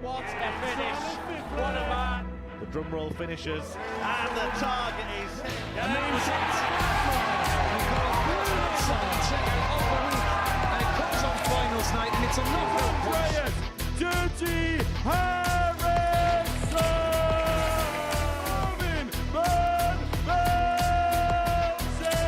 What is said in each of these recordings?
What a finish! What a man! The drum roll finishes, and the target is hit. And that was it! And it comes on finals night, and it's a knockout Players, Dirty Harrison! Van Velzen!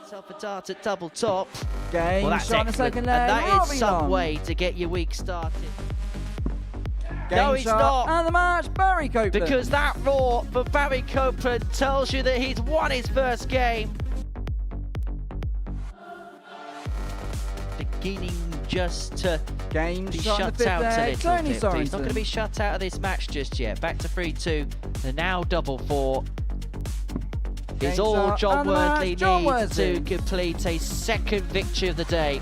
Self a dart at double top. Game Well, that's shot on the excellent. second And leg. that is some way to get your week started. Game No, he's shot. not. And the match, Barry Copeland. Because that roar for Barry Copeland tells you that he's won his first game. Beginning just to Game be shot on the shut fifth out a leg. little Tony bit. But he's not going to Sorensen. be shut out of this match just yet. Back to 3-2. And now double four. Is Game all shot John and the match, Worthley John needs to Worthley. complete a second victory of the day.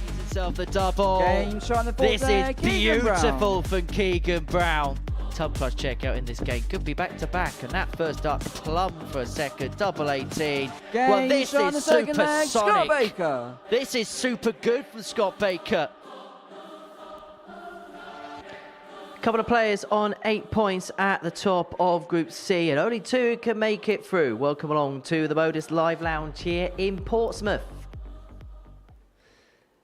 He's himself the double. Game shot on the fourth This leg. is Keegan Brown. beautiful from Keegan Brown. Tub plus checkout in this game. Could be back to back, and that first dart plumb for a second. Double 18. Game Well, this shot on the is second leg. Scott supersonic. Baker. This is super good from Scott Baker. Couple of players on 8 points at the top of Group C, and only 2 can make it through. Welcome along to the Modus Live Lounge here in Portsmouth.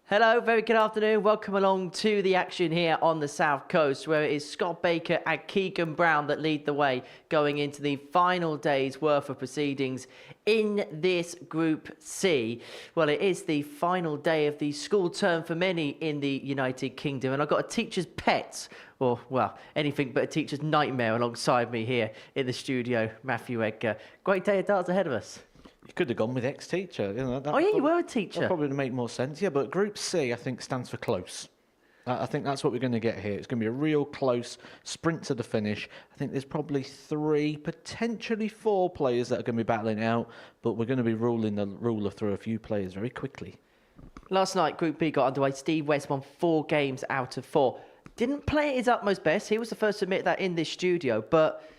Hello, very good afternoon. Welcome along to the action here on the South Coast, where it is Scott Baker and Keegan Brown that lead the way going into the final day's worth of proceedings in this Group C. Well, it is the final day of the school term for many in the United Kingdom, and I've got a teacher's pet, or, well, anything but a teacher's nightmare alongside me here in the studio, Matthew Edgar. Great day of darts ahead of us. You could have gone with ex-teacher. You know, Oh, yeah, you were a teacher. That probably would make more sense, yeah, but Group C, I think, stands for close. I think that's what we're going to get here. It's going to be a real close sprint to the finish. I think there's probably 3, potentially 4 players that are going to be battling it out, but we're going to be ruling the ruler through a few players very quickly. Last night, Group B got underway. Steve West won 4 games out of 4. Didn't play at his utmost best. He was the first to admit that in this studio, but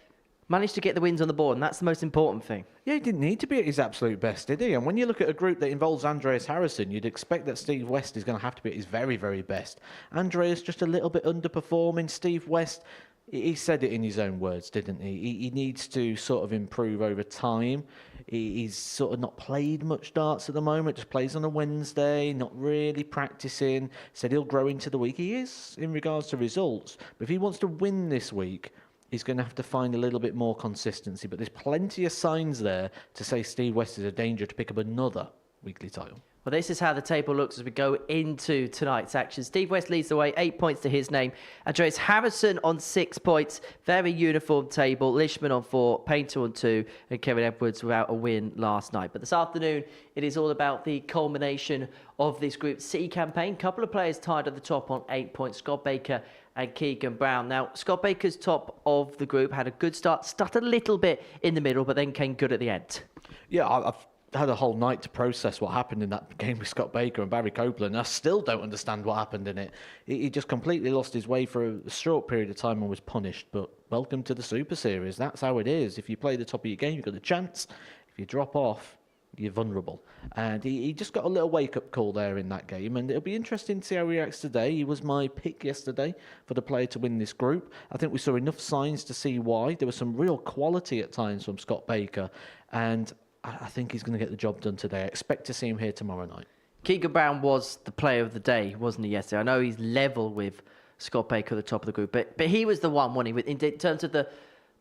managed to get the wins on the board, and that's the most important thing. Yeah, he didn't need to be at his absolute best, did he? And when you look at a group that involves Andreas Harrison, you'd expect that Steve West is going to have to be at his very, very best. Andreas just a little bit underperforming. Steve West, he said it in his own words, didn't he? He needs to sort of improve over time. He's sort of not played much darts at the moment, just plays on a Wednesday, not really practicing. Said he'll grow into the week. He is in regards to results. But if he wants to win this week, he's going to have to find a little bit more consistency. But there's plenty of signs there to say Steve West is a danger to pick up another weekly title. Well, this is how the table looks as we go into tonight's action. Steve West leads the way, 8 points to his name. Andreas Harrison on 6 points. Very uniform table. Lishman on 4, Painter on 2, and Kevin Edwards without a win last night. But this afternoon, it is all about the culmination of this Group C campaign. Couple of players tied at the top on 8 points. Scott Baker and Keegan Brown. Now, Scott Baker's top of the group had a good start. Started a little bit in the middle, but then came good at the end. Yeah, I've had a whole night to process what happened in that game with Scott Baker and Barry Copeland. I still don't understand what happened in it. He just completely lost his way for a short period of time and was punished. But welcome to the Super Series. That's how it is. If you play the top of your game, you've got a chance. If you drop off, you're vulnerable. And he just got a little wake-up call there in that game, and it'll be interesting to see how he reacts today. He was my pick yesterday for the player to win this group. I think we saw enough signs to see why. There was some real quality at times from Scott Baker, and I think he's going to get the job done today. I expect to see him here tomorrow night. Keegan Brown was the player of the day, wasn't he, yesterday? I know he's level with Scott Baker at the top of the group, but he was the one, wasn't he? In terms of the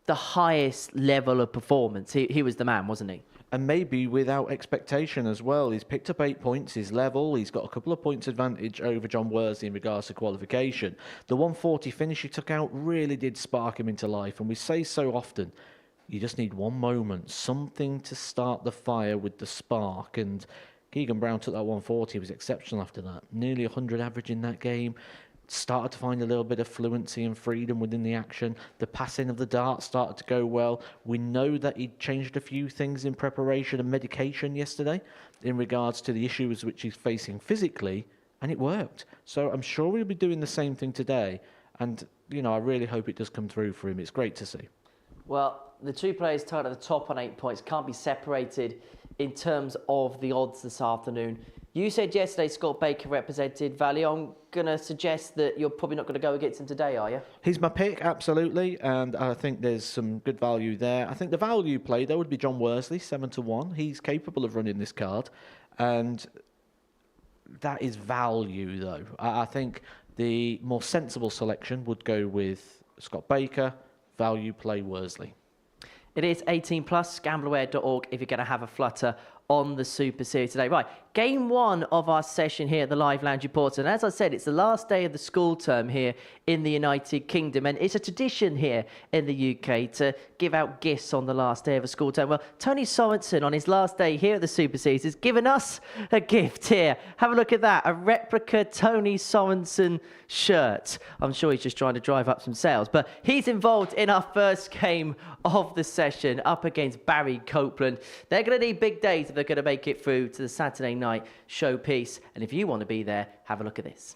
highest level of performance, he was the man, wasn't he? And maybe without expectation as well. He's picked up 8 points, he's level, he's got a couple of points advantage over John Worsley in regards to qualification. The 140 finish he took out really did spark him into life, and we say so often, you just need one moment, something to start the fire with the spark, and Keegan Brown took that 140, he was exceptional after that. Nearly 100 average in that game. Started to find a little bit of fluency and freedom within the action. The passing of the dart started to go well. We know that he changed a few things in preparation and medication yesterday in regards to the issues which he's facing physically, and it worked. So I'm sure we'll be doing the same thing today. And, I really hope it does come through for him. It's great to see. Well, the two players tied at the top on 8 points can't be separated in terms of the odds this afternoon. You said yesterday Scott Baker represented value. I'm going to suggest that you're probably not going to go against him today, are you? He's my pick, absolutely, and I think there's some good value there. I think the value play, though, would be John Worsley, 7-1. He's capable of running this card, and that is value, though. I think the more sensible selection would go with Scott Baker, value play Worsley. It is 18 plus, gambleaware.org if you're going to have a flutter on the Super Series today. Right, game one of our session here at the Live Lounge Report. And as I said, it's the last day of the school term here in the United Kingdom. And it's a tradition here in the UK to give out gifts on the last day of a school term. Well, Tony Sorensen on his last day here at the Super Series has given us a gift here. Have a look at that, a replica Tony Sorensen shirt. I'm sure he's just trying to drive up some sales. But he's involved in our first game of the session up against Barry Copeland. They're going to need big days if they're going to make it through to the Saturday night showpiece. And if you want to be there, have a look at this.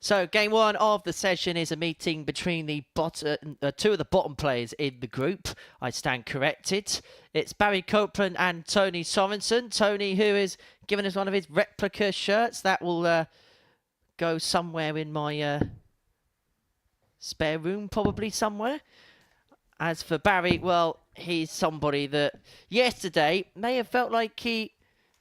So game one of the session is a meeting between the two of the bottom players in the group. I stand corrected. It's Barry Copeland and Tony Sorensen. Tony, who has given us one of his replica shirts. That will go somewhere in my spare room, probably somewhere. As for Barry, well, he's somebody that yesterday may have felt like he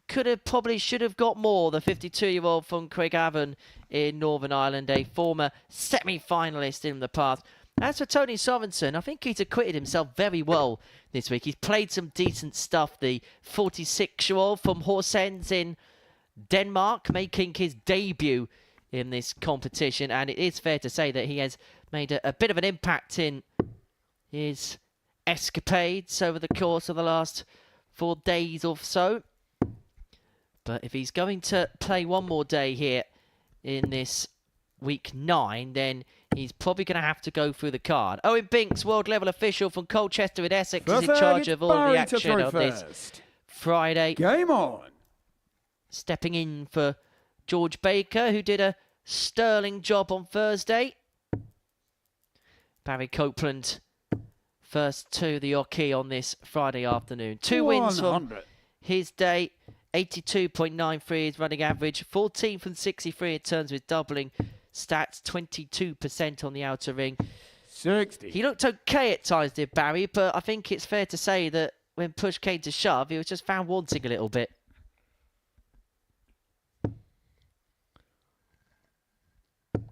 should have got more. The 52-year-old from Craigavon in Northern Ireland, a former semi-finalist in the past. As for Tony Sorensen, I think he's acquitted himself very well this week. He's played some decent stuff. The 46-year-old from Horsens in Denmark, making his debut in this competition. And it is fair to say that he has made a bit of an impact in his escapades over the course of the last 4 days or so. But if he's going to play one more day here in this week 9, then he's probably going to have to go through the card. Owen Binks, world level official from Colchester in Essex, is in charge of all the action of this Friday. Game on. Stepping in for George Baker, who did a sterling job on Thursday. Barry Copeland, first to the Oki on this Friday afternoon. 2 wins from his day. 82.93 is running average. 14 from 63 in terms of his doubling stats. 22% on the outer ring. 60. He looked okay at times, did Barry, but I think it's fair to say that when push came to shove, he was just found wanting a little bit.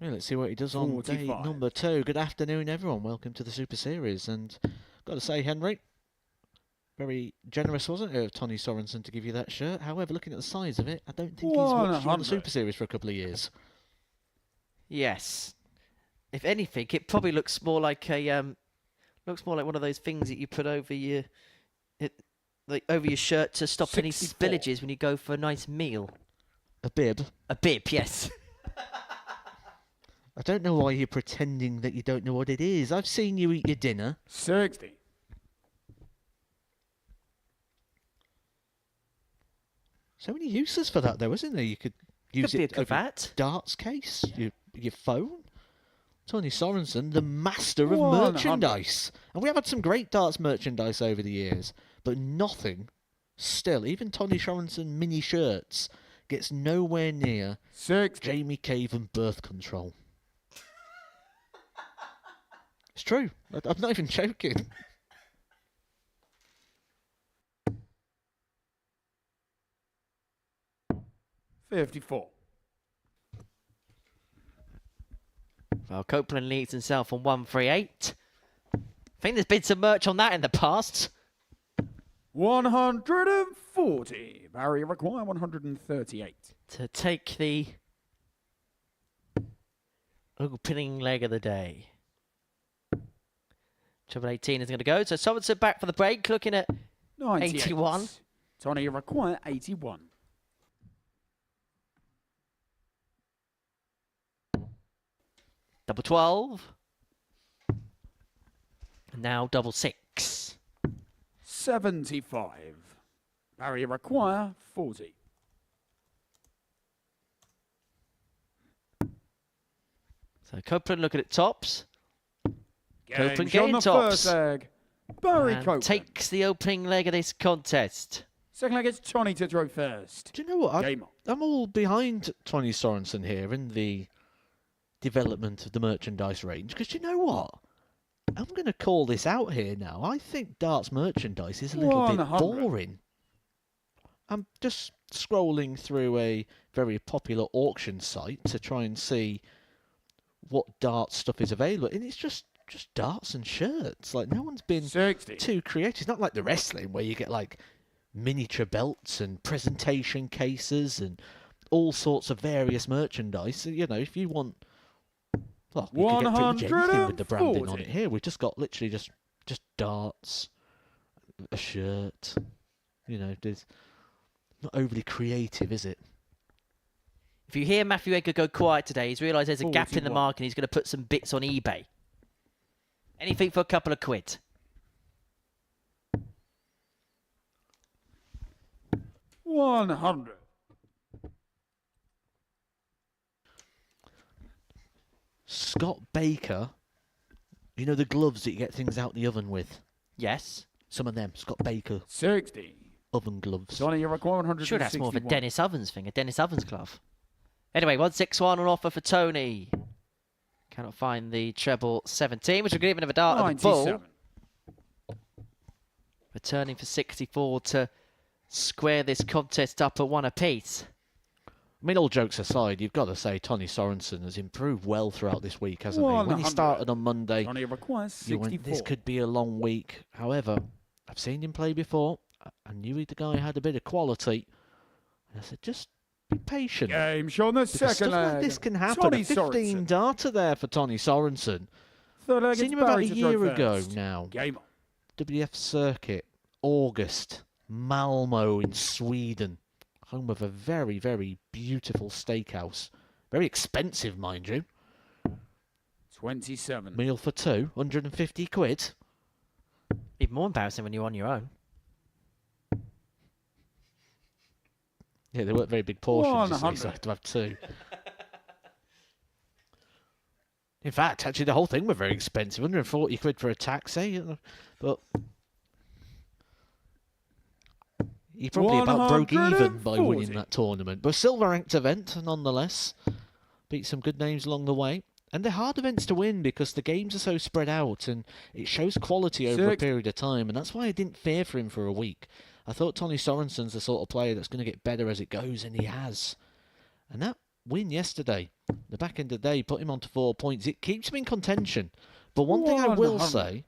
Well, let's see what he does on 45. day number 2. Good afternoon, everyone. Welcome to the Super Series. And got to say, Henry, very generous, wasn't it, of Tony Sorensen to give you that shirt? However, looking at the size of it, I don't think he's watched you on the Super Series for a couple of years. Yes. If anything, it probably looks more like a Looks more like one of those things that you put over your, like over your shirt to stop any 64. spillages when you go for a nice meal. A bib. A bib, yes. I don't know why you're pretending that you don't know what it is. I've seen you eat your dinner. 60. So many uses for that, though, isn't there? You could use Could be a it over your cravat. darts case, your phone. Tony Sorensen, the master of 100. merchandise. And we have had some great darts merchandise over the years, but nothing, still, even Tony Sorensen mini shirts, gets nowhere near 60. Jamie Cave and birth control. It's true. I'm not even joking. $54. Well, Copeland leads himself on 138. I think there's been some merch on that in the past. 140. Barrier required 138. To take the opening leg of the day. Triple 18 is going to go. So Somerset back for the break, looking at 98. 81. Tony required 81. double 12. And now double 6. 75. Barrier require 40. So Copeland looking at tops. Copeland Game getting on the tops. first leg. Barry And Copeland. takes the opening leg of this contest. Second leg, it's Tony to throw first. Do you know what? Game on. I'm all behind Tony Sorensen here in the development of the merchandise range, because you know what? I'm going to call this out here now. I think darts merchandise is a little bit 100. boring. I'm just scrolling through a very popular auction site to try and see what darts stuff is available, and it's just darts and shirts. Like, no one's been 60. too creative. It's not like the wrestling where you get like miniature belts and presentation cases and all sorts of various merchandise. So, you know, if you want, well, you can get pretty much anything with the branding on it. 140. Here we've just got literally just darts, a shirt. You know, there's not overly creative, is it? If you hear Matthew Edgar go quiet today, he's realised there's a gap in the 41. market and he's going to put some bits on eBay. Anything for a couple of quid. $100. Scott Baker, you know the gloves that you get things out the oven with? Yes. Some of them, Scott Baker 60. oven gloves. Tony, you require 161. Sure, that's more of a Dennis Ovens thing, a Dennis Ovens glove. Anyway, 161 on offer for Tony. Cannot find the treble 17, which will give him a dart at the bull. 97. Returning for 64 to square this contest up at one apiece. I mean, all jokes aside, you've got to say Tony Sorensen has improved well throughout this week, hasn't he? When he 100. started on Monday, Tony requires you 64. went, this could be a long week. However, I've seen him play before. I knew the guy had a bit of quality. And I said, just be patient. Game shown the Because second stuff leg. like this can happen. Tony A 15 Sorensen. darter there for Tony Sorensen. Third leg, Seen it's him about Barry a to throw year ago first. now. Game on. WF Circuit, August, Malmo in Sweden. Home of a very, very beautiful steakhouse. Very expensive, mind you. 27. Meal for two, 150 quid. Even more embarrassing when you're on your own. Yeah, they weren't very big portions, you see, 100. so I had to have two. In fact, actually, the whole thing were very expensive. 140 quid for a taxi. But he probably about broke even by 140. winning that tournament. But a silver-ranked event, nonetheless. Beat some good names along the way. And they're hard events to win because the games are so spread out and it shows quality over a Six. period of time. And that's why I didn't fear for him for a week. I thought Tony Sorensen's the sort of player that's going to get better as it goes, and he has. And that win yesterday, the back end of the day, put him on to 4 points. It keeps him in contention. But one thing I will 100. say,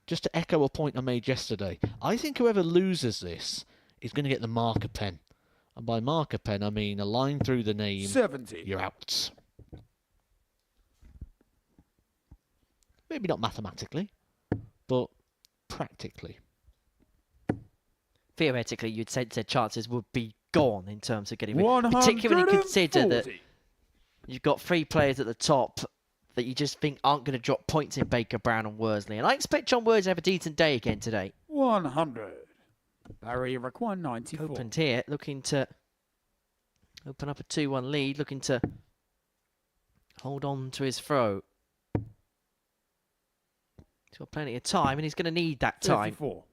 just to echo a point I made yesterday, I think whoever loses this is going to get the marker pen. And by marker pen, I mean a line through the name. 70. You're out. Maybe not mathematically, but practically. Theoretically, you'd say their chances would be gone in terms of getting rid. Particularly when you consider that 140. you've got 3 players at the top that you just think aren't going to drop points in Baker, Brown and Worsley. And I expect John Worsley to have a decent day again today. 100. Barry require 94. Copeland here looking to open up a 2-1 lead, looking to hold on to his throw. He's got plenty of time and he's going to need that time. 34.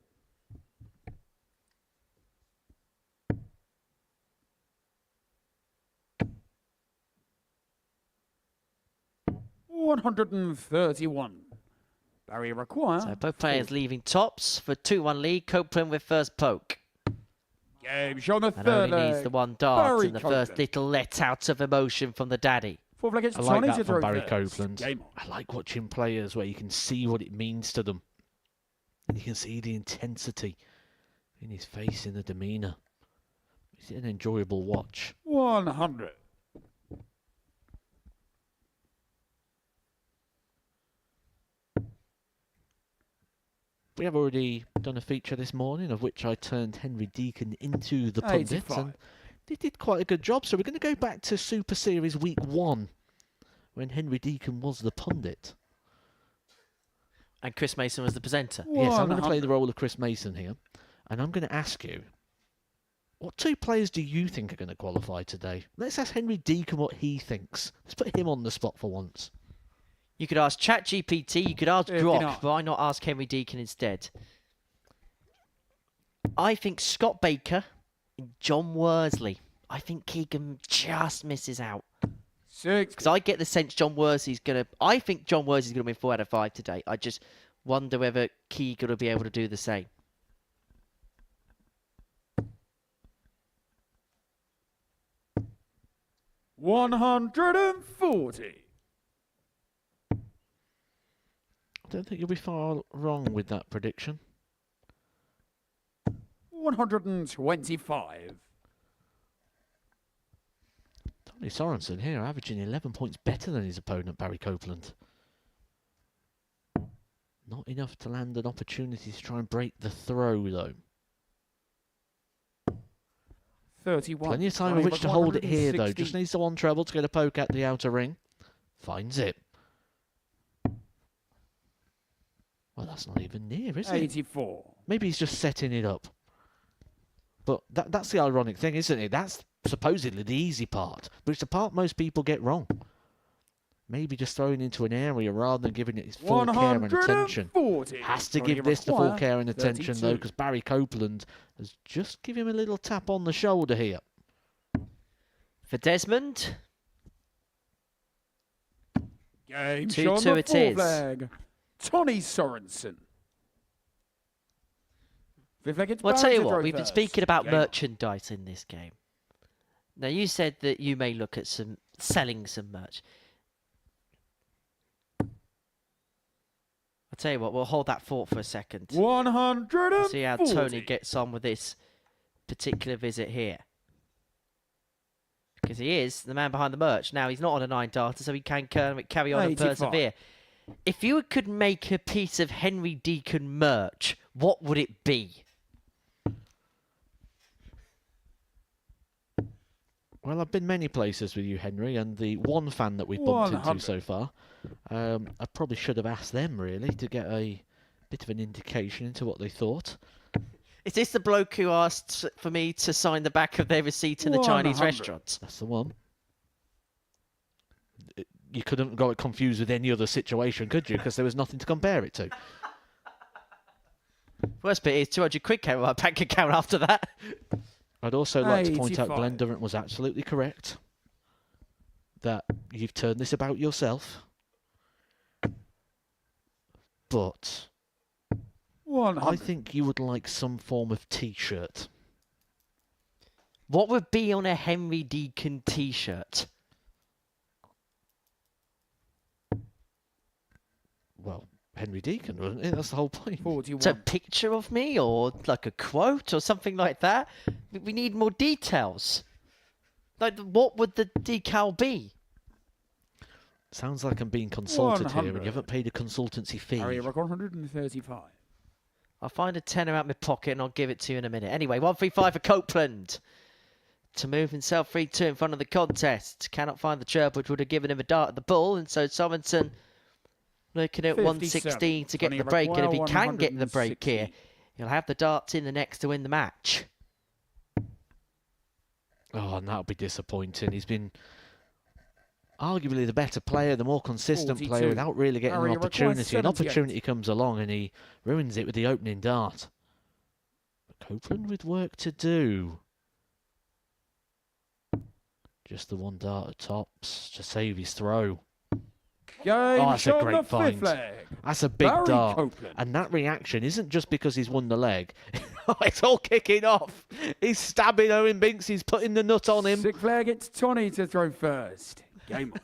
$131. Barry require. So both players leaving tops for 2-1 lead. Copeland with first poke. Game shown the And third only needs leg. the one dart Barry and the first Copeland. little let out of emotion from the daddy. Fourth leg, it's I like Tony that from Barry first. Copeland. Game on. I like watching players where you can see what it means to them. And you can see the intensity in his face, in the demeanour. It's an enjoyable watch. 100. We have already done a feature this morning of which I turned Henry Deacon into the pundit, 85. and they did quite a good job. So we're going to go back to Super Series Week 1 when Henry Deacon was the pundit. And Chris Mason was the presenter. Yes, I'm going to play 100. the role of Chris Mason here, and I'm going to ask you, what 2 players do you think are going to qualify today? Let's ask Henry Deacon what he thinks. Let's put him on the spot for once. You could ask ChatGPT, you could ask 59. Grok, why not ask Henry Deacon instead? I think Scott Baker and John Worsley. I think Keegan just misses out. 6. Because I get the sense John Worsley's going to... I think John Worsley's going to win 4 out of 5 today. I just wonder whether Keegan will be able to do the same. $140. I don't think you'll be far wrong with that prediction. 125. Tony Sorensen here, averaging 11 points better than his opponent, Barry Copeland. Not enough to land an opportunity to try and break the throw, though. 31. Plenty of time in Barry which to require hold it here, though. 160. Just needs the one treble to get a poke at the outer ring. Finds it. Well, that's not even near, is it? 84. Maybe he's just setting it up. But that's the ironic thing, isn't it? That's supposedly the easy part, but it's the part most people get wrong. Maybe just throwing into an area rather than giving it its full care and attention. 140. Has to Barry give this the full require care and attention, though, 32. because Barry Copeland has just given him a little tap on the shoulder here. For Desmond, Game 2-2 shown the it fourth is. leg. Tony Sorensen. Fifth leg, it's well, I'll tell Barry you to what, throw we've been first. speaking about Game on. merchandise in this game. Now, you said that you may look at selling some merch. I'll tell you what, we'll hold that thought for a second. 140. See how Tony gets on with this particular visit here. Because he is the man behind the merch. Now, he's not on a 9 darter, so he can carry on and 85. persevere. If you could make a piece of Henry Deacon merch, what would it be? Well, I've been many places with you, Henry, and the one fan that we've bumped into 100. so far, I probably should have asked them, really, to get a bit of an indication into what they thought. Is this the bloke who asked for me to sign the back of their receipt in the Chinese 100. restaurant? That's the one. You couldn't got it confused with any other situation, could you? Because there was nothing to compare it to. Worst bit is 200 quid came out of my bank account after that. I'd also like to point out 85. Glenn Durrant was absolutely correct. That you've turned this about yourself. But 100. I think you would like some form of T-shirt. What would be on a Henry Deacon t-shirt? Well, Henry Deacon, wasn't it? That's the whole point. 41. So a picture of me or like a quote or something like that? We need more details. Like, what would the decal be? Sounds like I'm being consulted here, and 100. you haven't paid a consultancy fee. Barrier record 135. I'll find a tenner out of my pocket and I'll give it to you in a minute. Anyway, 135 for Copeland to move himself 3-2 in front of the contest. Cannot find the chirp, which would have given him a dart at the ball, and so Sorensen looking at 116 to get the break, and if he can get the break here, he'll have the darts in the next to win the match. Oh, and that'll be disappointing. He's been arguably the better player, the more consistent 42. player, without really getting an Barrier requires opportunity. An 78. opportunity comes along and he ruins it with the opening dart. But Copeland with work to do. Just the one dart at tops to save his throw. Game Oh, that's a shot on great the find. fifth leg. That's a big Barry dart. Copeland. And that reaction isn't just because he's won the leg. It's all kicking off. He's stabbing Owen Binks. He's putting the nut on him. Sixth flag, it's Tony to throw first. Game on.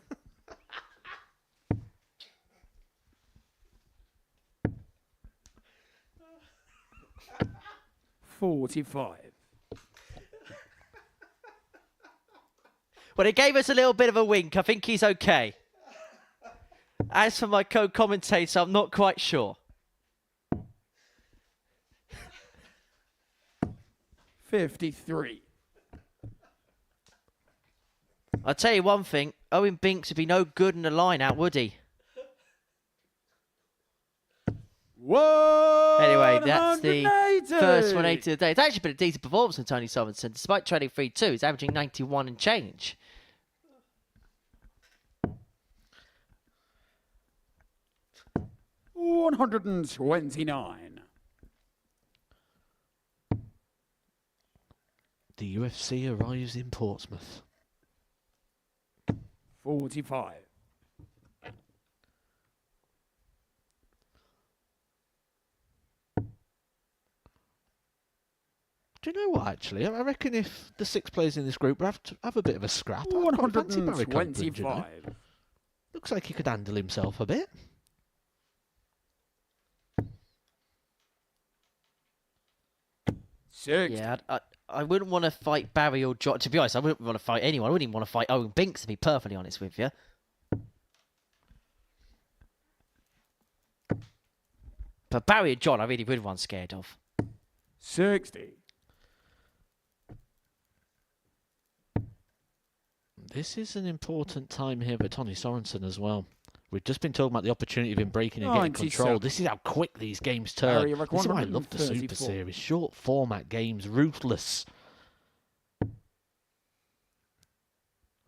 45. Well, it gave us a little bit of a wink. I think he's okay. As for my co-commentator, I'm not quite sure. 53. I'll tell you one thing. Owen Binks would be no good in the line-out, would he? Anyway, that's the first 180 of the day. It's actually been a decent performance from Tony Sorensen. Despite trading 3-2, he's averaging 91 and change. $129. The UFC arrives in Portsmouth. 45. Do you know what, actually? I reckon if the 6 players in this group have to have a bit of a scrap, I'd quite fancy Barry Copeland, you know? 125. Looks like he could handle himself a bit. Six. Yeah, I wouldn't want to fight Barry or John. To be honest, I wouldn't want to fight anyone. I wouldn't even want to fight Owen Binks, to be perfectly honest with you. But Barry and John, I really would one scared of. 60. This is an important time here for Tony Sorensen as well. We've just been talking about the opportunity of him breaking and getting 97. control. This is how quick these games turn. Barry, record This is why I love the Super 134. Series. Short format games, ruthless.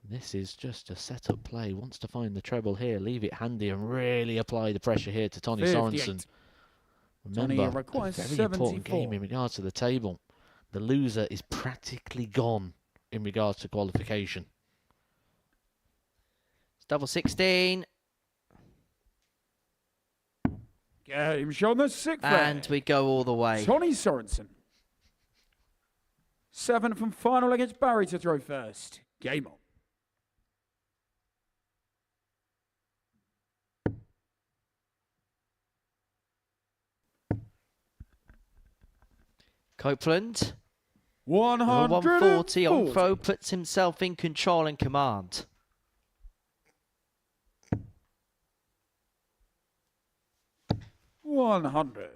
This is just a set-up play. Wants to find the treble here, leave it handy and really apply the pressure here to Tony 58. Sorensen. Tony Remember, a requires very important 74. game in regards to the table. The loser is practically gone in regards to qualification. It's double 16. Game shot on the sixth And leg. we go all the way. Tony Sorensen. 7 from final against Barry to throw first. Game on. Copeland. 140. 140 on throw puts himself in control and command. $100.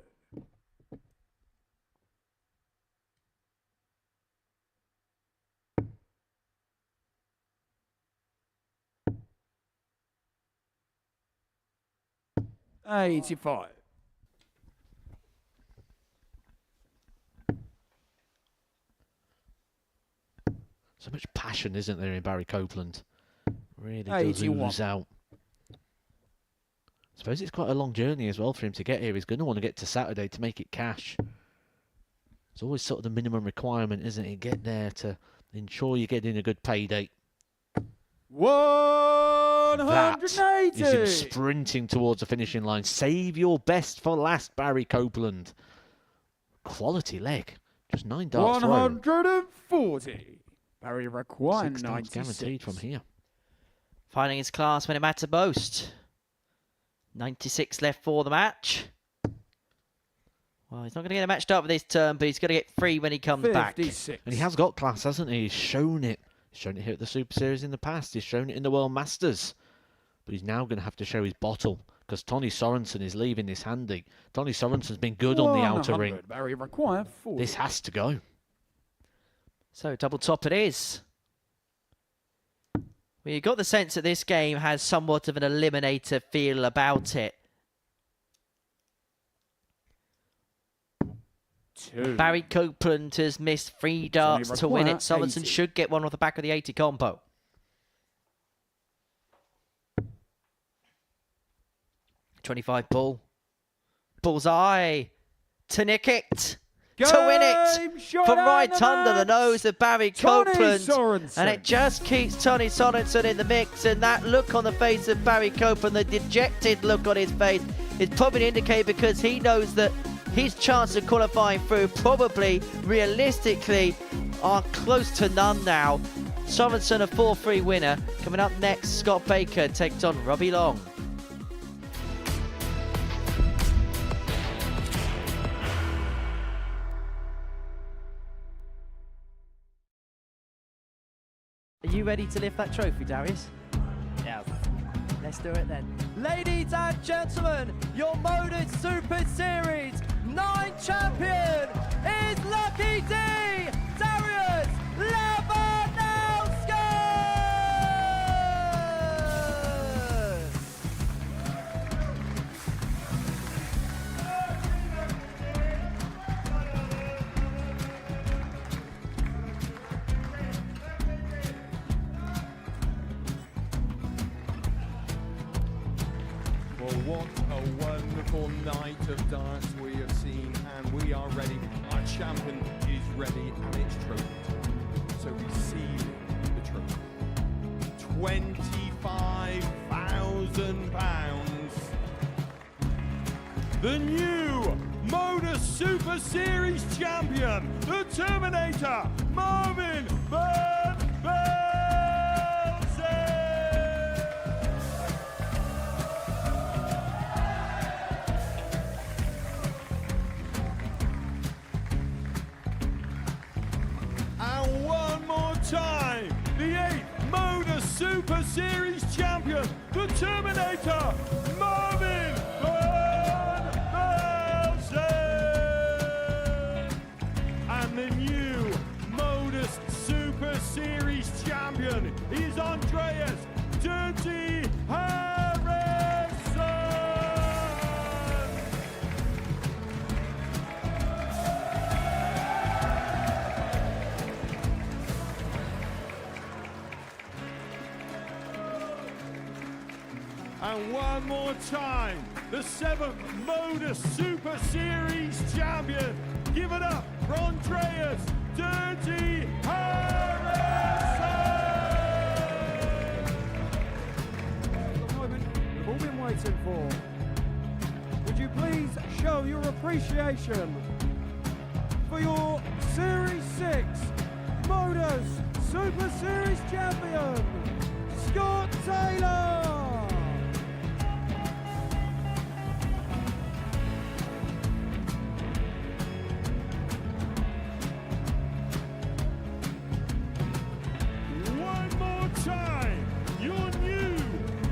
$85. So much passion, isn't there, in Barry Copeland? Really does 81. ooze out. I suppose it's quite a long journey as well for him to get here. He's going to want to get to Saturday to make it cash. It's always sort of the minimum requirement, isn't it? Get there to ensure you get in a good payday. That is 180. him sprinting towards the finishing line. Save your best for last, Barry Copeland. Quality leg. Just 9 darts thrown. 140. Barry required 6 darts 96. guaranteed from here. Finding his class when it mattered most. 96 left for the match. Well, he's not going to get a match start for this turn, but he's going to get 3 when he comes back. 56. And he has got class, hasn't he? He's shown it. He's shown it here at the Super Series in the past. He's shown it in the World Masters. but he's now going to have to show his bottle because Tony Sorensen is leaving this handy. Tony Sorensen's been good on the outer 100. ring. Barry require 40. This has to go. So double top it is. Well, you got the sense that this game has somewhat of an eliminator feel about it. 2. Barry Copeland has missed 3 darts to win it. require Sorensen 80. should get one off the back of the 80 combo. .25 ball. Bullseye. To nick it. To win it. Shot From out right the under the match. nose of Barry Tony Copeland. Sorensen. And it just keeps Tony Sorensen in the mix. And that look on the face of Barry Copeland, the dejected look on his face, is probably indicated because he knows that his chance of qualifying through probably, realistically, are close to none now. Sorensen a 4-3 winner. Coming up next, Scott Baker takes on Robbie Long. Are you ready to lift that trophy, Darius? Yes. Let's do it then. Ladies and gentlemen, your Modus Super Series 9 champion is Lucky D, Darius Labanowski! Well, what a wonderful night of darts we have seen, and we are ready. Our champion is ready, and it's trophy time. So receive the trophy. £25,000. The new Modus Super Series champion, the Terminator, Marvin Van Velzen. And one more time, the 8th Modus Super Series champion, the Terminator, Marvin Van Velzen. And the new Modus Super Series champion is Andreas Dirty Harrison. And one more time, the 7th Modus Super Series champion. Give it up for Andreas Dirty Harrison. The moment we've all been waiting for. Would you please show your appreciation for your Series 6 Modus Super Series champion, Scott Taylor? One more time, your new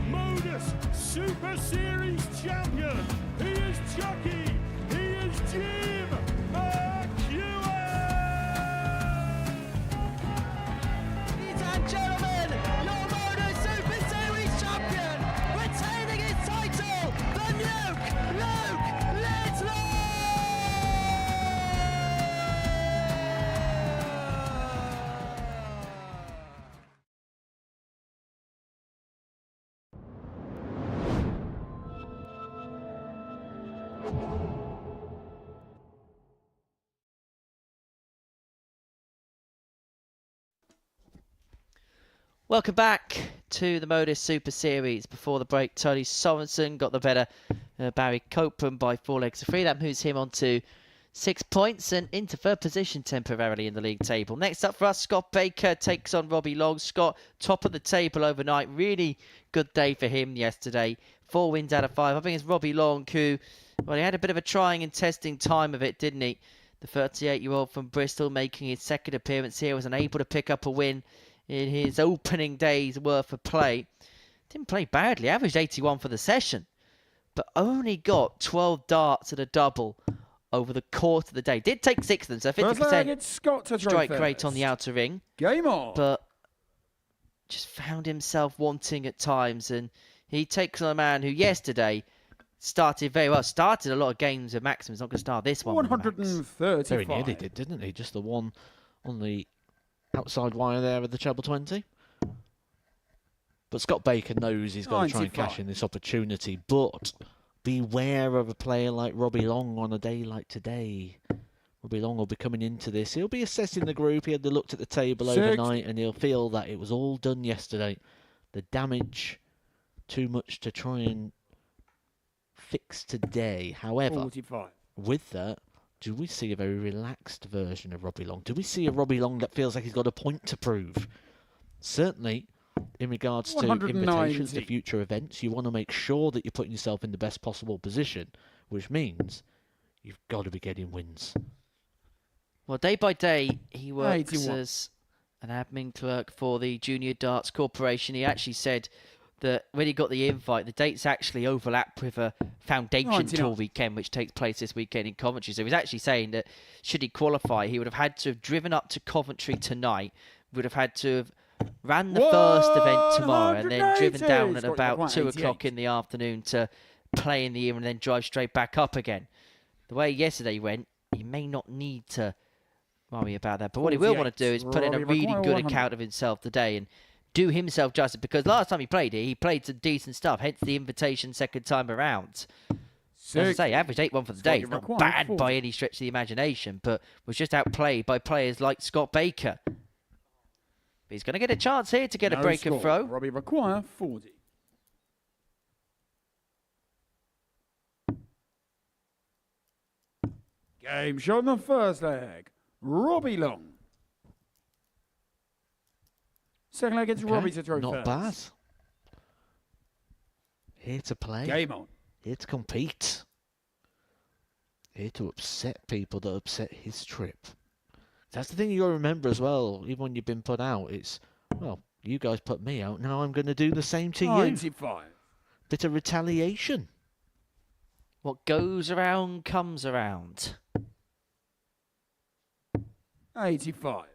Modus Super Series champion. He is Chucky. He is Jim McEwen. Ladies and gentlemen, your Modus Super Series champion, retaining his title, the Nuke, Luke Littler! Welcome back to the Modus Super Series. Before the break, Tony Sorensen got the better Barry Copeland by 4 legs to 3. That moves him on to 6 points and into third position temporarily in the league table. Next up for us, Scott Baker takes on Robbie Long. Scott, top of the table overnight. Really good day for him yesterday. 4 wins out of 5. I think it's Robbie Long who, well, he had a bit of a trying and testing time of it, didn't he? The 38-year-old from Bristol making his second appearance here was unable to pick up a win in his opening day's worth of play. Didn't play badly, averaged 81 for the session, but only got 12 darts at a double over the course of the day. Did take 6 of them, so First leg, 50% it's Scott to throw strike first. rate on the outer ring. Game on. But just found himself wanting at times, and he takes on a man who yesterday started very well. Started a lot of games with Maxim. He's not going to start this one. 135. Very nearly did, didn't he? Just the one on the outside wire there of the treble 20. But Scott Baker knows he's got to try and 95. cash in this opportunity. But beware of a player like Robbie Long on a day like today. Robbie Long will be coming into this. He'll be assessing the group. He had looked at the table overnight, and he'll feel that it was all done yesterday. The damage, too much to try and fix today. However, 45. with that, do we see a very relaxed version of Robbie Long? Do we see a Robbie Long that feels like he's got a point to prove? Certainly, in regards to 190. invitations to future events, you want to make sure that you're putting yourself in the best possible position, which means you've got to be getting wins. Well, day by day, he works 81. as an admin clerk for the Junior Darts Corporation. He actually said that when he got the invite, the dates actually overlap with a foundation 99. tour weekend, which takes place this weekend in Coventry. So he was actually saying that should he qualify, he would have had to have driven up to Coventry tonight, would have had to have ran the first event tomorrow, and then driven down at about 2 o'clock in the afternoon to play in the evening and then drive straight back up again. The way yesterday went, he may not need to worry about that. But what he will want to do is put in a really good account of himself today and do himself justice, because last time he played it, he played some decent stuff, hence the invitation second time around. As I say, average 8-1 for the day. It's not bad by any stretch of the imagination, but was just outplayed by players like Scott Baker. But he's going to get a chance here to get a break and throw. Robbie require 40. Game shot in the first leg. Robbie Long. Second leg, it's Robbie to throw Not first. bad. Here to play. Game on. Here to compete. Here to upset people that upset his trip. That's the thing you got to remember as well, even when you've been put out. It's, well, you guys put me out, now I'm going to do the same to you. 95. Bit of retaliation. What goes around comes around. 85.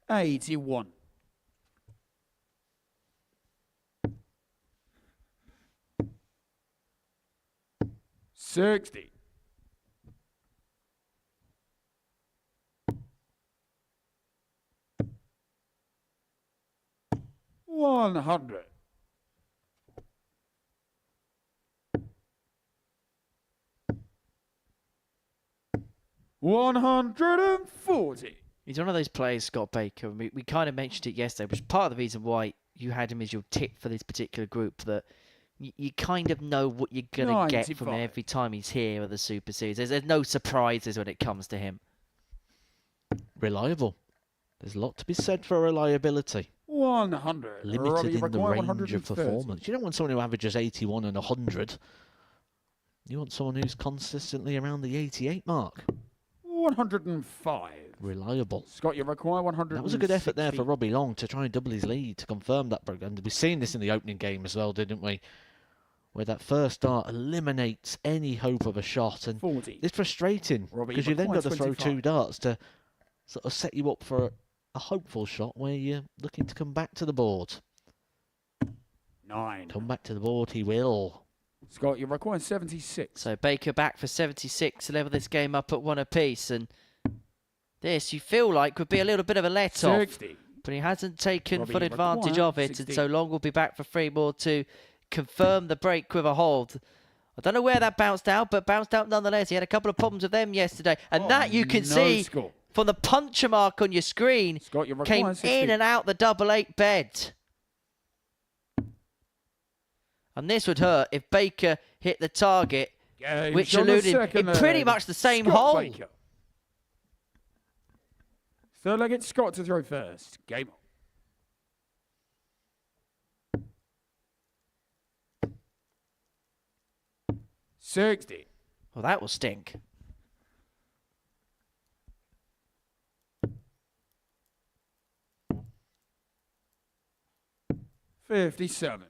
$81. 60. 100. 140. He's one of those players, Scott Baker. And we kind of mentioned it yesterday, which is part of the reason why you had him as your tip for this particular group, that you kind of know what you're going to get from him 95. every time he's here at the Super Series. There's no surprises when it comes to him. Reliable. There's a lot to be said for reliability. 100. Limited Robbie in the require range of 130. performance. You don't want someone who averages 81 and 100. You want someone who's consistently around the 88 mark. 105. Reliable. Scott, you require 100. That was a good effort there for Robbie Long to try and double his lead, to confirm that. And we've seen this in the opening game as well, didn't we? Where that first dart eliminates any hope of a shot. And 40. it's frustrating Robbie, because you've then got to requires throw 25. 2 darts to sort of set you up for a hopeful shot where you're looking to come back to the board. 9. Come back to the board, he will. Scott, you require 76. So Baker back for 76 to level this game up at 1 apiece. And this, you feel like, would be a little bit of a let-off. 60. But he hasn't taken Robbie, full you advantage require of it. 16. And so Long will be back for 3 more to confirm the break with a hold. I don't know where that bounced out, but bounced out nonetheless. He had a couple of problems with them yesterday. And that you can no see score. from the puncher mark on your screen. Scott, you Came require 16. in and out the double 8 bed. And this would hurt if Baker hit the target, Game which shot in the alluded second in pretty leg. much the same Scott hole. Baker. Third leg, it's Scott to throw first. Game on. 60. Well, that will stink. 57.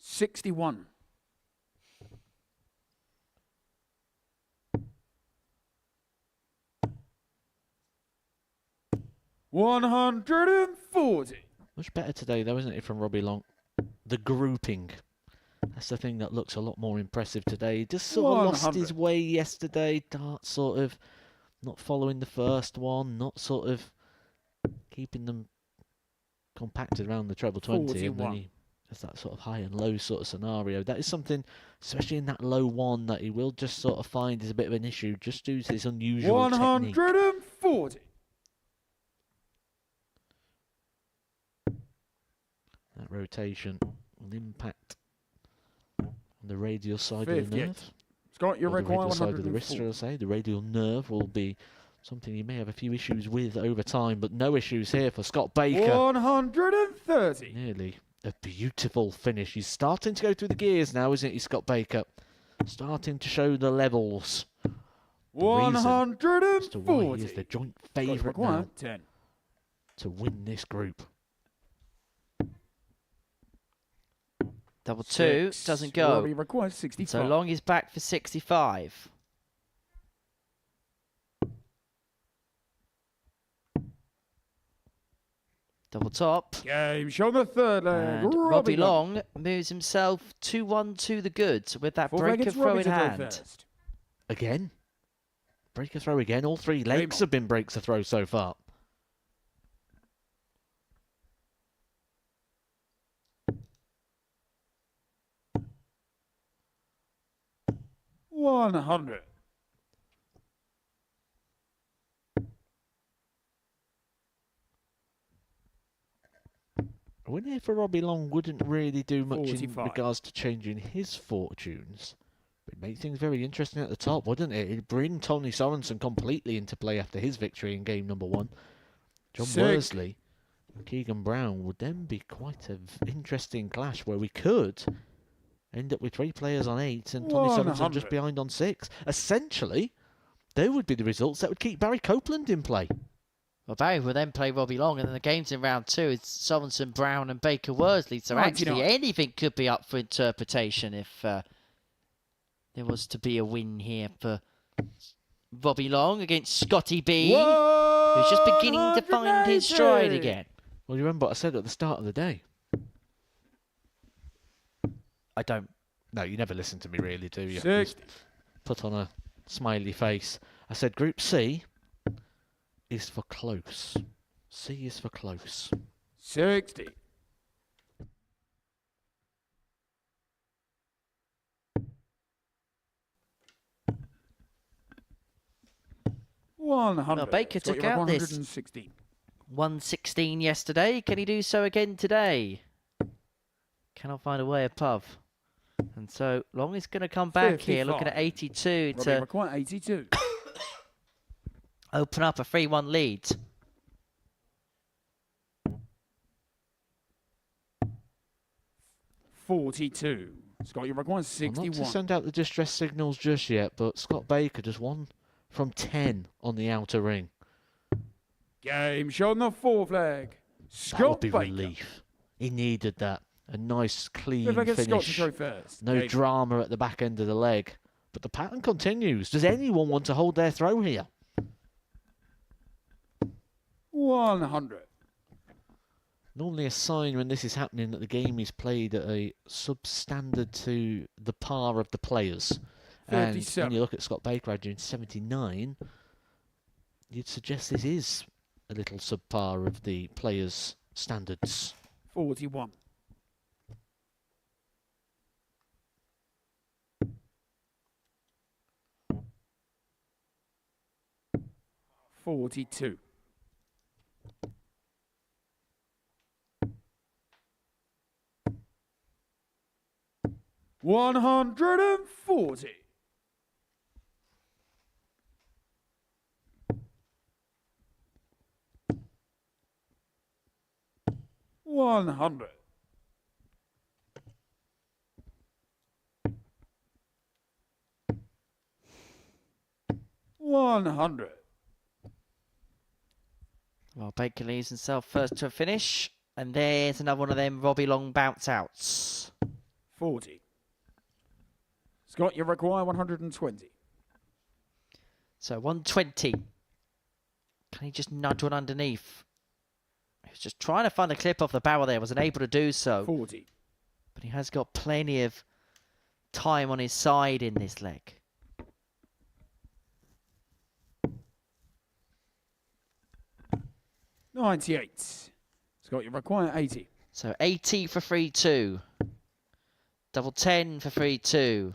$61. 140. Much better today, though, isn't it, from Robbie Long? The grouping. That's the thing that looks a lot more impressive today. He just sort of lost 100. his way yesterday. Dart sort of not following the first one, not sort of keeping them compacted around the treble 20. And then 41. he has that sort of high and low sort of scenario. That is something, especially in that low one, that he will just sort of find is a bit of an issue just due to his unusual technique. 140. That rotation will impact on the radial side of the 58. nerve. Scott, you Or the require radial side of the wrist, 140. shall I say. The radial nerve will be something you may have a few issues with over time, but no issues here for Scott Baker. 130. Nearly a beautiful finish. He's starting to go through the gears now, isn't he, Scott Baker? Starting to show the levels. As to why he is the 140. joint Scott, favourite require now 10. to win this group. Double two 6. doesn't go. Robbie requires 65. So Long is back for 65. Double top. Game show the third leg. And Robbie Long moves himself 2-1 to the good with that Full flag, breaker it's throw Robbie in to throw hand. first. Again. Breaker throw again. All three legs on. have been breaks to throw so far. $100. A win here for Robbie Long wouldn't really do much in 45. regards to changing his fortunes. It'd make things very interesting at the top, wouldn't it? It'd bring Tony Sorensen completely into play after his victory in game number 1. John 6. Worsley and Keegan Brown would then be quite an interesting clash where we could end up with 3 players on 8 and Tony Sorensen 100. just behind on 6. Essentially, they would be the results that would keep Barry Copeland in play. Well, Barry will then play Robbie Long, and then the games in round 2 is Sorensen, Brown, and Baker Worsley. So 99. actually, anything could be up for interpretation if there was to be a win here for Robbie Long against Scotty B, who's just beginning to find his stride 180. again. Well, you remember what I said at the start of the day? I don't. No, you never listen to me really, do you? 60. Put on a smiley face. I said Group C is for close. C is for close. 60. $100. Baker Scott, took you have out this 116. 116 yesterday. Can he do so again today? Cannot find a way above. And so Long is going to come back here, looking at 82 Robbie to require 82. open up a 3-1 lead. $42. Scott, you require I'm 61. not to send out the distress signals just yet, but Scott Baker just 1 from 10 on the outer ring. Game show on the fourth leg. That would Scott be Baker. relief. He needed that. A nice, clean Fifth leg, it's Scott to finish. throw first. No Game. drama at the back end of the leg. But the pattern continues. Does anyone want to hold their throw here? 100. Normally a sign when this is happening that the game is played at a substandard to the par of the players. And when 57. you look at Scott Baker averaging 79, you'd suggest this is a little subpar of the players' standards. 41. $42. $140. $100. 100. Well, Baker leaves himself first to a finish. And there's another one of them Robbie Long bounce outs. 40. Scott, you require 120. So 120. Can he just nudge one underneath? He was just trying to find the clip off the barrel there. Wasn't able to do so. 40. But he has got plenty of time on his side in this leg. $98. Scott, you require 80. So 80 for 3-2. Double 10 for 3-2.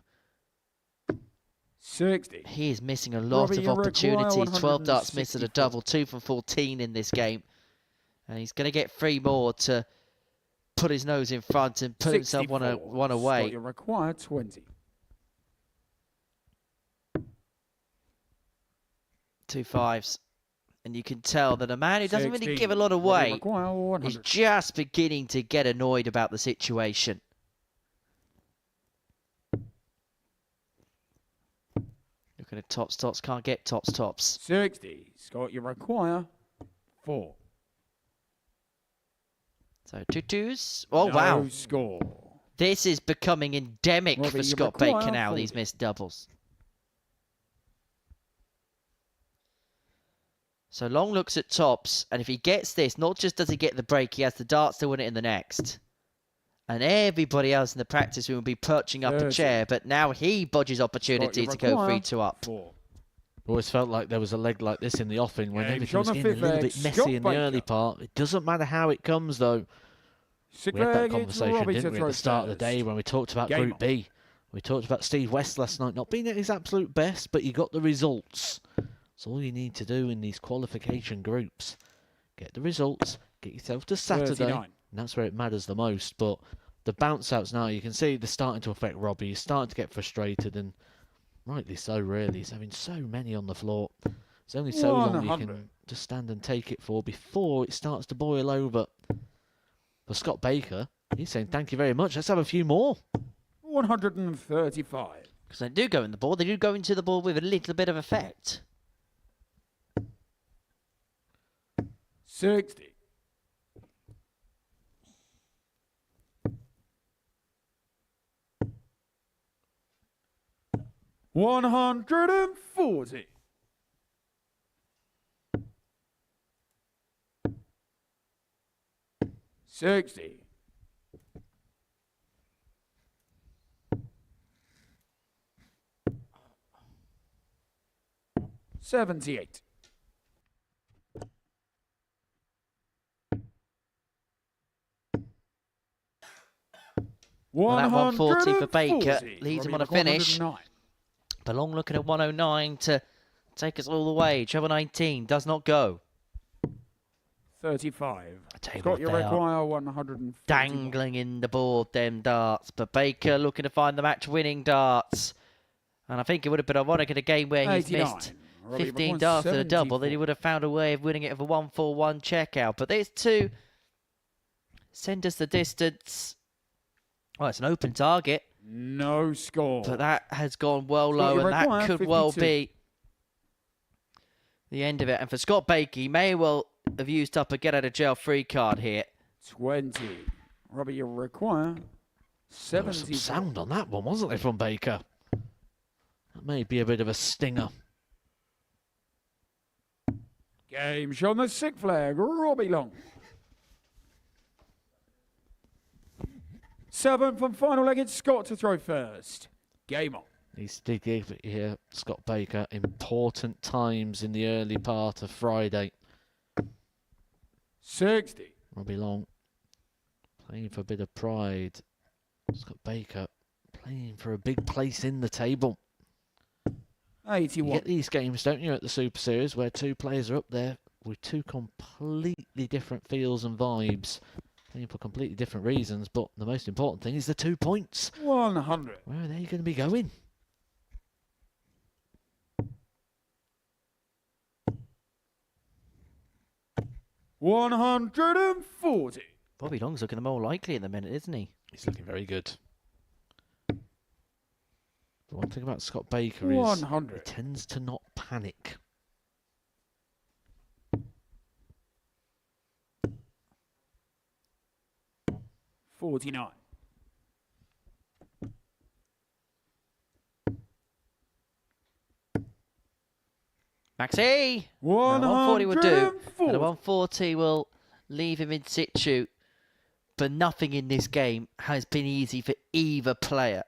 60. He is missing a lot Robbie, of you require opportunities. 12 darts missed at a 164. double. 2 from 14 in this game. And he's going to get 3 more to put his nose in front and put himself one 64. away. Scott, you require 20. 2 5s. And you can tell that a man who doesn't really 16. give a lot Robbie, away require is 100. just beginning to get annoyed about the situation. Looking at tops, can't get tops. 60. Scott, you require 4. So 2 2s. Oh, No wow. score. This is becoming endemic Robbie, for you Scott require Baker now, 40. these missed doubles. So Long looks at tops, and if he gets this, not just does he get the break, he has the darts to win it in the next. And everybody else in the practice room will be perching up a 30. chair, but now he bodges opportunity to go require 3-2 up. 4. Always felt like there was a leg like this in the offing when Game everything shot was on the in a fifth little leg, bit messy Scott in the early Baker. part. It doesn't matter how it comes, though. We had that conversation, didn't we, at the start of the day when we talked about Game Group B. We talked about Steve West last night not being at his absolute best, but you got the results. That's all you need to do in these qualification groups. Get the results, get yourself to Saturday, 39. and that's where it matters the most. But the bounce outs now, you can see they're starting to affect Robbie. He's starting to get frustrated, and rightly so, really. He's having so many on the floor. There's only so long you 100. can just stand and take it for before it starts to boil over. For Scott Baker, he's saying thank you very much. Let's have a few more. 135. Because they do go in the board, they do go into the board with a little bit of effect. 60. $140. 60. 78. Well, that 140 for Baker 140. leads him Robbie on a finish. 109. But Long looking at 109 to take us all the way. Treble 19 does not go. 35. I tell you Scott, what, you they are require 140. dangling in the board, them darts. But Baker looking to find the match-winning darts. And I think it would have been ironic in a game where he's 89. missed Robbie 15 requires darts at a double, that he 74. would have found a way of winning it with a 1-4-1 checkout. But there's 2. Send us the distance. Well, it's an open target. No score. But that has gone well Scott, low, you and that require could well 52. be the end of it. And for Scott Baker, he may well have used up a get-out-of-jail-free card here. 20. Robbie, you require There was 70. some sound on that one, wasn't there, from Baker? That may be a bit of a stinger. Game shot on the sixth flag. Robbie Long. 7th and final leg. It's Scott to throw first. Game on. He's did give it here, Scott Baker, important times in the early part of Friday. 60. Robbie Long playing for a bit of pride. Scott Baker playing for a big place in the table. You 81. get these games, don't you, at the Super Series, where 2 players are up there with 2 completely different feels and vibes, playing for completely different reasons, but the most important thing is the 2 points. 100. Where are they going to be going? $140. Bobby Long's looking the more likely at the minute, isn't he? He's looking very good. The one thing about Scott Baker is 100. he tends to not panic. $49. Maxi! 140 will do. And a 140. 140 will leave him in situ. But nothing in this game has been easy for either player.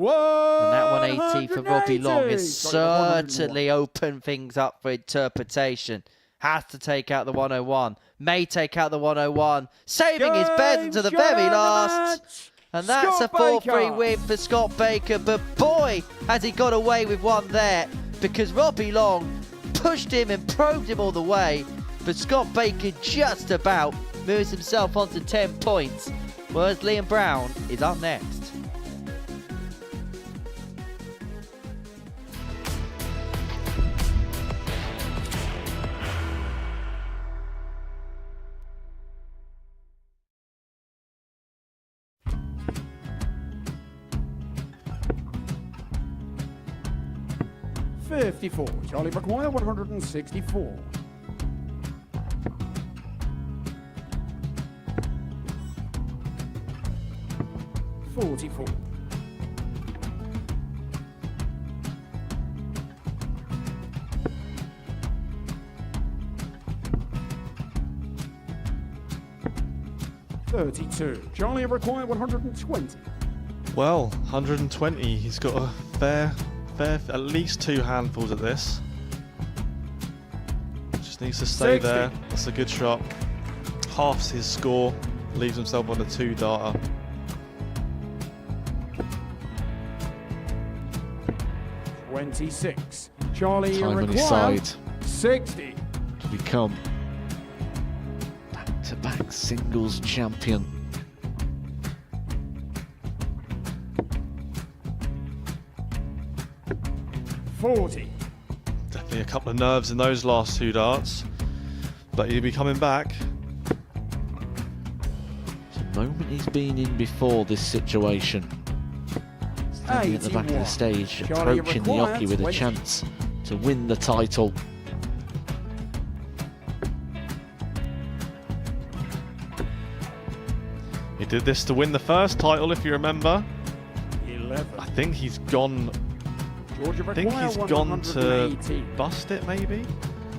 And that 180 for Robbie Long has certainly opened things up for interpretation. Has to take out the 101. May take out the 101. Saving his bed until the very last. And that's a 4-3 win for Scott Baker. But boy, has he got away with one there. Because Robbie Long pushed him and probed him all the way. But Scott Baker just about moves himself onto 10 points. Whereas Liam Brown is up next. $54. Charlie McGuire, 164. $44. $32. Charlie required 120. Well, 120. He's got a fair, at least 2 handfuls at this. Just needs to stay 60. there. That's a good shot. Halves his score. Leaves himself on a 2-darter. $26. Charlie Time on his required side 60. to become back-to-back singles champion. $40. Definitely a couple of nerves in those last 2 darts. But he'll be coming back. It's a moment he's been in before this situation. Standing at the back of the 81. stage, Charlie approaching the required Oki with a 20. chance to win the title. He did this to win the first title, if you remember. 11. I think he's gone. Georgia I think he's gone to bust it, maybe.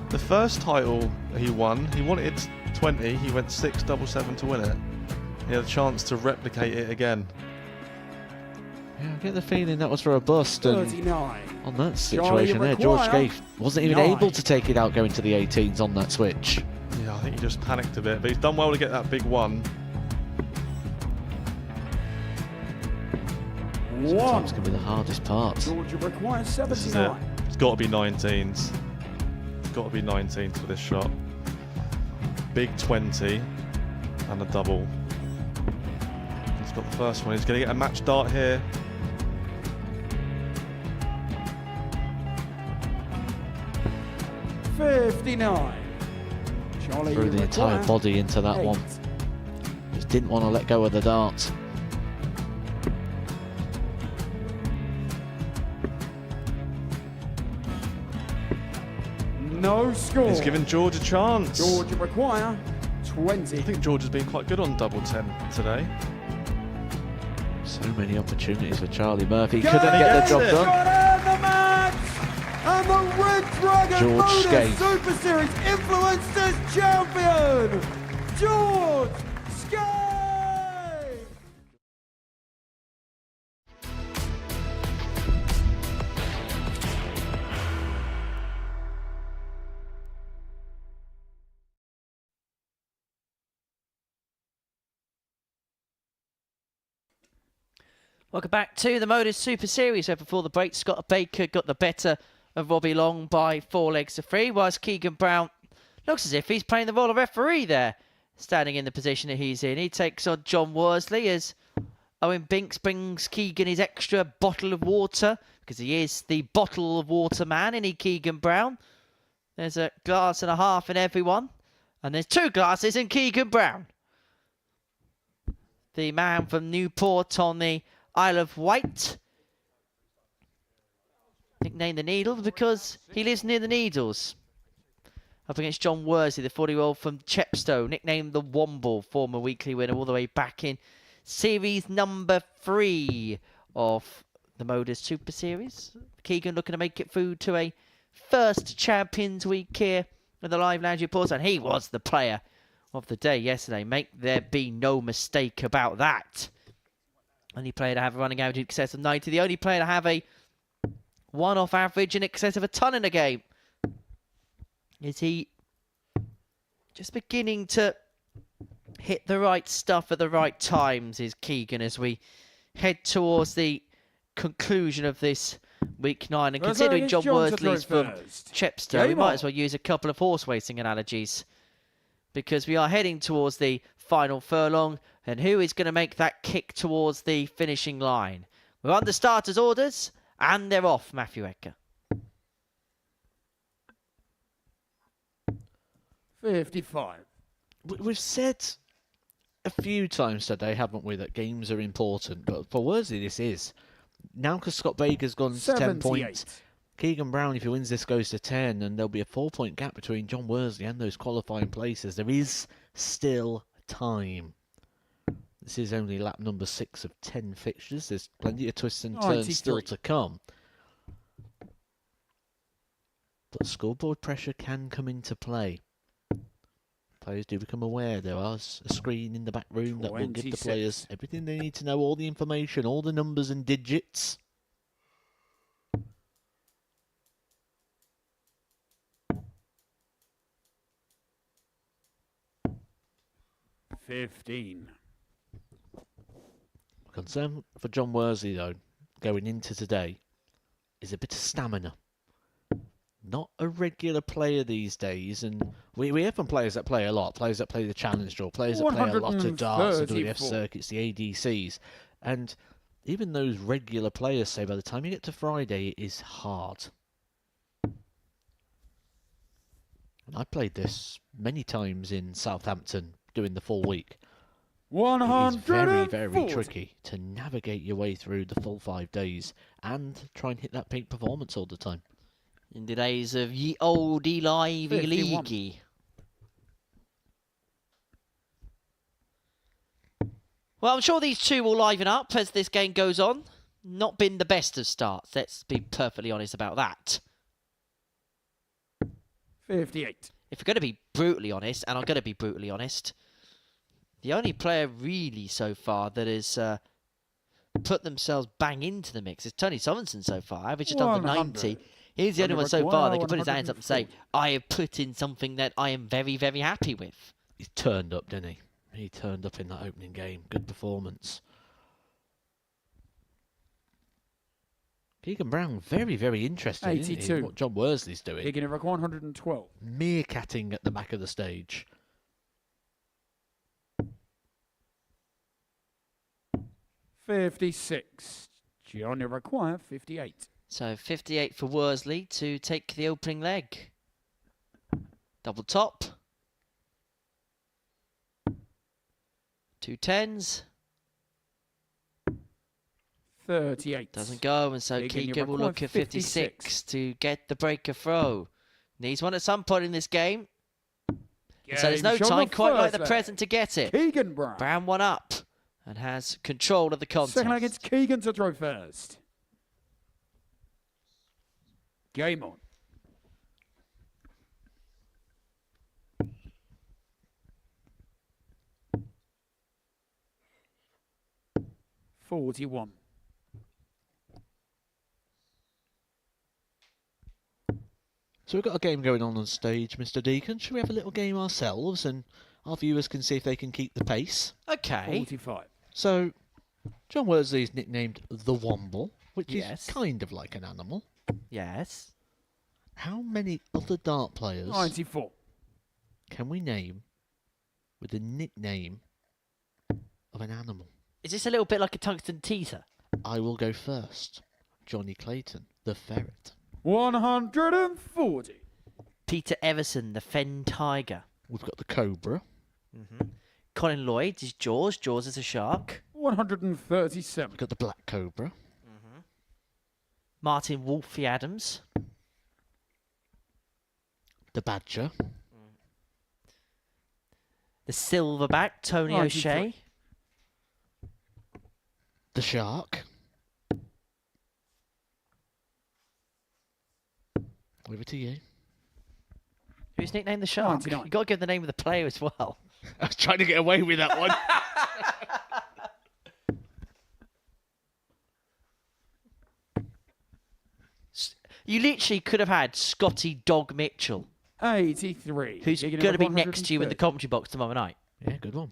The first title he won, he wanted 20. He went 6-7-7 to win it. He had a chance to replicate it again. Yeah, I get the feeling that was for a bust, and 39. on that situation there, George Gay wasn't even 9. able to take it out going to the 18s on that switch. Yeah, I think he just panicked a bit, but he's done well to get that big one. Sometimes can be the hardest part. Georgia requires This is it. 79. It's got to be 19s. It's got to be 19s for this shot. Big 20 and a double. He's got the first one. He's going to get a match dart here. $59. Charlie Threw the entire requires body into that 8. one. Just didn't want to let go of the dart. No score. He's given George a chance. Georgia require 20. I think George has been quite good on double 10 today. So many opportunities for Charlie Murphy. Go! Couldn't get the job it. done. Got out the match! And the Red Dragon George Modus Skate. Super Series Influencers Champion, George Skate! Welcome back to the Modus Super Series. So before the break, Scott Baker got the better of Robbie Long by 4 legs to 3, whilst Keegan Brown looks as if he's playing the role of referee there, standing in the position that he's in. He takes on John Worsley as Owen Binks brings Keegan his extra bottle of water, because he is the bottle of water man, isn't he, Keegan Brown? There's a glass and a half in everyone, and there's 2 glasses in Keegan Brown. The man from Newport on the Isle of Wight. Nicknamed the Needle because he lives near the Needles. Up against John Worsley, the 40-year-old from Chepstow, nicknamed the Womble, former weekly winner all the way back in series number 3 of the Modus Super Series. Keegan looking to make it through to a first Champions Week here with the Live Lounge reports, and he was the player of the day yesterday. Make there be no mistake about that. Only player to have a running average in excess of 90. The only player to have a one-off average in excess of a ton in a game. Is he just beginning to hit the right stuff at the right times, is Keegan, as we head towards the conclusion of this week 9. And considering John Worsley's from Chepstow, we might as well use a couple of horse racing analogies, because we are heading towards the final furlong, and who is going to make that kick towards the finishing line? We're on the starters' orders, and they're off, Matthew Edgar. 55. We've said a few times today, haven't we, that games are important, but for Worsley this is. Now because Scott Baker's gone to 10 points, Keegan Brown, if he wins this, goes to 10, and there'll be a 4-point gap between John Worsley and those qualifying places. There is still time. This is only lap number 6 of 10 fixtures. There's plenty of twists and turns still to come. But scoreboard pressure can come into play. Players do become aware there is a screen in the back room that will give the players everything they need to know, all the information, all the numbers and digits. Concern for John Worsley, though, going into today, is a bit of stamina. Not a regular player these days, and we have from players that play a lot, players that play the Challenge Draw, players that play a lot of darts, the WF circuits, the ADCs, and even those regular players say by the time you get to Friday, it is hard. And I played this many times in Southampton doing the full week. 100. It is very, very tricky to navigate your way through the full 5 days and try and hit that peak performance all the time. In the days of ye old Eli League. Well, I'm sure these two will liven up as this game goes on. Not been the best of starts, let's be perfectly honest about that. 58. If we're going to be brutally honest, and I'm going to be brutally honest, the only player really so far that has put themselves bang into the mix is Tony Sorensen so far. Average just under 90. He's the only one so far that can put his hands up and say, I have put in something that I am very, very happy with. He turned up, didn't he? He turned up in that opening game. Good performance. Keegan Brown, very, very interesting 82. in what John Worsley's doing. Keegan Rock 112. Meerkatting at the back of the stage. $56. Johnny require 58. So 58 for Worsley to take the opening leg. Double top. 2 10s. 38. Doesn't go, and so Keegan will look at 56 to get the breaker throw. Needs one at some point in this game. So there's no time quite like the present to get it. Keegan Brown. Brown one up and has control of the contest. Second leg, it's Keegan to throw first. Game on. $41. So we've got a game going on stage, Mr. Deacon. Should we have a little game ourselves and our viewers can see if they can keep the pace? Okay. 45. So, John Worsley is nicknamed the Womble, which Yes. is kind of like an animal. Yes. How many other dart players 94. can we name with the nickname of an animal? Is this a little bit like a tungsten teaser? I will go first. Johnny Clayton, the ferret. 140. Peter Everson, the fen tiger. We've got the cobra. Colin Lloyd is Jaws. Jaws is a shark. 137. We've got the black cobra. Martin Wolfie Adams. The Badger. The Silverback, Tony 93. O'Shea. The Shark. Over to you. Who's nicknamed the Shark? 99. You've got to give the name of the player as well. I was trying to get away with that one. You literally could have had Scotty Dog Mitchell, 83. who's Kicking going to number be next to you in the 130. commentary box tomorrow night. Yeah, good one.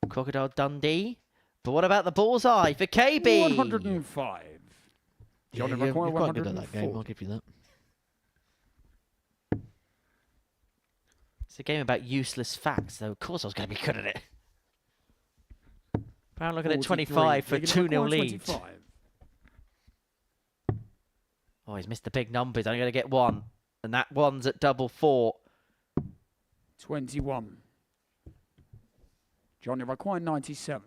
Crocodile Dundee. But what about the bullseye for KB? 105. Yeah, Johnny you're McCoy, quite good at that game, I'll 140. give you that. It's a game about useless facts, though. Of course I was going to be good at it. Brown looking at 43. 25 for a Kicking 2-0 number lead. 25. Oh, he's missed the big numbers. I'm going to get one. And that one's at double 4. 21. Johnny McCoy, 97.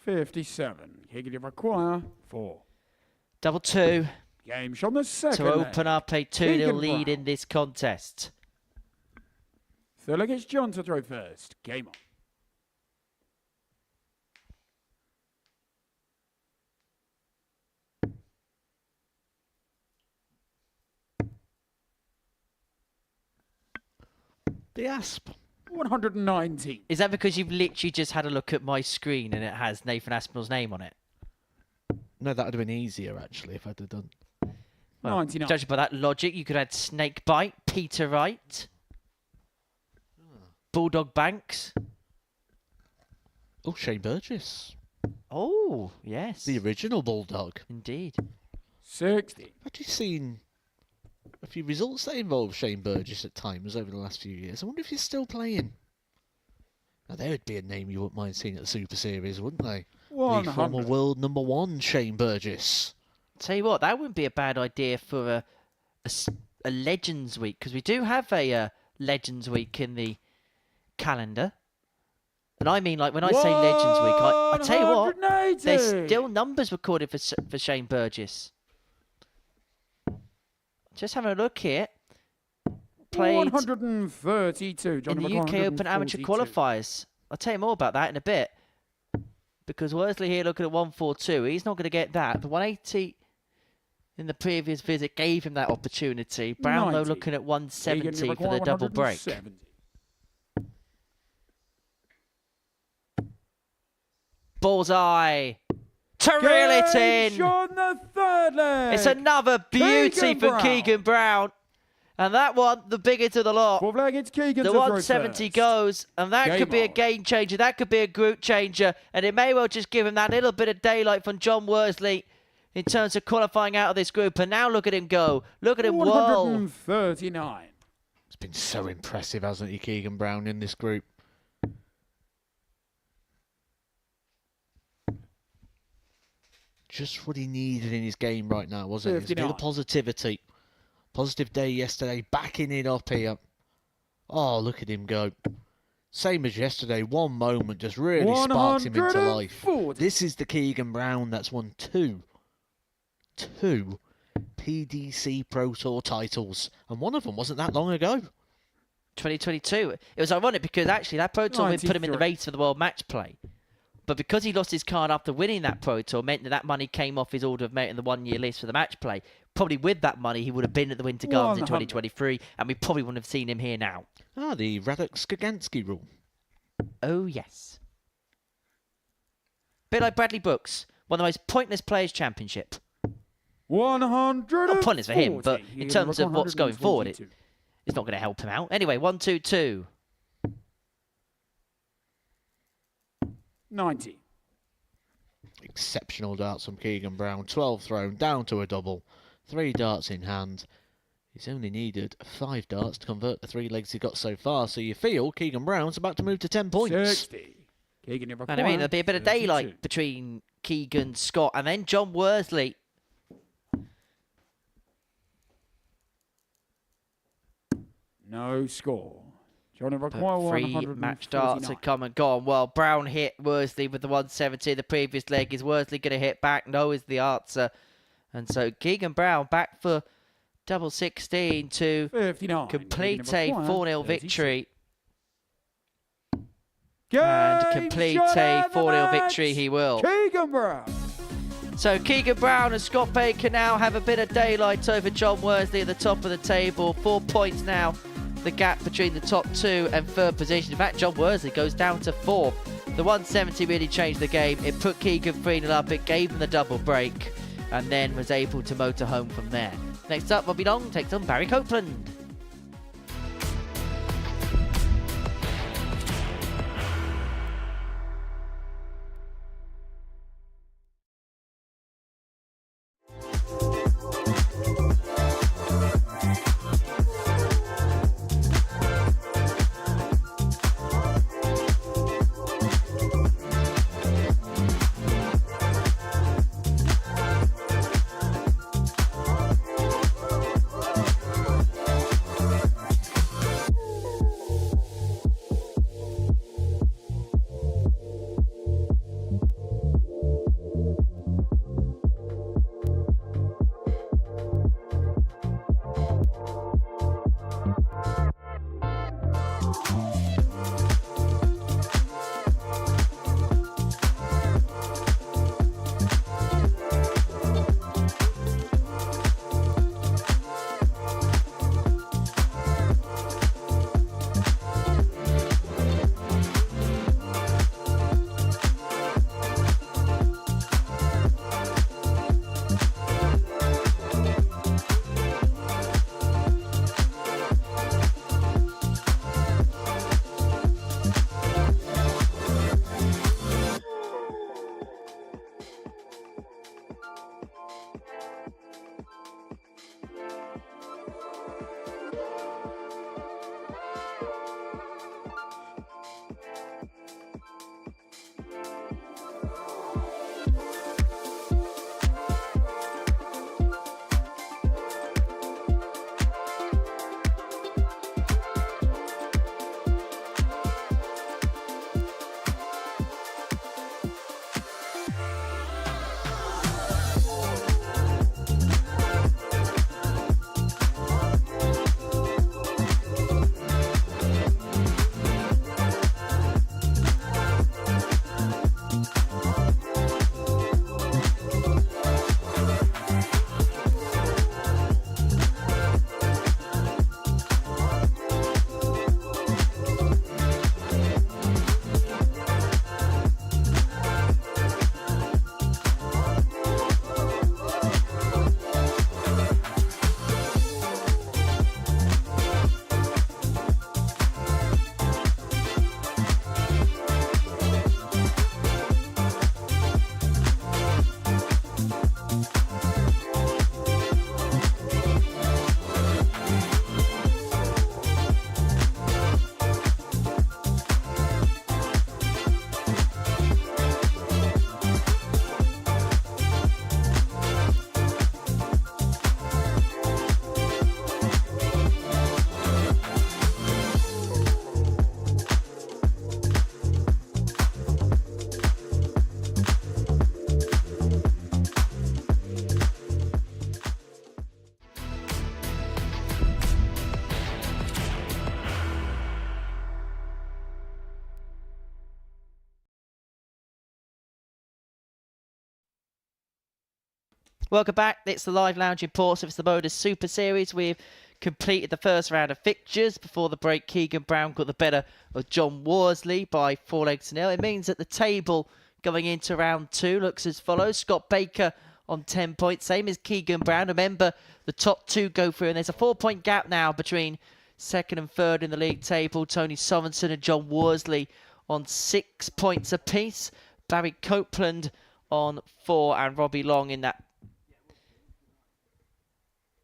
$57. Higgity McCoy, 4. Double 2 Game shot on the second. to open up a 2-0 Keegan lead Brown. in this contest. Third leg, it's John to throw first. Game on. The Asp. 119. Is that because you've literally just had a look at my screen and it has Nathan Aspinall's name on it? No, that would have been easier, actually, if I'd have done. Well, 99. judging by that logic, you could add Snakebite, Peter Wright, Bulldog Banks. Oh, Shane Burgess. Oh, yes. The original Bulldog. Indeed. 60. I've actually seen a few results that involve Shane Burgess at times over the last few years. I wonder if he's still playing. Now, there would be a name you wouldn't mind seeing at the Super Series, wouldn't they? The former 100. world #1 Shane Burgess. Tell you what, that wouldn't be a bad idea for a Legends Week, because we do have a Legends Week in the calendar. And I mean, like, when I say Legends Week, I tell you what, 180. there's still numbers recorded for Shane Burgess. Just having a look here. Played 132. in Johnny the UK Open Amateur 142. Qualifiers. I'll tell you more about that in a bit. Because Worsley here looking at 142. He's not going to get that. The 180 in the previous visit gave him that opportunity. Brownlow 90. looking at 170 Keegan for the double break. 170. Bullseye. To reel it Game in. shot on the third leg. It's another beauty Keegan for Brown. Keegan Brown. And that one, the biggest of the lot. Fourth leg, it's Keegan The to throw 170 first. goes, and that Game could be a on. game changer. That could be a group changer, and it may well just give him that little bit of daylight from John Worsley in terms of qualifying out of this group. And now look at him go. Look at him whirl. 139. It's been so impressive, hasn't he, Keegan Brown, in this group? Just what he needed in his game right now, wasn't it? It's a bit 59. of positivity. Positive day yesterday, backing it up here. Oh, look at him go. Same as yesterday, one moment just really sparked him into life. 140. This is the Keegan Brown that's won two PDC Pro Tour titles. And one of them wasn't that long ago. 2022. It was ironic because actually that Pro Tour would put him in the 93. race for the World Match Play. But because he lost his card after winning that Pro Tour, meant that that money came off his order of merit in the one-year list for the match play. Probably with that money, he would have been at the Winter Gardens in 100. 2023, and we probably wouldn't have seen him here now. Ah, the Radek Skagansky rule. Oh, yes. Bit like Bradley Brooks, one of the most pointless players championship. 100. Not pointless for him, but in terms of what's going forward, it's not going to help him out. Anyway, 1-2-2. 90. Exceptional darts from Keegan Brown. 12 thrown, down to a double. 3 darts in hand. He's only needed 5 darts to convert the 3 legs he got so far, so you feel Keegan Brown's about to move to 10 points. 60. Keegan, you And I mean, there'll be a bit of daylight 32. between Keegan, Scott, and then John Worsley. No score. John But O'Rourke, 3 match darts have come and gone. Well, Brown hit Worsley with the 170 the previous leg. Is Worsley going to hit back? No is the answer. And so Keegan Brown back for double 16 to 59. complete a Keegan 4-0 32. victory. Game And complete shot a and the 4-0 match. victory he will. Keegan Brown. So Keegan Brown and Scott Baker now have a bit of daylight over John Worsley at the top of the table. 4 points now, the gap between the top 2 and 3rd position. In fact, John Worsley goes down to 4th. The 170 really changed the game. It put Keegan 3-0 up. It gave him the double break and then was able to motor home from there. Next up, Robbie Long takes on Barry Copeland. Welcome back. It's the live lounge in Portsmouth. It's the Modus Super Series. We've completed the first round of fixtures. Before the break, Keegan Brown got the better of John Worsley by 4 legs to nil. It means that the table going into round 2 looks as follows. Scott Baker on 10 points, same as Keegan Brown. Remember, the top 2 go through, and there's a 4-point gap now between 2nd and 3rd in the league table. Tony Sorensen and John Worsley on 6 points apiece. Barry Copeland on 4, and Robbie Long in that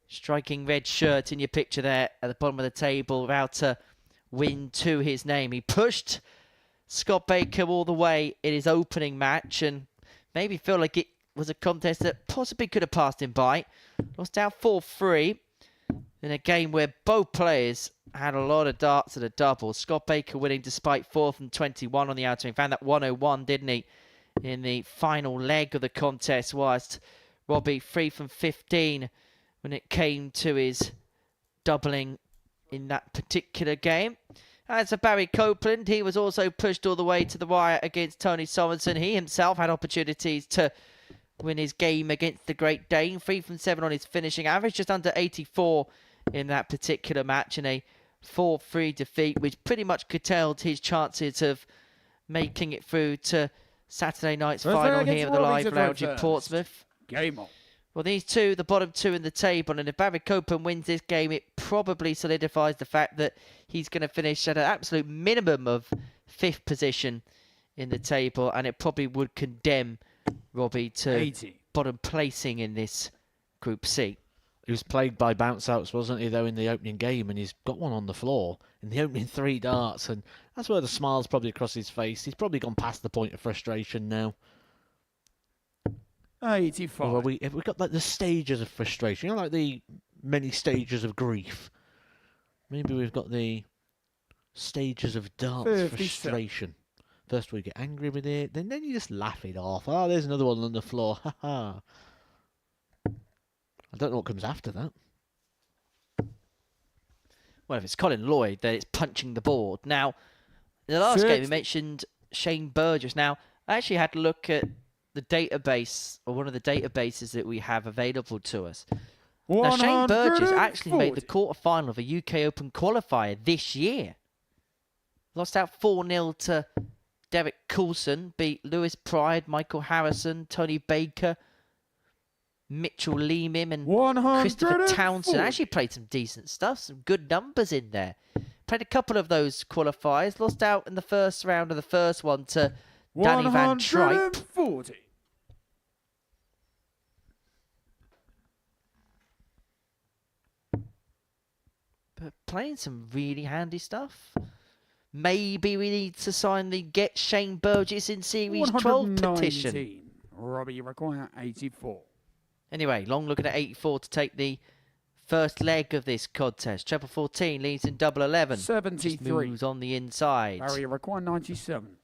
striking red shirt in your picture there at the bottom of the table, without a win to his name. He pushed Scott Baker all the way in his opening match and maybe feel like it was a contest that possibly could have passed him by. Lost out 4-3 in a game where both players had a lot of darts at a double. Scott Baker winning despite 4 from 21 on the outer ring. Found that 101, didn't he, in the final leg of the contest, whilst Robbie 3 from 15 when it came to his doubling in that particular game. As for Barry Copeland, he was also pushed all the way to the wire against Tony Sorensen. He himself had opportunities to win his game against the Great Dane. 3 from 7 on his finishing average, just under 84 in that particular match, in a 4-3 defeat, which pretty much curtailed his chances of making it through to Saturday night's final here at the Live Lounge in Portsmouth. Game on. Well, these two, the bottom two in the table, and if Barry Copeland wins this game, it probably solidifies the fact that he's going to finish at an absolute minimum of 5th position in the table, and it probably would condemn Robbie to 80. bottom placing in this Group C. He was plagued by bounce-outs, wasn't he, though, in the opening game, and he's got one on the floor in the opening 3 darts, and that's where the smile's probably across his face. He's probably gone past the point of frustration now. 85. Well, we've got like the stages of frustration, you know, like the many stages of grief. Maybe we've got the stages of darts 57. frustration. First we get angry with it, then you just laugh it off. Oh, there's another one on the floor. Ha ha. I don't know what comes after that. Well, if it's Colin Lloyd, then it's punching the board. Now, in the last game, we 60. mentioned Shane Burgess. Now, I actually had to look at the database, or one of the databases that we have available to us. Now, Shane Burgess actually made the 140. quarter-final of a UK Open qualifier this year. Lost out 4-0 to Derek Coulson, beat Lewis Pride, Michael Harrison, Tony Baker, Mitchell Leemim and Christopher Townsend. 140. Actually played some decent stuff, some good numbers in there. Played a couple of those qualifiers. Lost out in the first round of the first one to Danny Van Tripe. 140. But playing some really handy stuff. Maybe we need to sign the Get Shane Burgess in Series 12 petition. 119. Robbie, you require 84. Anyway, Long looking at 84 to take the first leg of this contest. Treble 14 leads in double 11. 73. Just moves on the inside. Barry, you require 97.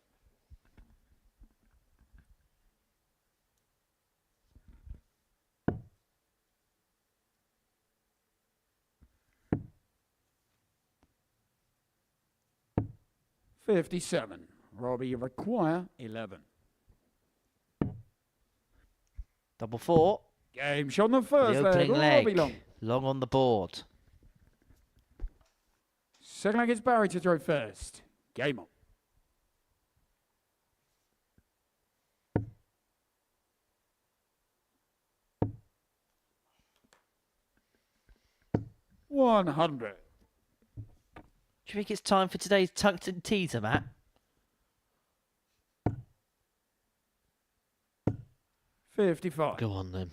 $57. Robbie, you require 11. Double 4. Game shot on the first The opening leg. Robbie Long. Long on the board. Second leg is Barry to throw first. Game on. $100. Do you think it's time for today's Tungsten teaser, Matt? $55. Go on then.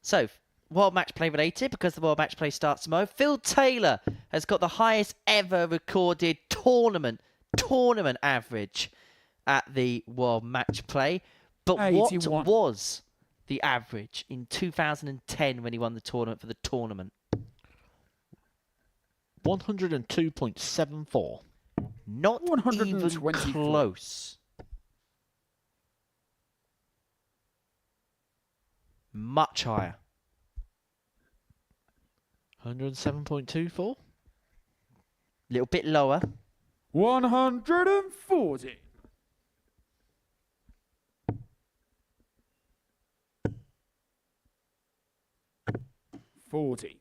So, World Match Play related, because the World Match Play starts tomorrow. Phil Taylor has got the highest ever recorded tournament average at the World Match Play. But 81. what was the average in 2010 when he won the tournament for the tournament? 102.74. Not even 124. close. Much higher. 107.24. Little bit lower. 140. $40.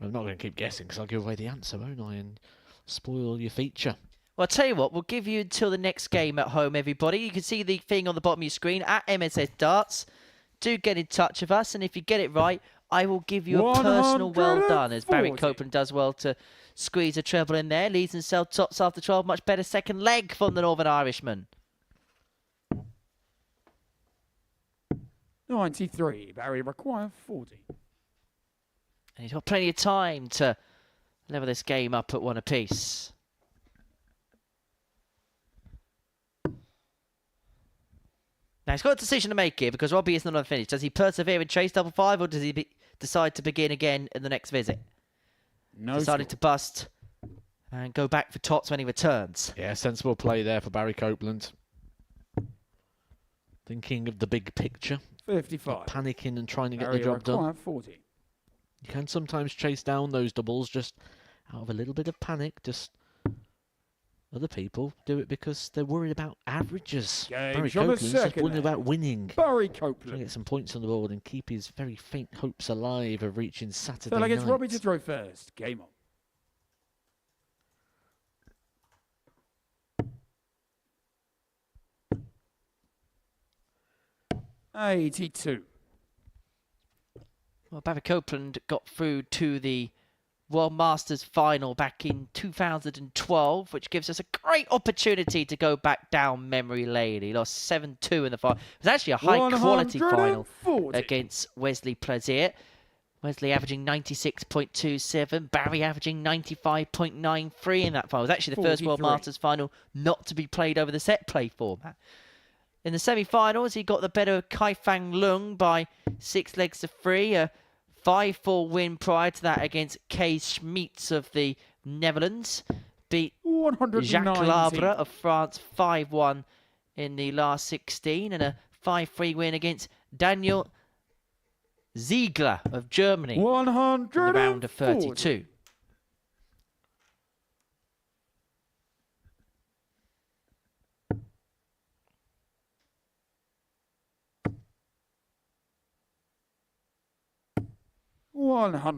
I'm not going to keep guessing because I'll give away the answer, won't I? And spoil your feature. Well, I'll tell you what, we'll give you until the next game at home, everybody. You can see the thing on the bottom of your screen at MSS Darts. Do get in touch with us, and if you get it right, I will give you a personal well done, as Barry 140. Copeland does well to squeeze a treble in there. Leads and sell tops after 12. Much better second leg from the Northern Irishman. 93. Barry require 40. And he's got plenty of time to level this game up at 1 apiece. Now, he's got a decision to make here because Robbie is not unfinished. Does he persevere and chase double 5, or does he decide to begin again in the next visit? No Decided score. to bust and go back for tots when he returns. Yeah, sensible play there for Barry Copeland. Thinking of the big picture. 55. Not panicking and trying to get Barry the job done. require 40. You can sometimes chase down those doubles just out of a little bit of panic. Just other people do it because they're worried about averages. Game Barry shot the Copeland's just second worried leg. about winning. Barry Trying to Copeland. get some points on the board and keep his very faint hopes alive of reaching Saturday Fella gets night. Robbie to throw first. Game on. $82. Well, Barry Copeland got through to the World Masters final back in 2012, which gives us a great opportunity to go back down memory lane. He lost 7-2 in the final. It was actually a high-quality final 140. against Wesley Plazier. Wesley averaging 96.27, Barry averaging 95.93 in that final. It was actually the first World 43. Masters final not to be played over the set play format. In the semi-finals, he got the better of Kaifang Lung by 6 legs to 3. A 5-4 win prior to that against Kay Schmitz of the Netherlands. Beat 190. Jacques Labre of France 5-1 in the last 16. And a 5-3 win against Daniel Ziegler of Germany in the round of 32.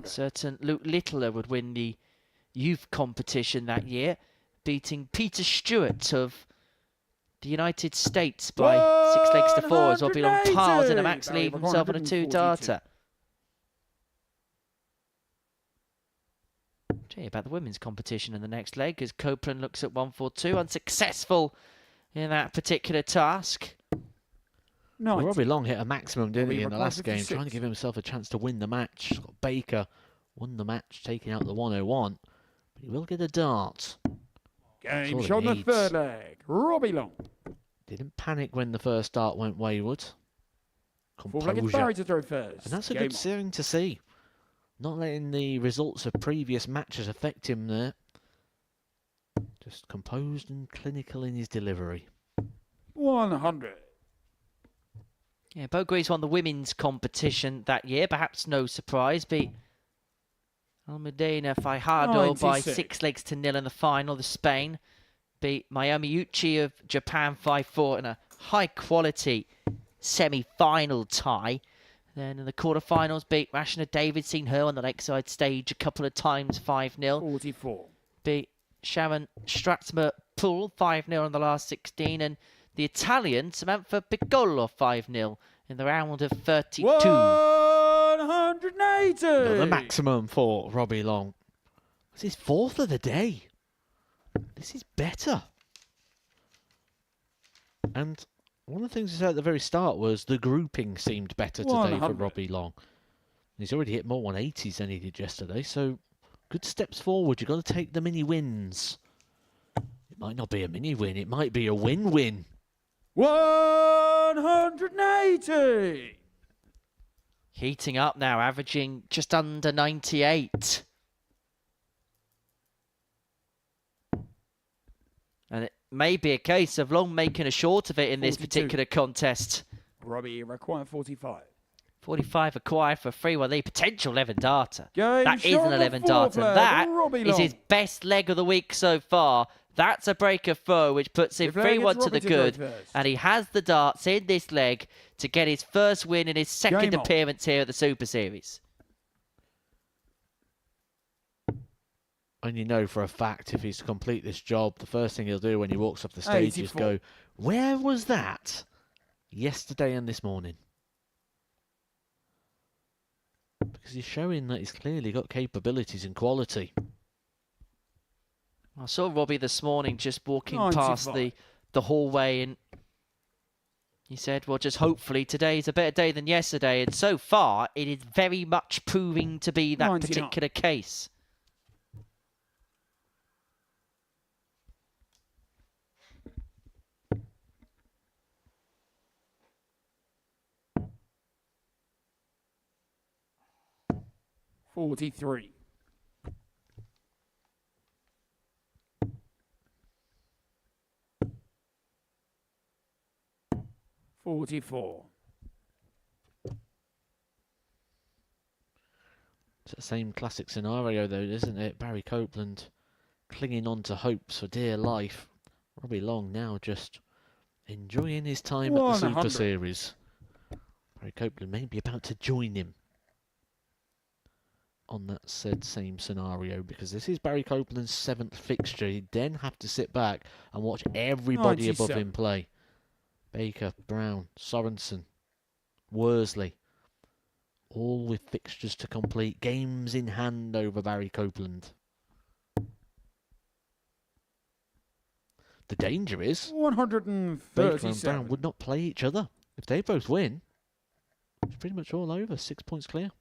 Certain Luke Littler would win the youth competition that year, beating Peter Stewart of the United States by 6 legs to 4 as Robbie Long piles in a max lead himself on a 2-darter. Tell you about the women's competition in the next leg as Copeland looks at 142, unsuccessful in that particular task. Well, Robbie Long hit a maximum, didn't he, in the required last game, 56. trying to give himself a chance to win the match. Scott Baker won the match, taking out the 101, but he will get a dart. Game all he shot in the needs. third leg. Robbie Long. Didn't panic when the first dart went wayward. Four-legged Barry to throw first. And that's a Game good thing to see. Not letting the results of previous matches affect him there. Just composed and clinical in his delivery. 100. Yeah, Bo Greaves won the women's competition that year. Perhaps no surprise. Beat Almudena Fajardo by 96. 6 legs to 0 in the final. The Spain beat Mayumi Uchi of Japan 5-4 in a high-quality semi-final tie. Then in the quarterfinals, beat Rashna David, seen her on the lakeside stage a couple of times 5-0. 44. Beat Sharon Stratzmer Poole 5-0 in the last 16. And the Italian Samantha Piccolo 5-0 in the round of 32. 180. The maximum for Robbie Long. It's his fourth of the day. This is better. And one of the things he said at the very start was the grouping seemed better today for 100. Robbie Long. He's already hit more 180s than he did yesterday, so good steps forward. You've got to take the mini wins. It might not be a mini win, it might be a win-win. 180. Heating up now, averaging just under 98. And it may be a case of Long making a short of it in this 42. particular contest. Robbie require 45. 45 acquired for a 3-1 lead. Potential 11-darter. Game That is shot an on the 11-darter. fourth leg, That Robbie is Long. his best leg of the week so far. That's a break of foe, which puts him If Lang 3-1 gets to the Robbie to go good. first. And he has the darts in this leg to get his first win in his second Game on. appearance here at the Super Series. And you know for a fact if he's to complete this job, the first thing he'll do when he walks off the stage is 84. go, where was that yesterday and this morning? Because he's showing that he's clearly got capabilities and quality. I saw Robbie this morning just walking 95. past the hallway, and He said, well, just hopefully today's a better day than yesterday. And so far, it is very much proving to be that 99. particular case. $43. 44. It's the same classic scenario, though, isn't it? Barry Copeland clinging on to hopes for dear life. Robbie Long now just enjoying his time at the Super 100. Series. Barry Copeland may be about to join him on that said same scenario, because this is Barry Copeland's 7th fixture. He'd then have to sit back and watch everybody above 97. him play. Baker, Brown, Sorensen, Worsley, all with fixtures to complete, games in hand over Barry Copeland. The danger is Baker and 137. Brown would not play each other. If they both win, it's pretty much all over. 6 points clear.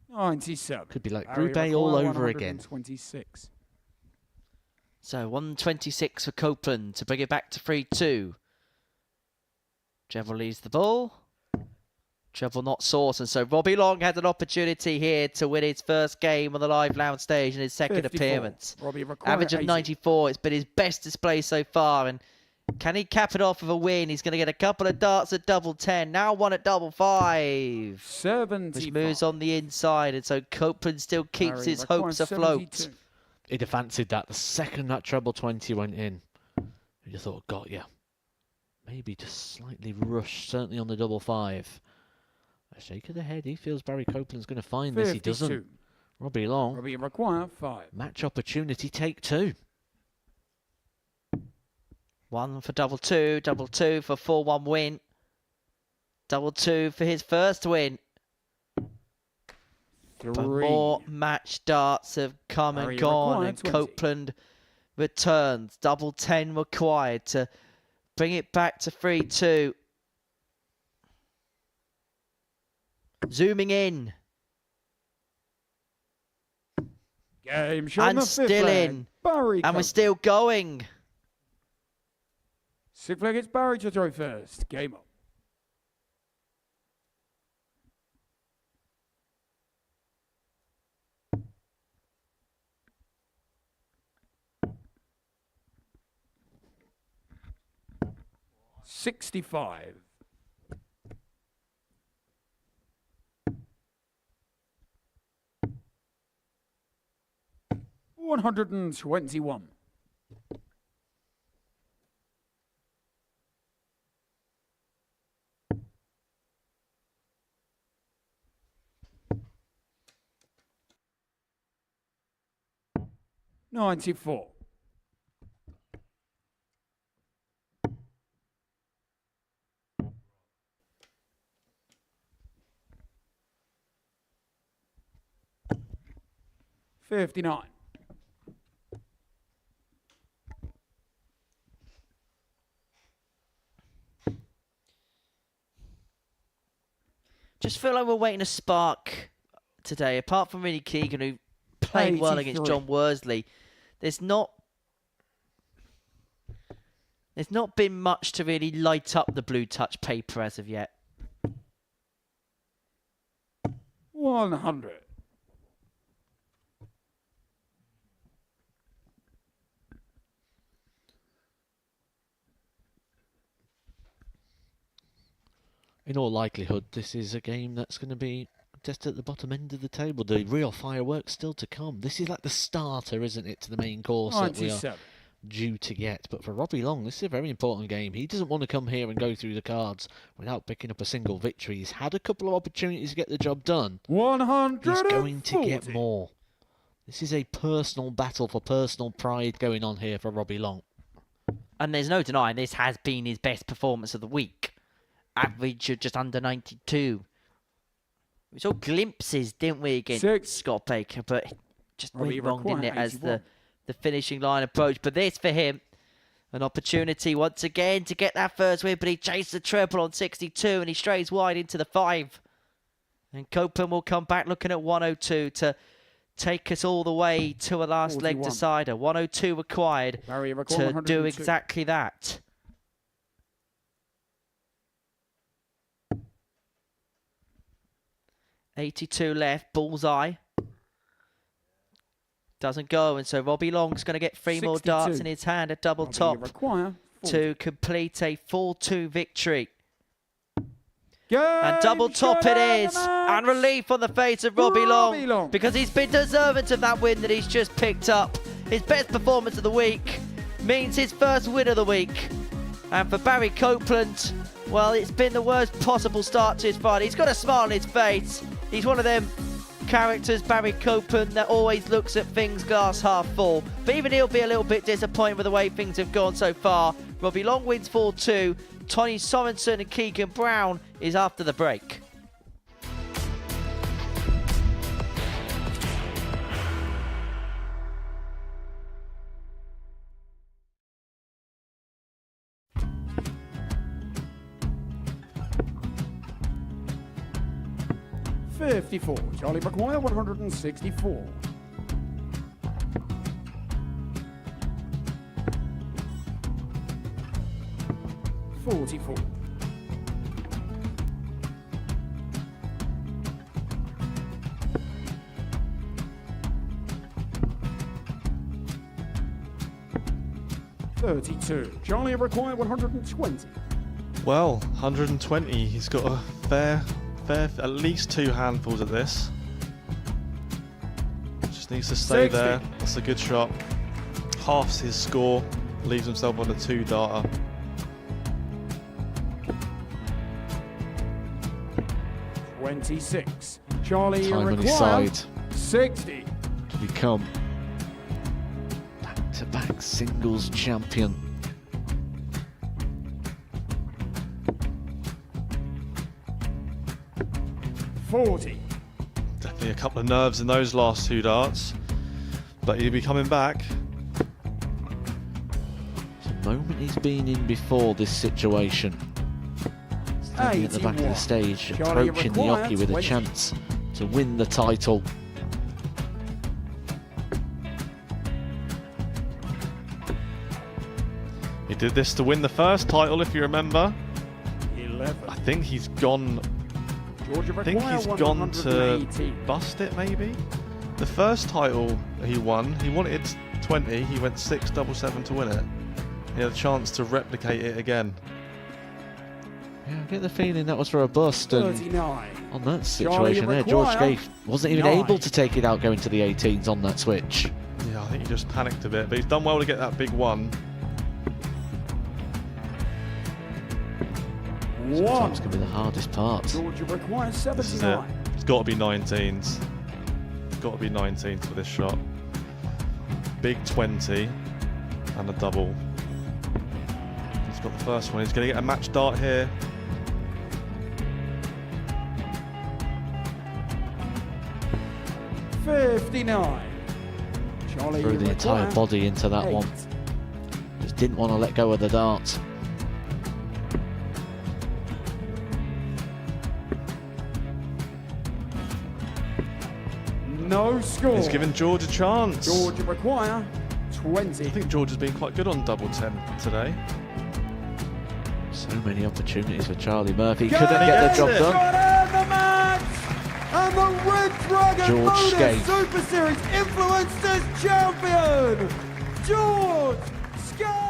97. Could be like Barry Group A all require over again. 126. So 126 for Copeland to bring it back to 3-2. Treble leads the ball. Treble not source, and so Robbie Long had an opportunity here to win his first game on the live lounge stage in his second 54. appearance. Robbie require Average of 80. 94. It's been his best display so far, and can he cap it off with a win? He's going to get a couple of darts at double 10. Now one at double 5. 75. Which moves on the inside, and so Copeland still keeps Barry his require hopes afloat. 72. He'd have fancied that the second that treble 20 went in. He'd have thought, got ya. Maybe just slightly rushed, certainly on the double 5. A shake of the head. He feels Barry Copeland's going to find this. He 52. doesn't. Robbie Long. Robbie require 5. Match opportunity, take 2. 1 for double 2 for 4-1 win. Double 2 for his first win. 3. But more match darts have come Barry and gone, required and 20. Copeland returns. Double 10 required to bring it back to 3-2. Zooming in. Game shot And on the fifth still leg. in. Barry And we're Copeland. still going. Sixth flag, it's Barry to throw first. Game up. $65. $121. $94. $59. Just feel like we're waiting a spark today. Apart from Rennie Keegan, who played well against 83. John Worsley, there's not been much to really light up the blue touch paper as of yet. 100. In all likelihood, this is a game that's going to be just at the bottom end of the table. The real fireworks still to come. This is like the starter, isn't it, to the main course that we are 97. due to get. But for Robbie Long, this is a very important game. He doesn't want to come here and go through the cards without picking up a single victory. He's had a couple of opportunities to get the job done. 140. He's going to get more. This is a personal battle for personal pride going on here for Robbie Long. And there's no denying this has been his best performance of the week. Average of just under 92. We saw glimpses, didn't we, against 6. Scott Baker, but just Robbie went wrong, didn't it, require as 81. the finishing line approach. But this for him, An opportunity once again to get that first win, but he chased the treble on 62 and he strays wide into the 5. And Copeland will come back looking at 102 to take us all the way to a last 41. leg decider. 102 required Barrier record to 102. do exactly that. $82 left, bullseye. Doesn't go, and so Robbie Long's going to get 3 more 62. darts in his hand at double Barrier top require 40. to complete a 4-2 victory. Game And double top it show is, of the match. and relief on the face of Robbie Robbie Long, Long. because he's been deserving of that win that he's just picked up. His best performance of the week means his first win of the week. And for Barry Copeland, well, it's been the worst possible start to his Friday. He's got a smile on his face. He's one of them characters, Barry Copeland, that always looks at things glass half full. But even he'll be a little bit disappointed with the way things have gone so far. Robbie Long wins 4-2. Tony Sorensen and Keegan Brown is after the break. $54. Charlie require 164. $44. $32. Charlie require 120. Well, 120. He's got a fair, at least 2 handfuls at this. Just needs to stay 60. there. That's a good shot. Halves his score. Leaves himself on a 2-darter. $26. Charlie Time on his require side 60. to become back-to-back singles champion. $40. Definitely a couple of nerves in those last 2 darts. But he'll be coming back. It's a moment he's been in before this situation. Standing at the back of the 81. stage, Charlie approaching the require Yoki with a 20. chance to win the title. He did this to win the first title, if you remember. 11. I think he's gone. Georgia I think require he's gone to 180. bust it, maybe. The first title he won, he wanted 20. He went 6-7-7 to win it. He had a chance to replicate it again. Yeah, I get the feeling that was for a bust, and 39. on that situation there, George require Scaife wasn't even 9. able to take it out going to the 18s on that switch. Yeah, I think he just panicked a bit, but he's done well to get that big one. Sometimes 1. can be the hardest part. Georgia requires This is it. 79. It's got to be 19s. It's got to be 19s for this shot. Big 20 and a double. He's got the first one. He's going to get a match dart here. $59. Charlie Threw the entire require body into that 8. one. Just didn't want to let go of the dart. No score. He's given George a chance. Georgia require 20. I think George has been quite good on double 10 today. So many opportunities for Charlie Murphy. Game Couldn't get the job it. done. shot and the match! And the Red Dragon George Modus Scaife. Super Series Influencers Champion, George Scaife!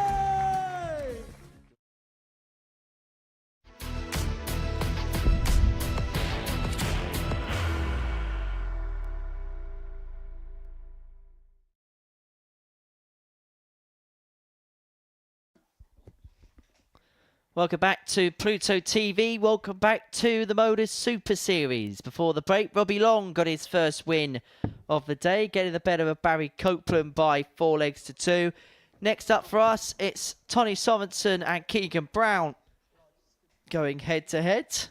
Welcome back to Pluto TV. Welcome back to the Modus Super Series. Before the break, Robbie Long got his first win of the day, getting the better of Barry Copeland by 4 legs to 2. Next up for us, it's Tony Sorensen and Keegan Brown going head to head.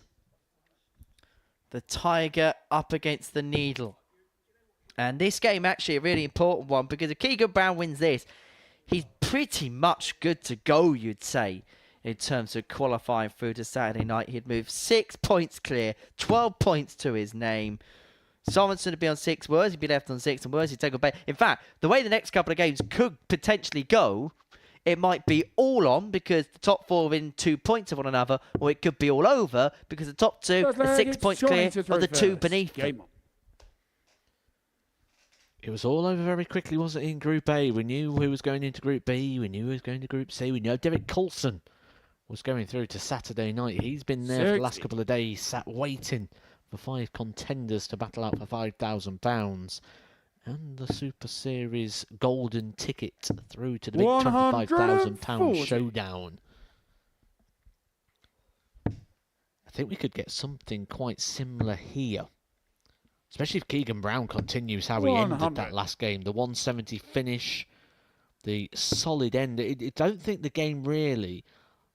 The Tiger up against the Needle. And this game actually a really important one, because if Keegan Brown wins this, he's pretty much good to go, you'd say, in terms of qualifying through to Saturday night. He'd move 6 points clear, 12 points to his name. Sorensen would be on 6, Worsley would be left on 6, and Worsley take away. In fact, the way the next couple of games could potentially go, it might be all on because the top 4 are within 2 points of one another, or it could be all over because the top 2 are 6 points clear of the 2 beneath them. Game on. It was all over very quickly, wasn't it, in Group A? We knew who was going into Group B, we knew who was going to Group C, we knew Derek Coulson was going through to Saturday night. He's been there for the last couple of days, sat waiting for 5 contenders to battle out for £5,000. And the Super Series golden ticket through to the big £25,000 showdown. I think we could get something quite similar here. Especially if Keegan Brown continues how he ended that last game. The 170 finish, the solid end. I don't think the game really,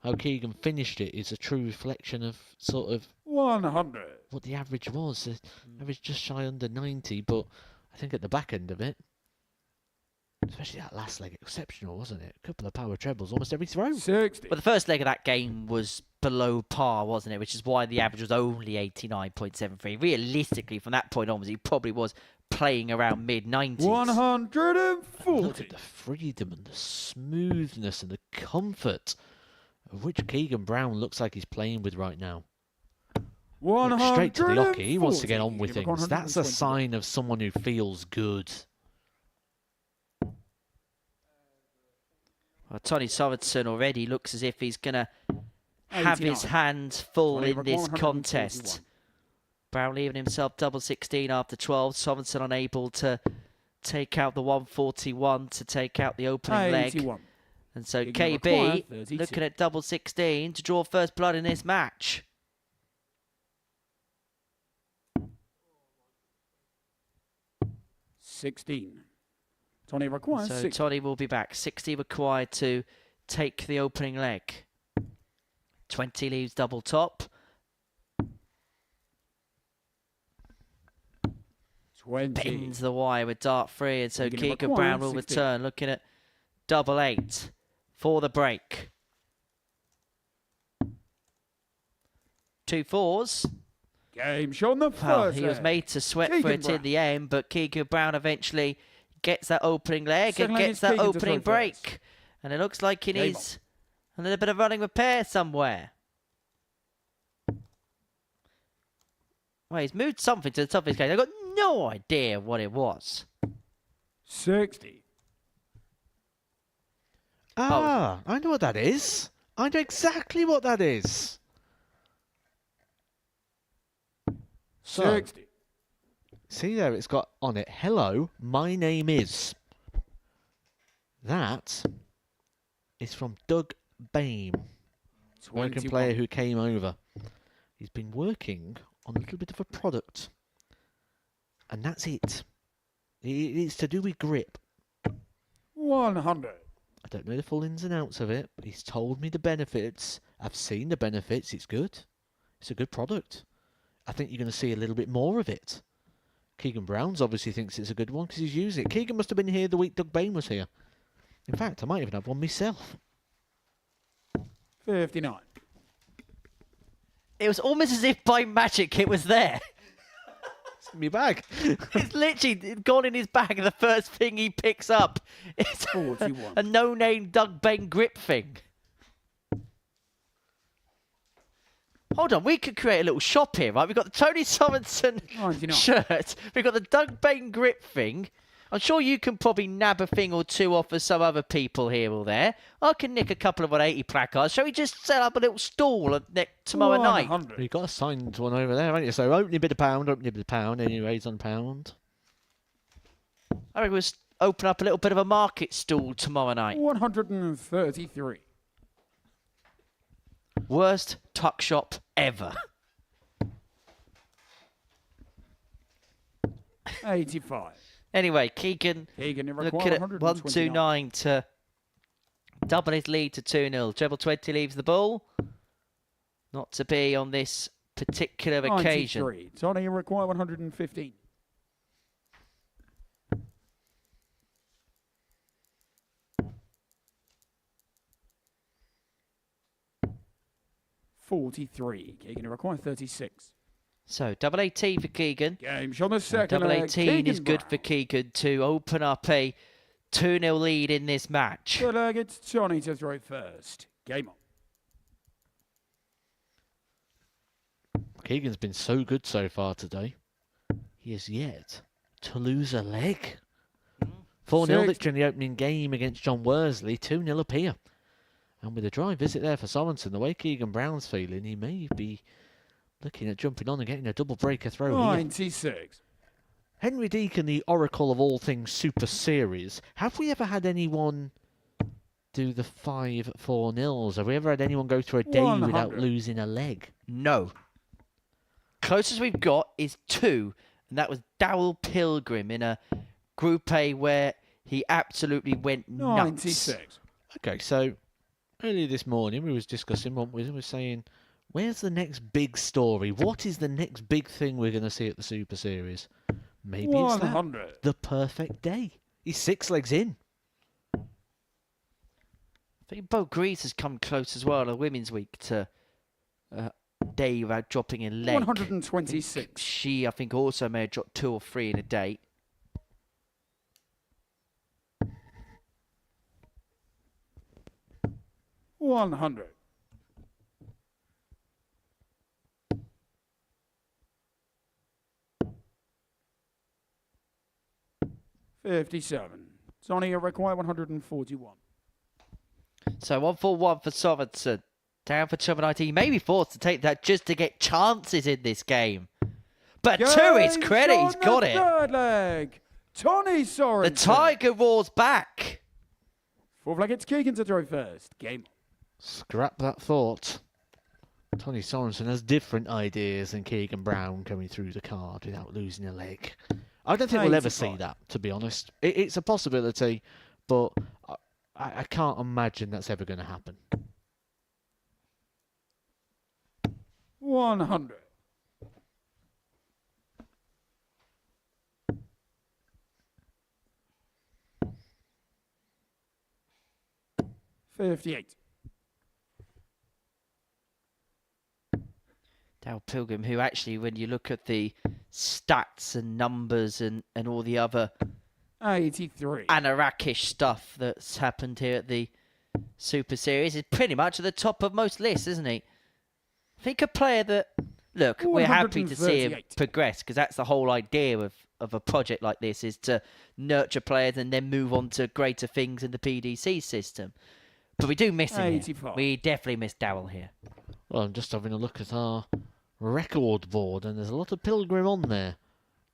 how Keegan finished it, is a true reflection of sort of 100. what the average was. The average just shy under 90, but I think at the back end of it, especially that last leg, exceptional, wasn't it? A couple of power trebles almost every throw. 60. But the first leg of that game was below par, wasn't it? Which is why the average was only 89.73. Realistically, from that point onwards, he probably was playing around mid-90s. 140. Look at the freedom and the smoothness and the comfort of which Keegan Brown looks like he's playing with right now. Look straight to the hockey. He wants to get on with things. That's a sign of someone who feels good. Well, Tony Sorensen already looks as if he's going to have his hands full in this contest. Brown leaving himself double 16 after 12. Sorensen unable to take out the 141 to take out the opening leg. And so KB looking at double 16 to draw first blood in this match. Tony requires so 60. Tony will be back. 60 required to take the opening leg. 20 leaves double top. 20. Bends the wire with dart free, and so Keegan Brown will return. Looking at double 8 for the break. 2 4s. Game shown the Well, first. he was made to sweat for it in the end, but Keegan Brown eventually gets that opening leg and gets that opening break. And it looks like he needs a little bit of running repair somewhere. Well, he's moved something to the top of his game. I've got no idea what it was. 60. Ah, I know what that is. I know exactly what that is. So, 60. see there, it's got on it, hello, my name is. That is from Doug Bain, American player who came over. He's been working on a little bit of a product. And that's it. It's to do with grip. 100. I don't know the full ins and outs of it, but he's told me the benefits. I've seen the benefits. It's good. It's a good product. I think you're going to see a little bit more of it. Keegan Browns obviously thinks it's a good one because he's using it. Keegan must have been here the week Doug Bain was here. In fact, I might even have one myself. 59. It was almost as if by magic it was there. It's in my bag. It's literally gone in his bag, and the first thing he picks up is 41. a no-name Doug Bain grip thing. Hold on, we could create a little shop here, right? We've got the Tony Sorensen 99. shirt. We've got the Doug Bain grip thing. I'm sure you can probably nab a thing or two off of some other people here or there. I can nick a couple of 180 placards. Shall we just set up a little stall tomorrow night? 100. You've got a signed one over there, haven't you? So opening bid £1, opening bid £1, any raise on £1. I reckon we'll open up a little bit of a market stall tomorrow night. 133. Worst tuck shop ever. 85. Anyway, Keegan Keegan looking at 129 to double his lead to 2-0. Treble 20 leaves the ball. Not to be on this particular occasion. 93. Tony require 115. 43. Keegan to require 36. So, double 18 for Keegan. Game shot the And second double leg. 18 is Keegan good Brown. for Keegan to open up a 2-0 lead in this match. Third leg, it's Johnny to throw first. Game on. Keegan's been so good so far today. He is yet to lose a leg. 4-0 Six. victory in the opening game against John Worsley. 2-0 up here. And with a dry visit there for Sorensen, the way Keegan Brown's feeling, he may be looking at jumping on and getting a double breaker throw here. 96. Henry Deacon, the oracle of all things Super Series. Have we ever had anyone do the 5-4-0s? Have we ever had anyone go through a day 100. without losing a leg? No. Closest we've got is 2, and that was Dowell Pilgrim in a Group A where he absolutely went nuts. 96. Okay, so earlier this morning we was discussing what we were saying. Where's the next big story? What is the next big thing we're going to see at the Super Series? Maybe it's that. 100. The perfect day. He's 6 legs in. I think Bo Grease has come close as well on a Women's Week to day without dropping a leg. 126. She, I think, also may have dropped 2 or 3 in a day. $100. $57. Sonny, you require 141. So 141 for Sorensen. Down for Chubanite. He may be forced to take that just to get chances in this game. But to his Game credit, he's shot got the it. Third leg. Tony Sorensen. The Tiger roars back. Fourth leg, it's Keegan to throw first. Game. Scrap that thought. Tony Sorensen has different ideas than Keegan Brown coming through the card without losing a leg. I don't think we'll ever see 85. that, to be honest. It's a possibility, but I can't imagine that's ever going to happen. 100. $58. Dowell Pilgrim, who actually, when you look at the stats and numbers and all the other 83. Anarakish stuff that's happened here at the Super Series, is pretty much at the top of most lists, isn't he? I think a player that, look, we're happy to see him 138. progress, because that's the whole idea of a project like this, is to nurture players and then move on to greater things in the PDC system. But we do miss him here. 85. We definitely miss Dowell here. Well, I'm just having a look at our record board, and there's a lot of Pilgrim on there.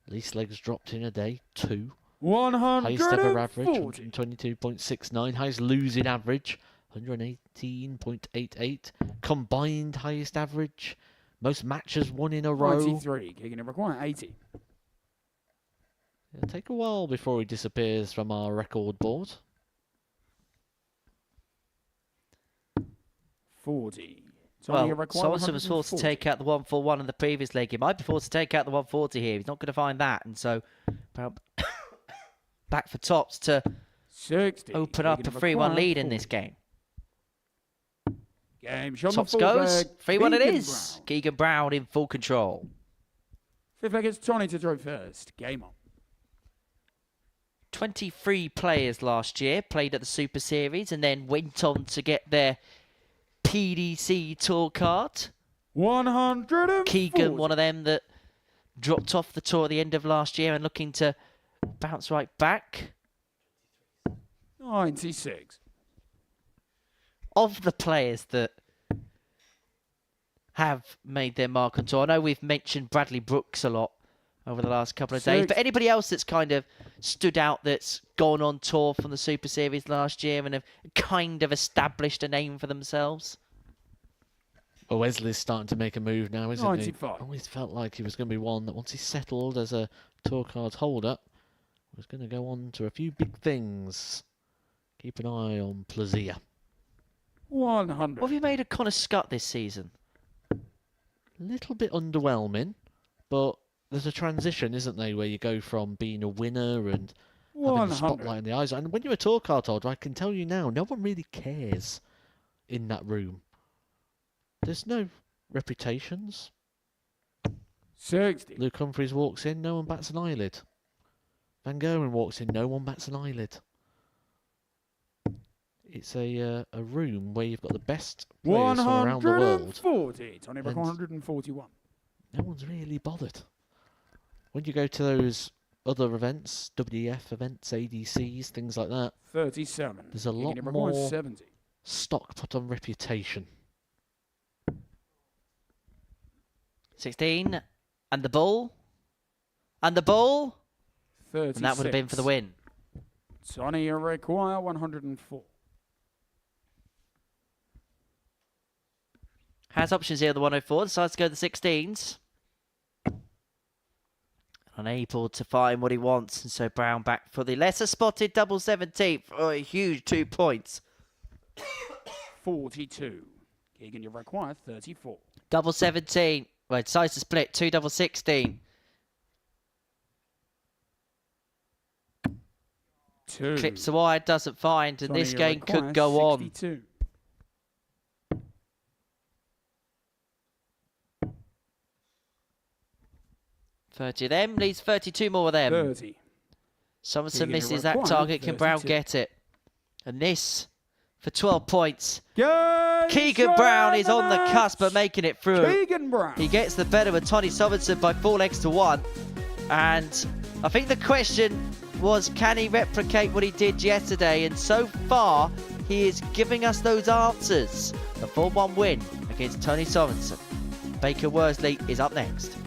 Least legs dropped in a day, 2. Highest ever average, 140. 122.69. Highest losing average, 118.88. Combined highest average. Most matches won in a row. 93. Keegan to require 80. It'll take a while before he disappears from our record board. 40. Well, you require Sorensen was forced to 140. take out the 141 in the previous leg. He might be forced to take out the 140 here. He's not going to find that. And so, back for tops to 60. open up a Keegan to 3-1 require lead in 40. this game. Game shot Tops the full goes. leg. 3-1 it Keegan is. Brown. Keegan Brown in full control. Fifth leg, it's Tony to throw first. Game on. 23 players last year played at the Super Series and then went on to get their PDC tour card. 140. Keegan, one of them that dropped off the tour at the end of last year and looking to bounce right back. 96. Of the players that have made their mark on tour, I know we've mentioned Bradley Brooks a lot over the last couple of days, 6. but anybody else that's kind of stood out that's gone on tour from the Super Series last year and have kind of established a name for themselves? Well, Wesley's starting to make a move now, isn't 95. he? Always felt like he was going to be one that once he settled as a tour card holder, was going to go on to a few big things. Keep an eye on Plazia. 100. What have you made of Connor Scott this season? Little bit underwhelming, but there's a transition, isn't there, where you go from being a winner and having the 100. spotlight in the eyes. And when you're a tour card holder, I can tell you now, no one really cares in that room. There's no reputations. 60. Luke Humphries walks in, no one bats an eyelid. Van Goghen walks in, no one bats an eyelid. It's a room where you've got the best players from around the world. 140. Tony Brook, And 141. no one's really bothered. When you go to those other events, WEF events, ADCs, things like that, 37. there's a lot Brook, more 170. stock put on reputation. 16. And the ball. And the ball. 36. And that would have been for the win. Tony require 104. Has options here, the 104. Decides to go the 16s. Unable to find what he wants. And so Brown back for the lesser spotted double 17 for a huge 2 points. 42. Keegan, you require 34. Double 17. Well, he decides to split. 2 double 16. 2. Clips the wide, doesn't find. And Tony, this you game require could go on. 62. Thirty of them. Leaves 32 more of them. 30. Somerson Keegan, you misses that require target. Can Brown 32. get it? And this for 12 points. Game Keegan Brown is on the match. cusp of making it through. Keegan Brown. He gets the better with Tony Somerson by 4 legs to 1. And I think the question was, can he replicate what he did yesterday? And so far, he is giving us those answers. A 4-1 win against Tony Somerson. Baker Worsley is up next.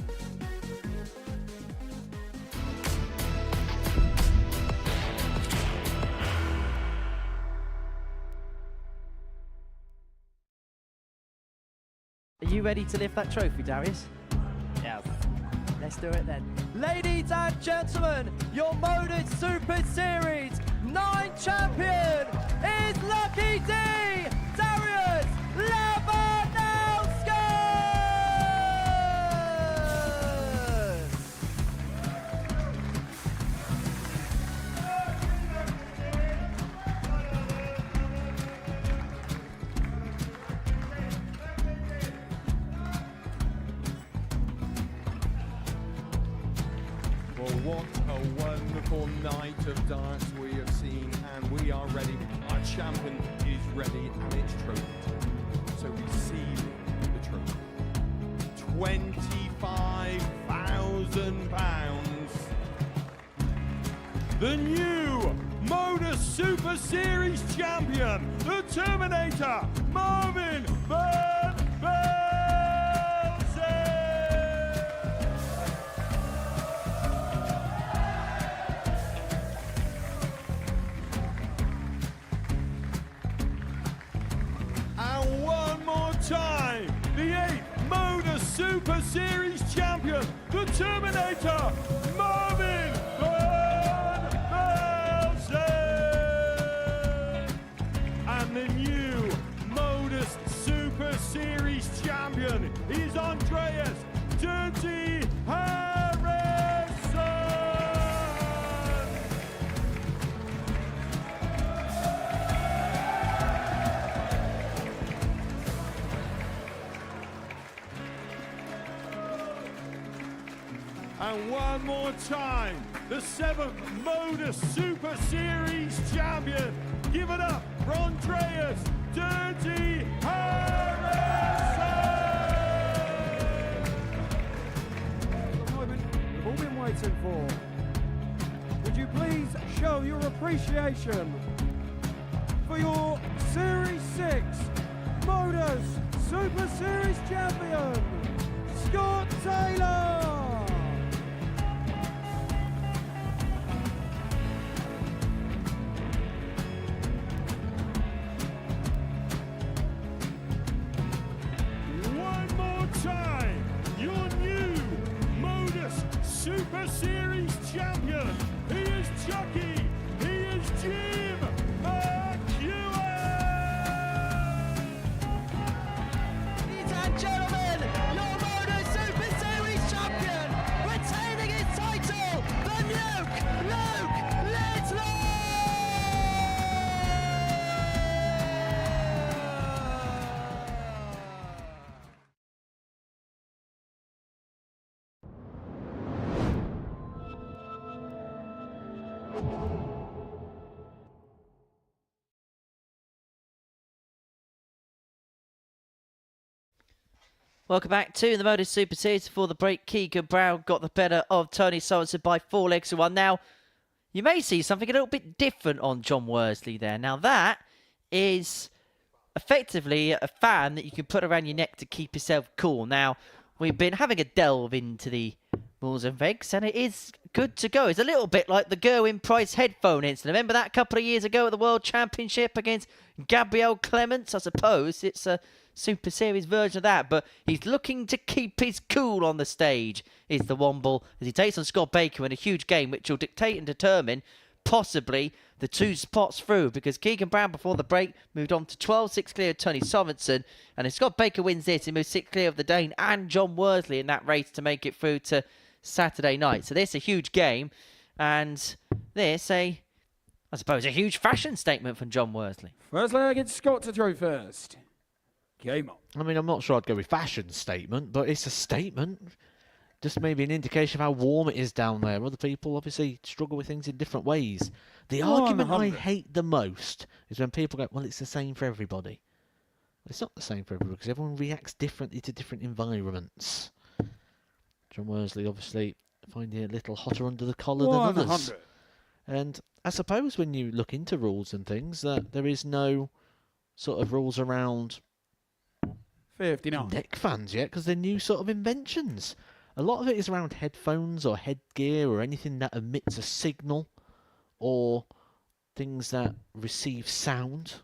Are you ready to lift that trophy, Darius? Yes. Let's do it then. Ladies and gentlemen, your Modus Super Series 9 champion is Lucky D, Darius Labanowski! Well, what a wonderful night of darts we have seen, and we are ready. Our champion is ready, and it's trophy time. So receive the trophy. £25,000. The new Modus Super Series champion, the Terminator, Marvin Van Velzen. And one more time, the 8th Modus Super Series champion, the Terminator, Marvin Van Velzen. And the new Modus Super Series champion is Andreas Dirty Harrison. And one more time, the 7th Modus Super Series champion. Give it up for Andreas Dirty Harrison. The moment we've all been waiting for. Would you please show your appreciation for your Series 6 Modus Super Series champion, Scott Taylor? One more time, your new Modus Super Series champion. He is Chucky. He is Jim McEwen. Ladies and gentlemen, your Modus Super Series champion Welcome back to the Modus Super Series. Before the break, Keegan Brown got the better of Tony Sorensen by 4 legs to 1. Now, you may see something a little bit different on John Worsley there. Now, that is effectively a fan that you can put around your neck to keep yourself cool. Now, we've been having a delve into the rules and regs, and it is good to go. It's a little bit like the Gerwin Price headphone incident. Remember that a couple of years ago at the World Championship against Gabriel Clements? I suppose it's a Super Series version of that, but he's looking to keep his cool on the stage, is the Womble, as he takes on Scott Baker in a huge game which will dictate and determine possibly the 2 spots through, because Keegan Brown before the break moved on to 12-6 clear of Tony Sorensen, and if Scott Baker wins this, he moves 6 clear of the Dane and John Worsley in that race to make it through to Saturday night. So this is a huge game, and this I suppose a huge fashion statement from John Worsley. First leg, it's Scott to throw first. Game on. I mean, I'm not sure I'd go with fashion statement, but it's a statement. Just maybe an indication of how warm it is down there. Other people obviously struggle with things in different ways. The argument I hate the most is when people go, well, it's the same for everybody. It's not the same for everybody because everyone reacts differently to different environments. John Worsley obviously finding it a little hotter under the collar than others. And I suppose when you look into rules and things, that there is no sort of rules around 59. neck fans yet, because they're new sort of inventions. A lot of it is around headphones or headgear or anything that emits a signal or things that receive sound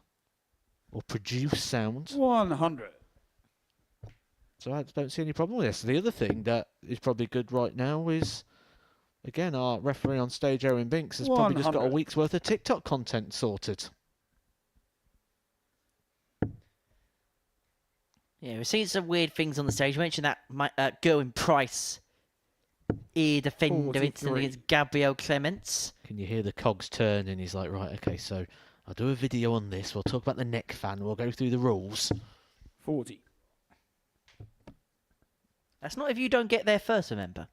or produce sound. 100. So I don't see any problem with this. The other thing that is probably good right now is, again, our referee on stage, Owen Binks, has probably just got a 100. week's worth of TikTok content sorted. Yeah, we've seen some weird things on the stage. You mentioned that Gerwin Price ear defender 43. incident against Gabriel Clements. Can you hear the cogs turn? And he's like, right, okay, so I'll do a video on this. We'll talk about the neck fan. We'll go through the rules. 40. That's not if you don't get there first, remember.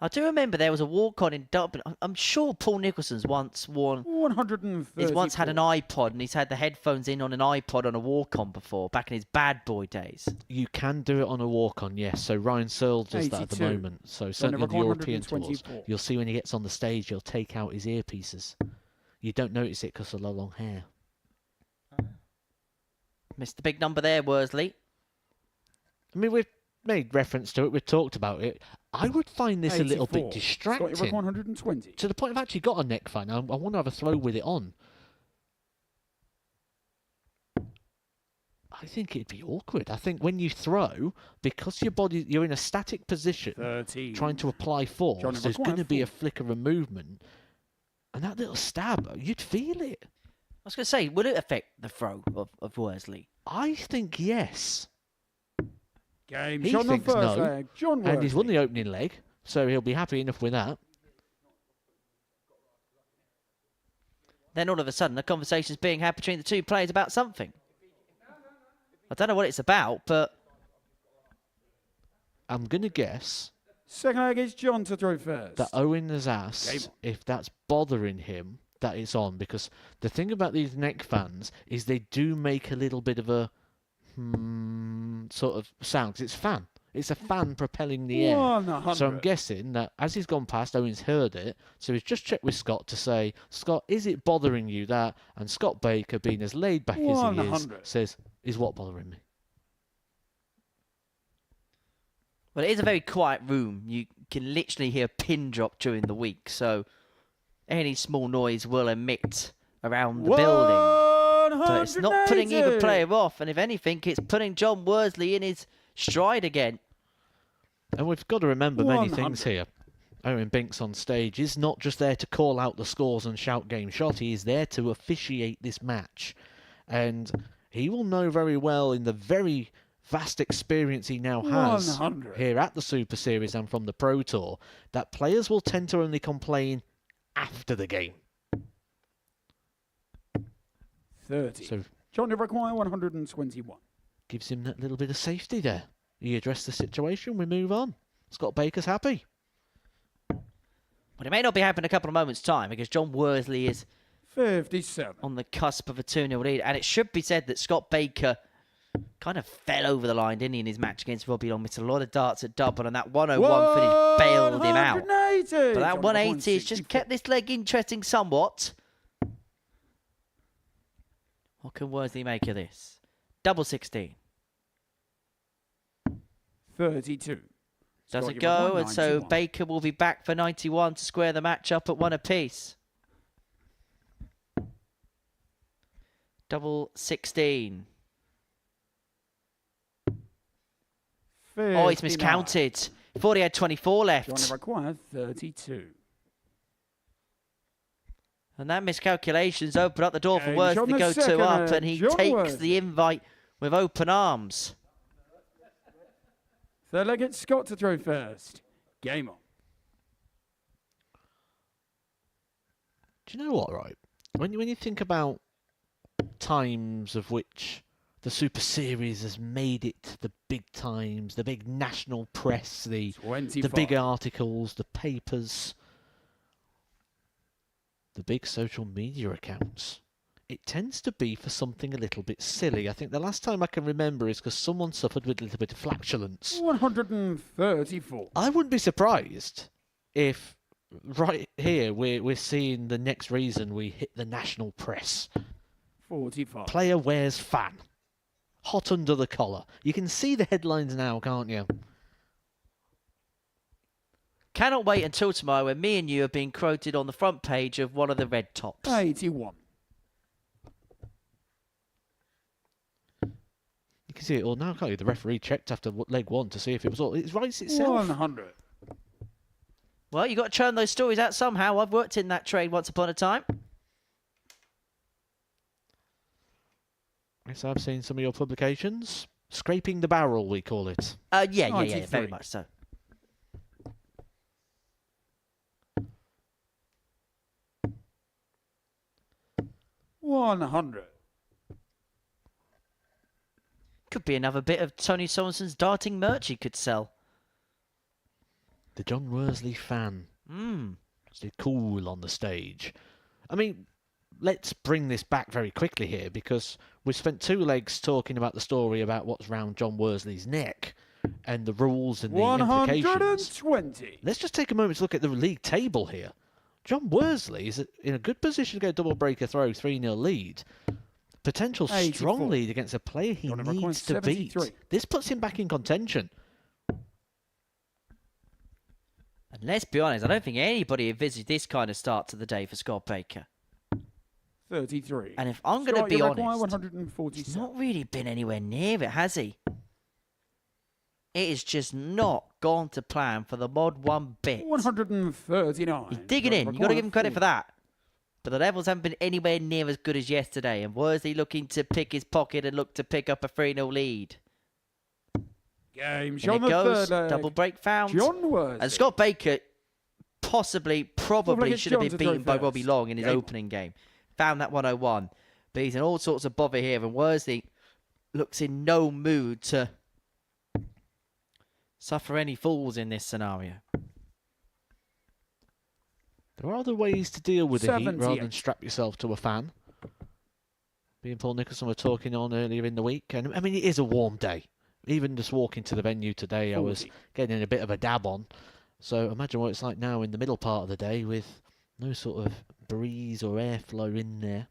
I do remember there was a walk-on in Dublin. I'm sure Paul Nicholson's once worn... 130. He's once had an iPod, and he's had the headphones in on an iPod on a walk-on before, back in his bad boy days. You can do it on a walk-on, yes. So Ryan Searle does that at the 82. moment. So certainly in the European tours, 124. you'll see when he gets on the stage, he'll take out his earpieces. You don't notice it because of the long hair. Missed the big number there, Worsley. I mean, we've made reference to it. We've talked about it. I would find this a little 84. bit distracting. Scott, 120. To the point I've actually got a neck fan. I want to have a throw with it on. I think it'd be awkward. I think when you throw, because you're in a static position, 13. trying to apply force, John, there's going to be a 4. flicker of movement. And that little stab, you'd feel it. I was going to say, will it affect the throw of Worsley? I think yes. Game. He John on thinks first no. leg. John Worsley. And he's won the opening leg, so he'll be happy enough with that. Then all of a sudden, a conversation's being had between the two players about something. I don't know what it's about, but... I'm going to guess Second leg is John to throw first. that Owen has asked if that's bothering him that it's on, because the thing about these neck fans is they do make a little bit of a sort of sound, 'cause it's fan. It's a fan propelling the air. 100. So I'm guessing that as he's gone past, Owen's heard it. So he's just checked with Scott to say, Scott, is it bothering you that? And Scott Baker, being as laid back as he is, 100. says, is what bothering me? Well, it is a very quiet room. You can literally hear a pin drop during the week, so any small noise will emit around the building. But it's not putting either player off, and if anything, it's putting John Worsley in his stride again. And we've got to remember many 100. things here. Owen Binks on stage is not just there to call out the scores and shout game shot. He is there to officiate this match. And he will know very well, in the very vast experience he now has 100. here at the Super Series and from the Pro Tour, that players will tend to only complain after the game. 30. So John to require 121. gives him that little bit of safety there. He addressed the situation, we move on. Scott Baker's happy. But it may not be happening in a couple of moments' time because John Worsley is 57. on the cusp of a 2-0 lead. And it should be said that Scott Baker kind of fell over the line, didn't he, in his match against Robbie Long. Missed a lot of darts at double, and that 101 finish bailed him out. 180. But that 180 has just kept this leg interesting somewhat. What can Worsley make of this? Double 16. 32. Does it Striking go? by And so 191. Baker will be back for 91 to square the match up at 1 apiece. Double 16. Oh, he's 59. miscounted. 40 had 24 left. Johnny required 32. And that miscalculation's opened up the door for James Worsley on to the go second, 2 up, and he John takes Worsley. the invite with open arms. Third leg, it's Scott to throw first. Game on. Do you know what, right? When you think about times of which the Super Series has made it the big times, the big national press, the 25. big articles, the papers, the big social media accounts, it tends to be for something a little bit silly. I think the last time I can remember is because someone suffered with a little bit of flatulence. 134. I wouldn't be surprised if right here we're seeing the next reason we hit the national press. 45. Player wears fan. Hot under the collar. You can see the headlines now, can't you? Cannot wait until tomorrow when me and you are being quoted on the front page of one of the red tops. 81. You can see it all now, can't you? The referee checked after leg one to see if it was all. It writes itself. 100. Well, you got to churn those stories out somehow. I've worked in that trade once upon a time. Yes, I've seen some of your publications. Scraping the barrel, we call it. Yeah, very 93. much so. $100. Could be another bit of Tony Solomson's darting merch he could sell. The John Worsley fan. Stayed cool on the stage. I mean, let's bring this back very quickly here because we've spent 2 legs talking about the story about what's round John Worsley's neck and the rules and the implications. 120. Let's just take a moment to look at the league table here. John Worsley is in a good position to get a double breaker throw, 3-0 lead. Potential 84. strong lead against a player he Johnny requires needs to beat. 73. This puts him back in contention. And let's be honest, I don't think anybody envisaged this kind of start to the day for Scott Baker. 33. And if I'm going to Scott, be you require honest, 147. he's not really been anywhere near it, has he? It has just not gone to plan for the Mod 1 bit. 139. He's digging Johnny in. You've got to give him credit for requires that. But the levels haven't been anywhere near as good as yesterday. And Worsley looking to pick his pocket and look to pick up a 3-0 lead. 40. Game. And John it the goes. third leg. Double break found. John Worsley. And Scott Baker probably against should have been John to throw beaten by first. Robbie Long in his Game. opening game. Found that 101. But he's in all sorts of bother here. And Worsley looks in no mood to suffer any falls in this scenario. There are other ways to deal with the heat rather 78. than strap yourself to a fan. Me and Paul Nicholson were talking on earlier in the week, and I mean, it is a warm day. Even just walking to the venue today, I was 40. getting a bit of a dab on. So imagine what it's like now in the middle part of the day with no sort of breeze or airflow in there.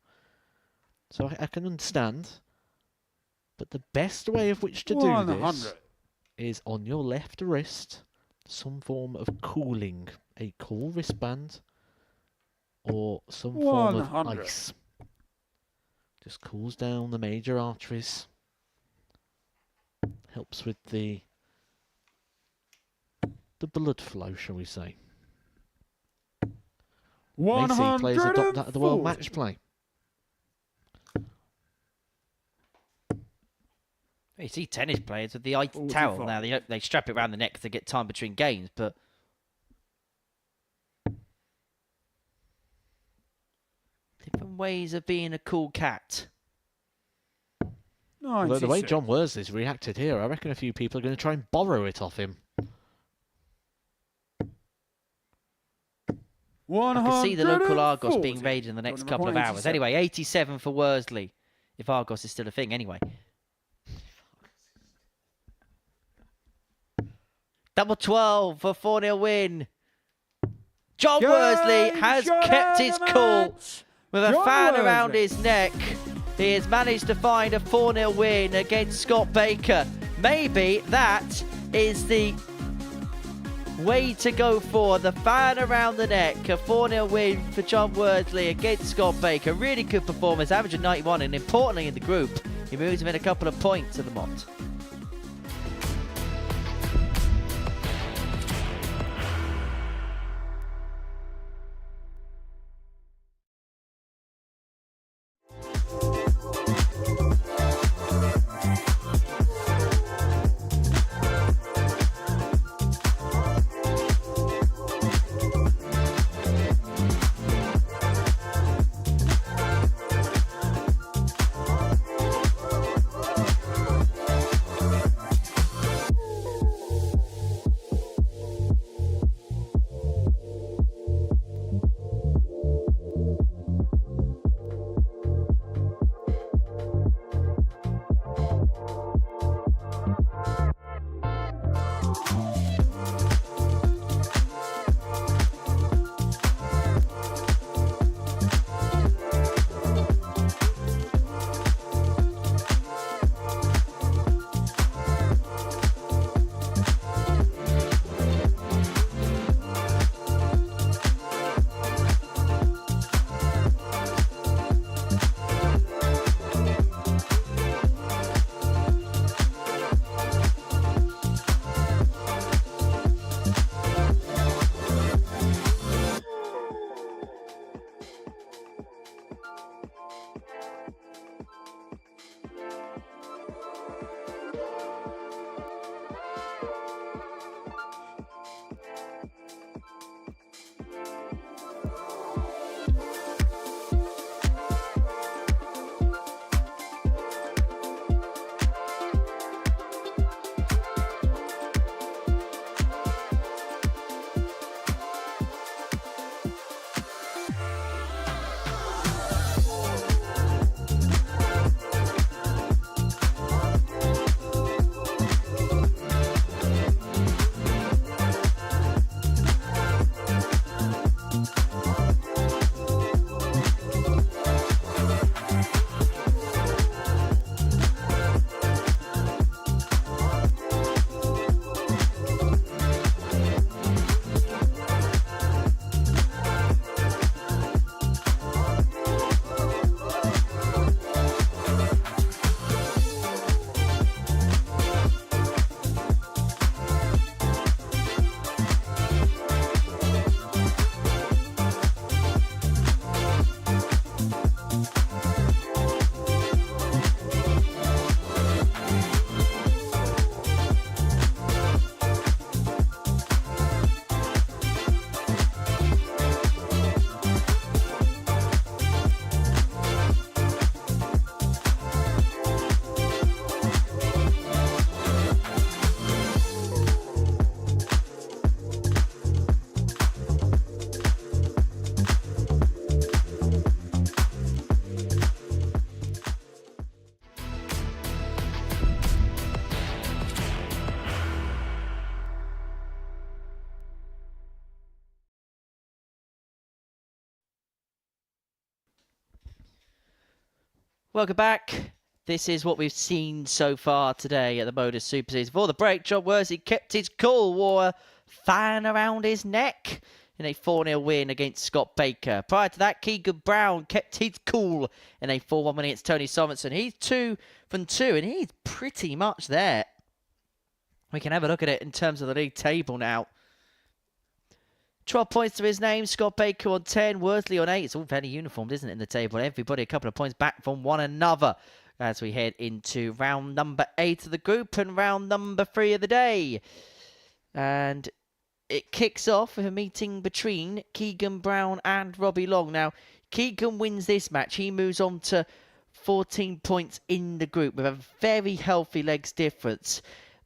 So I can understand. But the best way of which to do 100. this is on your left wrist, some form of cooling, a cool wristband, or some form of 100. ice. Just cools down the major arteries. Helps with the blood flow, shall we say. Macy players adopt that at the World 140. Match Play. You see tennis players with the ice 45. towel. Now, they strap it around the neck to get time between games, but different ways of being a cool cat. Although the way 96. John Worsley's reacted here, I reckon a few people are going to try and borrow it off him. I can see the local Argos being 140. raided in the next Number couple of hours. 187. Anyway, 87 for Worsley, if Argos is still a thing. Anyway. Double 12 for 4-0 win. John Worsley has kept his cool with a fan around his neck. He has managed to find a 4-0 win against Scott Baker. Maybe that is the way to go for the fan around the neck. A 4-0 win for John Worsley against Scott Baker. Really good performance, averaging 91, and importantly in the group, he moves him in a couple of points to the Mott. Welcome back. This is what we've seen so far today at the Modus Super Series. Before the break, John Worsley kept his cool, wore a fan around his neck in a 4-0 win against Scott Baker. Prior to that, Keegan Brown kept his cool in a 4-1 win against Tony Sorensen. He's 2 from 2, and he's pretty much there. We can have a look at it in terms of the league table now. 12 points to his name. Scott Baker on 10, Worsley on 8. It's all fairly uniformed, isn't it, in the table? Everybody a couple of points back from one another as we head into round number 8 of the group and round number 3 of the day. And it kicks off with a meeting between Keegan Brown and Robbie Long. Now, Keegan wins this match. He moves on to 14 points in the group with a very healthy legs difference.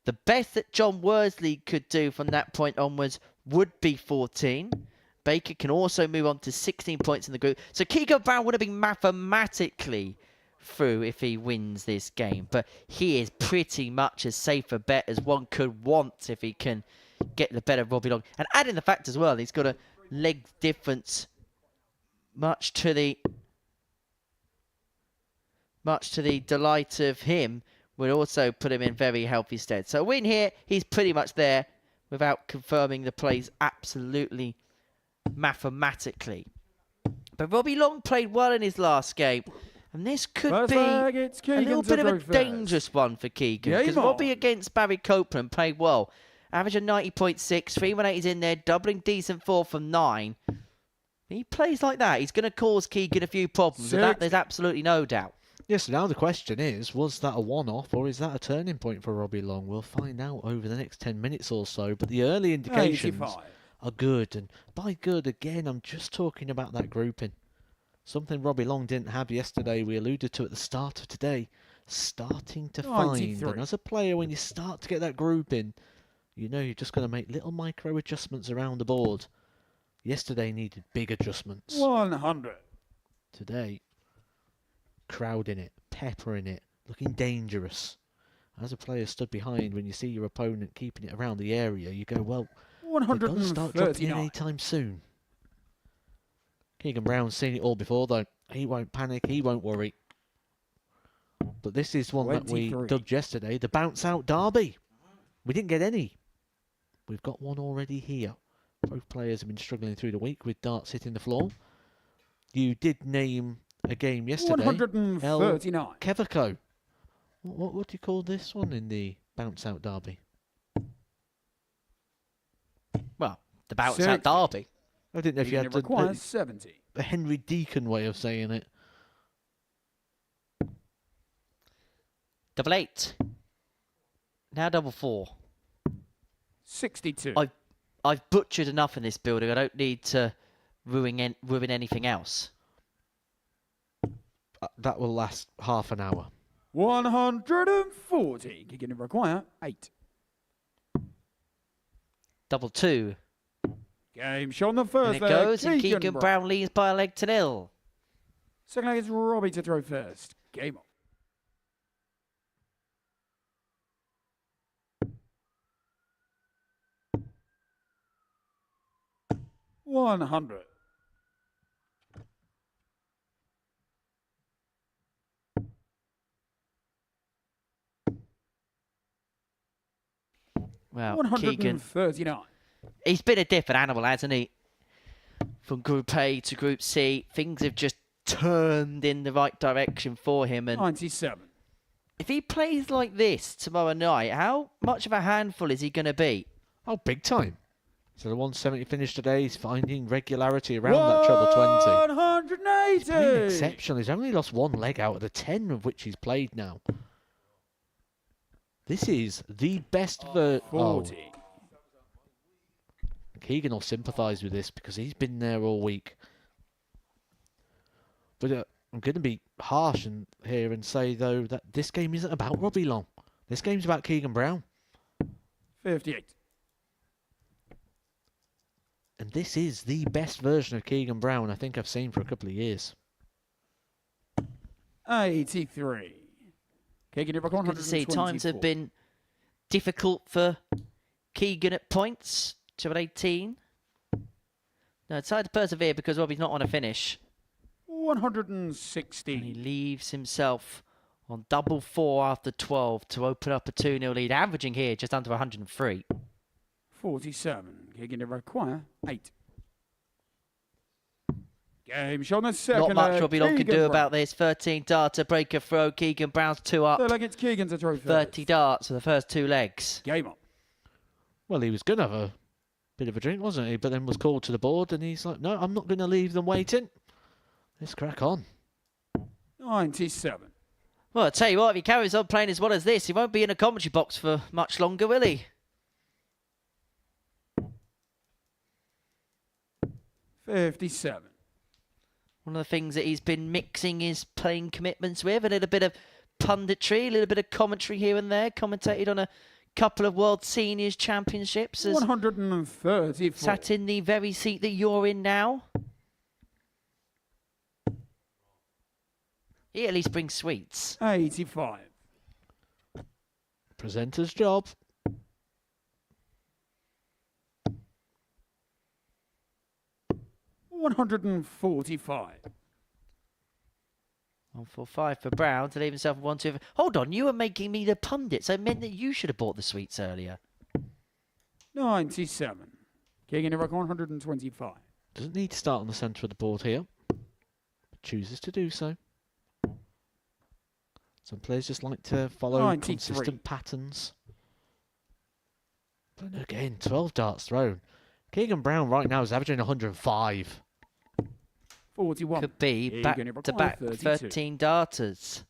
The best that John Worsley could do from that point onwards would be 14. Baker can also move on to 16 points in the group. So Keegan Brown would have been mathematically through if he wins this game. But he is pretty much as safe a bet as one could want if he can get the better Robbie Long. And adding the fact as well, he's got a leg difference much to the delight of him, would also put him in very healthy stead. So a win here, he's pretty much there without confirming the plays absolutely mathematically. But Robbie Long played well in his last game. And this could First be leg, it's a Keegan little to bit of a throw first. dangerous one for Keegan. Game Because on. Robbie against Barry Copeland played well. Average of 90.6, 318 is in there, doubling decent 4 from 9. He plays like that, he's going to cause Keegan a few problems. Of that, there's absolutely no doubt. Yes, now the question is, was that a one-off or is that a turning point for Robbie Long? We'll find out over the next 10 minutes or so, but the early indications 85. are good. And by good, again, I'm just talking about that grouping. Something Robbie Long didn't have yesterday, we alluded to at the start of today. Starting to find, 93. and as a player, when you start to get that grouping, you know you're just going to make little micro adjustments around the board. Yesterday needed big adjustments. 100. Today, crowding it, peppering it, looking dangerous. As a player stood behind, when you see your opponent keeping it around the area, you go, well, they've got to start dropping in 139. anytime soon. Keegan Brown's seen it all before, though. He won't panic, he won't worry. But this is one that we 23. dubbed yesterday, the bounce-out derby. We didn't get any. We've got one already here. Both players have been struggling through the week with darts hitting the floor. You did name a game yesterday. 139. Kevico. What do you call this one in the bounce-out derby? Well, the bounce-out 60. derby. I didn't know if you had requires 70. the Henry Deacon way of saying it. 88. Now 4. 62. I've butchered enough in this building. I don't need to ruin anything else. That will last half an hour. 140. You're going to require 8. 2. Game shown the And first it leg. goes, and Keegan Brown leads by a leg to 0. Second leg, it's Robbie to throw first. Game on. 100. Well, Keegan, 139. he's been a different animal, hasn't he? From Group A to Group C, things have just turned in the right direction for him. And 97. if he plays like this tomorrow night, how much of a handful is he going to be? Oh, big time. So the 170 finish today, he's finding regularity around that treble 20. 180. He's playing exceptional. He's only lost one leg out of the 10 of which he's played now. This is the best for 40. Keegan will sympathise with this because he's been there all week. But I'm going to be harsh here and say, though, that this game isn't about Robbie Long. This game's about Keegan Brown. 58. And this is the best version of Keegan Brown I think I've seen for a couple of years. 83. Keegan, you're Good to see times have been difficult for Keegan at points. Treble 18. No, it's hard to persevere because Robbie's not on a finish. 160. And he leaves himself on 4 after 12 to open up a 2-0 lead, averaging here just under 103. 47. Keegan, you require 8. Game shown the second Not much leg. Robbie Long can Keegan do Brown. about this. 13 darter, breaker throw. Keegan Brown's 2 up. Third leg, it's Keegan to throw first. 30 darts for the first 2 legs. Game on. Well, he was going to have a bit of a drink, wasn't he? But then was called to the board and he's like, no, I'm not going to leave them waiting. Let's crack on. 97. Well, I tell you what, if he carries on playing as well as this, he won't be in a commentary box for much longer, will he? 57. One of the things that he's been mixing his playing commitments with, a little bit of punditry, a little bit of commentary here and there, commentated on a couple of World Seniors Championships. Has 134. sat in the very seat that you're in now. He at least brings sweets. 85. Presenter's job. 145. 145 for Brown to leave himself a 1-2. Hold on, you were making me the pundit, so it meant that you should have bought the sweets earlier. 97. Keegan Iraq 125. Doesn't need to start on the centre of the board here. Chooses to do so. Some players just like to follow 93. consistent patterns. But again, 12 darts thrown. Keegan Brown right now is averaging 105. 41. Could be Keegan back Iraq to back 32. 13 darters.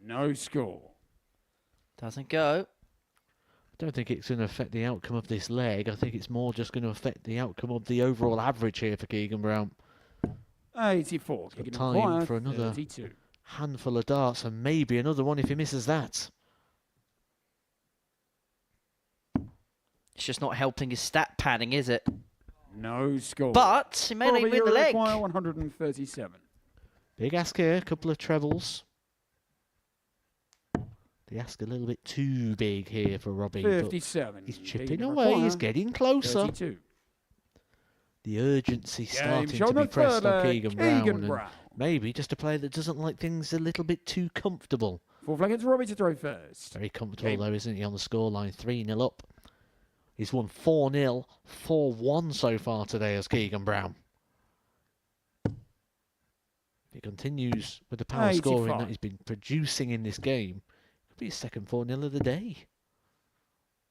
No score. Doesn't go. I don't think it's going to affect the outcome of this leg. I think it's more just going to affect the outcome of the overall average here for Keegan Brown. 84. Got Keegan time Iraq for another 32. handful of darts and maybe another one if he misses that. It's just not helping his stat padding, is it? No score. But he may not even win the leg. 137. Big ask here, a couple of trebles. The ask a little bit too big here for Robbie. but 57. He's chipping Keegan away, he's Iraq getting closer. 32. The urgency starting show to be the pressed on third, Keegan Brown. Keegan and Brown. maybe just a player that doesn't like things a little bit too comfortable. Fourth flag, it's Robbie to throw first. Very comfortable Game. though, isn't he, on the scoreline? 3-0 up. He's won 4-0, 4-1 so far today as Keegan Brown. If he continues with the power 85. scoring that he's been producing in this game, it could be his second 4-0 of the day.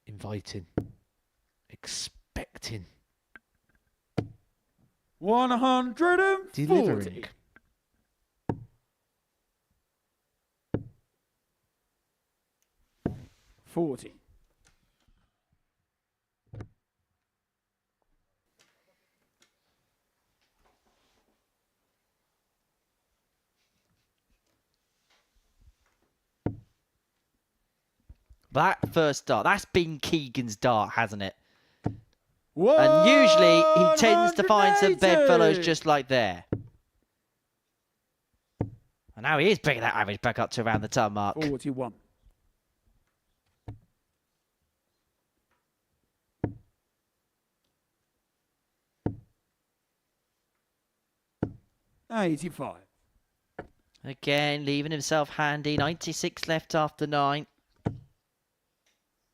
Inviting. Expecting. 140. Delivering. Forty. That first dart, that's been Keegan's dart, hasn't it? Whoa, And usually he tends to find some 180. bedfellows just like there. And now he is bringing that average back up to around the ton mark. 41. $85. Again, leaving himself handy. 96 left after 9.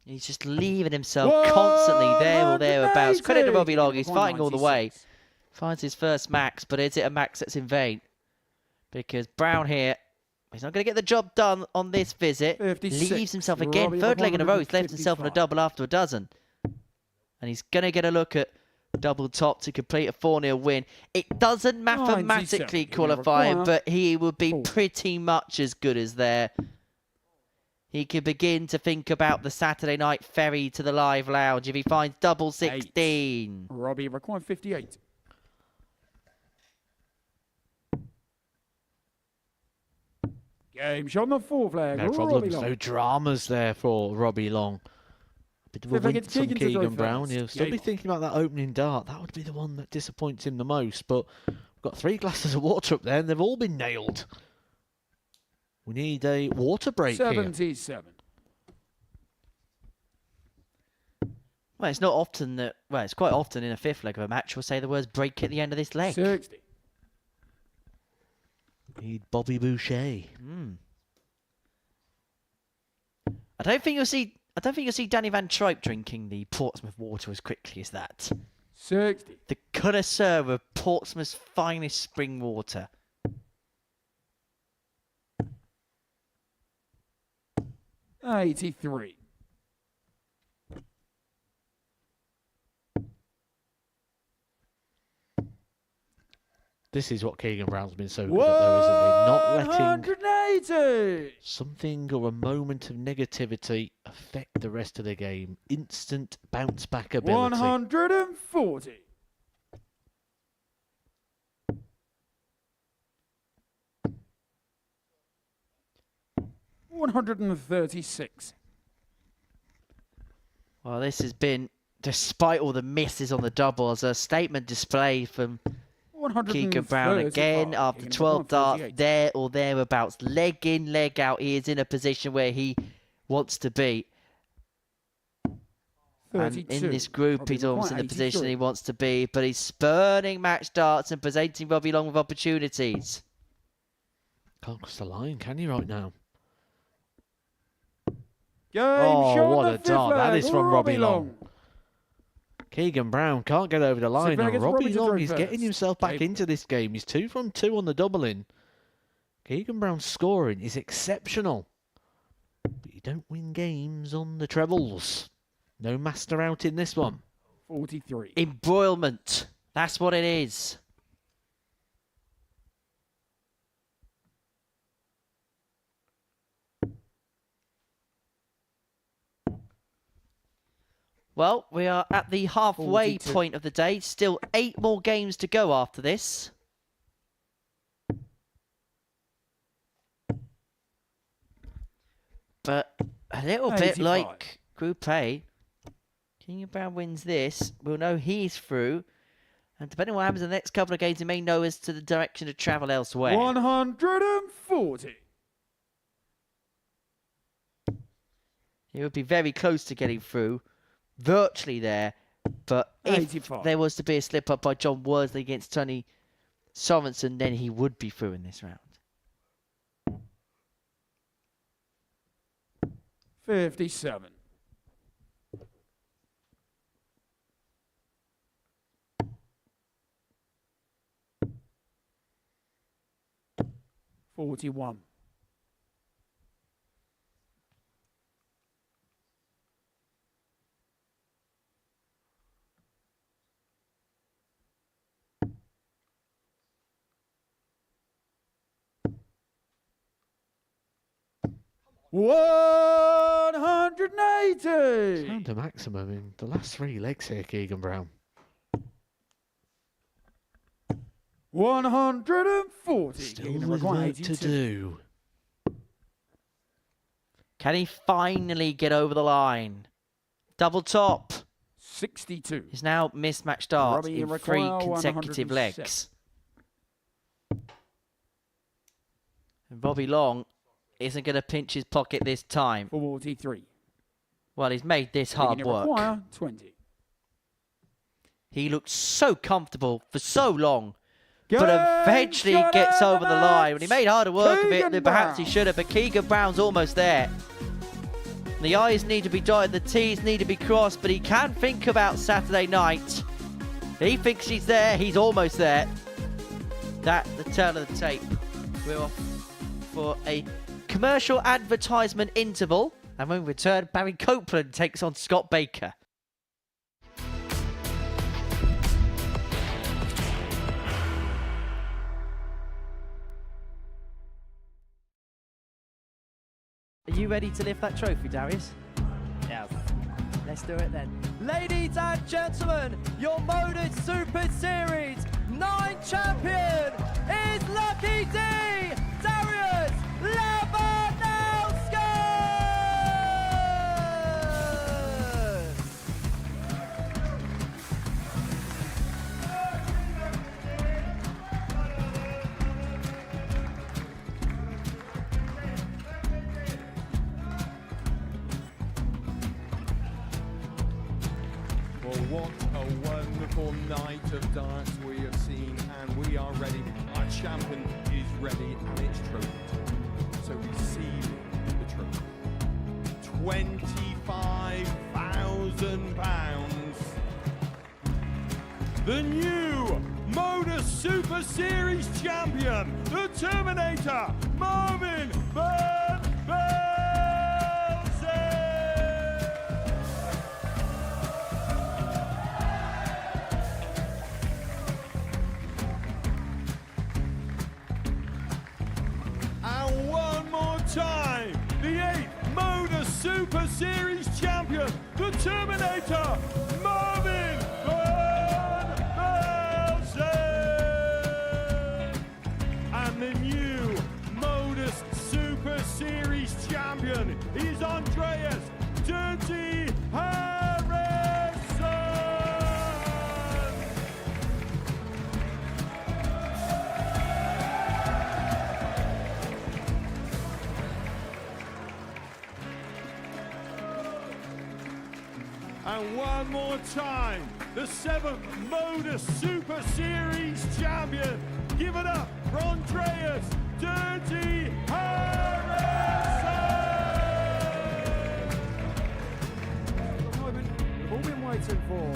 He's just leaving himself constantly there or thereabouts. Credit to Robbie Long, he's fighting all the way. Finds his first max, but is it a max that's in vain? Because Brown here, he's not going to get the job done on this visit. 56. Leaves himself again, Robbie third with leg in a row. He's left himself on a 155. double after a dozen. And he's going to get a look at double top to complete a 4-0 win. It doesn't mathematically 97. qualify him, Require but he would be 40. pretty much as good as there. He could begin to think about the Saturday night ferry to the live lounge if he finds double 16. Robbie required 58. Game shot on the fourth flag. No Robbie problems, Long. no dramas there for Robbie Long. A bit of a If I get wink from Keegan to throw Keegan Brown. first. He'll still be Game on. thinking about that opening dart. That would be the one that disappoints him the most. But we've got 3 glasses of water up there and they've all been nailed. We need a water break here. 77. Well, it's not often that... Well, it's quite often in a fifth leg of a match we'll say the words break at the end of this leg. 60. Need Bobby Boucher. I don't think you'll see Danny Van Tripe drinking the Portsmouth water as quickly as that. 60. The connoisseur of Portsmouth's finest spring water. $83. This is what Keegan Brown's been so good at, though, isn't he? Not letting 180. something or a moment of negativity affect the rest of the game. Instant bounce back ability. 140. 136. Well, this has been, despite all the misses on the doubles, a statement display from Keegan Brown again after 12 darts, there or thereabouts. Leg in, leg out. He is in a position where he wants to be. And in this group, he's almost in the position he wants to be, but he's spurning match darts and presenting Robbie Long with opportunities. Can't cross the line, can you, right now? Oh, what a dart. That is from Robbie Long. Keegan Brown can't get over the line. And Robbie Long is getting himself back into this game. He's 2 from 2 on the doubling. Keegan Brown's scoring is exceptional. But you don't win games on the trebles. No master out in this one. 43. Embroilment. That's what it is. Well, we are at the halfway 42. point of the day. Still 8 more games to go after this. But a little bit 85. like Group A, Keegan Brown wins this. We'll know he's through. And depending on what happens in the next couple of games, he may know as to the direction to travel elsewhere. 140. He would be very close to getting through. Virtually there. But if 85. there was to be a slip-up by John Worsley against Tony Sorensen, then he would be through in this round. 57. $41. $180. Found a maximum in the last 3 legs here, Keegan Brown. 140. Still with work to do. Can he finally get over the line? Double top. 62. He's now mismatched darts Robbie in 3 require consecutive 107. legs. And Robbie Long isn't going to pinch his pocket this time. 43. Well, he's made this hard work. Require 20. He looked so comfortable for so long, but Game eventually shot gets out of over the the line. match. When he made harder work of it Keegan than perhaps he Brown. should have, but Keegan Brown's almost there. The I's need to be dotted, the T's need to be crossed, but he can think about Saturday night. He thinks he's there, he's almost there. That's the turn of the tape. We're off for a commercial advertisement interval, and when we return, Barry Copeland takes on Scott Baker. Are you ready to lift that trophy, Darius? Yes. Let's do it then. Ladies and gentlemen, your Modus Super Series 9 champion is Lucky D, Darius Lewandowski! Well, what a wonderful night of darts we have seen, and we are ready. Our champion is ready, and it's trophy time. So receive the trophy. £25,000. The new Modus Super Series champion, the Terminator, Marvin Van Velzen. And one more time, the 8th Modus Super Series champion, the Terminator, Marvin Van Velzen. And the new Modus Super Series champion, one more time, the 7th Modus Super Series champion. Give it up for Andreas Dirty Harrison! The moment we've all been waiting for.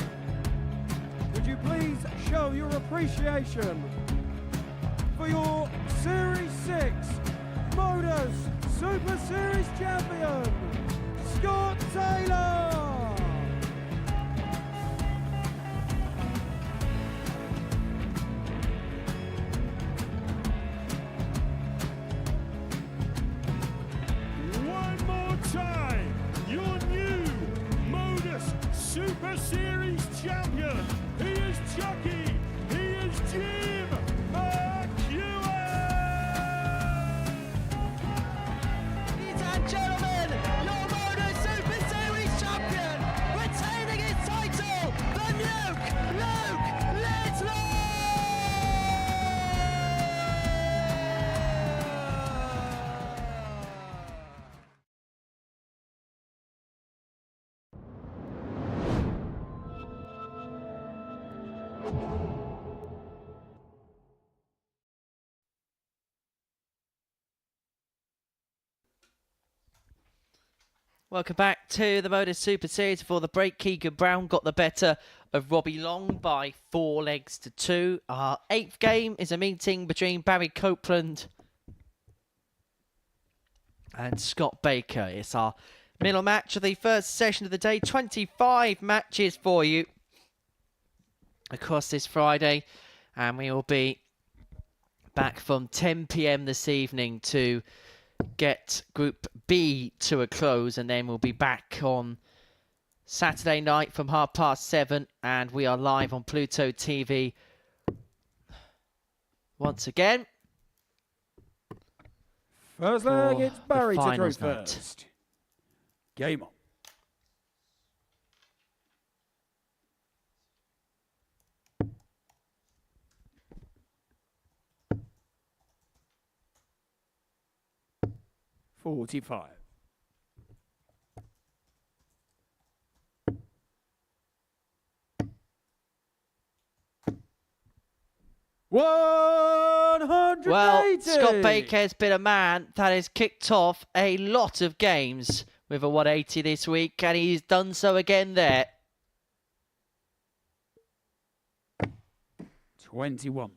Would you please show your appreciation for your Series 6 Modus Super Series champion, Scott Taylor! One more time, your new Modus Super Series champion. He is Chucky. He is Jim McEwen. Ladies and gentlemen, your Modus Super Series champion, retaining his title, the Nuke, Luke Littler! Welcome back to the Modus Super Series. Before the break, Keegan Brown got the better of Robbie Long by 4 legs to 2. Our 8th game is a meeting between Barry Copeland and Scott Baker. It's our middle match of the first session of the day. 25 matches for you across this Friday. And we will be back from 10 p.m. this evening to get Group B to a close, and then we'll be back on Saturday night from 7:30, and we are live on Pluto TV once again. First leg, for it's Barry the to throw finals night. first. Game on. $45. Well, Scott Baker has been a man that has kicked off a lot of games with a 180 this week, and he's done so again there. 21.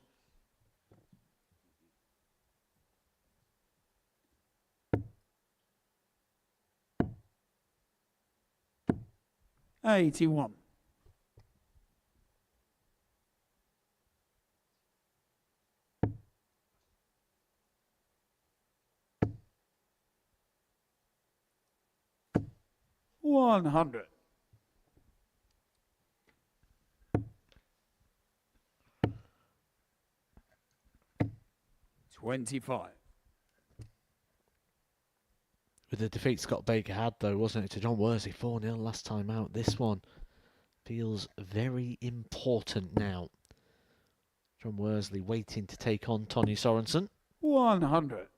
$81. $100. $25. With the defeat Scott Baker had, though, wasn't it, to John Worsley 4-0 last time out. This one feels very important now. John Worsley waiting to take on Tony Sorensen. 100.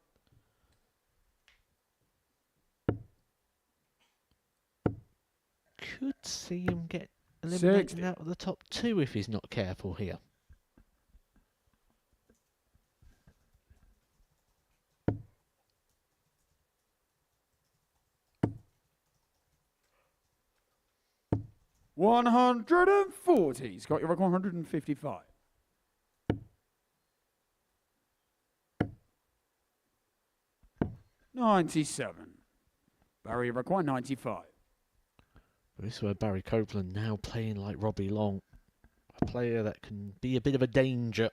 Could see him get eliminated 60. out of the top 2 if he's not careful here. $140. He's got your record 155. $97. Barry required 95. This is where Barry Copeland now playing like Robbie Long. A player that can be a bit of a danger.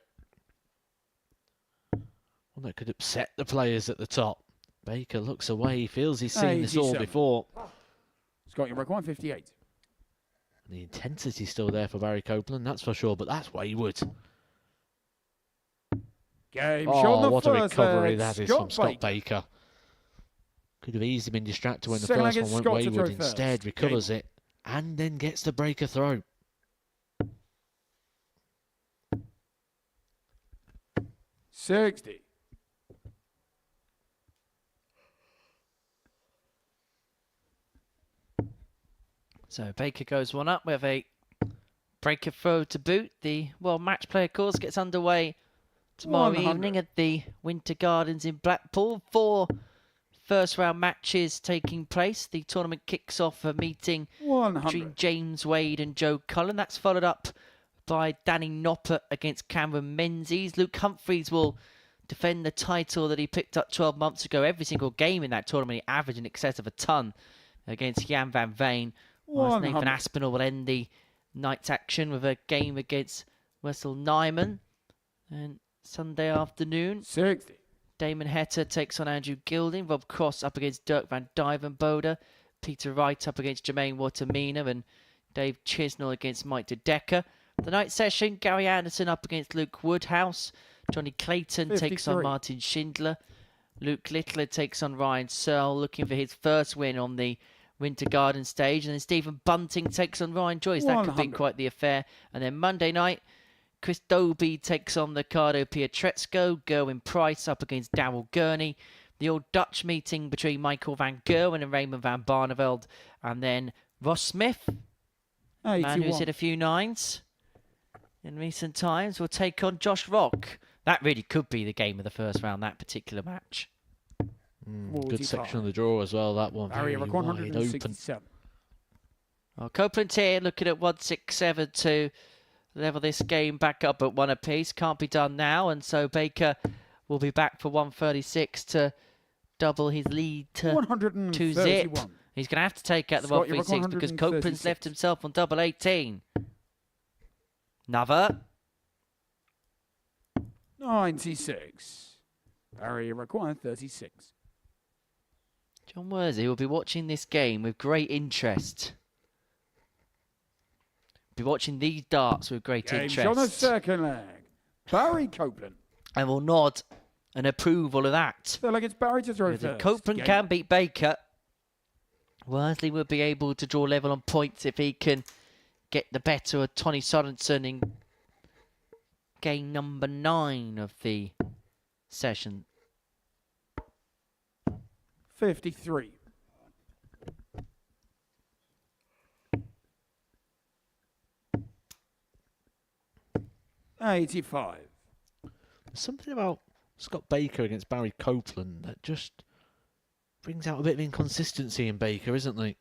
One that could upset the players at the top. Baker looks away, feels he's seen this all 87. before. Scott, your record 58. The intensity's still there for Barry Copeland, that's for sure, but that's wayward. Game shot. Oh, what a recovery leg. that is from Scott Baker. Could have easily been distracted when the Second first leg, one it's went Scott to wayward. throw Instead, first. recovers it and then gets the breaker throw. $60. So Baker goes one up with a breaker throw to boot. The match play, of course, gets underway tomorrow 100. evening at the Winter Gardens in Blackpool. 4 first-round matches taking place. The tournament kicks off a meeting 100. between James Wade and Joe Cullen. That's followed up by Danny Noppert against Cameron Menzies. Luke Humphreys will defend the title that he picked up 12 months ago. Every single game in that tournament, he averaged in excess of a ton against Jan van Veen. Whilst Nathan 100. Aspinall will end the night's action with a game against Wessel Nyman. And Sunday afternoon, 60. Damon Hetta takes on Andrew Gilding. Rob Cross up against Dirk van Duivenbode. Peter Wright up against Jermaine Watermina. And Dave Chisnell against Mike De Decker. The night session, Gary Anderson up against Luke Woodhouse. Johnny Clayton takes on 53. Martin Schindler. Luke Littler takes on Ryan Searle, looking for his first win on the Winter Garden stage. And then Stephen Bunting takes on Ryan Joyce. That could be 100. quite the affair. And then Monday night, Chris Dobie takes on Ricardo Pietrezco. Gerwin Price up against Darryl Gurney. The old Dutch meeting between Michael van Gerwen and Raymond van Barneveld. And then Ross Smith, man 81. who's hit a few nines in recent times, will take on Josh Rock. That really could be the game of the first round, that particular match. Good section of the draw as well, that one. Very Barrier wide open. 167. Well, Copeland here looking at 1-6-7 to level this game back up at 1 apiece. Can't be done now, and so Baker will be back for 136 to double his lead to 2 zip. 131. He's going to have to take out the Scott, you're 136 because 136. Copeland's left himself on double 18. Another. 96. Barrier required 36. John Worsley will be watching this game with great interest. Be watching these darts with great Game's interest. on the second leg. Barry Copeland. And will nod an approval of that. Still against Barry to throw If first. Copeland Game can beat Baker, Worsley will be able to draw level on points if he can get the better of Tony Sorensen in game number 9 of the session. 53. $85. There's something about Scott Baker against Barry Copeland that just brings out a bit of inconsistency in Baker, isn't there?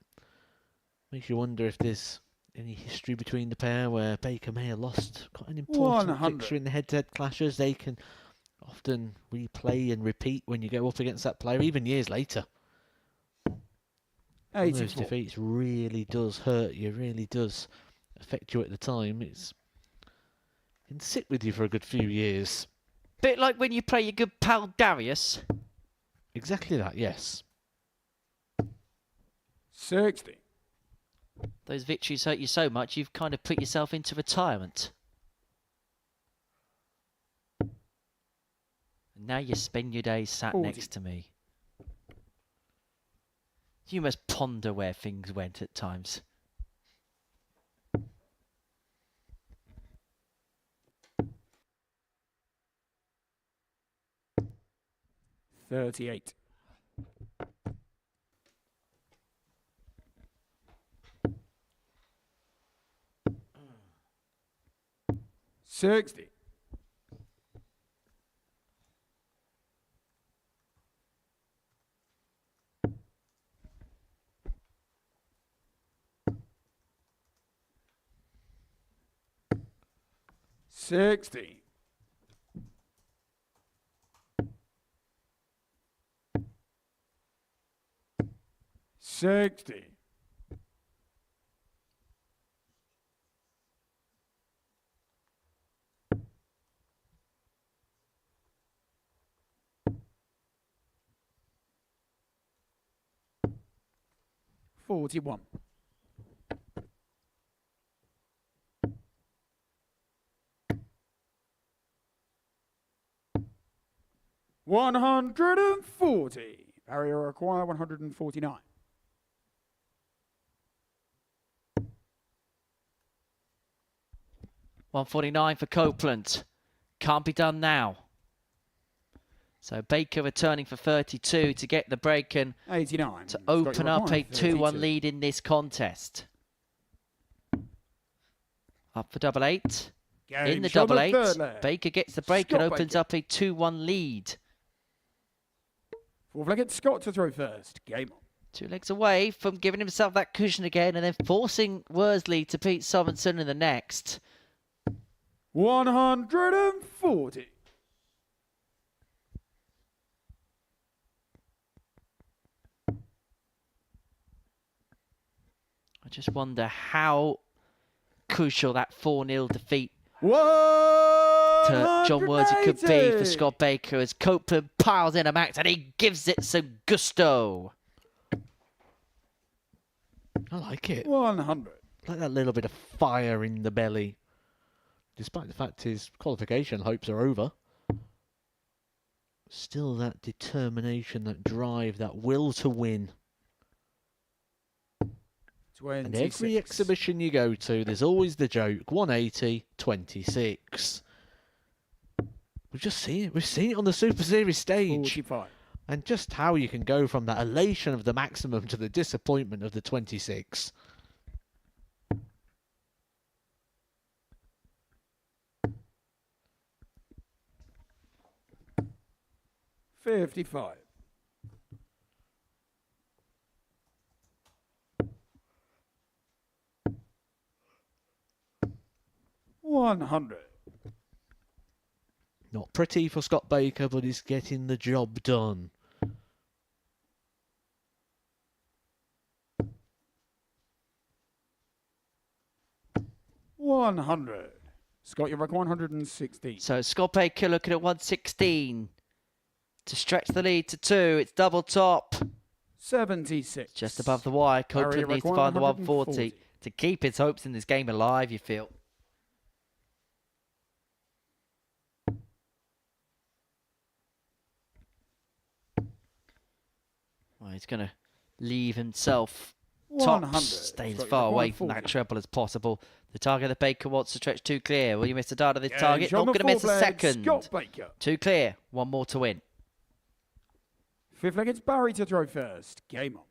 Makes you wonder if there's any history between the pair where Baker may have lost quite an important 100. fixture in the head-to-head clashes. They can often replay and repeat when you go up against that player, even years later. One of those 84. defeats really does hurt you, really does affect you at the time. It can sit with you for a good few years. Bit like when you play your good pal Darius. Exactly that, yes. 60. Those victories hurt you so much, you've kind of put yourself into retirement. And now you spend your days sat 40. next to me. You must ponder where things went at times. $38. $60. $60. $60. $41. $140. Barrier acquire 149. $149 for Copeland. Can't be done now. So Baker returning for 32 to get the break and 89. to Scott, you're open up a required 2-1 32. lead in this contest. Up for double eight. In the Game shot double the eight. third leg. Baker gets the break Scott and opens Baker. up a 2-1 lead. Four-legged Scott to throw first. Game on. 2 legs away from giving himself that cushion again and then forcing Worsley to beat Sorensen in the next. 140. I just wonder how crucial that 4-0 defeat to John Worsley could be for Scott Baker as Copeland piles in a max and he gives it some gusto. I like it. 100. Like that little bit of fire in the belly. Despite the fact his qualification hopes are over. Still that determination, that drive, that will to win. 26. And every exhibition you go to, there's always the joke, 180, 26. We've just seen it. We've seen it on the Super Series stage. 45. And just how you can go from that elation of the maximum to the disappointment of the 26. $55. $100. Not pretty for Scott Baker, but he's getting the job done. $100. Scott, you're like 160. So Scott Baker looking at 116 to stretch the lead to 2. It's double top. 76. Just above the wire. Barry, Copeland you're needs like to find the 140. 140 to keep his hopes in this game alive, you feel. Well, he's going to leave himself 100. tops, stay as Scott, far you're away from 140. that treble as possible. The target that Baker wants to stretch 2 clear. Will you miss the dart of this Game target? shot Not on the going to miss a four-leg, second. Scott Baker. 2 clear. 1 more to win. Fifth leg, it's Barry to throw first. Game on.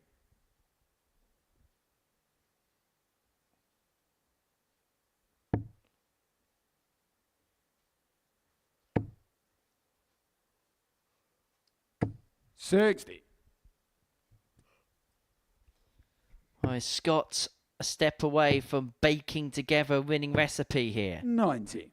$60. Well, Scott a step away from baking together a winning recipe here. $90.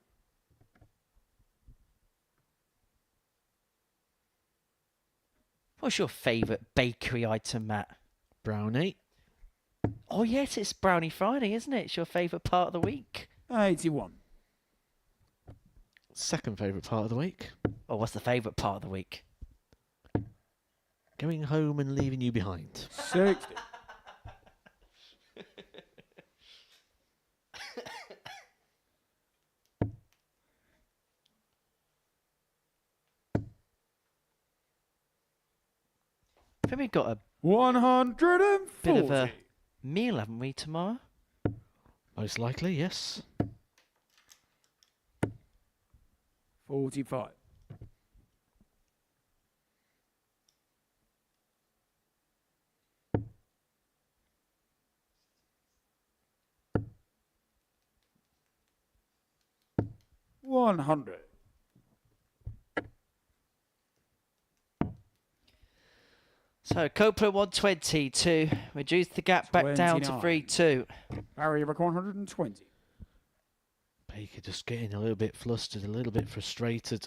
What's your favourite bakery item, Matt? Brownie. Oh, yes, it's Brownie Friday, isn't it? It's your favourite part of the week. 81. Second favourite part of the week. Or what's the favourite part of the week? Going home and leaving you behind. 60. I think we've got a 140. bit of a meal, haven't we, tomorrow? Most likely, yes. 45. $100. So Copeland 120 to reduce the gap back down to 29. 3-2. Barry, you're like 120. Baker just getting a little bit flustered, a little bit frustrated.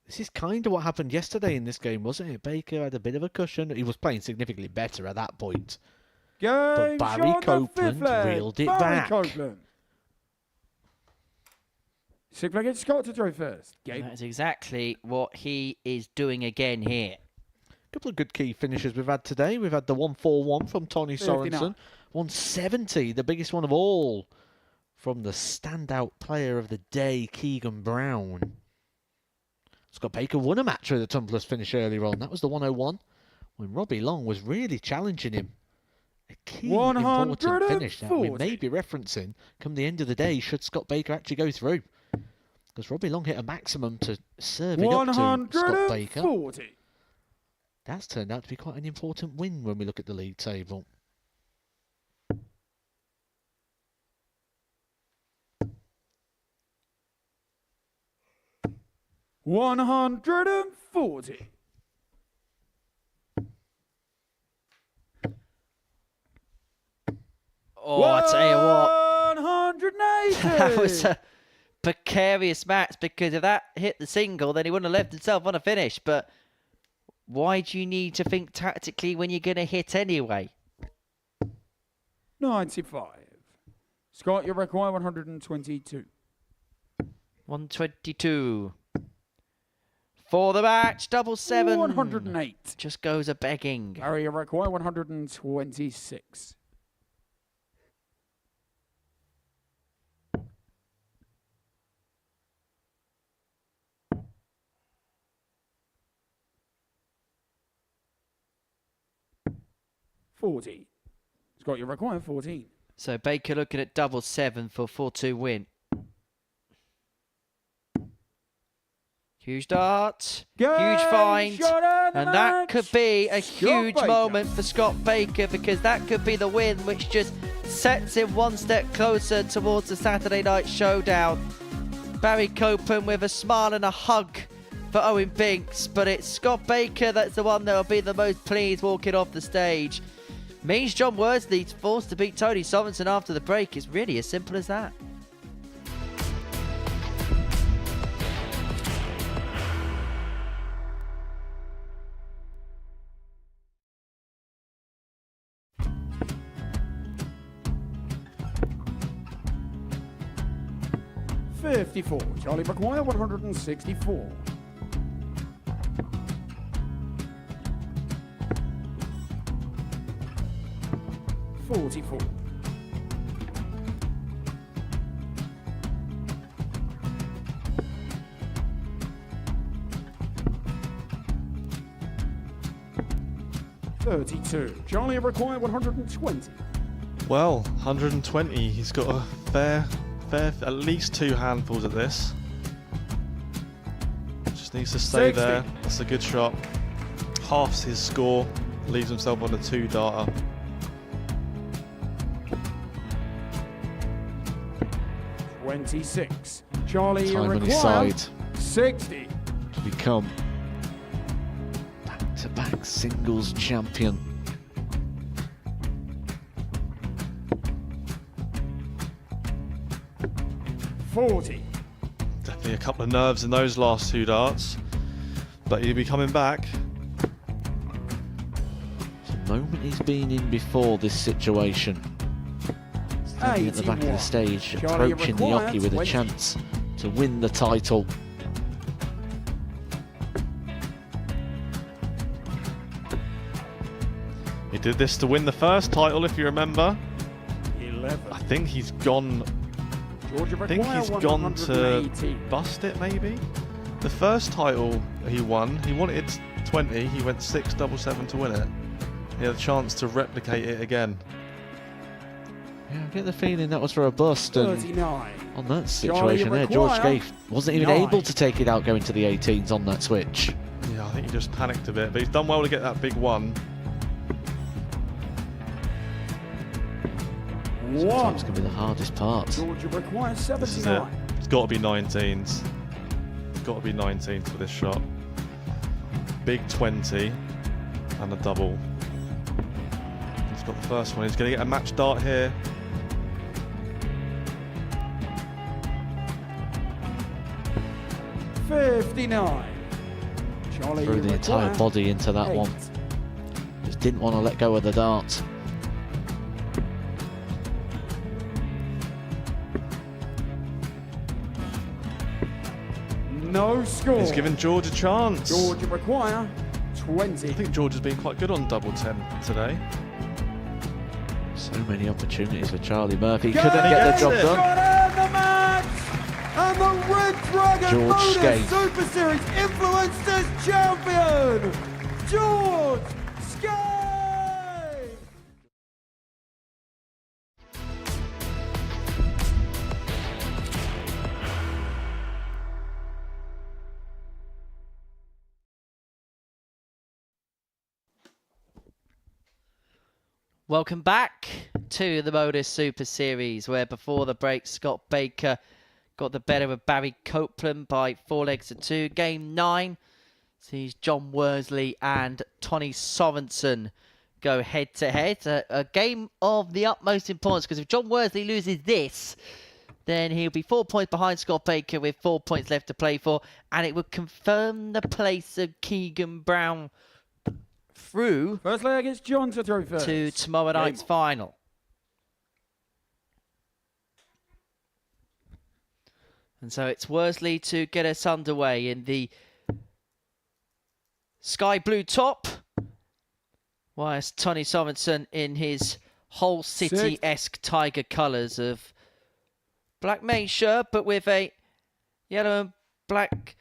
This is kind of what happened yesterday in this game, wasn't it? Baker had a bit of a cushion. He was playing significantly better at that point. Game Barry shot on the Copeland fifth leg. reeled it Barry back. Copeland. Sixth leg, it's Scott to throw first. Game. That is exactly what he is doing again here. Couple of good key finishes we've had today. We've had the 141 from Tony 59. Sorensen. 170, the biggest one of all, from the standout player of the day, Keegan Brown. Scott Baker won a match with a tumblers finish earlier on. That was the 101, when Robbie Long was really challenging him. A key important finish that we may be referencing come the end of the day should Scott Baker actually go through. Because Robbie Long hit a maximum to serve it up to Scott Baker. 140. That's turned out to be quite an important win when we look at the league table. 140. Oh, I tell you what. 180. That was a precarious match, because if that hit the single, then he wouldn't have left himself on a finish. But why do you need to think tactically when you're going to hit anyway? 95. Scott, you require 122. 122. For the match, double seven. 108. Just goes a begging. Barry, you require 126. $40. Scott, you require 14. So Baker looking at double seven for 4-2 win. Huge dart, huge find, and that could be a huge moment for Scott Baker, because that could be the win which just sets him one step closer towards the Saturday night showdown. Barry Copen with a smile and a hug for Owen Binks, but it's Scott Baker that's the one that will be the most pleased walking off the stage. Means John Worsley's forced to beat Tony Sorensen after the break. It's really as simple as that. $54. Charlie require 164. $44. $32. Charlie require 120. Well, 120. He's got a fair, at least two handfuls at this. Just needs to stay 60. there. That's a good shot. Halves his score. Leaves himself on a 2-darter. $26. Charlie Time on his require side 60. to become back-to-back singles champion. $40. Definitely a couple of nerves in those last two darts, but he'll be coming back. The moment he's been in before this situation. Standing at the back of the stage, Charlie approaching the require Yoki with a 20. chance to win the title. He did this to win the first title, if you remember. 11. I think he's gone. Georgia I think require he's gone to 180. bust it, maybe. The first title he won, he wanted 20. He went 6 double 7 to win it. He had a chance to replicate it again. Yeah, I get the feeling that was for a bust, and 39. on that situation there, George require Scaife wasn't even 9. able to take it out going to the 18s on that switch. Yeah, I think he just panicked a bit, but he's done well to get that big one. Sometimes can be the hardest part. Georgia requires This is it. 79. It's got to be 19s. It's got to be 19s for this shot. Big 20 and a double. He's got the first one. He's going to get a match dart here. $59. Charlie Threw the entire require body into that 8. one. Just didn't want to let go of the dart. No score. He's given George a chance. Georgia require 20. I think George has been quite good on double 10 today. So many opportunities for Charlie Murphy. Couldn't get the job done. The match, and the Red Dragon George Modus Scaife. Super Series Influencers Champion, George Scaife. Welcome back to the Modus Super Series, where before the break, Scott Baker got the better of Barry Copeland by 4 legs to 2. Game 9 sees John Worsley and Tony Sorensen go head-to-head. A game of the utmost importance, because if John Worsley loses this, then he'll be 4 points behind Scott Baker with 4 points left to play for, and it would confirm the place of Keegan Brown through First leg against John to throw first. to tomorrow night's final. And so it's Worsley to get us underway in the sky blue top, whilst Tony Sorensen in his whole city-esque tiger colours of black main shirt, but with a yellow and black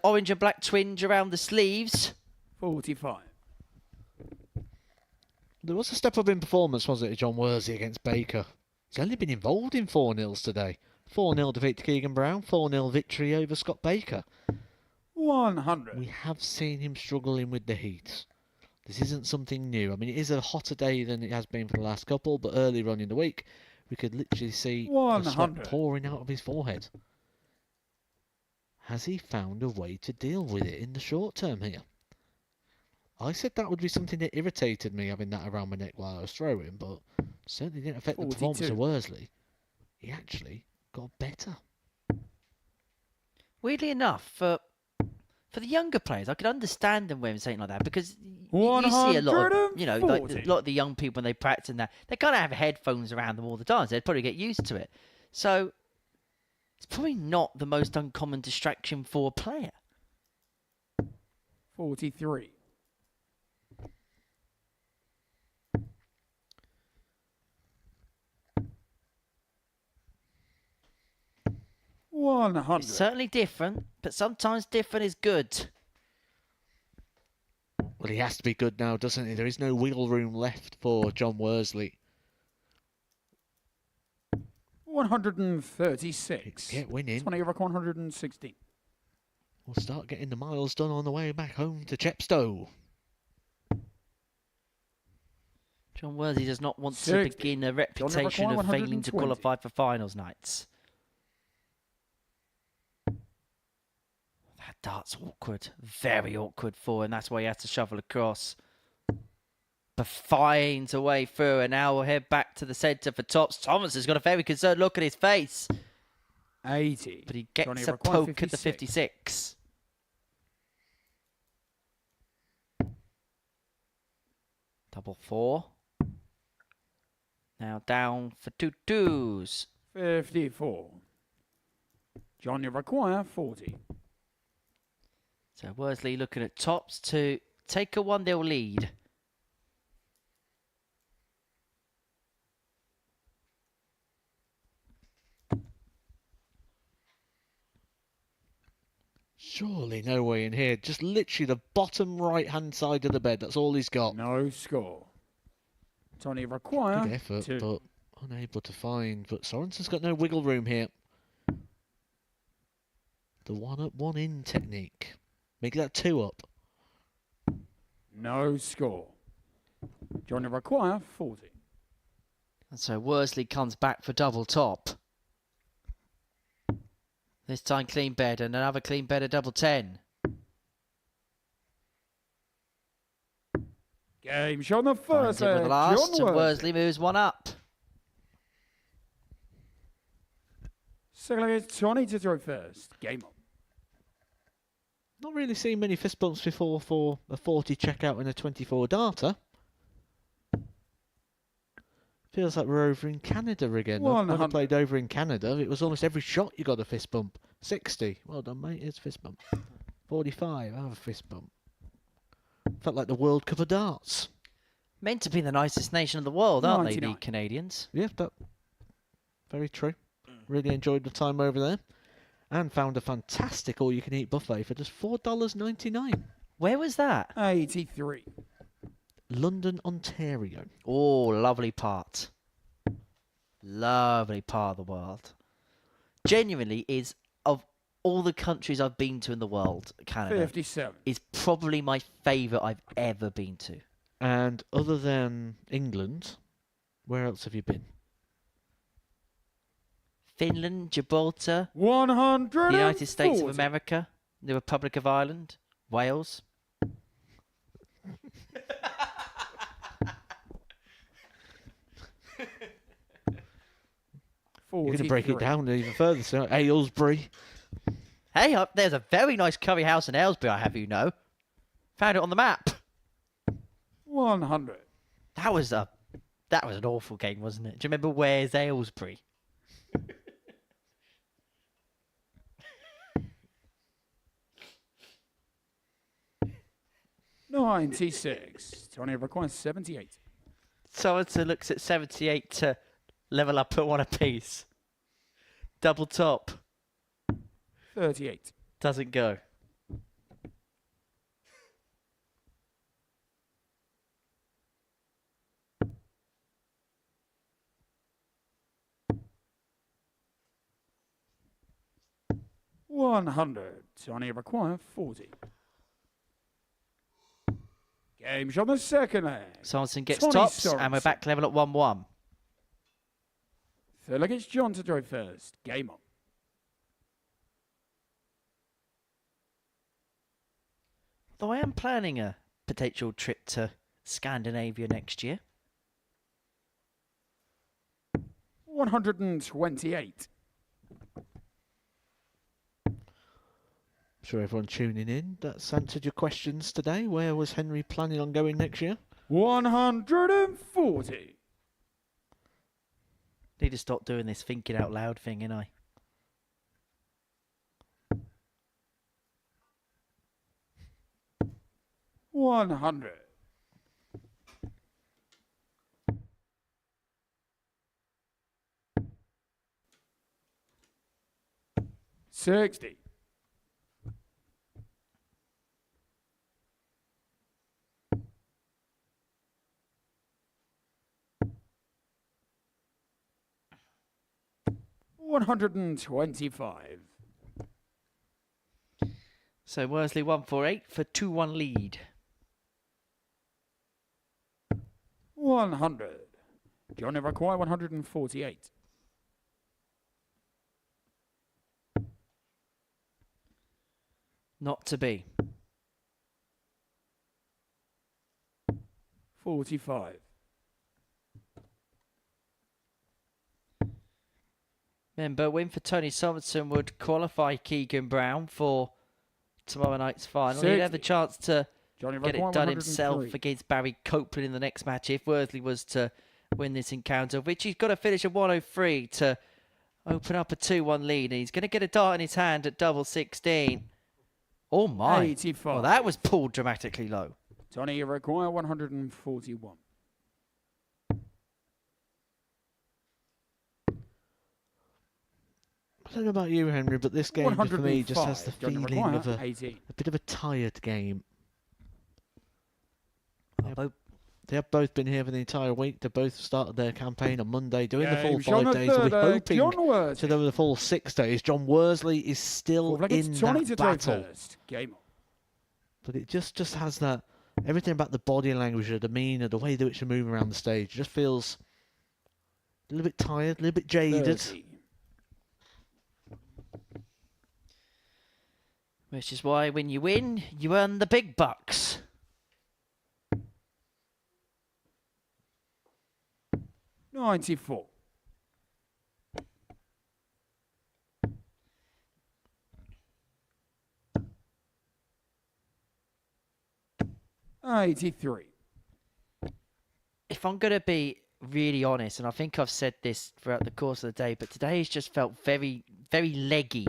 orange and black twinge around the sleeves. 45. There was a step up in performance, wasn't it, John Worsley against Baker? He's only been involved in 4-0s today. 4-0 defeat to Keegan Brown, 4-0 victory over Scott Baker. 100. We have seen him struggling with the heat. This isn't something new. I mean, it is a hotter day than it has been for the last couple, but earlier on in the week, we could literally see the sweat 100. pouring out of his forehead. Has he found a way to deal with it in the short term here? I said that would be something that irritated me, having that around my neck while I was throwing, but certainly didn't affect the performance 42. of Worsley. He actually got better. Weirdly enough, for the younger players, I could understand them wearing something like that, because you see a lot of, like a lot of the young people when they practice and that, they kind of have headphones around them all the time, so they'd probably get used to it. So it's probably not the most uncommon distraction for a player. 43. It's certainly different, but sometimes different is good. Well, he has to be good now, doesn't he? There is no wiggle room left for John Worsley. 136. Get winning. 20 over 116. We'll start getting the miles done on the way back home to Chepstow. John Worsley does not want to 60. begin a reputation of failing to 120. qualify for finals nights. That dart's awkward. Very awkward for him. That's why he has to shovel across. But finds a way through, and now we'll head back to the centre for tops. Thomas has got a very concerned look at his face. 80. But he gets Johnny a requires poke at the 56. Double 4. Now down for 2-2s. 54. Johnny require 40. So Worsley looking at tops to take a 1-0 lead. Surely no way in here. Just literally the bottom right-hand side of the bed. That's all he's got. No score. Johnny require Good effort, 2. but unable to find. But Sorensen's got no wiggle room here. The 1-up, 1-in technique. Make that 2-up. No score. Johnny require 40. And so Worsley comes back for double top. This time clean bed and another clean bed at double 10. Game shot on the Finds first it with the leg. last, John and Worsley moves 1 up. Second leg is Johnny to throw first. Game on. Not really seen many fist bumps before for a 40 checkout and a 24 darter. Feels like we're over in Canada again. When I played over in Canada, it was almost every shot you got a fist bump. 60. Well done, mate. It's fist bump. 45. I have a fist bump. Felt like the World Cup of darts. Meant to be the nicest nation in the world, aren't they, 99. the Canadians? Yeah, that very true. Really enjoyed the time over there. And found a fantastic all-you-can-eat buffet for just $4.99. Where was that? 83. London, Ontario. Oh, lovely part. Lovely part of the world. Genuinely is, of all the countries I've been to in the world, Canada 57. is probably my favourite I've ever been to. And other than England, where else have you been? Finland, Gibraltar, 100. the United States of America, the Republic of Ireland, Wales. You're going to break it down even further, so Aylesbury. Hey, there's a very nice curry house in Aylesbury, I have you know. Found it on the map. 100. That was an awful game, wasn't it? Do you remember where's Aylesbury? 96. Tony requires 78. Sorensen looks at 78 to level up at one apiece. Double top. 38. Doesn't go. $100. Tony require 40. Game shot the second leg. Sorensen gets Tony tops, Sorensen. and we're back level at 1-1. Third leg, it's John to throw first. Game on. Though I am planning a potential trip to Scandinavia next year. 128. I'm sure everyone tuning in, that's answered your questions today. Where was Henry planning on going next year? 140. Need to stop doing this thinking out loud thing, innit? $100. $60. $125. So Worsley 148 for 2-1 lead. 100. John require 148. Not to be. 45. Remember, win for Tony Sorensen would qualify Keegan Brown for tomorrow night's final. He'd have the 60. chance to Johnny get it require done 103. himself against Barry Copeland in the next match if Worsley was to win this encounter, which he's got to finish at 103 to open up a 2-1 lead. And he's going to get a dart in his hand at double 16. Oh my. 85. Well, that was pulled dramatically low. Tony require 141. I don't know about you, Henry, but this game for me just has the 105. Johnny feeling require of a 18. bit of a tired game. Oh, They have both been here for the entire week. They both started their campaign on Monday, doing the full Game shot 5 the days. We're third leg, hoping John to Worsley. do the full 6 days. John Worsley is still Fourth leg, it's in Johnny to that throw battle. first. Game on. But it just has that, everything about the body language, the demeanour, the way that it should move around the stage, just feels a little bit tired, a little bit jaded. 30. which is why when you win, you earn the big bucks. $94. $83. If I'm going to be really honest, and I think I've said this throughout the course of the day, but today has just felt very, very leggy,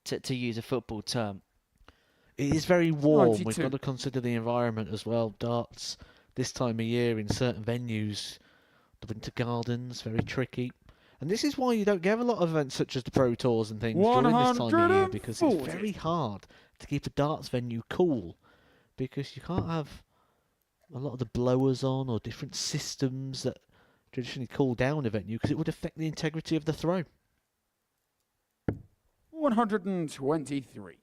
to use a football term. It is very warm. 92. We've got to consider the environment as well. Darts this time of year in certain venues, the Winter Gardens, very tricky. And this is why you don't get a lot of events such as the Pro Tours and things during this time of year, because it's 140. very hard to keep a darts venue cool, because you can't have a lot of the blowers on or different systems that traditionally cool down a venue, because it would affect the integrity of the throw. 123.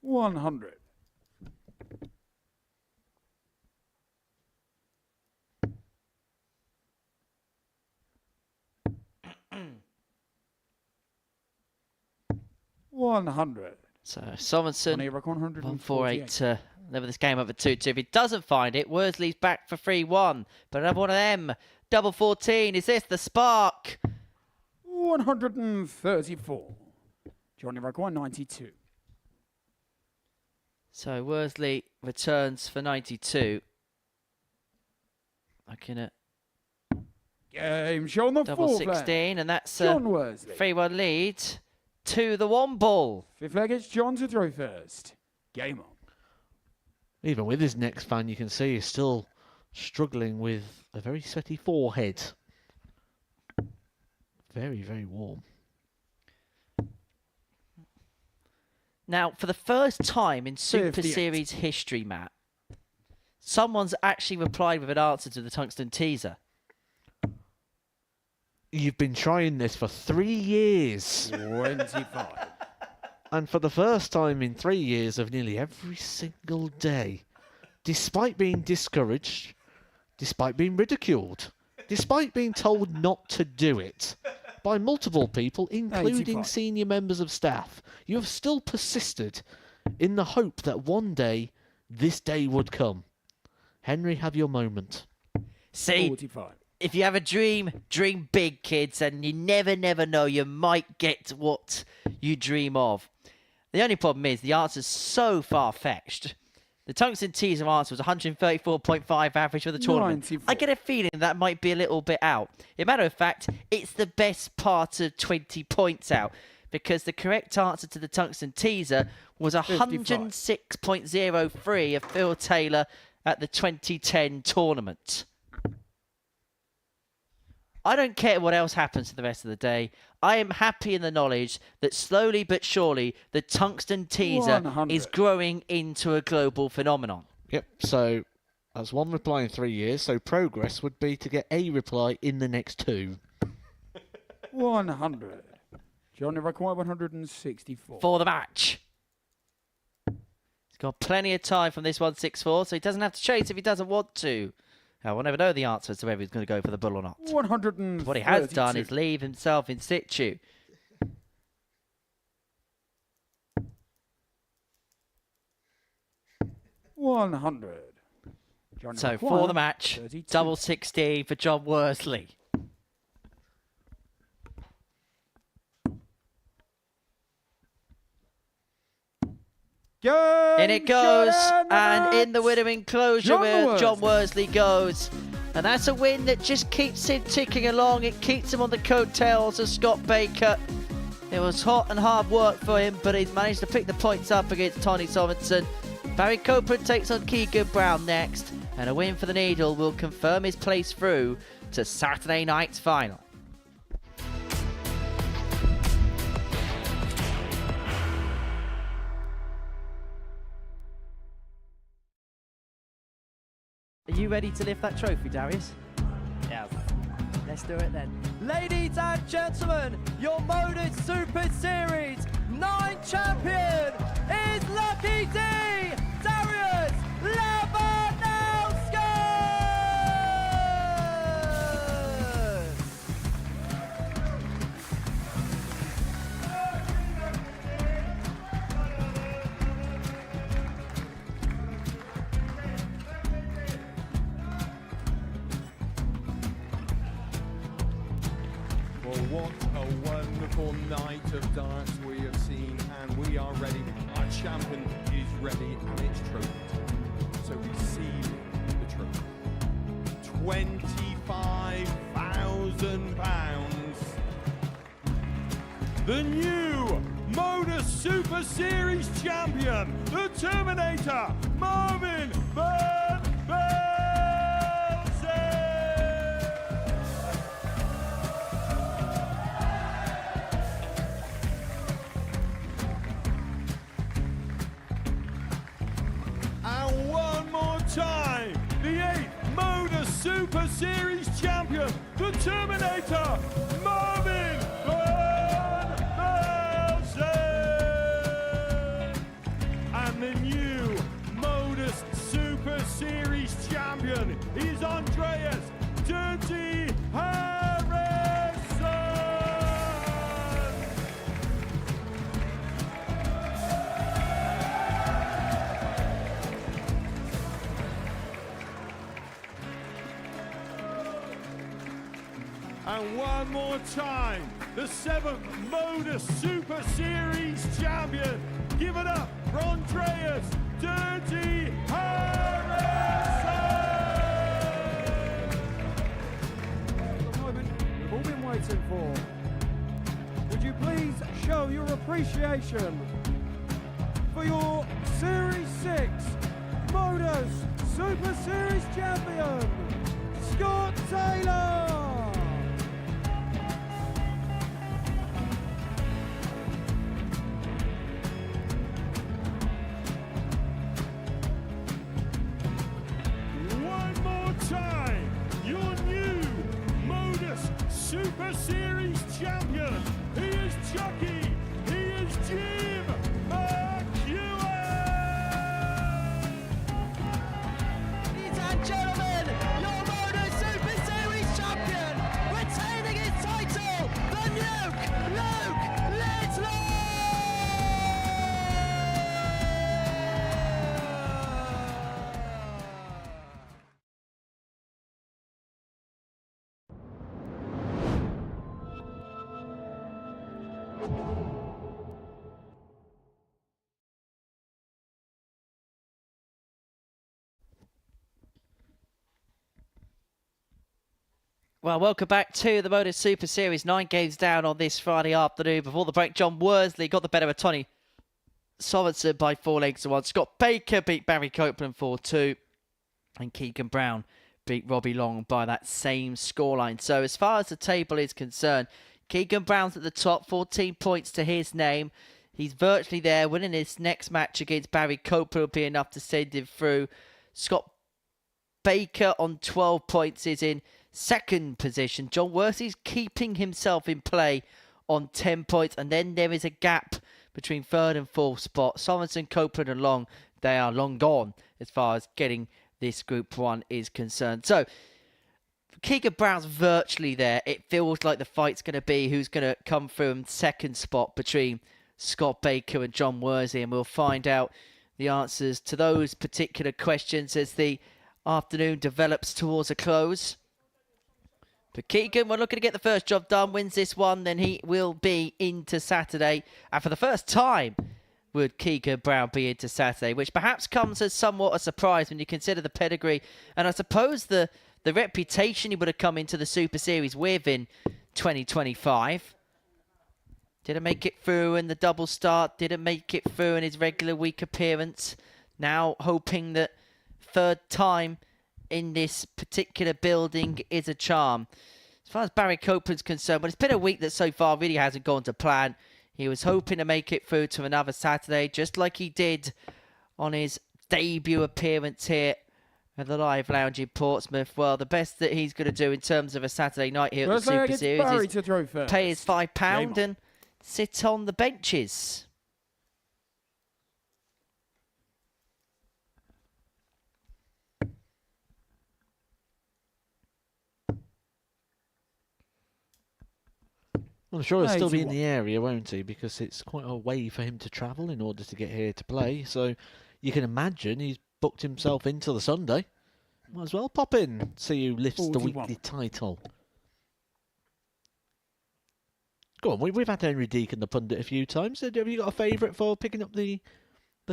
$100. 100. So Sorensen, Johnny Rock 148. 148 to level this game up at 2-2. If he doesn't find it, Worsley's back for 3-1. But another one of them. Double 14. Is this the spark? 134. Johnny Rock 192. So Worsley returns for 92. Looking at Game show on the double fourth 16, leg. and that's John a Worsley. 3-1 lead to the one ball. Fifth leg, it's John to throw first. Game on. Even with his next fan, you can see he's still struggling with a very sweaty forehead. Very, very warm. Now, for the first time in Super 58. Series history, Matt, someone's actually replied with an answer to the tungsten teaser. You've been trying this for 3 years. 25. And for the first time in 3 years of nearly every single day, despite being discouraged, despite being ridiculed, despite being told not to do it by multiple people, including 85. senior members of staff, you have still persisted in the hope that one day this day would come. Henry, have your moment. See, 45. if you have a dream, dream big, kids, and you never know, you might get what you dream of. The only problem is the answer's so far-fetched. The tungsten teaser answer was 134.5 average for the tournament. 94. I get a feeling that might be a little bit out. As a matter of fact, it's the best part of 20 points out, because the correct answer to the tungsten teaser was 106.03 of Phil Taylor at the 2010 tournament. I don't care what else happens to the rest of the day. I am happy in the knowledge that slowly but surely the tungsten teaser 100. is growing into a global phenomenon. Yep, so that's one reply in 3 years, so progress would be to get a reply in the next 2. 100. Johnny Rock 164. For the match. He's got plenty of time from this 164, so he doesn't have to chase if he doesn't want to. We'll never know the answer to whether he's going to go for the bull or not. 132. What he has done is leave himself in situ. $100. So for the match, 32. double 16 for John Worsley. In it goes, and in the winner enclosure where John Worsley goes. And that's a win that just keeps him ticking along. It keeps him on the coattails of Scott Baker. It was hot and hard work for him, but he's managed to pick the points up against Tony Sorensen. Barry Copeland takes on Keegan Brown next, and a win for the Needle will confirm his place through to Saturday night's final. Are you ready to lift that trophy, Darius? Yes. Let's do it then. Ladies and gentlemen, your Modus Super Series 9 champion is Lucky D, Darius Labanowski! Well, what a wonderful night of darts we have seen, and we are ready. Our champion is ready, and it's trophy time. So receive the trophy. £25,000. The new Modus Super Series champion, the Terminator, Marvin Van Velzen. And one more time, the 8th Modus Super Series champion, the Terminator, Marvin Van Velzen. And the new Modus Super Series champion is Andreas Dirty Harrison. And one more time, the 7th Modus Super Series champion. Give it up for Andreas Dirty Harrison! The moment we've all been waiting for. Would you please show your appreciation for your Series 6 Modus Super Series champion, Scott Taylor! One more time, your new Modus Super Series champion. He is Chucky. He is Jim McEwen. Ladies and gentlemen, your Modus Super Series champion, retaining his title, the Nuke, Luke Littler! Well, welcome back to the Modus Super Series. 9 games down on this Friday afternoon. Before the break, John Worsley got the better of Tony Sorensen by 4 legs to 1. Scott Baker beat Barry Copeland 4-2. And Keegan Brown beat Robbie Long by that same scoreline. So as far as the table is concerned, Keegan Brown's at the top, 14 points to his name. He's virtually there. Winning his next match against Barry Copeland will be enough to send him through. Scott Baker on 12 points is in second position. John Worsley's keeping himself in play on 10 points. And then there is a gap between third and fourth spot. Sorensen, Copeland and Long, they are long gone as far as getting this Group 1 is concerned. So, Keegan Brown's virtually there. It feels like the fight's going to be who's going to come through in second spot between Scott Baker and John Worsley. And we'll find out the answers to those particular questions as the afternoon develops towards a close. But Keegan, we're looking to get the first job done. Wins this one, then he will be into Saturday. And for the first time, would Keegan Brown be into Saturday, which perhaps comes as somewhat a surprise when you consider the pedigree. And I suppose the reputation he would have come into the Super Series with in 2025. Didn't make it through in the double start. Didn't make it through in his regular week appearance. Now hoping that third time in this particular building is a charm. As far as Barry Copeland's concerned, but it's been a week that so far really hasn't gone to plan. He was hoping to make it through to another Saturday, just like he did on his debut appearance here at the Live Lounge in Portsmouth. Well, the best that he's going to do in terms of a Saturday night here at the Super Series is pay his £5 and sit on the benches. Well, I'm sure he'll still be in the area, won't he? Because it's quite a way for him to travel in order to get here to play. So you can imagine he's booked himself into the Sunday. Might as well pop in, see who lifts the weekly title. Go on, we've had Henry Deacon the pundit a few times. Have you got a favourite for picking up the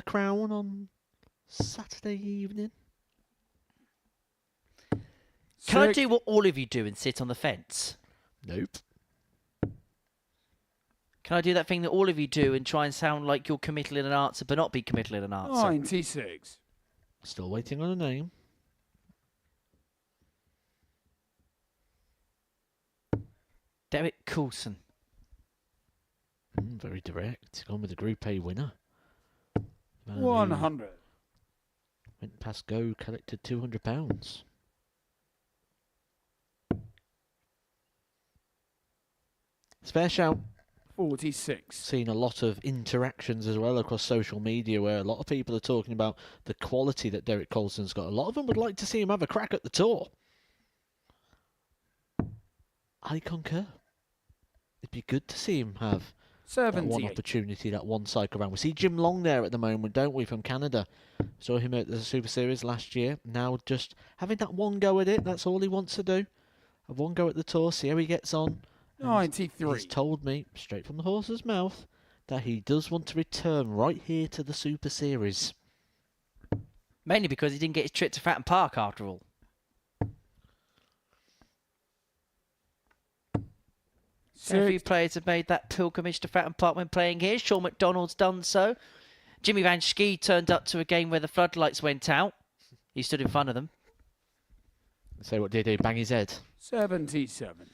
crown on Saturday evening? Can I do what all of you do and sit on the fence? Nope. Can I do that thing that all of you do and try and sound like you're committal in an answer but not be committal in an answer? 96. Still waiting on a name. Derek Coulson. Very direct. Gone with the Group A winner. 100. Went past go, collected £200. It's fair shout. 46. Seen a lot of interactions as well across social media where a lot of people are talking about the quality that Derek Coulson's got. A lot of them would like to see him have a crack at the tour. I concur. It'd be good to see him have that one opportunity, that one cycle round. We see Jim Long there at the moment, don't we, from Canada. Saw him at the Super Series last year. Now just having that one go at it, that's all he wants to do. have one go at the tour, see how he gets on. And 93. He's told me, straight from the horse's mouth, that he does want to return right here to the Super Series. Mainly because he didn't get his trip to Fratton Park after all. So a few players have made that pilgrimage to Fratton Park when playing here. Sean McDonald's done so. Jimmy Van Schie turned up to a game where the floodlights went out. He stood in front of them. So what did he do? Bang his head? 77.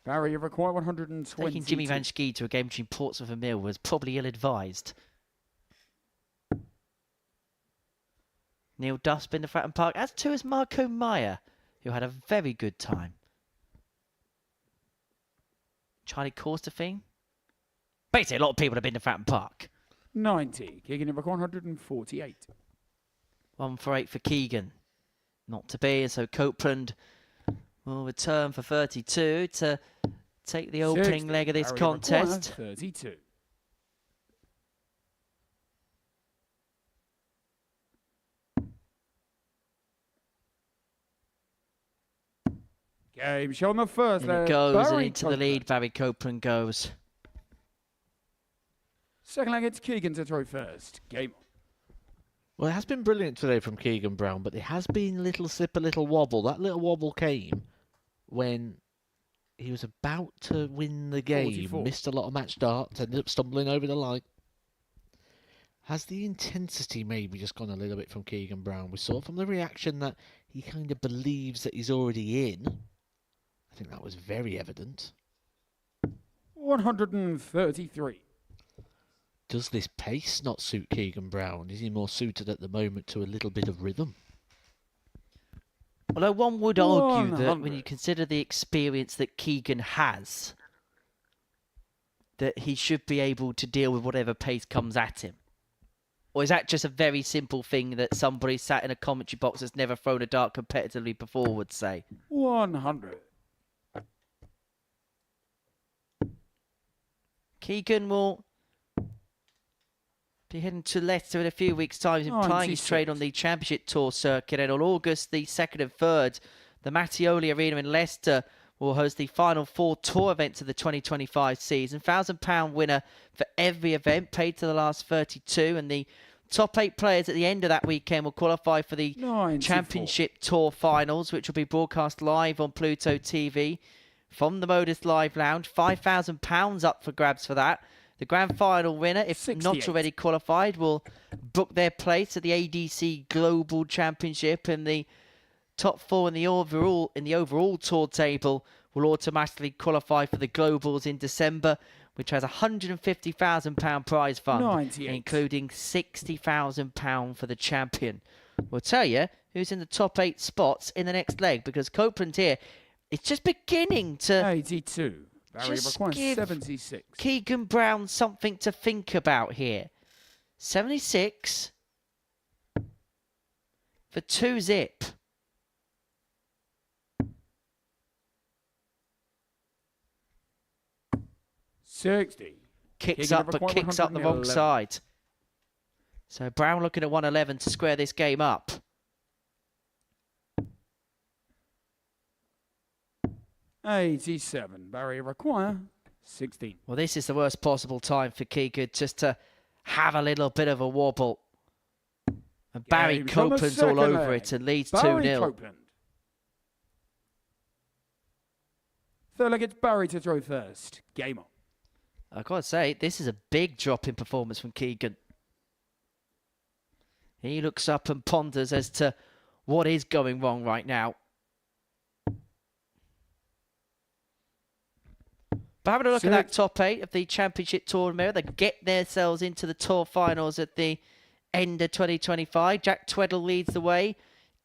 Barrier required 120. Taking Jimmy Van Schie to a game between Portsmouth and Mill was probably ill-advised. Neil Duff's been to Fratton Park, as too as Marco Meyer, who had a very good time. Charlie Corstefine. Basically, a lot of people have been to Fratton Park. 90. Keegan in record 148. 1 for 8 for Keegan. Not to be, and so Copeland will return for 32 to take the opening 60. leg of this Barrier required contest. 32. Game show on the first And leg. it goes, and Barry into the Copeland. lead, Barry Copeland goes. Second leg, it's Keegan to throw first. Game on. Well, it has been brilliant today from Keegan Brown, but there has been a little slip, a little wobble. That little wobble came when he was about to win the game, 44. missed a lot of match darts, ended up stumbling over the line. Has the intensity maybe just gone a little bit from Keegan Brown? We saw from the reaction that he kind of believes that he's already in. I think that was very evident. 133. Does this pace not suit Keegan Brown? Is he more suited at the moment to a little bit of rhythm? Although one would argue that 100. when you consider the experience that Keegan has, that he should be able to deal with whatever pace comes at him. Or is that just a very simple thing that somebody sat in a commentary box that's never thrown a dart competitively before would say? 100. Keegan will be heading to Leicester in a few weeks' time, implying his trade on the Championship Tour circuit. And on August the 2nd and 3rd, the Mattioli Arena in Leicester will host the final 4 tour events of the 2025 season. £1,000 winner for every event, paid to the last 32. And the top 8 players at the end of that weekend will qualify for the 94. Championship Tour finals, which will be broadcast live on Pluto TV from the Modus Live Lounge. £5,000 up for grabs for that. The grand final winner, if 68. not already qualified, will book their place at the ADC Global Championship, and the top 4 in the overall tour table will automatically qualify for the Globals in December, which has a £150,000 prize fund, 98. including £60,000 for the champion. We'll tell you who's in the top 8 spots in the next leg, because Copeland here is just beginning to 82. Barrier just required give 76. Keegan Brown something to think about here. 76 for 2-zip. Kicks Kicks up, but kicks up the wrong side. So Brown looking at 111 to square this game up. $87. Barrier require 16. Well, this is the worst possible time for Keegan, just to have a little bit of a wobble. And Barry Games on the Copeland's all second over leg. it and leads Barry 2-0. Copeland. Third leg, it's Barry to throw first. Game on. I've got to say, this is a big drop in performance from Keegan. He looks up and ponders as to what is going wrong right now. But having a look at that top 8 of the Championship Tour in Mirror, they get themselves into the Tour finals at the end of 2025. Jack Tweddle leads the way.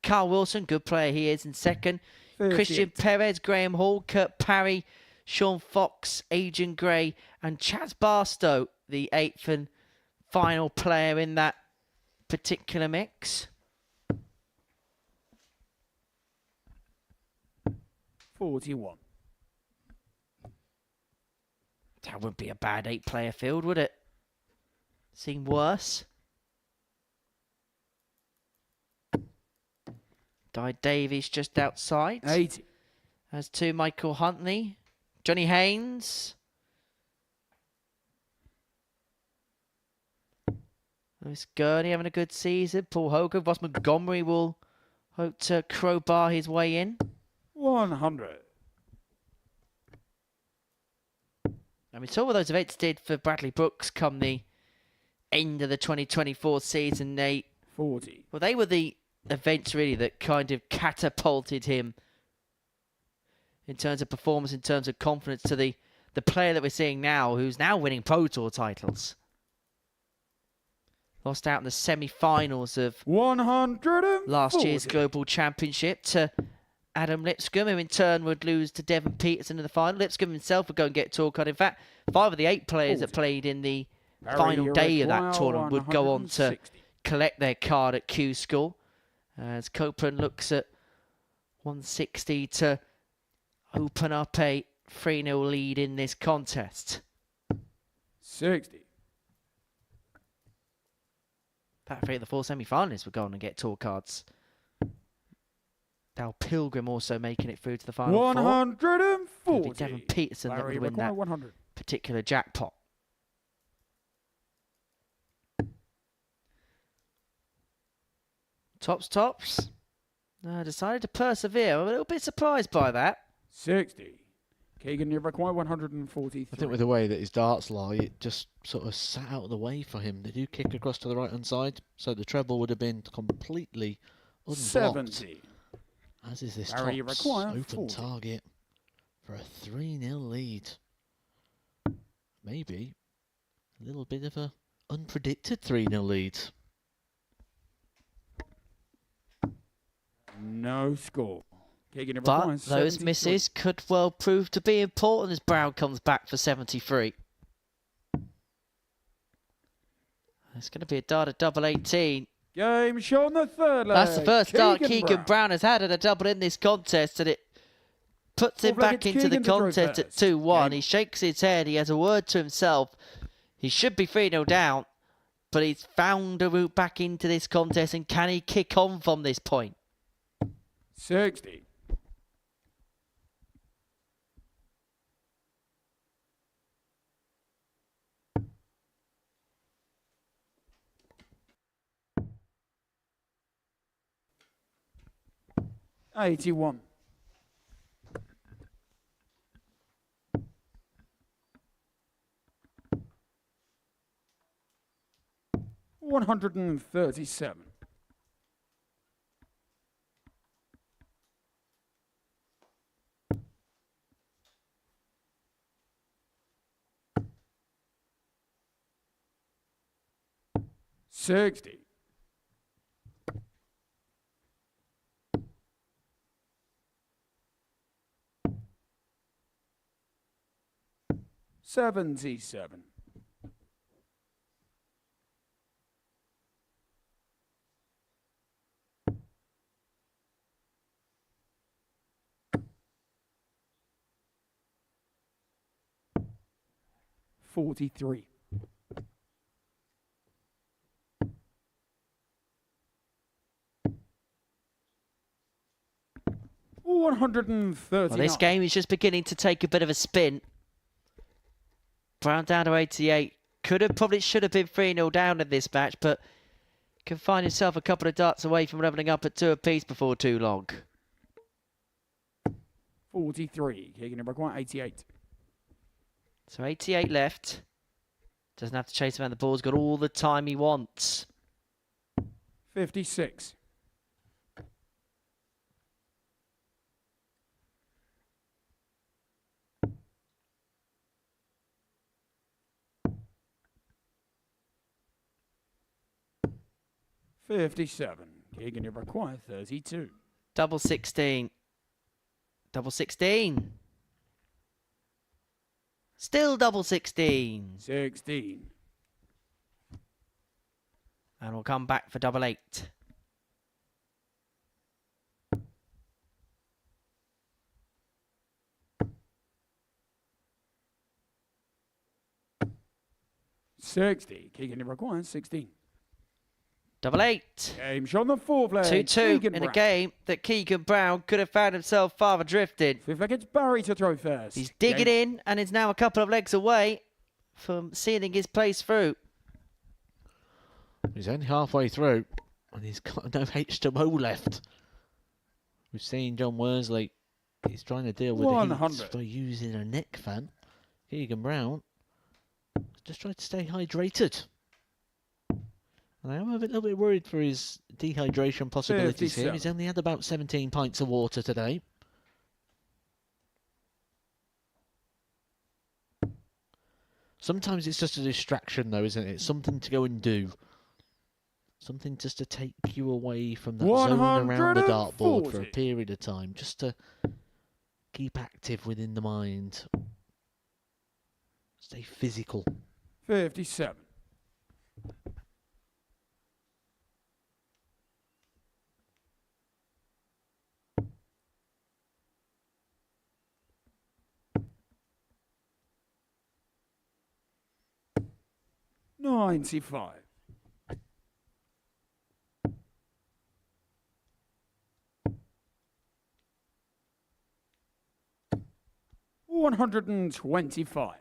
Carl Wilson, good player he is, in second. 38. Christian Perez, Graham Hall, Kurt Parry, Sean Fox, Adrian Gray, and Chaz Barstow, the 8th and final player in that particular mix. 41. That wouldn't be a bad 8-player field, would it? Seem worse. Di Davies just outside. 80. As to Michael Huntley, Johnny Haynes. Lewis Gurney having a good season. Paul Hogan. Ross Montgomery will hope to crowbar his way in. 100. And we saw what those events did for Bradley Brooks come the end of the 2024 season. 40. Well, they were the events really that kind of catapulted him in terms of performance, in terms of confidence, to the player that we're seeing now, who's now winning Pro Tour titles. Lost out in the semi-finals of 140. last year's Global Championship to Adam Lipscomb, who in turn would lose to Devon Peterson in the final. Lipscomb himself would go and get a tour card. In fact, 5 of the 8 players that played in the final day of that tournament would go on to collect their card at Q School. As Copeland looks at 160 to open up a 3-0 lead in this contest. 60. That 3 of the 4 semi-finalists would go on and get tour cards. Dal Pilgrim also making it through to the final 140. 4. It'd be Devon Peterson that Barry would win that 100. particular jackpot. Tops. Decided to persevere. I'm a little bit surprised by that. 60. Keegan, you require 143. I think with the way that his darts lie, it just sort of sat out of the way for him. They do kick across to the right-hand side, so the treble would have been completely unblocked. 70. As is this Barry, you tops require open 40. target for a 3-0 lead. Maybe a little bit of a unpredicted 3-0 lead. No score. Keegan, you But require those 73. misses could well prove to be important as Brown comes back for 73. It's going to be a dart at double 18. Game shot on the third leg. That's the first start Keegan Brown. Brown has had at a double in this contest, and it puts him Well, look, back it's into the Keegan to throw contest at first. 2-1. Game. He shakes his head. He has a word to himself. He should be 3-0 down, but he's found a route back into this contest, and can he kick on from this point? 60. $81. $137. 60. 77. 43. 130. Well, this game is just beginning to take a bit of a spin. Brown down to 88. Probably should have been 3-0 down in this match, but can find himself a couple of darts away from levelling up at 2 apiece before too long. 43. Keegan require 88. So 88 left. Doesn't have to chase around the ball. He's got all the time he wants. 56. 57. Keegan, you require 32. Double 16. Double 16. Still double 16. 16. And we'll come back for double 8. $60. Keegan, you require 16. Double 8. Game shot on the fourth leg. 2-2 Keegan in a Brown. game that Keegan Brown could have found himself far adrift in. Fifth leg, it's Barry to throw first. He's digging Game in and is now a couple of legs away from sealing his place through. He's only halfway through, and he's got no H2O left. We've seen John Worsley. He's trying to deal with the 100. heat by using a neck fan. Keegan Brown just trying to stay hydrated. And I am a little bit worried for his dehydration possibilities here. 57. He's only had about 17 pints of water today. Sometimes it's just a distraction, though, isn't it? Something to go and do. Something just to take you away from that zone around the dartboard for a 140. period of time, just to keep active within the mind. Stay physical. 57. $95. $125.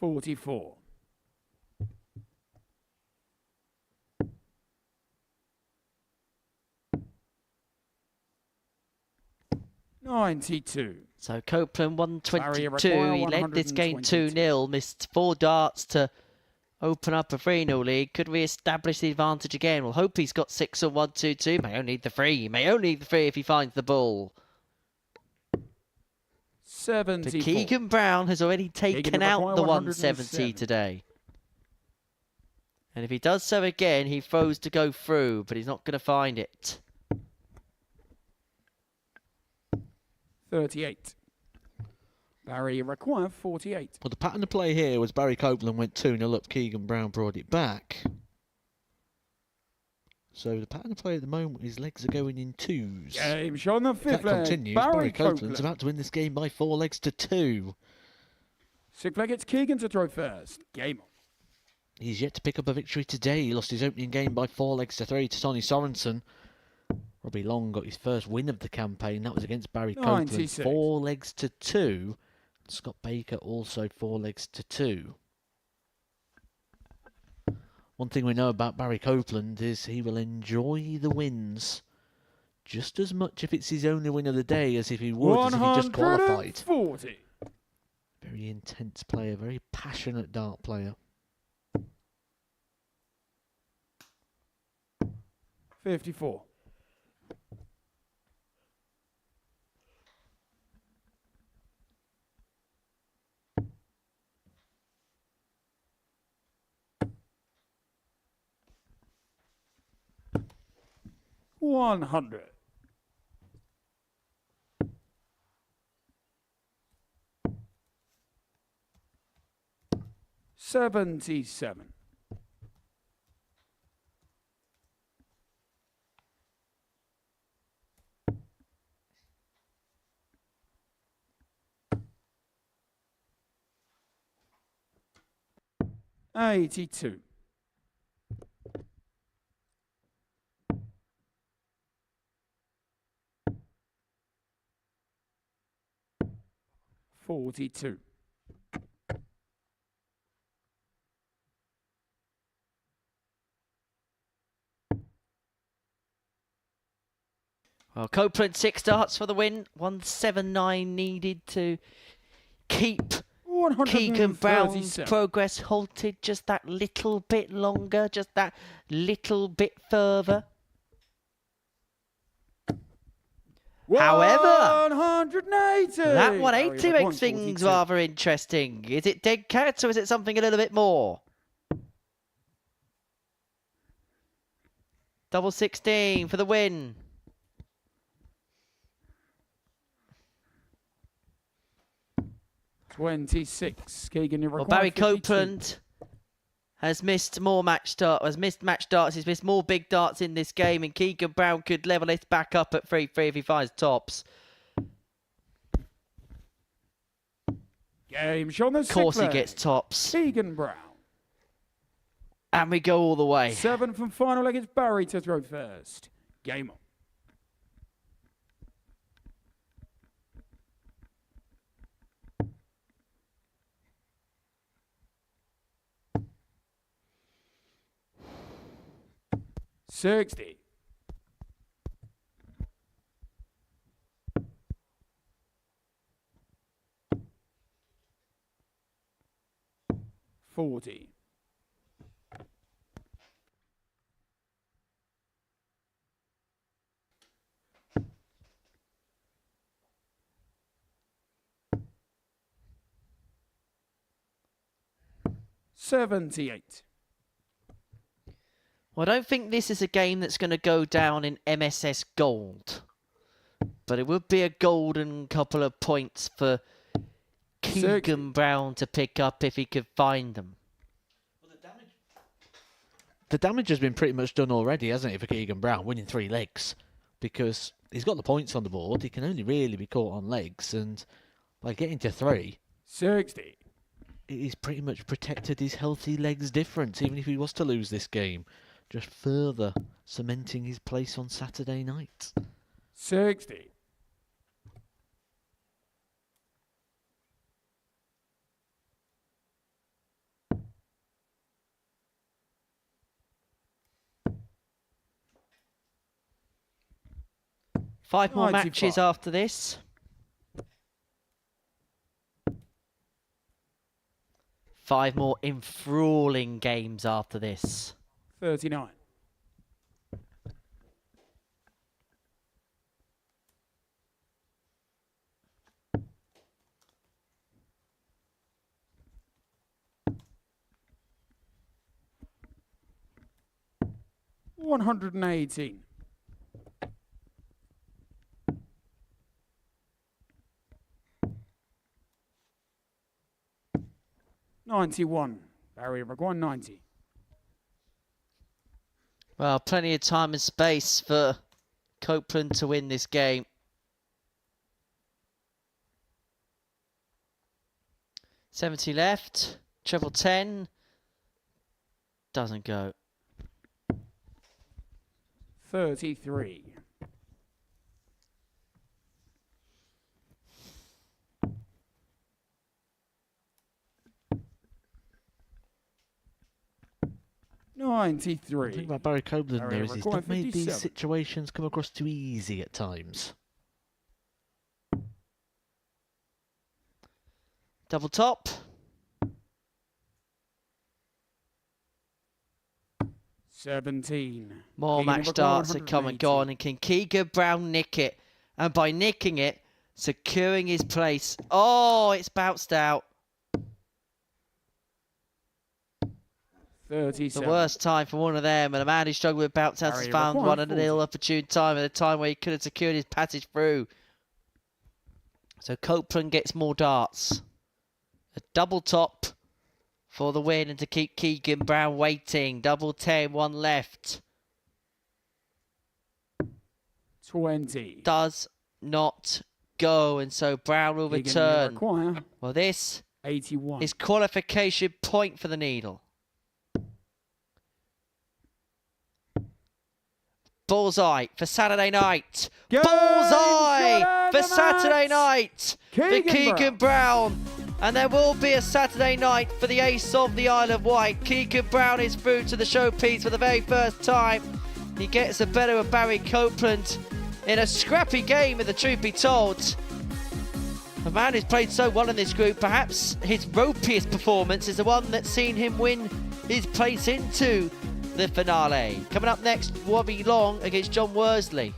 $44. $92. So Copeland Barrier 122. require He led this game 122. 2-0. Missed 4 darts to open up a 3-0 lead. Could re-establish the advantage again. We'll hope he's got 6 or 1-2-2. May only need the 3. He may only need the 3 if he finds the ball. 74. But Keegan Brown has already taken Keegan out require the 107. 170 today. And if he does so again, he throws to go through, but he's not going to find it. 38. Barry require 48. Well, the pattern of play here was Barry Copeland went 2-0 up, Keegan Brown brought it back. So the pattern of play at the moment, his legs are going in 2s. Game shot on the If fifth that leg. continues, Barry Barry Copeland's Copeland. about to win this game by 4 legs to 2. Sixth leg, it's Keegan to throw first. Game on. He's yet to pick up a victory today. He lost his opening game by 4 legs to 3 to Sonny Sorensen. Robbie Long got his first win of the campaign. That was against Barry Copeland. 96. 4 legs to 2. Scott Baker also 4 legs to 2. One thing we know about Barry Copeland is he will enjoy the wins just as much if it's his only win of the day as if he would as if he just qualified. 140. Very intense player, very passionate dart player. 54. $100. $77. $82. $42. Well, Copeland 6 darts for the win. 179 needed to keep Keegan Brown's 137. progress halted just that little bit longer, just that little bit further. However, 180. that 180 Barry makes things 142. rather interesting. Is it dead cats or is it something a little bit more? Double 16 for the win. $26. Keegan, you Well, require Barry 52. Copeland has missed more match darts. He's missed more big darts in this game, and Keegan Brown could level it back up at 3-3 if he finds tops. Game shot on the Of course he sixth gets leg. tops. Keegan Brown. And we go all the way. Seventh and final leg, it's Barry to throw first. Game on. $60. $40. $78. Well, I don't think this is a game that's going to go down in MSS Gold. But it would be a golden couple of points for Keegan Brown to pick up if he could find them. The damage has been pretty much done already, hasn't it, for Keegan Brown, winning 3 legs? Because he's got the points on the board. He can only really be caught on legs. And by getting to 3, 60. he's pretty much protected his healthy legs difference, even if he was to lose this game. Just further cementing his place on Saturday night. 60. Five more 95. matches after this. 5 more enthralling games after this. 39. $118. $91. Barry McGuire, 90. Well, plenty of time and space for Copeland to win this game. $70 left. Treble 10. Doesn't go. 33. The thing 93. about Barry Copeland, Barry though, is he's required not made these 57. situations come across too easy at times. Double top. 17. More Keegan match McGuire, darts are come and 180. gone, and can Keegan Brown nick it? And by nicking it, securing his place. Oh, it's bounced out. 37. The worst time for one of them, and a man who struggled with bounce outs has Barry found McGuire, one at an 40. ill-opportune time, at a time where he could have secured his passage through. So Copeland gets more darts. A double top for the win, and to keep Keegan Brown waiting. Double 10, 1 left. 20. Does not go, and so Brown will Keegan return. McGuire, Well, this 81. is qualification point for the Needle. Bullseye for Saturday night. Game Bullseye shot for of the Saturday match. night for Keegan Keegan Brown. And there will be a Saturday night for the ace of the Isle of Wight. Keegan Brown is through to the showpiece for the very first time. He gets the better of Barry Copeland in a scrappy game, if the truth be told. The man who's played so well in this group, perhaps his ropiest performance is the one that's seen him win his place into the finale. Coming up next, Wobby Long against John Worsley.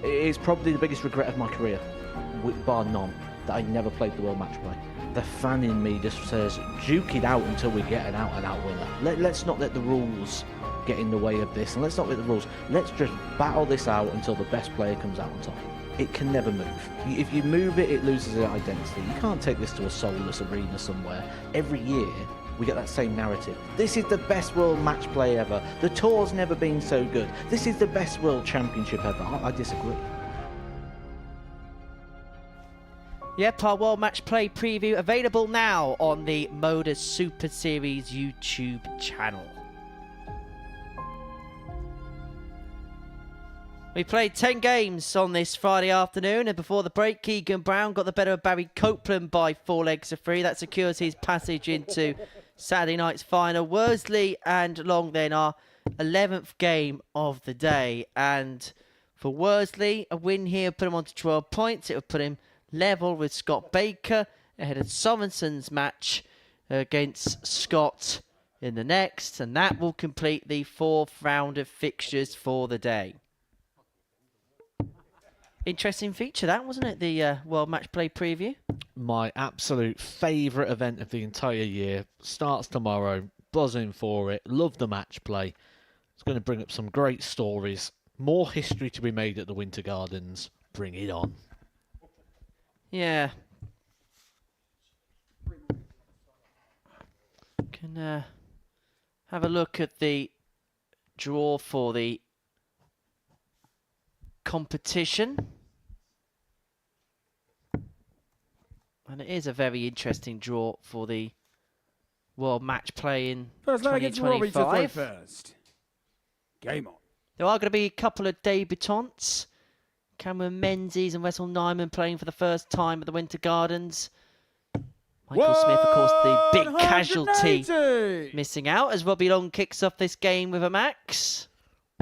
It's probably the biggest regret of my career, bar none, that I never played the World Match Play. The fan in me just says, duke it out until we get an out-and-out winner. Let's not let the rules get in the way of this, and let's not let the rules. Let's just battle this out until the best player comes out on top. It can never move. If you move it, it loses its identity. You can't take this to a soulless arena somewhere. Every year, we get that same narrative. This is the best World Match Play ever. The tour's never been so good. This is the best World Championship ever. I disagree. Yep, our World Match Play preview available now on the Modus Super Series YouTube channel. We played 10 games on this Friday afternoon, and before the break, Keegan Brown got the better of Barry Copeland by 4 legs to 3. That secures his passage into Saturday night's final. Worsley and Long then our 11th game of the day, and for Worsley, a win here would put him on to 12 points. It would put him level with Scott Baker ahead of Sovenson's match against Scott in the next, and that will complete the 4th round of fixtures for the day. Interesting feature that, wasn't it, the World Match Play preview? My absolute favourite event of the entire year. Starts tomorrow, buzzing for it, love the match play. It's going to bring up some great stories, more history to be made at the Winter Gardens. Bring it on. Yeah. Can have a look at the draw for the competition. And it is a very interesting draw for the World Match Play in First leg, it's Robbie to throw 2025. first. Game on. There are going to be a couple of debutants. Cameron Menzies and Wessel Nyman playing for the first time at the Winter Gardens. Michael Smith, of course, the big casualty, 180. missing out as Robbie Long kicks off this game with a max.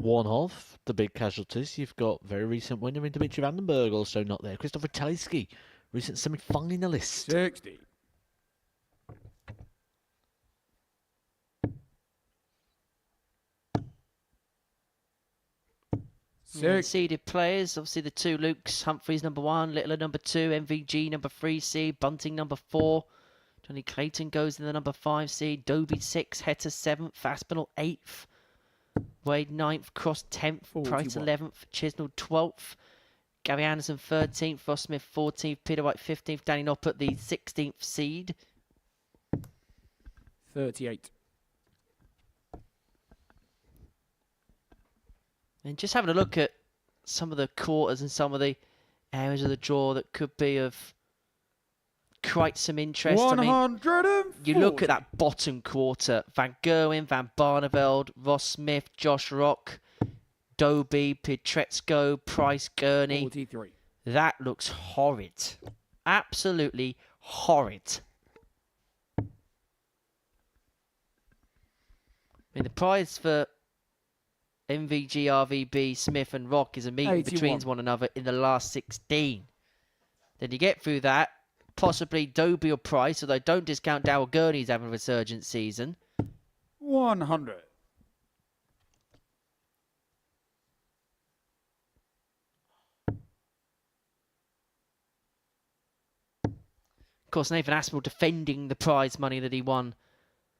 One of the big casualties. You've got very recent winner in Dimitri Vandenberg, also not there. Christopher Talisky, recent semi-finalist. 60. Seeded players, obviously the 2 Lukes, Humphreys number 1, Littler number 2, MVG number 3 seed, Bunting number 4, Johnny Clayton goes in the number 5 seed, Doby 6, Hetta 7th, Aspinall 8th, Wade 9th, Cross 10th, Price 41. 11th, Chisnell 12th, Gary Anderson 13th, Ross Smith 14th, Peter White 15th, Danny Noppert the 16th seed. 38. And just having a look at some of the quarters and some of the areas of the draw that could be of quite some interest. I mean, 140. you look at that bottom quarter, Van Gerwen, Van Barneveld, Ross Smith, Josh Rock, Doby, Pietrezco, Price, Gurney. 43. That looks horrid. Absolutely horrid. I mean, the prize for MVG, RVB, Smith and Rock is a meeting 81. between one another in the last 16. Then you get through that, possibly Doby or Price, although don't discount Darryl Gurney's having a resurgent season. 100. Of course, Nathan Aspinall defending the prize money that he won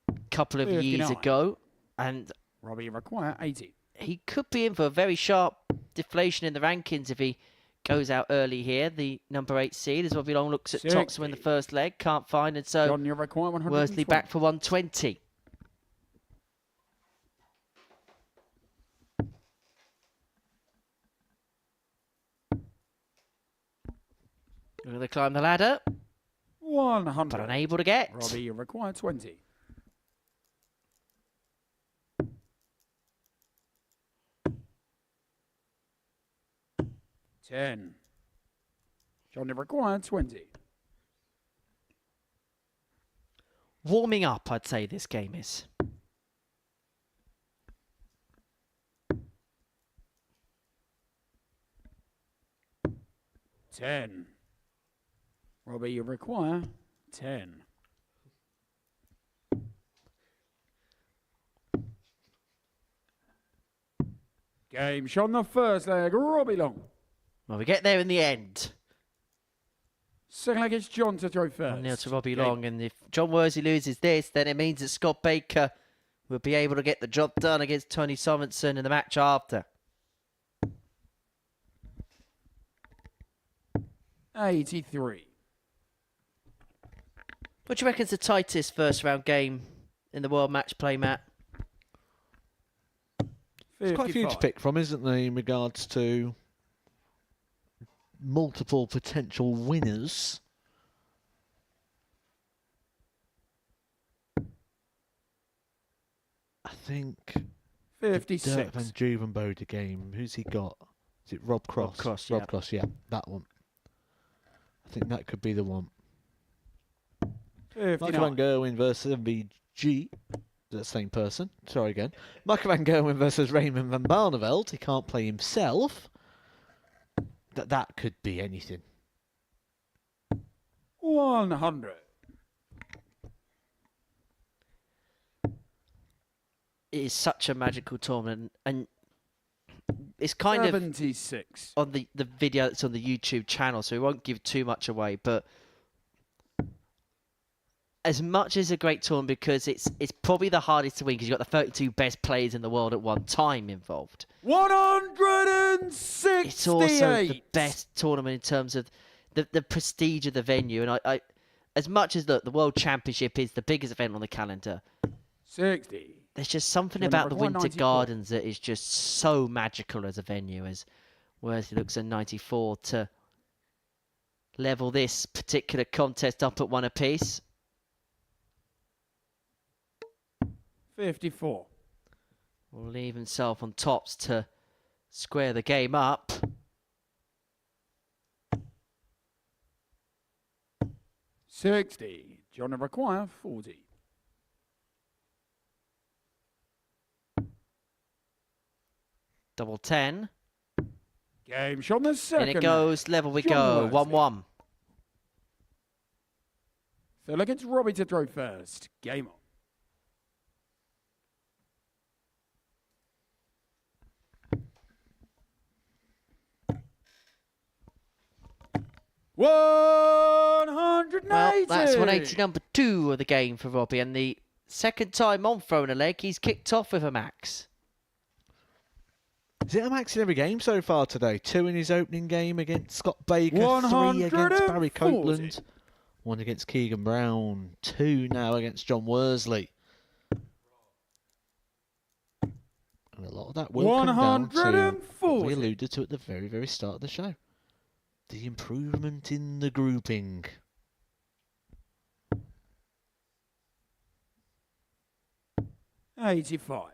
a couple of years 59. ago. And Robbie require 80. he could be in for a very sharp deflation in the rankings if he goes out early here. The number 8 seed, as Robbie Long looks at top to win the 60. first leg. Can't find, and so John, you require 120. Worsley back for 120. We're going to climb the ladder, 100. but unable to get. Robbie, you require 20. $10. John, you require 20. Warming up, I'd say this game is. $10. Robbie, you require 10. Game shot on the first leg. Robbie Long. Well, we get there in the end. Second leg, it's John to throw first. 1-0 to Robbie Game. Long, and if John Worsley loses this, then it means that Scott Baker will be able to get the job done against Tony Sorensen in the match after. 83. What do you reckon's the tightest first round game in the World Match Play, Matt? There's quite a few to 55. pick from, isn't there, in regards to multiple potential winners. I think 56. Dirk Van Duvenbode game. Who's he got? Is it Rob Cross? Rob Cross, Rob yeah. Cross, yeah, that one. I think that could be the one. Michael 59. Van Gerwen versus MVG. The same person. Sorry again. Michael Van Gerwen versus Raymond van Barneveld. He can't play himself. That could be anything. 100. It is such a magical tournament, and it's kind of 76. on the video that's on the YouTube channel, so we won't give too much away, but as much as a great tournament, because it's probably the hardest to win, because you've got the 32 best players in the world at one time involved. 168. It's also the best tournament in terms of the prestige of the venue, and I as much as the World Championship is the biggest event on the calendar, 60. there's just something John about the number Winter 194. Gardens that is just so magical as a venue, as Worsley looks at 94 to level this particular contest up at one apiece. 54. Will leave himself on tops to square the game up. $60. John require 40. Double 10. Game shot in the second. And it goes, level we John go, Worsley. 1-1. Third leg, it's Robbie to throw first. Game on. Well, 180. that's 180, number 2 of the game for Robbie, and the second time on throwing a leg, he's kicked off with a max. Is it a max in every game so far today? 2 in his opening game against Scott Baker, 3 against Barry 140. Copeland, 1 against Keegan Brown, 2 now against John Worsley. And a lot of that will come down to, 140. we alluded to at the very, very start of the show, the improvement in the grouping. $85.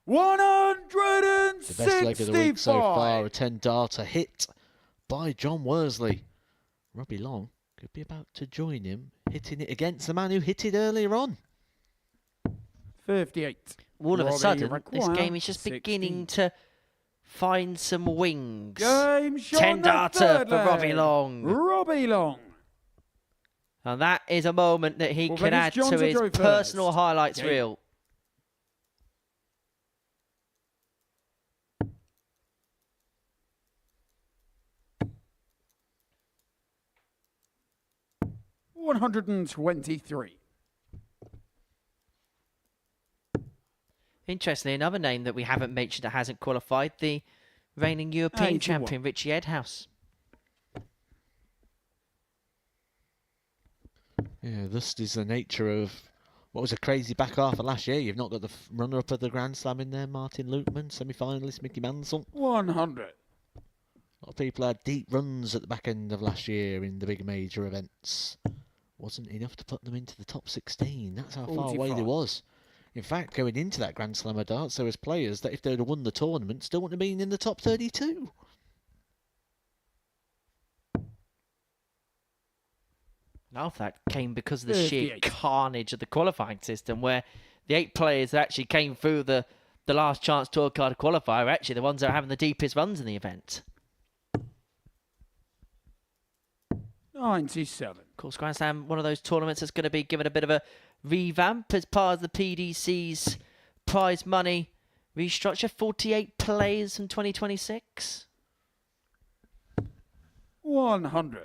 The best leg of the week so far, a 10 darter hit by John Worsley. Robbie Long could be about to join him, hitting it against the man who hit it earlier on. 58. All of a Robbie sudden, this require game is just 60. beginning to find some wings. Game shot 10 in the darter third for Robbie leg. Long. Robbie Long. And that is a moment that he Well, can then add it's John to to his throw personal first. highlights Game. reel. $123. Interestingly, another name that we haven't mentioned that hasn't qualified, the reigning European 81. champion, Richie Edhouse. Yeah, this is the nature of what was a crazy back half of last year. You've not got the runner-up of the Grand Slam in there, Martin Lukeman, semi-finalist Mickey Mansell. 100. A lot of people had deep runs at the back end of last year in the big major events. Wasn't enough to put them into the top 16. That's how far away they 45. was. In fact, going into that Grand Slam of darts, there was players that if they'd have won the tournament, still wouldn't have been in the top 32. Now that came because of the sheer 38. carnage of the qualifying system, where the 8 players that actually came through the last chance tour card qualifier are actually the ones that are having the deepest runs in the event. 97. Of course, Grand Slam, one of those tournaments that's going to be given a bit of a revamp as part of the PDC's prize money restructure. 48 players from 2026. 100.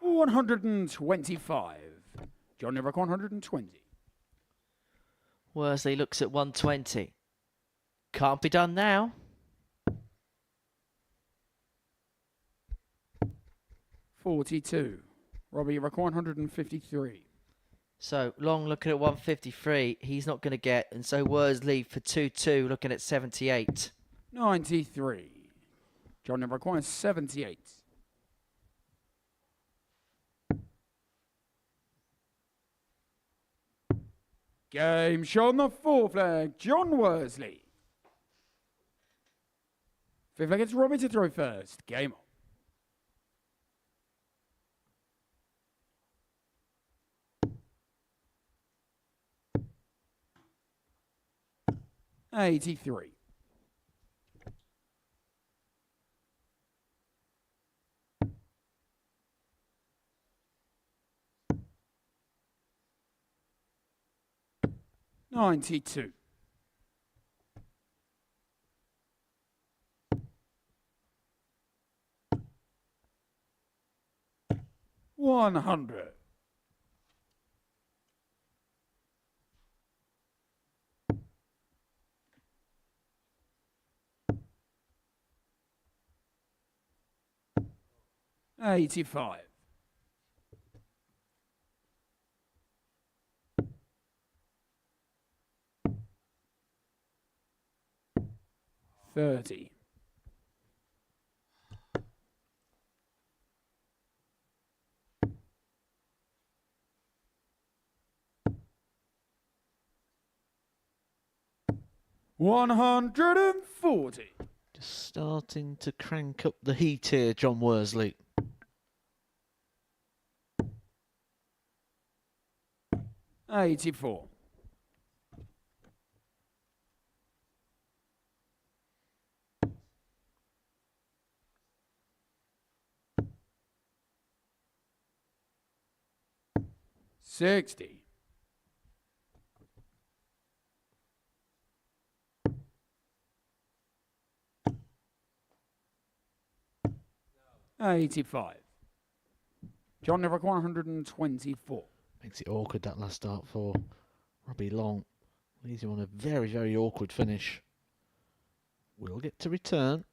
$125. John Neverick 120. Worsley looks at 120. Can't be done now. 42. Robbie Rick 153. So Long looking at 153. He's not going to get, and so Worsley for 2-2 looking at 78. 93. John Neverick 78. Game show on the 4th flag, John Worsley. 5th flag, it's Robbie to throw first. Game on. 83. 92. 100. 85. 30. 140. Just starting to crank up the heat here, John Worsley. 84. 60. 85. John Neverick 124. Makes it awkward, that last start for Robbie Long. Leaves him on a very, very awkward finish. We'll get to return.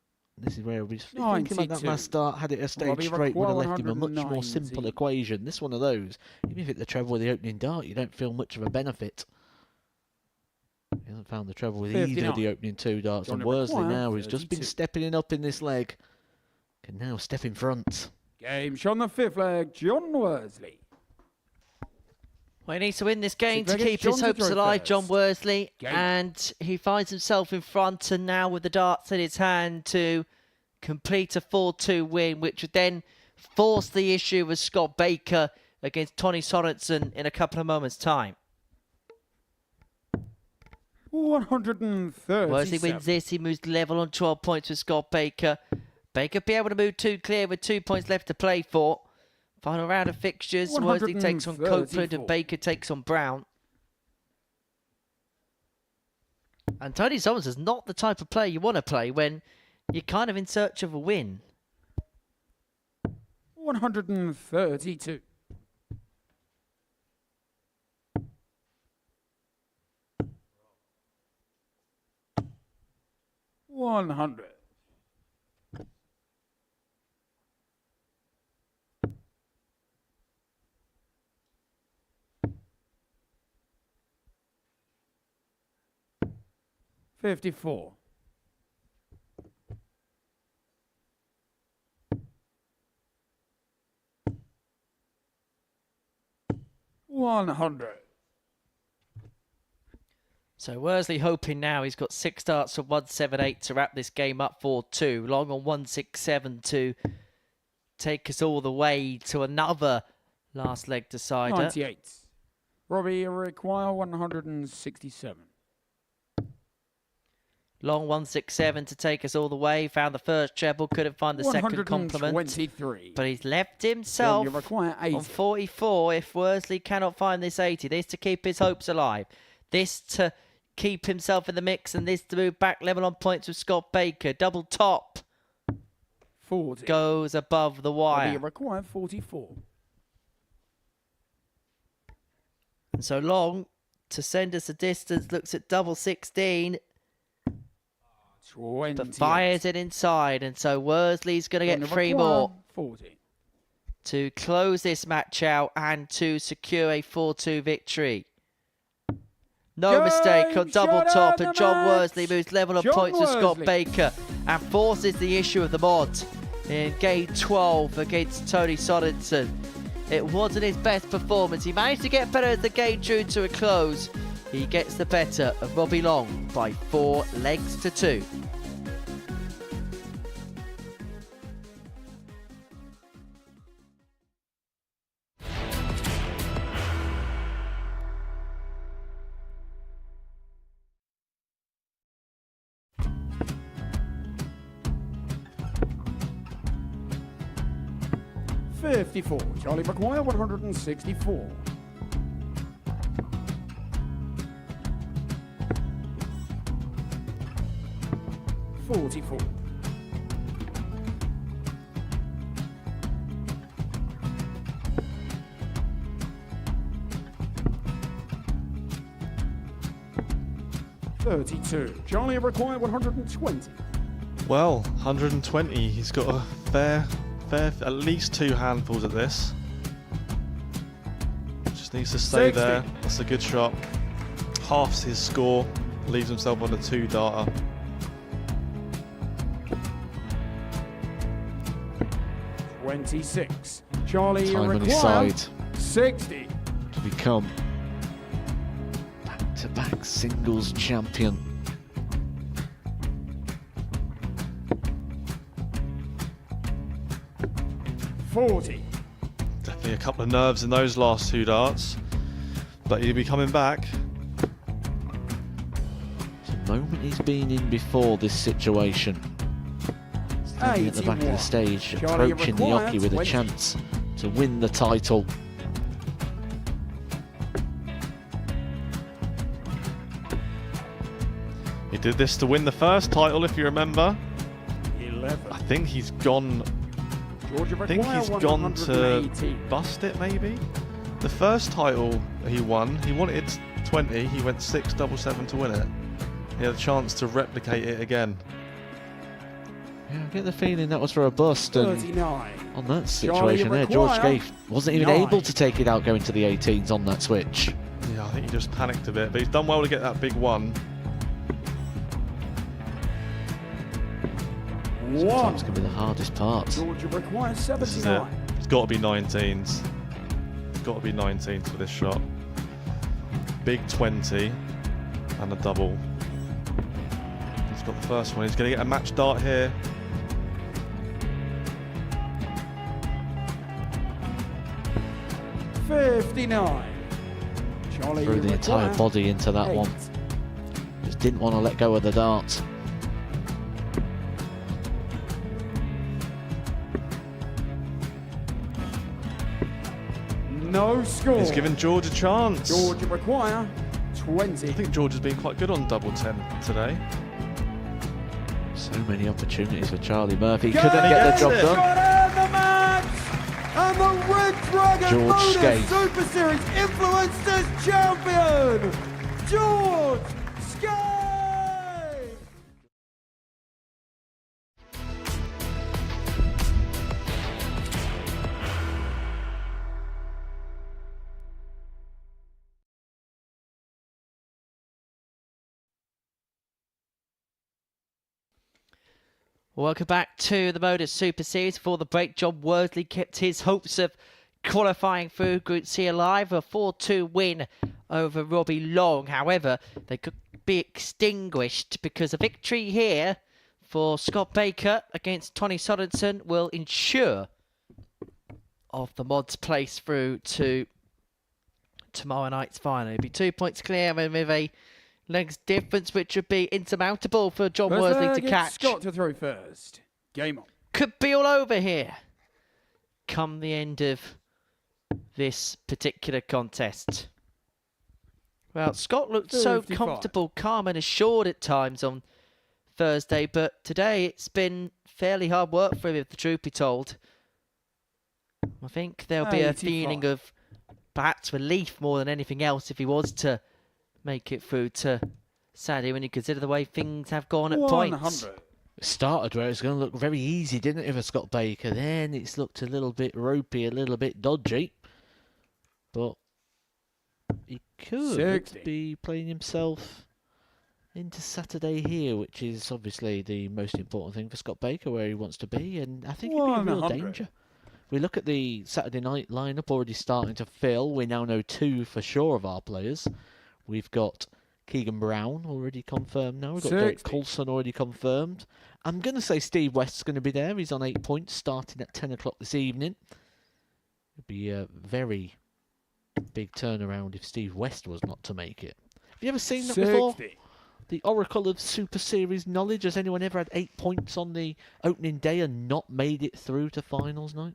This is where we're thinking about that last start. Had it a stage Robbie straight, would have left him a much more 190. simple equation. This one of those, even if it's the treble with the opening dart, you don't feel much of a benefit. He hasn't found the treble with either of 59. the opening two darts. John And Neverick Worsley now, who's just been 32. stepping in up in this leg, can now step in front. Game show on the 5th flag, John Worsley. Well, he needs to win this game to Six keep legged his John to hopes throw alive, first. John Worsley. Game. And he finds himself in front, and now with the darts in his hand to complete a 4-2 win, which would then force the issue with Scott Baker against Tony Sorensen in a couple of moments' time. 137. Worsley wins this. He moves level on 12 points with Scott Baker. Baker be able to move 2 clear with 2 points left to play for. Final round of fixtures. Worsley takes on Copeland and 134. Baker takes on Brown. And Tony Sorensen's not the type of player you want to play when you're kind of in search of a win. 132. 100. 54. 100. So Worsley hoping now he's got 6 darts for 178 to wrap this game up 4-2. Long on 167 to take us all the way to another last leg decider. 98. Robbie require 167. Long 167 to take us all the way. Found the first treble, couldn't find the second compliment. 123. But he's left himself You require 80. on 44 if Worsley cannot find this 80. This to keep his hopes alive. This to keep himself in the mix, and this to move back level on points with Scott Baker. Double top 40. goes above the wire. You require 44. And so Long to send us a distance looks at double 16. 20. But fires it inside, and so Worsley's going to get 3 more 40. to close this match out and to secure a 4-2 victory. No mistake on double top, and John Worsley moves level on points with Scott Baker and forces the issue of the mod in game 12 against Tony Sorensen. It wasn't his best performance. He managed to get better as the game drew to a close. He gets the better of Robbie Long by 4 legs to 2. $54. Charlie McGuire, 164. $44. $32. Charlie required 120. Well, 120. He's got a fair, at least 2 handfuls at this. Just needs to stay 60. there. That's a good shot. Halves his score. Leaves himself on a 2-darter. $26. Charlie Time on his required side 60. to become back-to-back singles champion. $40. Definitely a couple of nerves in those last 2 darts. But he'll be coming back. It's a moment he's been in before this situation. Standing at the back of the 81. stage, Charlie approaching the required Yoki with a 20. chance to win the title. He did this to win the first title, if you remember. 11. I think he's gone. Georgia I think require he's gone to 180. bust it, maybe. The first title he won, he wanted 20. He went 6-7-7 to win it. He had a chance to replicate it again. Yeah, I get the feeling that was for a bust, and 39. on that situation there, George Scaife wasn't even 9. able to take it out going to the 18s on that switch. Yeah, I think he just panicked a bit, but he's done well to get that big one. Sometimes can be the hardest part. Georgia requires This is it. 79. It's got to be 19s. It's got to be 19s for this shot. Big 20 and a double. He's got the first one. He's going to get a match dart here. $59. Charlie Threw the entire require body into that 8. one. Just didn't want to let go of the dart. No score. He's given George a chance. Georgia require 20. I think George has been quite good on double 10 today. So many opportunities for Charlie Murphy. Go! Couldn't get the job Yes! done. Got out the match! And the Red Dragon George Modus Scaife. Super Series Influencers Champion, George Scaife! Welcome back to the Modus Super Series. For the break, John Worsley kept his hopes of qualifying through Group C alive. A 4-2 win over Robbie Long. However, they could be extinguished because a victory here for Scott Baker against Tony Sorensen will ensure of the mod's place through to tomorrow night's final. It'll be 2 points clear and with a Legs difference, which would be insurmountable for John First Worsley to leg, it's catch. Scott to throw first. Game on. Could be all over here come the end of this particular contest. Well, Scott looked so 55. comfortable, calm and assured at times on Thursday, but today it's been fairly hard work for him, if the truth be told. I think there'll be a 85. feeling of perhaps relief more than anything else if he was to make it through to Saturday, when you consider the way things have gone at points. 100. It started where it was going to look very easy, didn't it, for Scott Baker? Then it's looked a little bit ropey, a little bit dodgy. But he could 60. be playing himself into Saturday here, which is obviously the most important thing for Scott Baker, where he wants to be, and I think he'd be a real 100. danger. We look at the Saturday night lineup already starting to fill. We now know 2 for sure of our players. We've got Keegan Brown already confirmed now. We've got Derek 60. Coulson already confirmed. I'm going to say Steve West's going to be there. He's on 8 points starting at 10 o'clock this evening. It'd be a very big turnaround if Steve West was not to make it. Have you ever seen that before? 60. The oracle of Super Series knowledge. Has anyone ever had 8 points on the opening day and not made it through to finals night?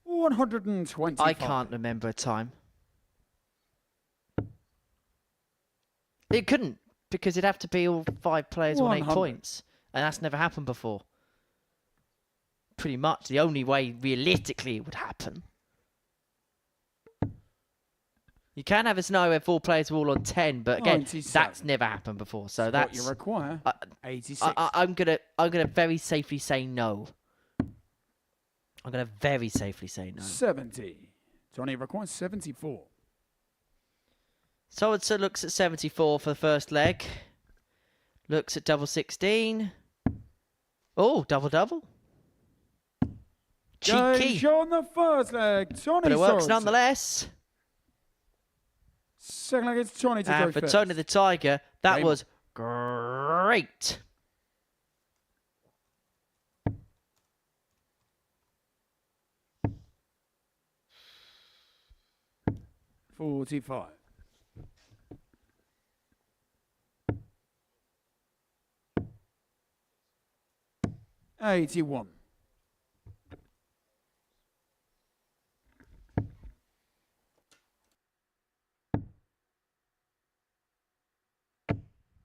125. I can't remember a time. It couldn't, because it'd have to be all 5 players on 8 100. points. And that's never happened before. Pretty much the only way realistically it would happen. You can have a scenario where 4 players are all on 10, but again, 97. that's never happened before. So What that's you require. 86. I'm gonna very safely say no. I'm gonna very safely say no. 70. Johnny requires 74. Solidser looks at 74 for the first leg. Looks at double 16. Oh, double. Cheeky. Gage on the first leg. Johnny But it works Sorensen. nonetheless. Second leg, it's Johnny to go And for first. Tony the Tiger, that Game was great. $45. $81.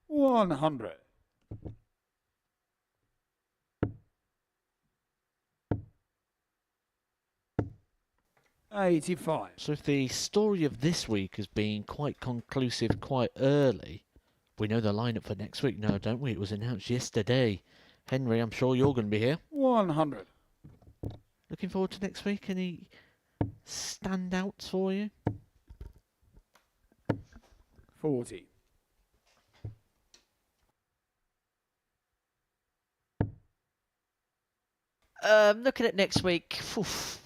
$100. $85. So if the story of this week has been quite conclusive quite early, we know the lineup for next week now, don't we? It was announced yesterday. Henry, I'm sure you're going to be here. 100. Looking forward to next week. Any standouts for you? 40. Looking at next week, oof,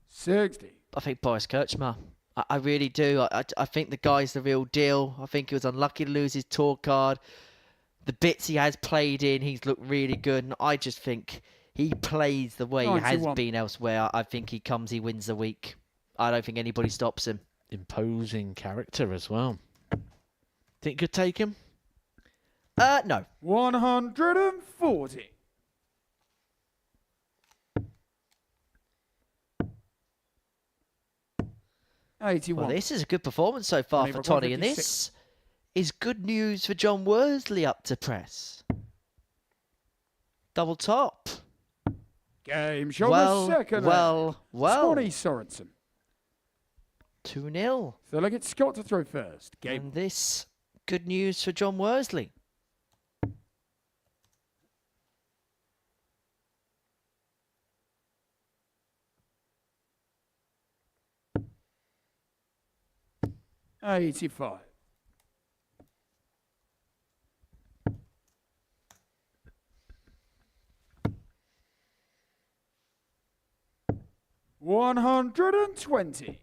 60. I think Boris Kirchmar. I really do. I think the guy's the real deal. I think he was unlucky to lose his tour card. The bits he has played in, he's looked really good. And I just think he plays the way he has 91. been elsewhere. I think he wins the week. I don't think anybody stops him. Imposing character as well. Think you could take him? No. 140. $81. Well, this is a good performance so far Tony for Brokaw, Tony, and 56. this is good news for John Worsley up to press. Double top. Game show Well, the second well. Johnny Sorensen. 2-0. So look at Scott to throw first. Game And this, good news for John Worsley. $85. $120.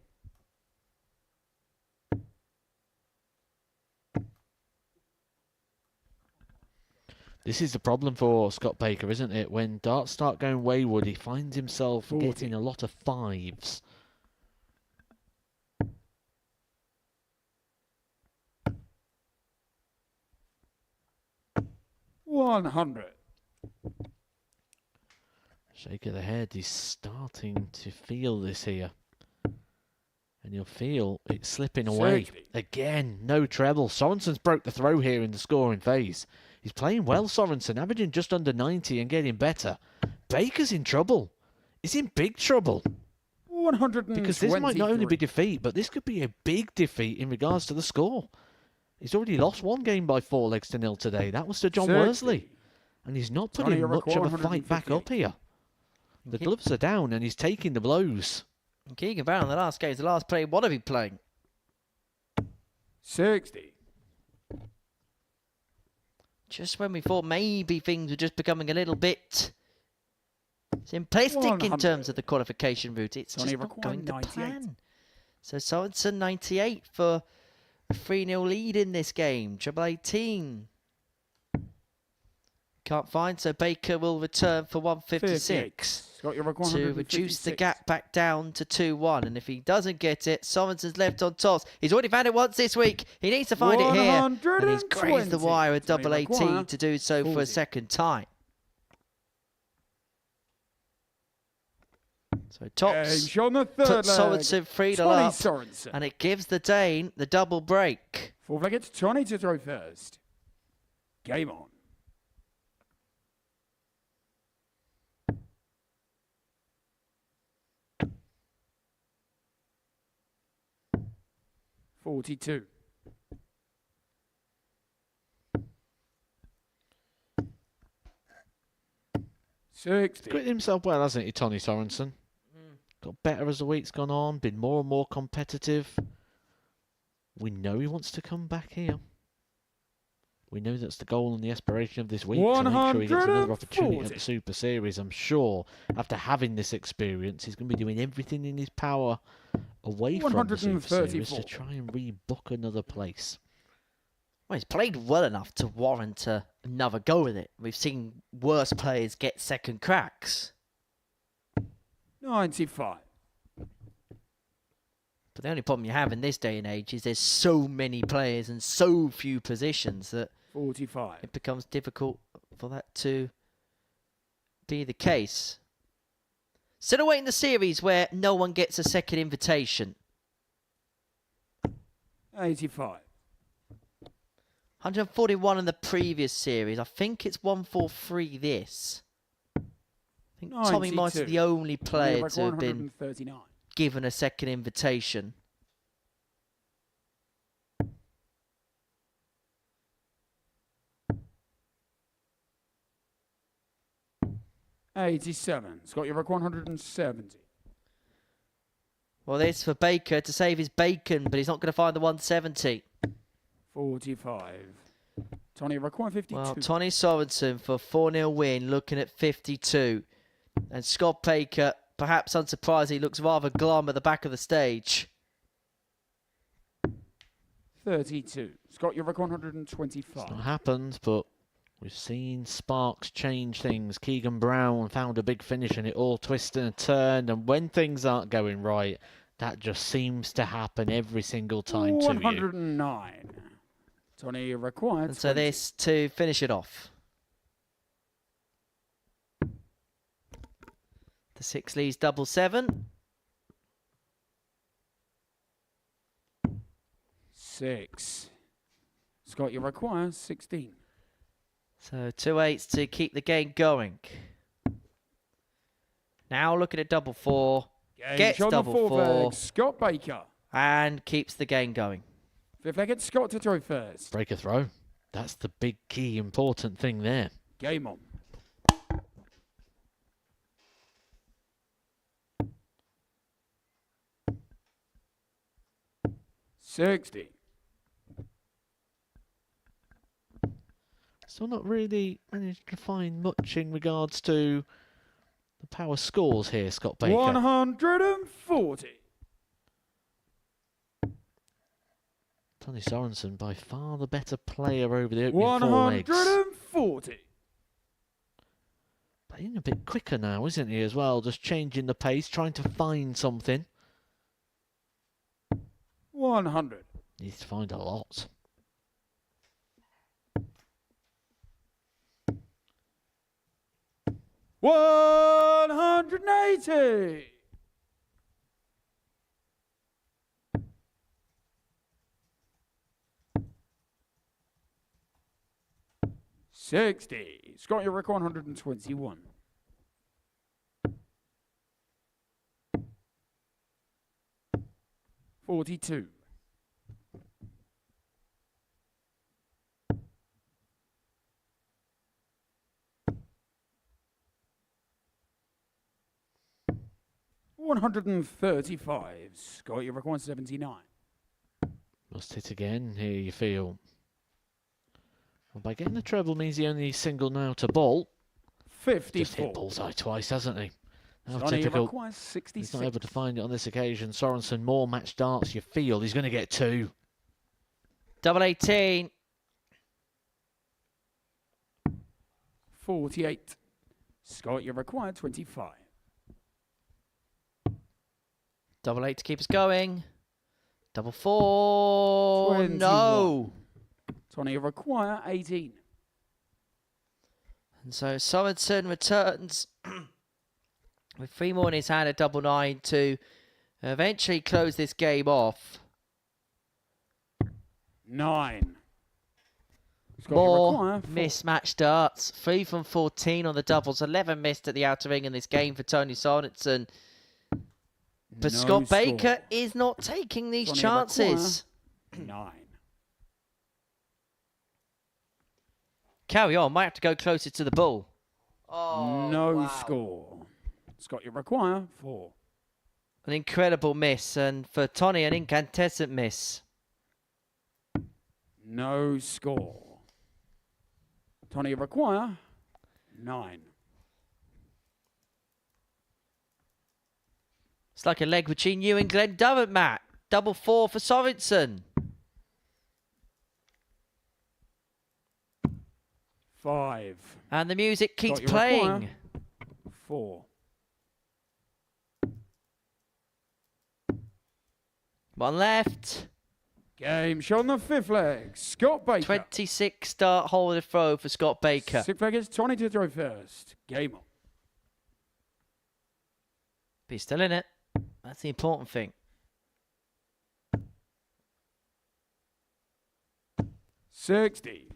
This is the problem for Scott Baker, isn't it? When darts start going wayward, he finds himself 40. getting a lot of 5s. 100. Shake of the head. He's starting to feel this here. And you'll feel it slipping away. 60. Again, no treble. Sorensen's broke the throw here in the scoring phase. He's playing well, Sorensen, averaging just under 90 and getting better. Baker's in trouble. He's in big trouble. 123. Because this might not only be defeat, but this could be a big defeat in regards to the score. He's already lost one game by 4 legs to 0 today. That was to John 60. Worsley. And he's not putting Johnny, much of a fight back 158. up here. The gloves are down and he's taking the blows. Keegan Brown, the last game, the last play. What are he playing? 60. Just when we thought maybe things were just becoming a little bit simplistic in 100. terms of the qualification route, it's Tony just not required going to 98. plan. So Sorensen 98 for a 3-0 lead in this game. Treble 18. Can't find, so Baker will return for 156 Got your to reduce the gap back down to 2-1. And if he doesn't get it, Sorensen's left on tops. He's already found it once this week. He needs to find it here. And he's grazed the 120. wire at double Tony 18 Maguire, to do so for a 40. second time. So tops Game on the third puts leg. Sorensen 3 to Tony up. Sorensen. And it gives the Dane the double break. Fourth leg, it's Tony to throw first. Game on. $42. $60. Quit himself well, hasn't he, Tony Sorensen? Got better as the week's gone on, been more and more competitive. We know he wants to come back here. We know that's the goal and the aspiration of this week, to make sure he gets another opportunity at the 140. Super Series. I'm sure after having this experience, he's going to be doing everything in his power away from the Super Series to 134. try and rebook another place. Well, he's played well enough to warrant another go with it. We've seen worse players get second cracks. 95. But the only problem you have in this day and age is there's so many players and so few positions that 45. it becomes difficult for that to be the case. Still awaiting the series where no one gets a second invitation. 85. 141 in the previous series. I think it's 143 this. I think Tommy might be 92. the only player to have been 139. given a second invitation. $87. Scott, you're 170. Well, this for Baker to save his bacon, but he's not going to find the 170. 45. Tony, you're 152. Well, Tony Sorensen for 4-0 win, looking at 52. And Scott Baker, perhaps unsurprisingly, looks rather glum at the back of the stage. 32. Scott, you're 125. It's not happened, but we've seen sparks change things. Keegan Brown found a big finish and it all twisted and turned. And when things aren't going right, that just seems to happen every single time to you. 109. Tony required. And so this to finish it off. The 6 leads double 7. 6. Scott, you require 16. So 2 8s to keep the game going. Now looking at double 4. Game Gets on the double fourth 4. leg. Scott Baker. And keeps the game going. Fifth leg, it's Scott to throw first. Break a throw. That's the big key important thing there. Game on. $60. Still not really managed to find much in regards to the power scores here, Scott Baker. 140. Tony Sorensen, by far the better player over the opening 4 legs. 140. Playing a bit quicker now, isn't he, as well? Just changing the pace, trying to find something. 100. Needs to find a lot. 180. $60. Scott, your record 121. $42. $135. Scott, your record 79. Must hit again, here you feel. Well, by getting the treble means he only singled now to ball. 54. Just hit bullseye twice, hasn't he? How Scott, your typical. record 66. He's not able to find it on this occasion. Sorensen, more match darts, you feel. He's going to get 2. Double 18. 48. Scott, you require 25. Double 8 to keep us going. Double 4. 21. No. Tony, you require 18. And so Sorensen returns with 3 more in his hand, a double 9 to eventually close this game off. 9. Scott, you More require 4. mismatched darts. 3 from 14 on the doubles. 11 missed at the outer ring in this game for Tony Sorensen. But No Scott score. Baker is not taking these Tony, you chances. require 9. Carry on. Might have to go closer to the ball. Oh, No wow. score. Scott, you require 4. An incredible miss. And for Tony, an incandescent miss. No score. Tony, you require 9. It's like a leg between you and Glenn Durrant, Matt. Double 4 for Sorensen. 5. And the music keeps Scott, you require playing. 4. One left. Game shot on the 5th leg. Scott Baker. 26 start hold of throw for Scott Baker. 6th leg is Tony to throw first. Game on. But he's still in it. That's the important thing. 60.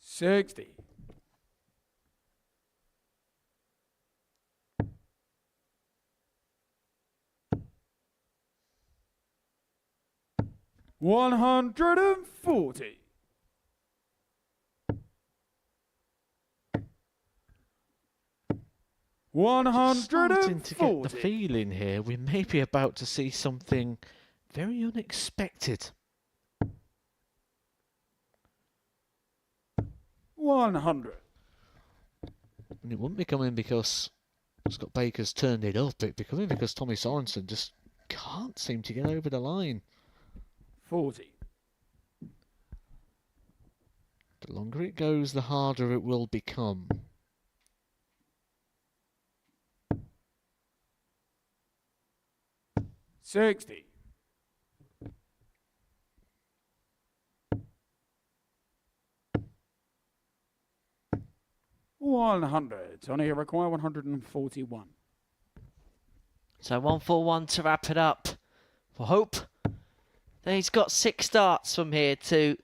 $60. $140. Starting to get the $140. feeling here we may be about to see something very unexpected. 100. And it wouldn't be coming because Scott Baker's turned it up. It'd be coming because Tommy Sorensen just can't seem to get over the line. 40. The longer it goes, the harder it will become. $60. $100. Tony, you require 141. So 141 to wrap it up. We'll hope that he's got 6 starts from here to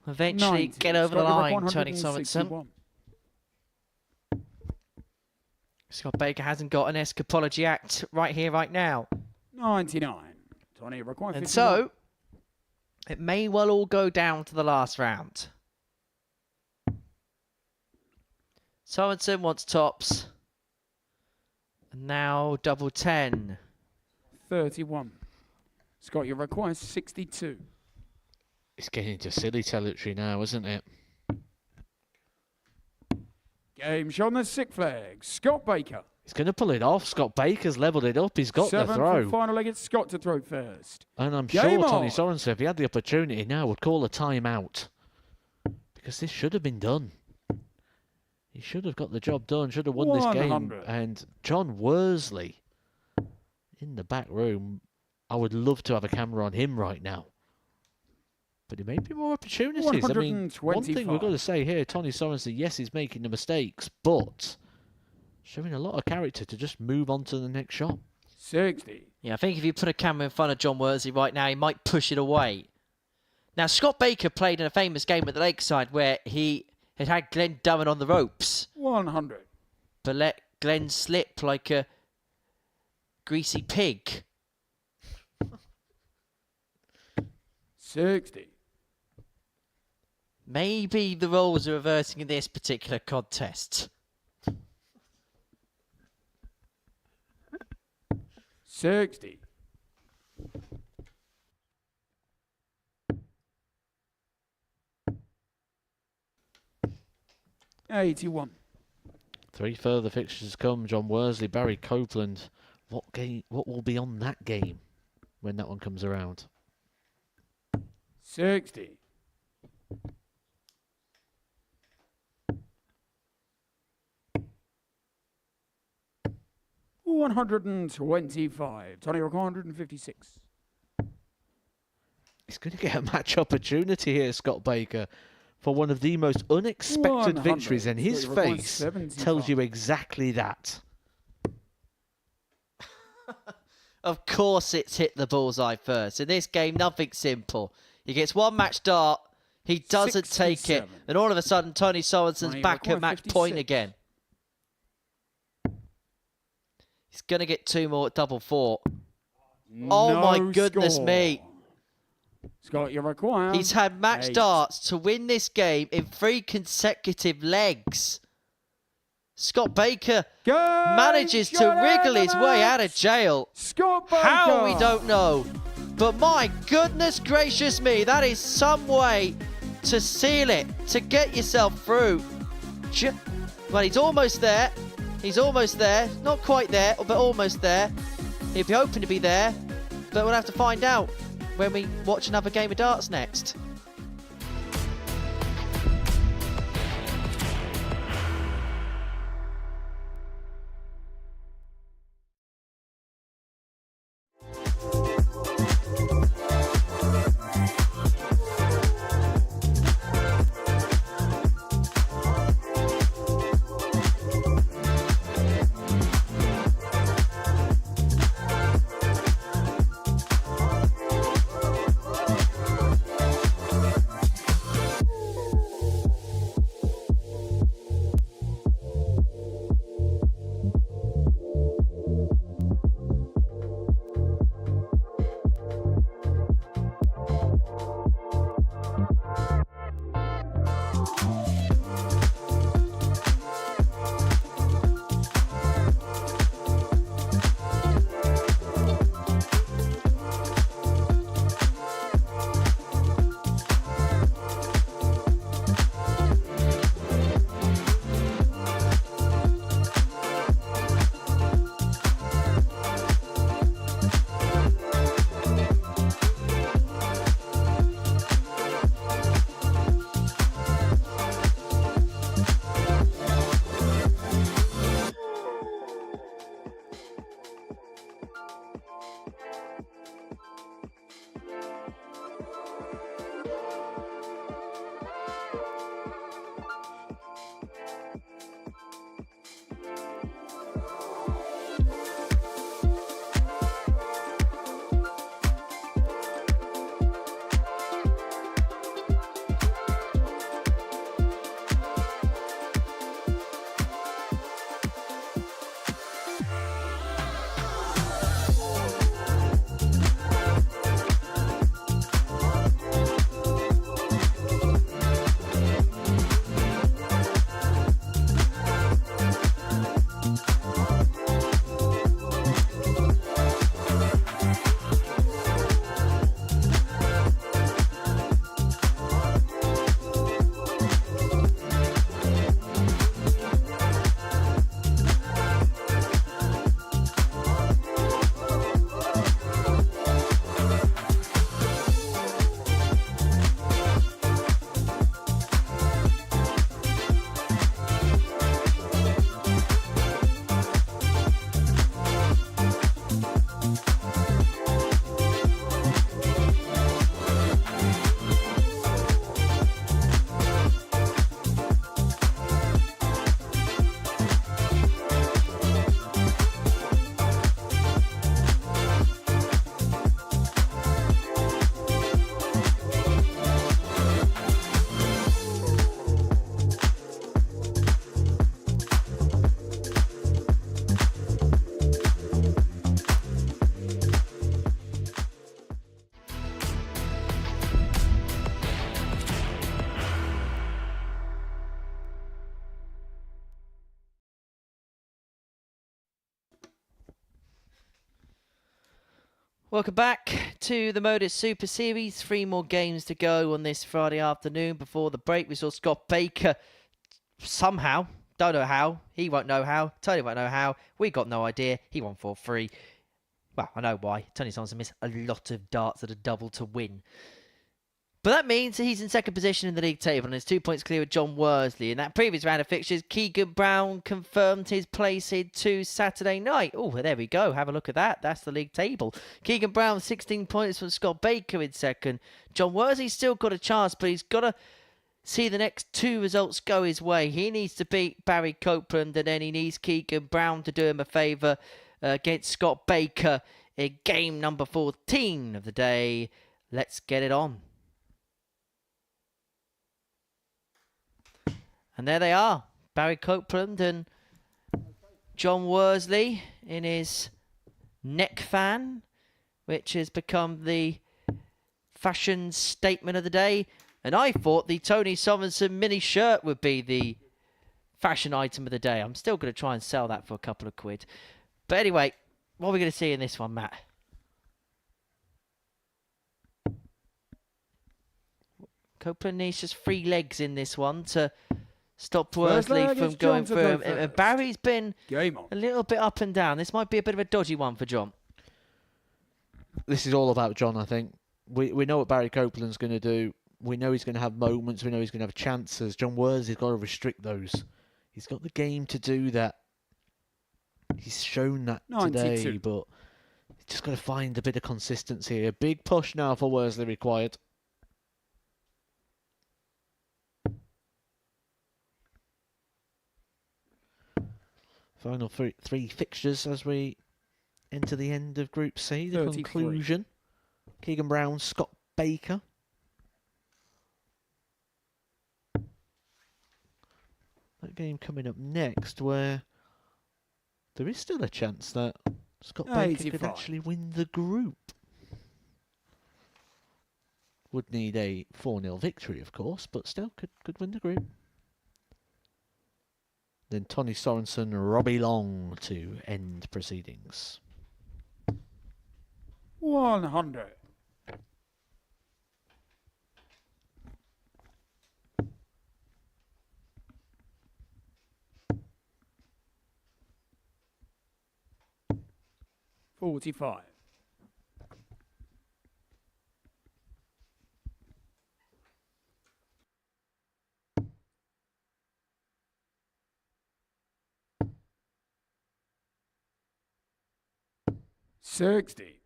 eventually 90. get over the Scott, you line, require Tony Sorensen. 161. Scott Baker hasn't got an escapology act right here, right now. 99. Tony, you require 51. And so, it may well all go down to the last round. Sorensen wants tops. And now double 10. 31. Scott, you require 62. It's getting into silly territory now, isn't it? Game shot on the 6th flag. Scott Baker. He's going to pull it off. Scott Baker's levelled it up. He's got 7 the for throw. final leg. It's Scott to throw first. And I'm Game sure Tony on. Sorensen, if he had the opportunity now, would call a timeout. Because this should have been done. He should have got the job done, should have won this game. 100. And John Worsley in the back room, I would love to have a camera on him right now. But there may be more opportunities. I mean, one thing we've got 125. to say here, Tony Sorensen, yes, he's making the mistakes, but showing a lot of character to just move on to the next shot. 60. Yeah, I think if you put a camera in front of John Worsley right now, he might push it away. Now, Scott Baker played in a famous game at the Lakeside where he had Glenn Durran on the ropes, 100. but let Glenn slip like a greasy pig. 60. Maybe the roles are reversing in this particular contest. 60. 81. 3 further fixtures come. John Worsley, Barry Copeland. What will be on that game when that one comes around? 60. 125. Tony Rock 156. He's going to get a match opportunity here, Scott Baker, for one of the most unexpected 100. victories, and his Tony Rock face 175. tells you exactly that. Of course it's hit the bullseye first. In this game, nothing's simple. He gets one match dart, he doesn't take it, 67. and all of a sudden Tony Sorensen's Tony back Rock at match point 156. again. He's going to get 2 more at double 4. Oh my No goodness score. me. Scott, you require. He's had match 8. darts to win this game in 3 consecutive legs. Scott Baker Game manages to shot wriggle of his the way out match. of jail. Scott Baker. How, we don't know. But my goodness gracious me, that is some way to seal it, to get yourself through. Well, he's almost there. He's almost there. Not quite there, but almost there. He'll be hoping to be there, but we'll have to find out when we watch another game of darts next. Welcome back to the Modus Super Series. 3 more games to go on this Friday afternoon. Before the break, we saw Scott Baker somehow, don't know how, he won't know how, Tony won't know how, we got no idea, he won 4-3. Well, I know why. Tony Sampson missed a lot of darts at a double to win. But that means that he's in second position in the league table and is 2 points clear of John Worsley. In that previous round of fixtures, Keegan Brown confirmed his place into Saturday night. Oh, there we go. Have a look at that. That's the league table. Keegan Brown, 16 points from Scott Baker in second. John Worsley's still got a chance, but he's got to see the next 2 results go his way. He needs to beat Barry Copeland, and then he needs Keegan Brown to do him a favour against Scott Baker in game number 14 of the day. Let's get it on. And there they are, Barry Copeland and John Worsley in his neck fan, which has become the fashion statement of the day. And I thought the Tony Sorensen mini shirt would be the fashion item of the day. I'm still going to try and sell that for a couple of quid. But anyway, what are we going to see in this one, Matt? Copeland needs just 3 legs in this one to stop Worsley from going through. Barry's been a little bit up and down. This might be a bit of a dodgy one for John. This is all about John, I think. We know what Barry Copeland's going to do. We know he's going to have moments. We know he's going to have chances. John Worsley's got to restrict those. He's got the game to do that. He's shown that 92. today, but he's just got to find a bit of consistency. A big push now for Worsley required. Final 3 fixtures as we enter the end of Group C, the 33. conclusion. Keegan Brown, Scott Baker. That game coming up next, where there is still a chance that Scott Baker could 85. actually win the group. Would need a 4-0 victory, of course, but still could win the group. Then Tony Sorensen, Robbie Long to end proceedings. 100. $45. 60.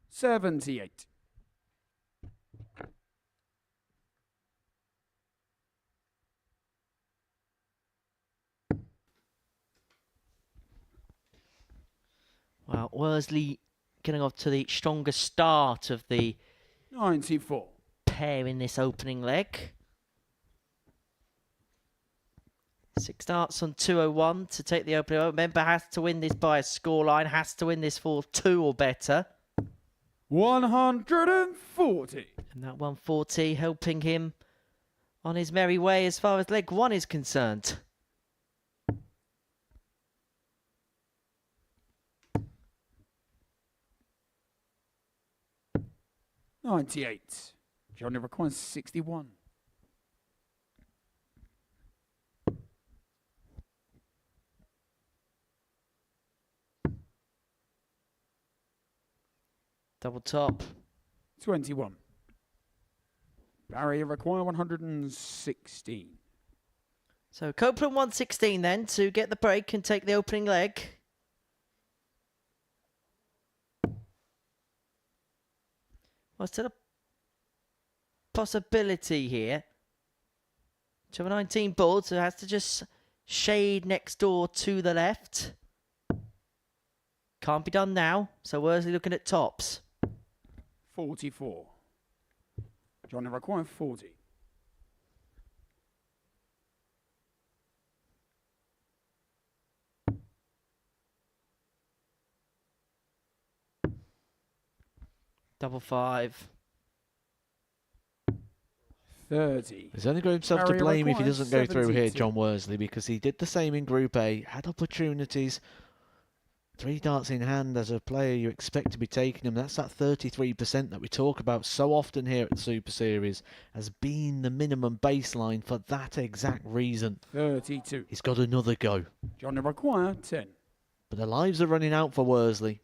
78. 'Worsley getting off to the strongest start of the 94. pair in this opening leg. 6 starts on 201 to take the opening. Remember, has to win this by a scoreline, has to win this for 2 or better. 140. And that 140 helping him on his merry way as far as leg 1 is concerned. $98. Johnny requires 61. Double top. 21. Barry require 116. So Copeland 116 then to get the break and take the opening leg. Well, still a possibility here. To have a 19 board, so it has to just shade next door to the left. Can't be done now, so Worsley looking at tops. 44. Johnny require 40. Double 5. 30. He's only got himself to Barrier blame if he required, doesn't go through here, 72. John Worsley, because he did the same in Group A, had opportunities. 3 darts in hand as a player, you expect to be taking them. That's that 33% that we talk about so often here at the Super Series as being the minimum baseline for that exact reason. 32. He's got another go. John require 10. But the lives are running out for Worsley.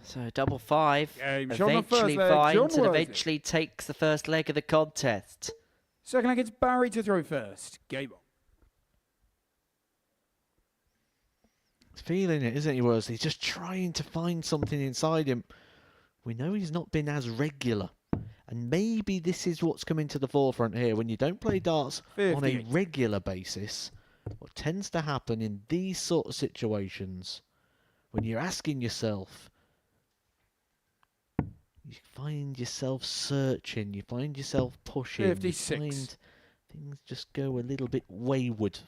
So double 5 Game shot on the first eventually leg, John finds and Worsley. eventually takes the first leg of the contest. Second leg, it's Barry to throw first. Game on. He's feeling it, isn't he, Worsley? He's just trying to find something inside him. We know he's not been as regular. And maybe this is what's coming to the forefront here. When you don't play darts on a 58. regular basis, what tends to happen in these sort of situations, when you're asking yourself, you find yourself searching, you find yourself pushing, 56. you find things just go a little bit wayward.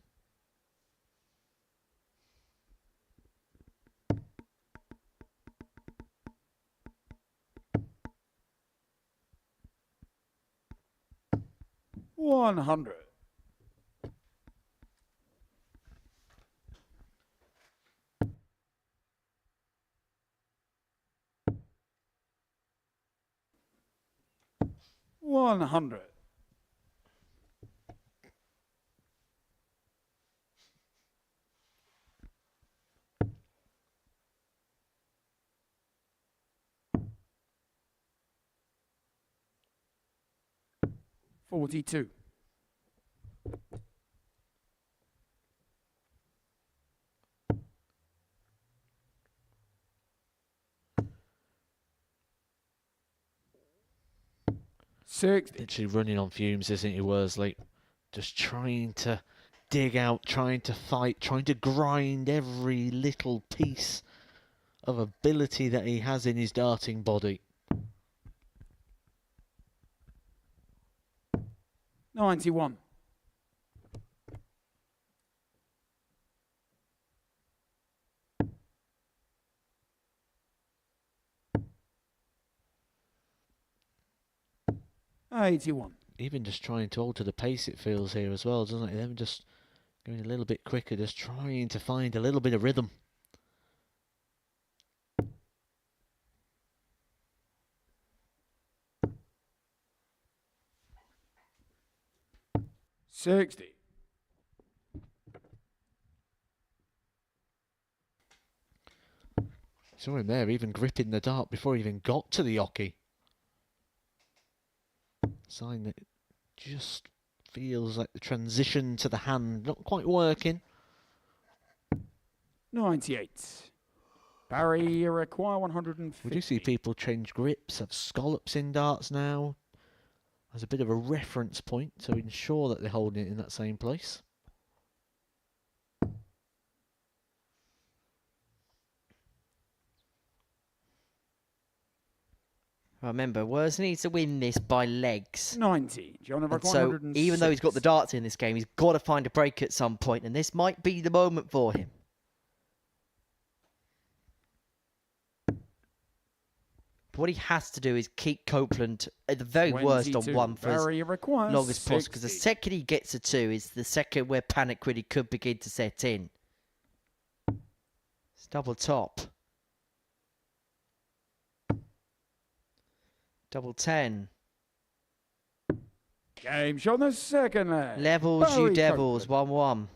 $100. $100. $42. $60. Literally running on fumes, isn't he, Worsley? Just trying to dig out, trying to fight, trying to grind every little piece of ability that he has in his darting body. 91. $81. Even just trying to alter the pace, it feels here as well, doesn't it? Them just going a little bit quicker, just trying to find a little bit of rhythm. $60. Saw him there, even gripping the dart before he even got to the oche. Sign that it just feels like the transition to the hand not quite working. 98. Barry, you require 150. We do see people change grips, have scallops in darts now, as a bit of a reference point to ensure that they're holding it in that same place. Remember, Worsley needs to win this by legs. 90. John And so, even though he's got the darts in this game, he's got to find a break at some point, and this might be the moment for him. But what he has to do is keep Copeland at the very worst on 1 for as long as possible, because the second he gets a 2 is the second where panic really could begin to set in. It's double top. Double 10. Game shot on the second leg. Levels, you Barry devils. Copeland.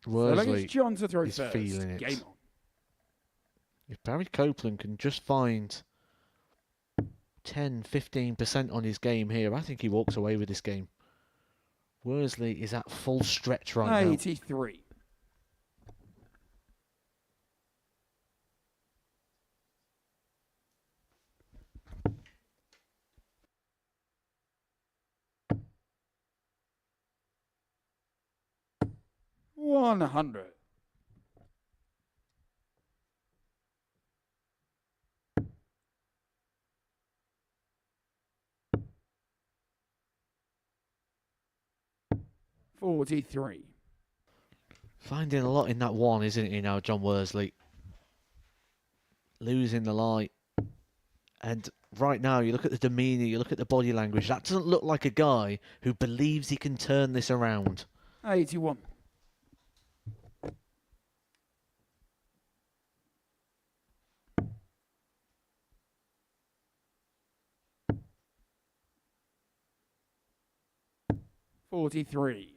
1-1. Worsley John to throw is first. feeling it. Game on. If Barry Copeland can just find 10, 15% on his game here, I think he walks away with this game. Worsley is at full stretch right now. 83. $100. $43. Finding a lot in that one, isn't he now, John Worsley? Losing the light And right now, you look at the demeanour, you look at the body language. That doesn't look like a guy who believes he can turn this around. 81. $43.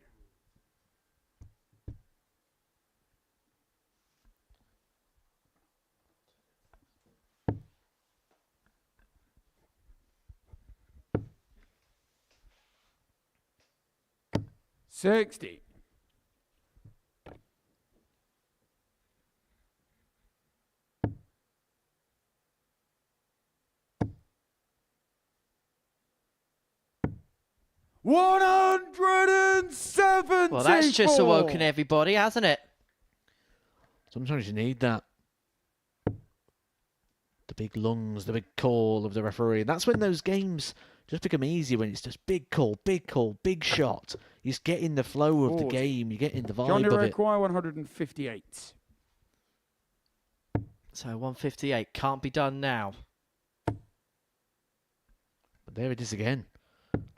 60. 170. Well, that's just awoken everybody, hasn't it? Sometimes you need that. The big lungs, the big call of the referee. And that's when those games just become easy, when it's just big call, big shot. You just get in the flow of the game. You get in the vibe Johnny of it. require 158. So 158 can't be done now. But there it is again.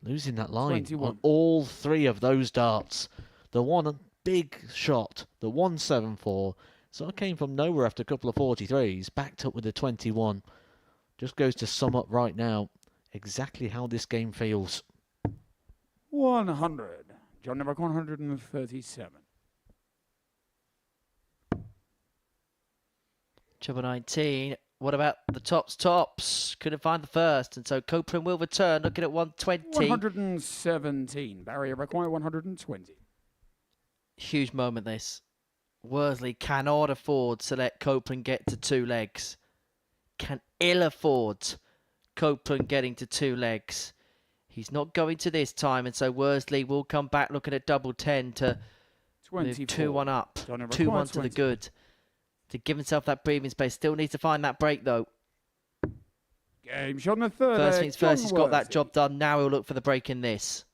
Losing that line 21. on all three of those darts. The one big shot, the 174, sort of came from nowhere after a couple of 43s, backed up with a 21. Just goes to sum up right now exactly how this game feels. 100. John number 137. Trouble 19. What about the tops? Couldn't find the first, and so Copeland will return. Looking at 120. 117. Barrier require 120. Huge moment, this. Worsley cannot afford to let Copeland get to two legs. Can ill afford Copeland getting to two legs. He's not going to this time, and so Worsley will come back looking at double 10 to move 2-1 up. 2-1 to the good. To give himself that breathing space. Still needs to find that break, though. Game shot on the third. First things first, he's got that Worsley. job done. Now he'll look for the break in this.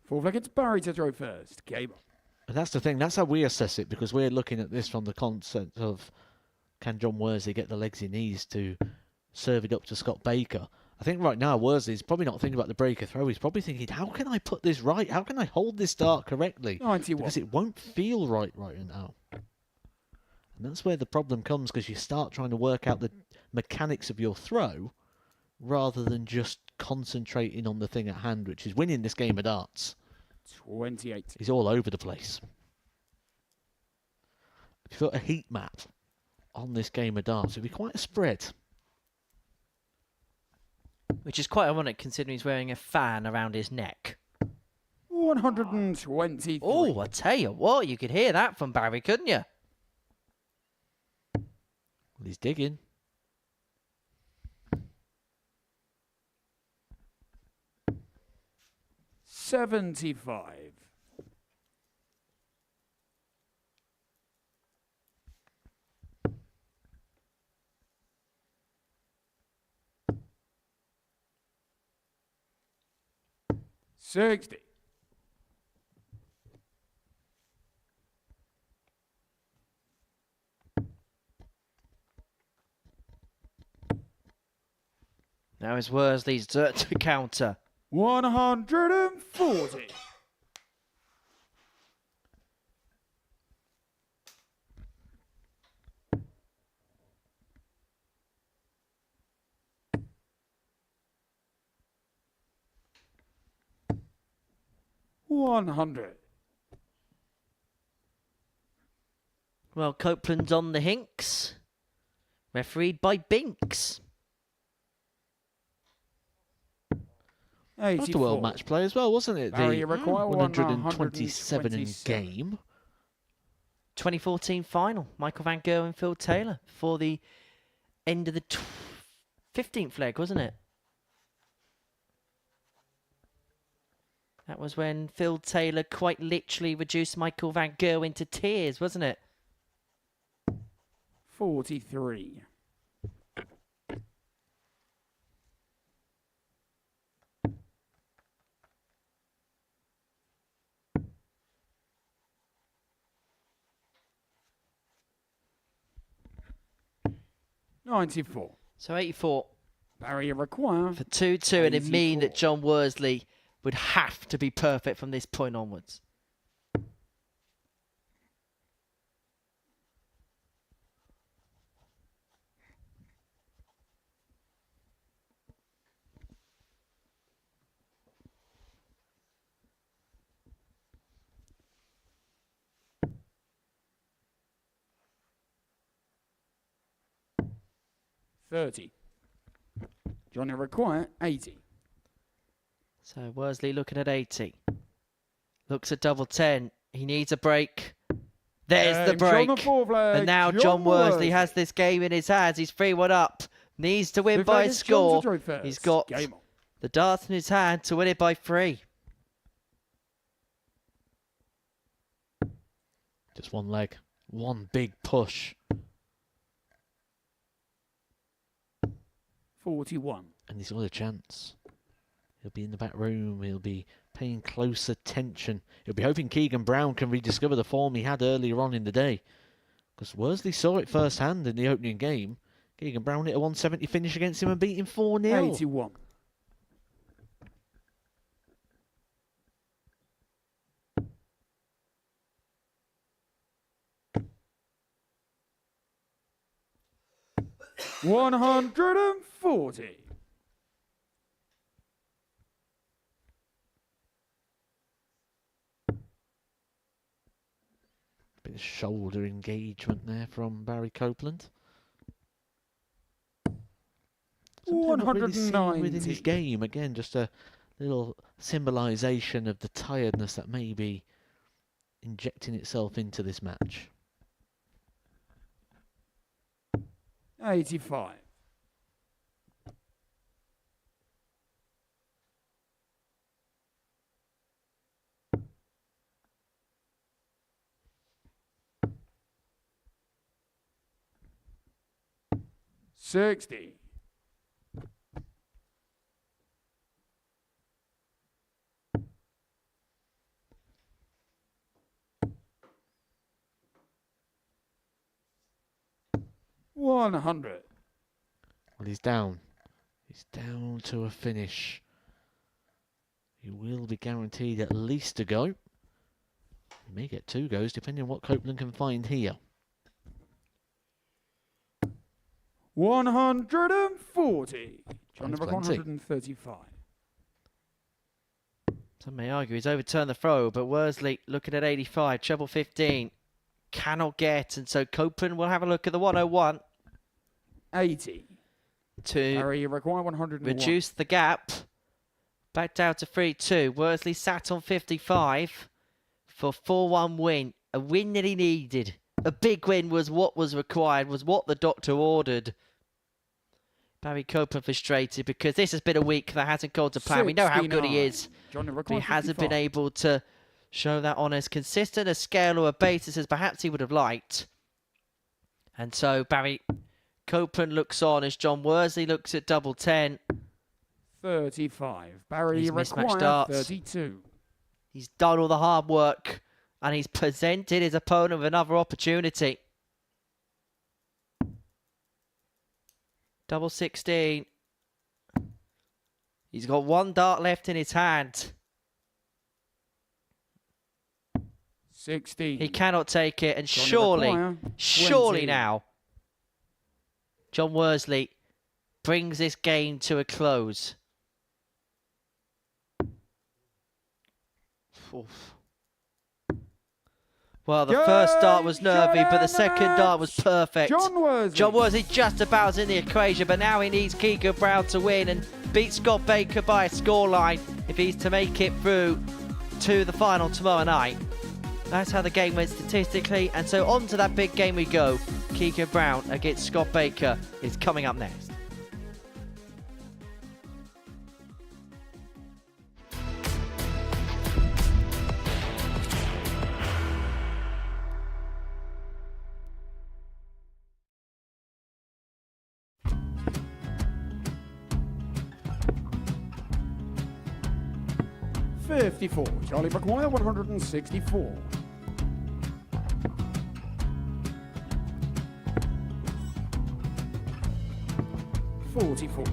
Fourth leg, it's Barry to throw first. Game on. And that's the thing. That's how we assess it, because we're looking at this from the concept of, can John Worsley get the legs he needs to serve it up to Scott Baker? I think right now Worsley's probably not thinking about the breaker throw. He's probably thinking, how can I put this right? How can I hold this dart correctly? 91. Because it won't feel right now. And that's where the problem comes, because you start trying to work out the mechanics of your throw rather than just concentrating on the thing at hand, which is winning this game of darts. 28. He's all over the place. If you put a heat map on this game of darts, it'd be quite a spread. Which is quite ironic considering he's wearing a fan around his neck. 123. Oh, I tell you what, you could hear that from Barry, couldn't you? Well, he's digging. $75. $60. Now is Worsley's to counter. 140. $100. Well, Copeland's on the hinks. Refereed by Binks. That's the world match play as well, wasn't it? Barry, The you require 127 in 127. game. 2014 final. Michael Van Gerwen and Phil Taylor for the end of the 15th leg, wasn't it? That was when Phil Taylor quite literally reduced Michael Van Gerwen to tears, wasn't it? 43. $94. So 84 Barrier required. for 2-2, and it mean 84. that John Worsley would have to be perfect from this point onwards. $30. Johnny require 80. So Worsley looking at 80. Looks at double 10. He needs a break. There's the Game shot on break. the four flag. And now John Worsley has this game in his hands. He's 3-1 up. Needs to win The by a flag is score. John's first. He's got Game on. the darts in his hand to win it by 3. Just one leg. One big push. 41. And he's got a chance. He'll be in the back room. He'll be paying close attention. He'll be hoping Keegan Brown can rediscover the form he had earlier on in the day. Because Worsley saw it firsthand in the opening game. Keegan Brown hit a 170 finish against him and beat him 4-0. 81. $140. Bit of shoulder engagement there from Barry Copeland. Something I've not really seen within his 190. game. Again, just a little symbolisation of the tiredness that may be injecting itself into this match. 85. $60. $100. Well, he's down. He's down to a finish. He will be guaranteed at least a go. He may get 2 goes, depending on what Copeland can find here. 140. John That's number plenty. 135. Some may argue he's overturned the throw, but Worsley looking at 85, treble 15. Cannot get, and so Copeland will have a look at the 101 80. to Barrier required 101. reduce the gap. Back down to 3-2. Worsley sat on 55 for 4-1 win. A win that he needed. A big win was what was required, was what the doctor ordered. Barry Copeland frustrated because this has been a week that hasn't gone to plan. We know how good he 69. is, Johnny but he required hasn't been 55. able to show that on as consistent a scale or a basis as perhaps he would have liked. And so Barry Copeland looks on as John Worsley looks at double 10. 35. Barrier He's mismatched required darts. 32. He's done all the hard work and he's presented his opponent with another opportunity. Double 16. He's got 1 dart left in his hand. 16. He cannot take it, and Johnny surely require 20. now, John Worsley brings this game to a close. Oof. Well, the first dart was nervy, but the second dart was perfect. John Worsley. John Worsley just about in the equation, but now he needs Keegan Brown to win and beat Scott Baker by a scoreline if he's to make it through to the final tomorrow night. That's how the game went statistically, and so on to that big game we go. Keegan Brown against Scott Baker is coming up next. $54. Charlie require 164. 44.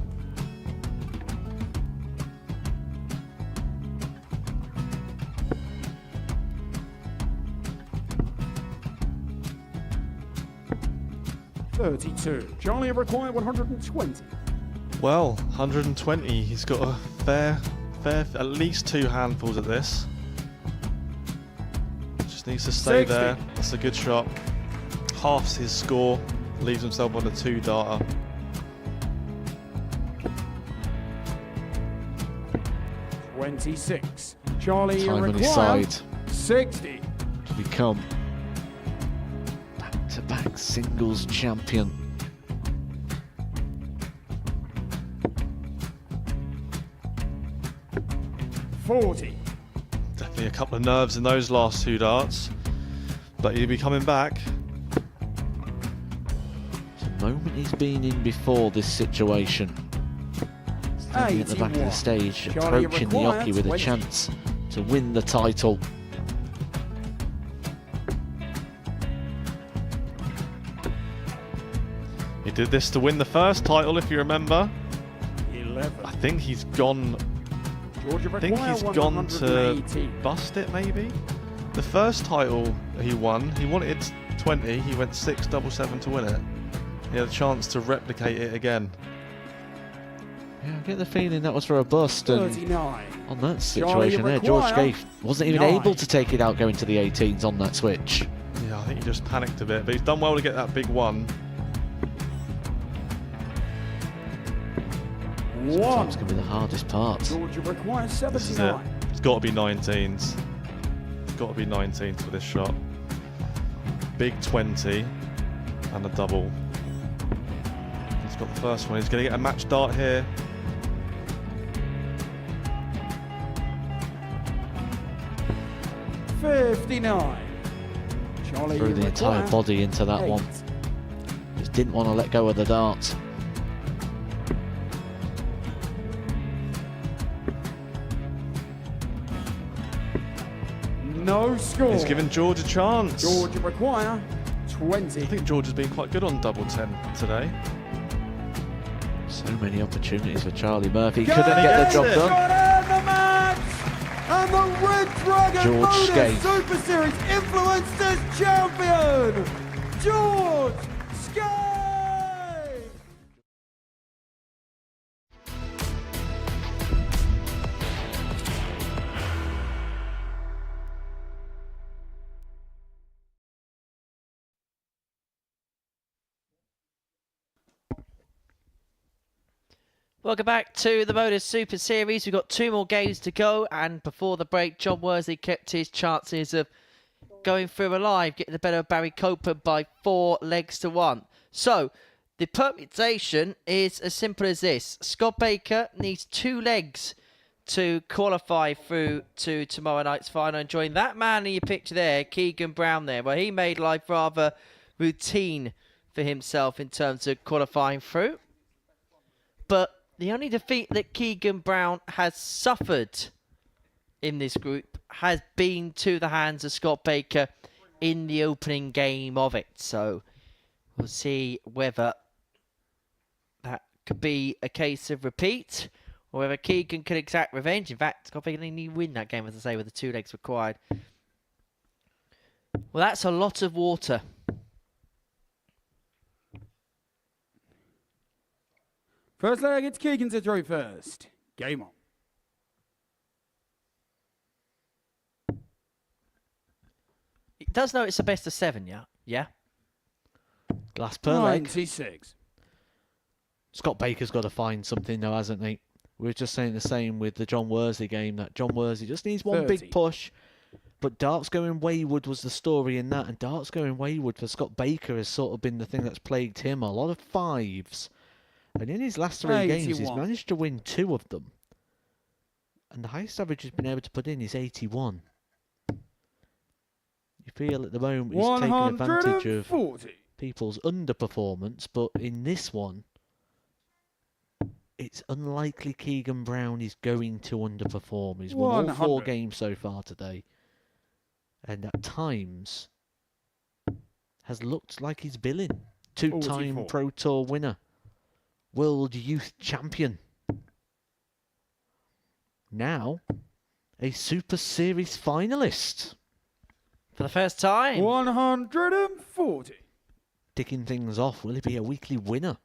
Charlie require 120. Well, 120. He's got a fair, at least 2 handfuls at this. Just needs to stay 60. there. That's a good shot. Halves his score. Leaves himself on a 2-darter. $26. Charlie Time on his require side 60. to become back-to-back singles champion. $40. Definitely a couple of nerves in those last 2 darts. But he'll be coming back. It's a moment he's been in before this situation. Standing at the back of the 81. stage, Charlie approaching the require Yoki with a 20. chance to win the title. He did this to win the first title, if you remember. 11. I think he's gone. Georgia I think require he's gone to 118. bust it, maybe. The first title he won, he wanted 20. He went 6-7-7 to win it. He had a chance to replicate it again. Yeah, I get the feeling that was for a bust, and 39. on that situation there, George Scaife wasn't even 9. able to take it out going to the 18s on that switch. Yeah, I think he just panicked a bit, but he's done well to get that big one. Sometimes 1. can be the hardest part. Georgia require This is it. 79. It's got to be 19s. It's got to be 19s for this shot. Big 20 and a double. He's got the first one. He's going to get a match dart here. $59. Charlie Threw the entire require body into that 8. one. Just didn't want to let go of the dart. No score. He's given George a chance. Georgia require 20. I think George has been quite good on double 10 today. So many opportunities for Charlie Murphy. Go! Couldn't get the job Yes! done. Got in the match! And the Red Dragon George Modus Scaife. Super Series Influencers Champion, George Scaife! Welcome back to the Modus Super Series. We've got 2 more games to go, and before the break, John Worsley kept his chances of going through alive, getting the better of Barry Copeland by 4 legs to 1. So, the permutation is as simple as this. Scott Baker needs 2 legs to qualify through to tomorrow night's final. And join that man in your picture there, Keegan Brown there, where he made life rather routine for himself in terms of qualifying through. But the only defeat that Keegan Brown has suffered in this group has been to the hands of Scott Baker in the opening game of it. So we'll see whether that could be a case of repeat or whether Keegan could exact revenge. In fact, Scott Baker didn't even win that game, as I say, with the 2 legs required. Well, that's a lot of water. First leg, it's Keegan to throw first. Game on. It does know it's a best of 7, yeah? Yeah? Glass per leg. 96. Scott Baker's got to find something though, hasn't he? We were just saying the same with the John Worsley game, that John Worsley just needs one 30. big push. But darts going wayward was the story in that, and darts going wayward for Scott Baker has sort of been the thing that's plagued him. A lot of 5s. And in his last 3 games, he's 81. managed to win 2 of them. And the highest average he's been able to put in is 81. You feel at the moment he's taking advantage of 140. people's underperformance, but in this one, it's unlikely Keegan Brown is going to underperform. He's won all 4 100. games so far today. And at times, has looked like he's billing. 2-time 44. Pro Tour winner. World Youth Champion. Now, a Super Series finalist. For the first time. 140. Ticking things off, will he be a weekly winner?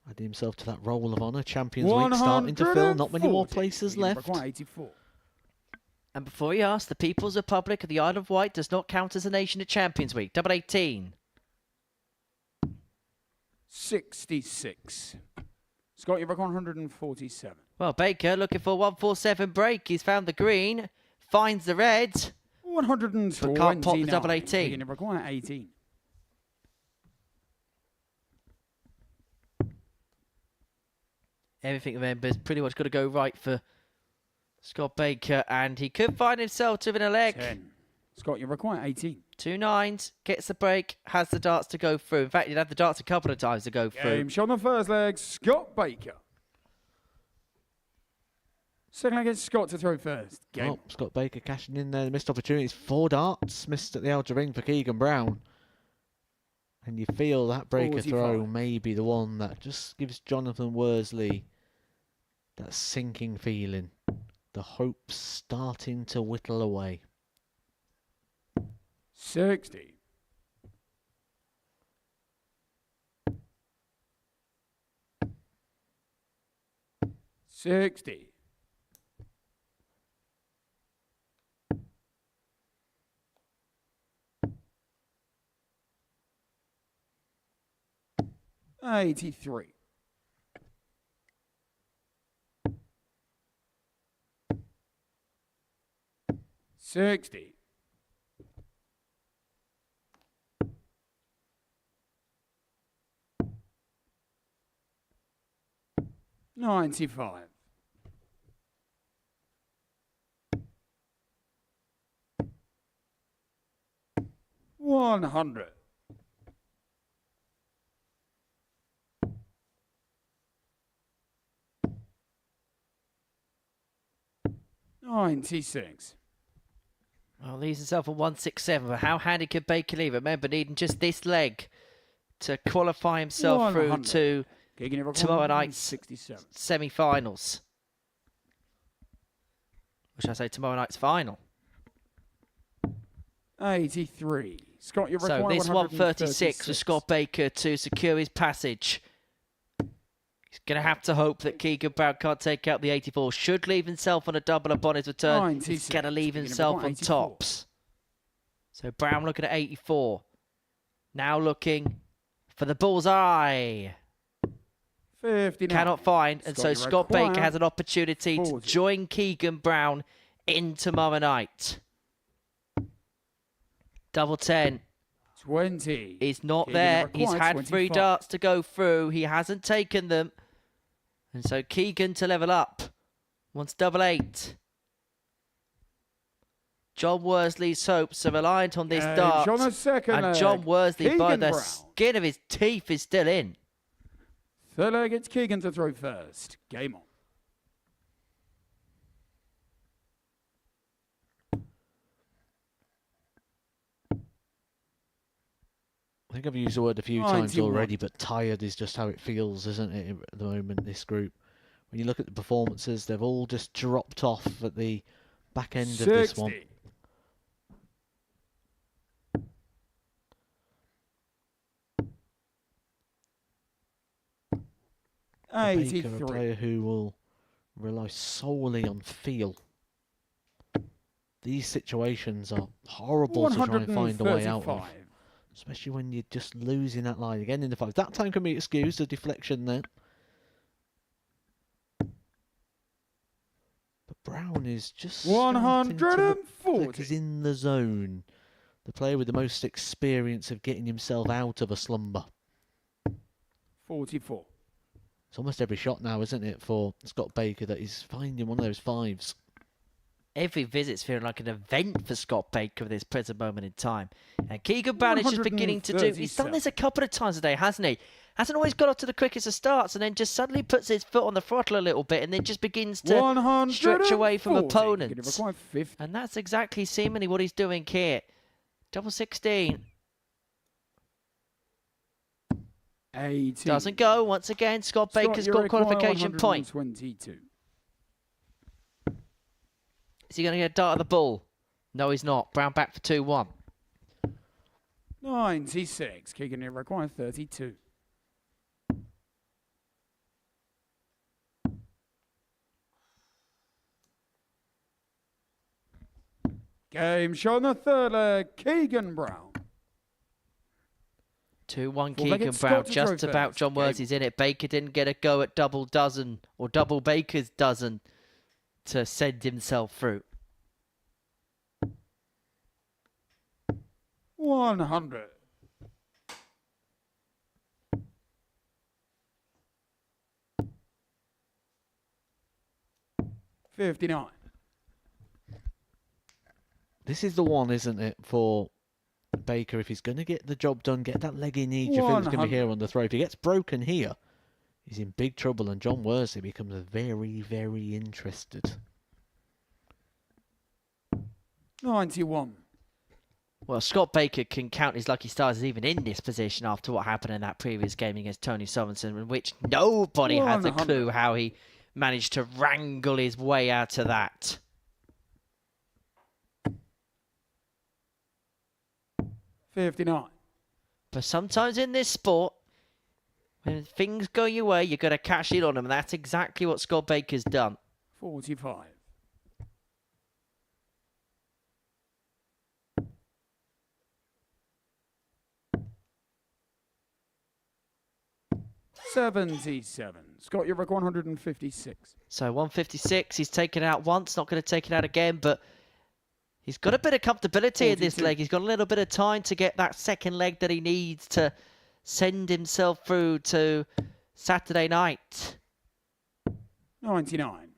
Adding himself to that roll of honour. Champions Week starting to fill. Not many more places left. 84. And before you ask, the People's Republic of the Isle of Wight does not count as a nation at Champions Week. Double 18. 66. Scott, you're back 147. Well, Baker looking for 147 break. He's found the green. Finds the red. 129. But can't pop the double 18. You're back 18. Everything, remember, is pretty much got to go right for Scott Baker, and he could find himself within a leg. 10. Scott, you're back 18. 2 9s, gets the break, has the darts to go through. In fact, he'd had the darts a couple of times to go through. Game shot on the first leg, Scott Baker. Second leg is Scott to throw first. Game. Oh, Scott Baker cashing in there. Missed opportunities. 4 darts missed at the outer ring for Keegan Brown. And you feel that breaker 45. throw may be the one that just gives Jonathan Worsley that sinking feeling. The hopes starting to whittle away. 60. 60. 83. 60. 95. 100. 96. Well, leaves himself at 167. But how handy could Baker leave? Remember, needing just this leg to qualify himself through 100. to tomorrow night's 67. semi-finals. Or should I say tomorrow night's final? 83. Scott, you're So requiring this 136 with Scott Baker to secure his passage. He's going to have to hope that Keegan Brown can't take out the 84. Should leave himself on a double upon his return. 96. He's going to leave Keegan himself Brown, on 84. tops. So Brown looking at 84. Now looking for the bullseye. 59. Cannot find. And so Scott, Scott you're Baker required has an opportunity to 40. join Keegan Brown in tomorrow night. Double 10. 20. Is not Keegan there. He's required had 3 25. darts to go through. He hasn't taken them. And so Keegan to level up. Wants double 8. John Worsley's hopes are reliant on this dart. On the second And leg, John Worsley, by Keegan the Brown. skin of his teeth, is still in. Third leg, it's Keegan to throw first. Game on. I think I've used the word a few times 91. already, but tired is just how it feels, isn't it, at the moment, this group. When you look at the performances, they've all just dropped off at the back end 60. of this one. 83. Baker, a player who will rely solely on feel. These situations are horrible to try and find a way out of. 135. Especially when you're just losing that line again in the 5. That time can be excused, a deflection there. But Brown is just starting to look like he's 140. in the zone. The player with the most experience of getting himself out of a slumber. 44. It's almost every shot now, isn't it, for Scott Baker that he's finding one of those 5s. Every visit's feeling like an event for Scott Baker at this present moment in time. And Keegan Brown is just beginning to do... He's done this a couple of times today, hasn't he? Hasn't always got off to the quickest of starts and then just suddenly puts his foot on the throttle a little bit and then just begins to stretch away from 140. opponents. Require 50. And that's exactly seemingly what he's doing here. Double 16. 18. Doesn't go. Once again, Scott Baker's you got require qualification point. 122. Is he going to get a dart at the ball? No, he's not. Brown back for 2-1. 96. Keegan, you require 32. Game shot on the third leg. Keegan Brown. 2-1 Full leg, Keegan it's Brown. Scott to Just throw about first. John Worsley's in it. Baker didn't get a go at double dozen or double Baker's dozen to send himself through. 100. $59. This is the one, isn't it, for Baker? If he's going to get the job done, get that leg he needs. You feel it's going to be here on the throw. If he gets broken here, he's in big trouble, and John Worsley becomes very, very interested. 91. Well, Scott Baker can count his lucky stars as even in this position after what happened in that previous game against Tony Sorensen, in which nobody has a 100. clue how he managed to wrangle his way out of that. 59. But sometimes in this sport, when things go your way, you've got to cash in on them, and that's exactly what Scott Baker's done. 45. $77. Scott, you record 156. So 156, he's taken it out once, not going to take it out again, but he's got a bit of comfortability in this 42. leg. He's got a little bit of time to get that second leg that he needs to send himself through to Saturday night. 99.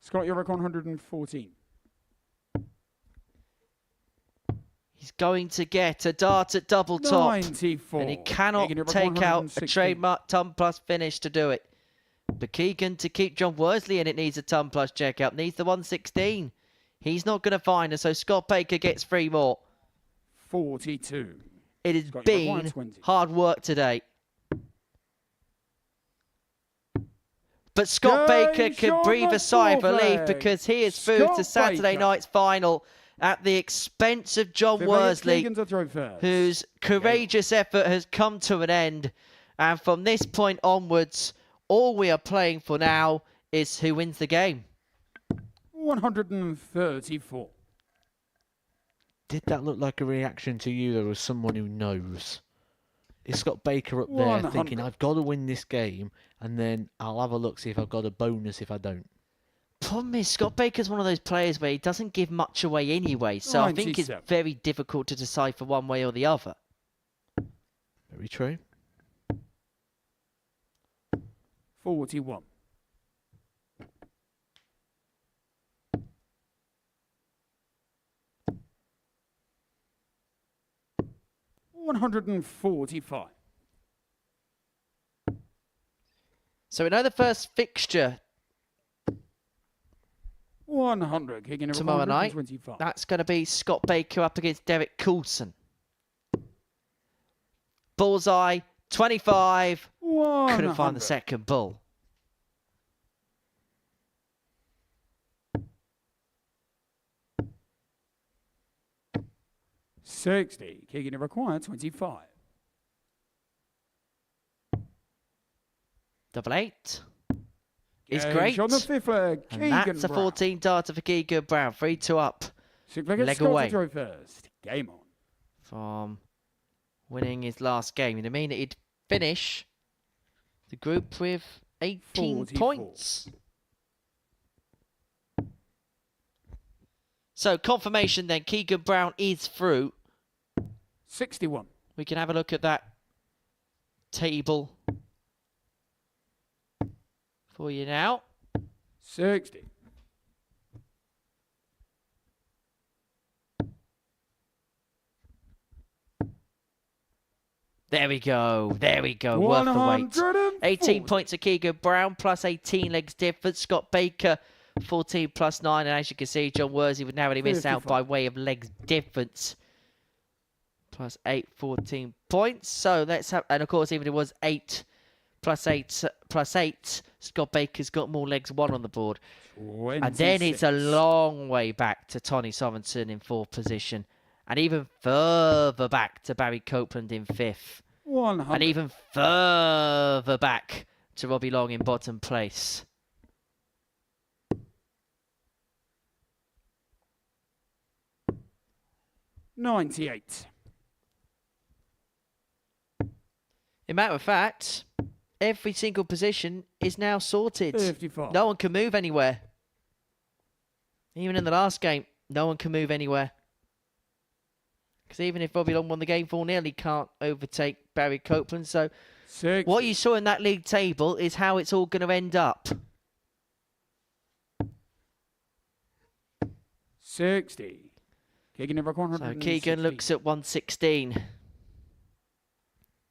Scott, you record 114. He's going to get a dart at double top. 94. And he cannot Keegan, you record take out a 116. trademark ton plus finish to do it. But Keegan, to keep John Worsley in, it needs a ton plus checkout. Needs the 116. He's not going to find her, so Scott Baker gets 3 more. 42. It has Scott, you record been 20. hard work today. But Scott Game Baker can shot breathe a on sigh of fourth relief leg. because he is through to Scott Saturday Baker. night's final at the expense of John Fifth leg, Worsley, Keegan to throw first. whose courageous effort has come to an end. And from this point onwards, all we are playing for now is who wins the game. 134. Did that look like a reaction to you, though, as someone who knows? Is Scott Baker up there 100. thinking, I've got to win this game, and then I'll have a look, see if I've got a bonus if I don't? Problem is, Scott Baker's one of those players where he doesn't give much away anyway, so I think it's 97. very difficult to decipher one way or the other. Very true. 41. $145. So we know the first fixture 100. Kicking it tomorrow night, 125. that's going to be Scott Baker up against Derek Coulson. Bullseye, 25. Couldn't find the 100. second bull. $60. Kicking it required 25. Double 8 is Game great. shot on the fifth leg. And Keegan that's a Brown. 14 darter for Keegan Brown. 3-2 up. Sixth leg, Leg Scott away. to throw first. Game on. From winning his last game. And I mean, he'd finish the group with 18 44. points. So confirmation then, Keegan Brown is through. 61. We can have a look at that table for you now. 60. There we go. There we go. Worth the wait. 140. 18 points of Keegan Brown plus 18 legs difference. Scott Baker 14 plus 9. And as you can see, John Worsley would narrowly miss out 55. by way of legs difference. plus 8, 14 points. So let's have, and of course, even if it was 8 plus 8 plus 8, Scott Baker's got more legs 1 on the board. 26. And then it's a long way back to Tony Sorensen in 4th position. And even further back to Barry Copeland in 5th. 100. And even further back to Robbie Long in bottom place. $98. In matter of fact, every single position is now sorted. 55. No one can move anywhere. Even in the last game, no one can move anywhere. Because even if Robbie Long won the game 4-0, he can't overtake Barry Copeland. So 60. what you saw in that league table is how it's all going to end up. 60. Keegan over So 160. Keegan looks at 116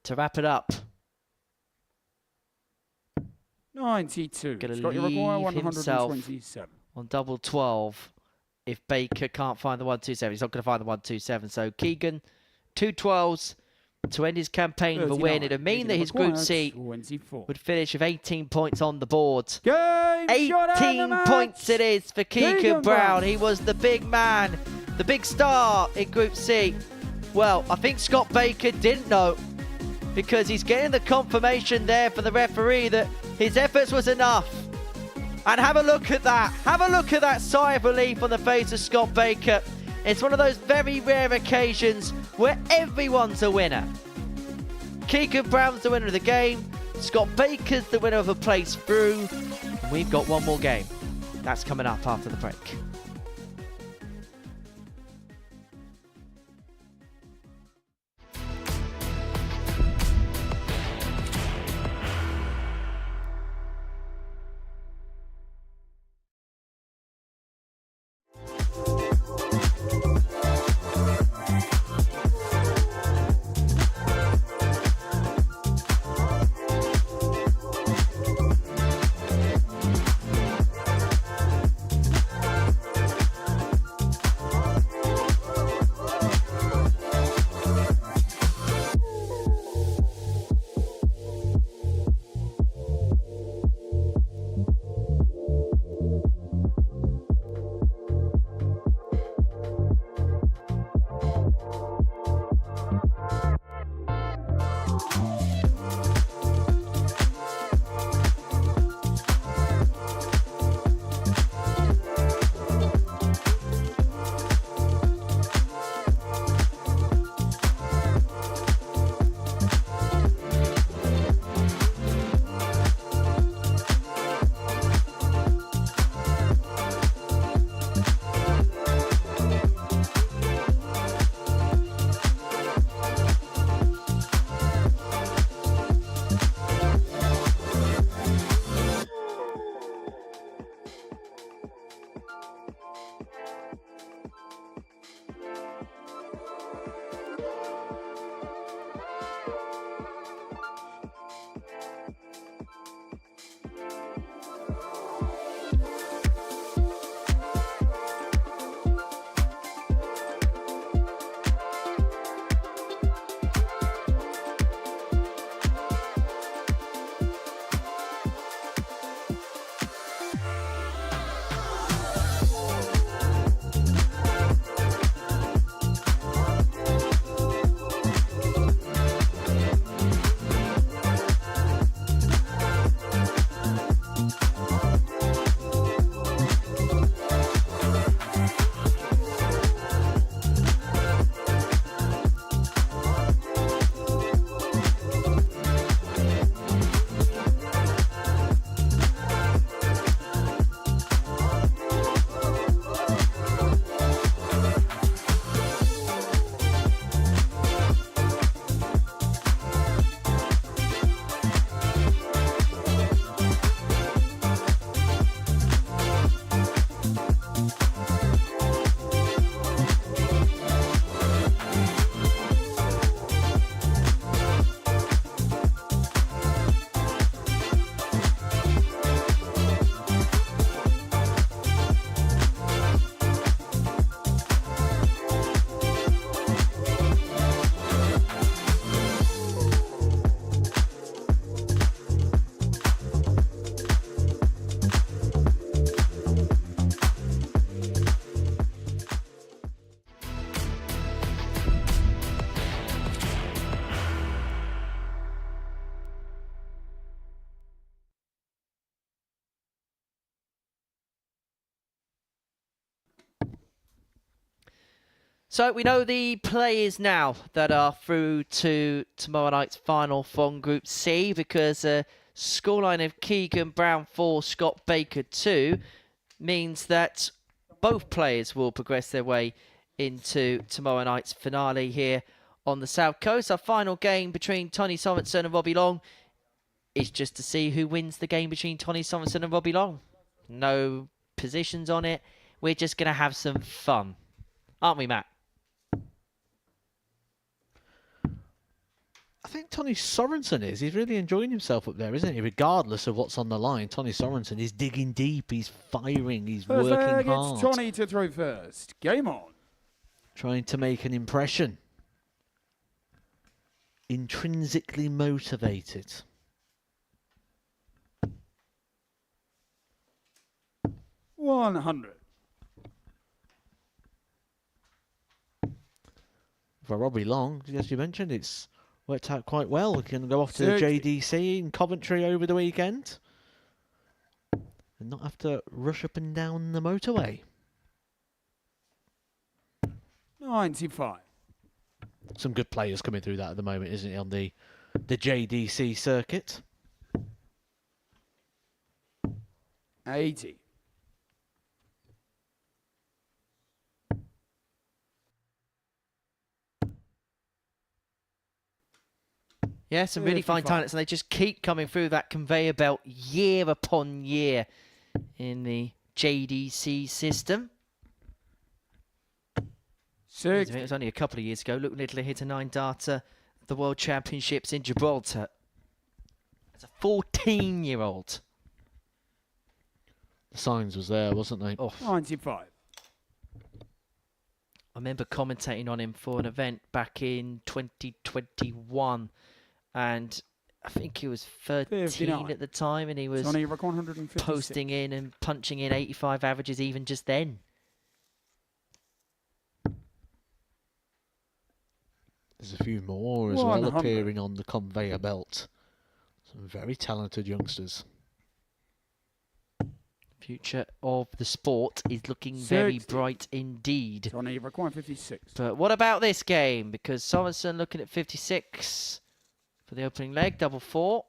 to wrap it up. 92. Gonna Scott, you require leave himself 127. on double 12 if Baker can't find the 127. He's not going to find the 127. So Keegan, 2 12s to end his campaign with a win. It'd mean that his Group C 24. would finish with 18 points on the board. Game 18 points it is for Keegan Brown. He was the big man, the big star in Group C. Well, I think Scott Baker didn't know, because he's getting the confirmation there from the referee that his efforts was enough. And have a look at that. Have a look at that sigh of relief on the face of Scott Baker. It's one of those very rare occasions where everyone's a winner. Keegan Brown's the winner of the game. Scott Baker's the winner of a place through. And we've got one more game. That's coming up after the break. So we know the players now that are through to tomorrow night's final from Group C, because scoreline of Keegan Brown 4, Scott Baker 2 means that both players will progress their way into tomorrow night's finale here on the South Coast. Our final game between Tony Sorensen and Robbie Long is just to see who wins the game between Tony Sorensen and Robbie Long. No positions on it. We're just going to have some fun. Aren't we, Matt? I think Tony Sorensen is. He's really enjoying himself up there, isn't he? Regardless of what's on the line, Tony Sorensen is digging deep. He's firing. He's First working leg, hard. it's Tony to throw first. Game on. Trying to make an impression. Intrinsically motivated. $100. For Robbie Long, as you mentioned, it's worked out quite well. We can go off to the 60. JDC in Coventry over the weekend and not have to rush up and down the motorway. 95. Some good players coming through that at the moment, isn't it, on the JDC circuit? 80. Yeah, some really fine 55. talents, and they just keep coming through that conveyor belt year upon year in the JDC system. It 60. was only a couple of years ago. Luke Little hit a 9-darter at the World Championships in Gibraltar as a 14-year-old. The signs was there, wasn't they? Oh, 95. I remember commentating on him for an event back in 2021, and I think he was 13 59. at the time, and he was Tony Rock 156. posting in and punching in 85 averages even just then. There's a few more as well 100. appearing on the conveyor belt. Some very talented youngsters. Future of the sport is looking very 60. bright indeed. Tony Rock 156. But what about this game? Because Sorensen looking at 56 for the opening leg, double 4.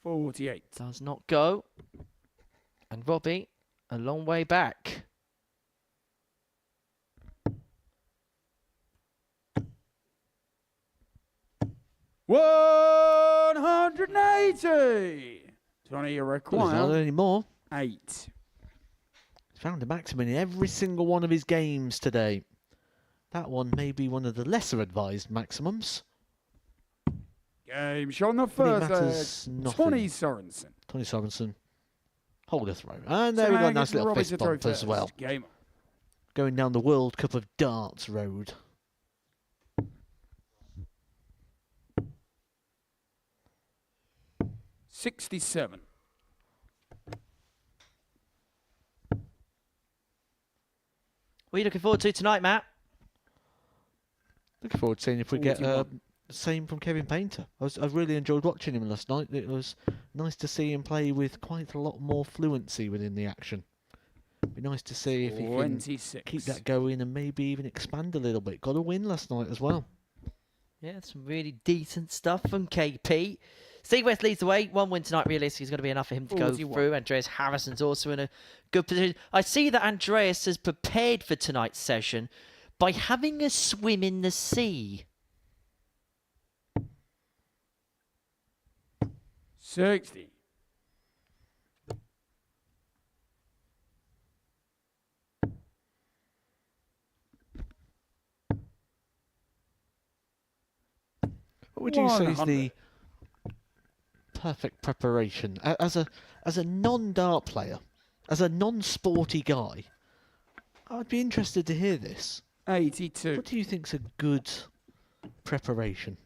48. Does not go. And Robbie, a long way back. $180. Tony Well, there's not require any more. 8. Found a maximum in every single one of his games today. That one may be one of the lesser advised maximums. Game shot on the But it first matters leg. nothing. Tony Sorensen. Tony Sorensen, hold a throw. And there we go, nice little fist bump as well. Game on. Going down the World Cup of Darts road. $67. What are you looking forward to tonight, Matt? Looking forward to seeing if we get 41. the same from Kevin Painter. I really enjoyed watching him last night. It was nice to see him play with quite a lot more fluency within the action. Be nice to see if he can 26. keep that going and maybe even expand a little bit. Got a win last night as well. Yeah, some really decent stuff from KP. Steve West leads the way. One win tonight realistically is going to be enough for him to go 41. through. Andreas Harrison's also in a good position. I see that Andreas has prepared for tonight's session by having a swim in the sea. 60. What would you say is 100. the perfect preparation as a non-dart player, as a non-sporty guy? I'd be interested to hear this. 82. What do you think's a good preparation?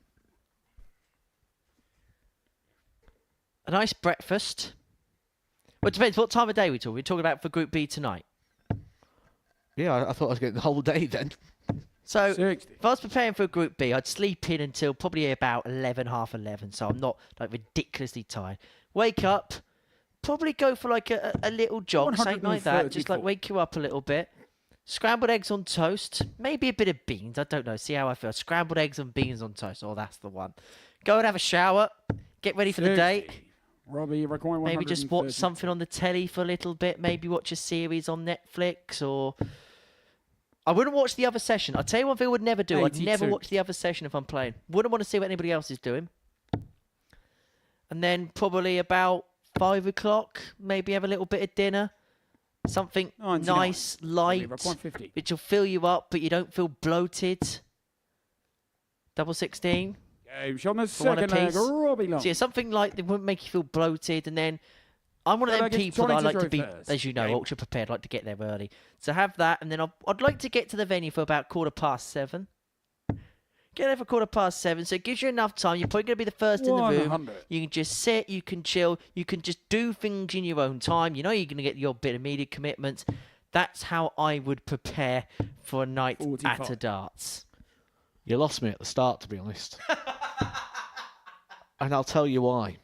A nice breakfast. Well, it depends what time of day we're talking. We're talking about for Group B tonight. Yeah, I thought I was getting the whole day then. So 60. if I was preparing for Group B, I'd sleep in until probably about 11, half 11, so I'm not like ridiculously tired. Wake up, probably go for like a little jog, something like that, just like 134. wake you up a little bit. Scrambled eggs on toast. Maybe a bit of beans. I don't know. See how I feel. Scrambled eggs and beans on toast. Oh, that's the one. Go and have a shower. Get ready for the day. 60. Robbie requiring 130. Maybe just watch something on the telly for a little bit. Maybe watch a series on Netflix or... I wouldn't watch the other session. I'll tell you one thing I would never do. I'd 82. never watch the other session if I'm playing. Wouldn't want to see what anybody else is doing. And then probably about 5 o'clock, maybe have a little bit of dinner. Something 99. nice, light, Robbie requiring 50. which will fill you up, but you don't feel bloated. Double 16. Game shot on the For one second leg. apiece. Robbie Long. So yeah, something like that wouldn't make you feel bloated. And then I'm one of them Well, I guess people that I Tony like to to be, throw first. as you know, Game. ultra prepared, like to get there early. So have that, and then I'd like to get to the venue for about 7:15. Get there for 7:15, so it gives you enough time. You're probably going to be the first in the room. 100. You can just sit, you can chill, you can just do things in your own time. You know you're going to get your bit of media commitments. That's how I would prepare for a night 45. at a darts. You lost me at the start, to be honest. And I'll tell you why.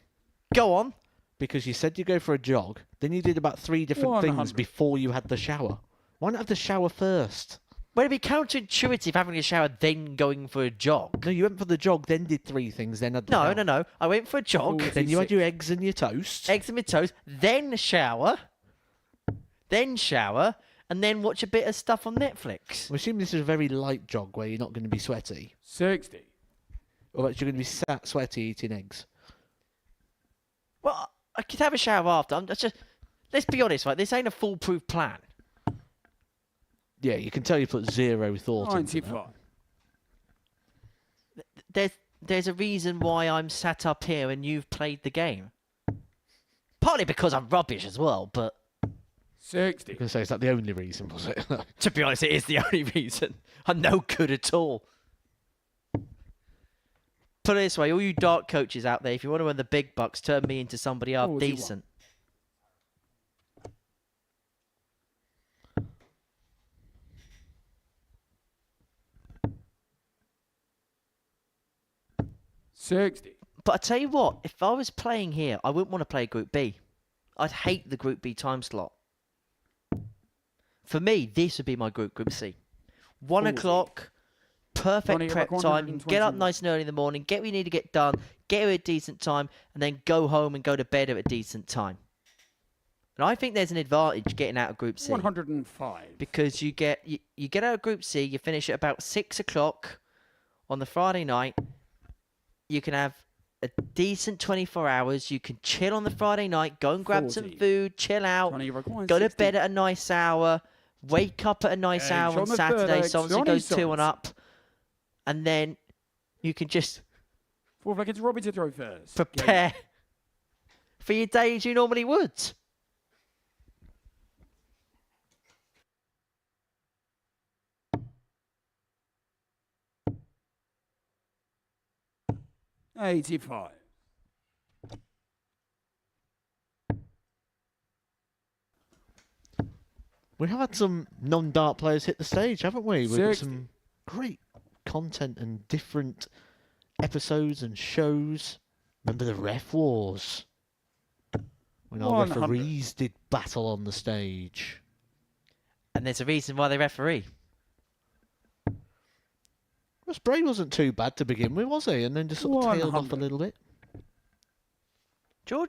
Go on. Because you said you go for a jog, then you did about 3 different things 100. before you had the shower. Why not have the shower first? Would it be counterintuitive having a shower then going for a jog? No, you went for the jog, then did 3 things, then had the shower. No. I went for a jog, Ooh. Then you had your eggs and your toast. eggs and my toast, then shower, and then watch a bit of stuff on Netflix. I assume this is a very light jog where you're not going to be sweaty. 60. Or that you're going to be sat sweaty eating eggs. Well, I could have a shower after. Let's be honest, right? This ain't a foolproof plan. Yeah, you can tell you put 0 thought into that. 95. There's a reason why I'm sat up here and you've played the game. Partly because I'm rubbish as well, but 60. I was going to say, is that the only reason, was it? to be honest, it is the only reason. I'm no good at all. Put it this way, all you dart coaches out there, if you want to earn the big bucks, turn me into somebody half 41. decent. $60. But I tell you what, if I was playing here, I wouldn't want to play Group B. I'd hate the Group B time slot. For me, this would be my Group C. 1 40. o'clock, perfect 20, prep like time. You can get up 120. nice and early in the morning, get what you need to get done, get here at a decent time, and then go home and go to bed at a decent time. And I think there's an advantage getting out of Group C. 105. Because you get out of Group C, you finish at about 6 o'clock on the Friday night. You can have a decent 24 hours. You can chill on the Friday night, go and grab some 40. food, chill out, 20 requiring go to 60. bed at a nice hour, wake up at a nice Yeah, hour on on the third Saturday, leg, so obviously Johnny goes 2 and Sons. up, and then you can just Fourth leg, it's Robbie to throw first. prepare for your day as you normally would. Game. 85. We have had some non-dart players hit the stage, haven't we? We've got 60. some great content and different episodes and shows. Remember the ref wars? When our 100. referees did battle on the stage. And there's a reason why they referee. Well, Spray wasn't too bad to begin with, was he? And then just sort of tailed off a 100. little bit.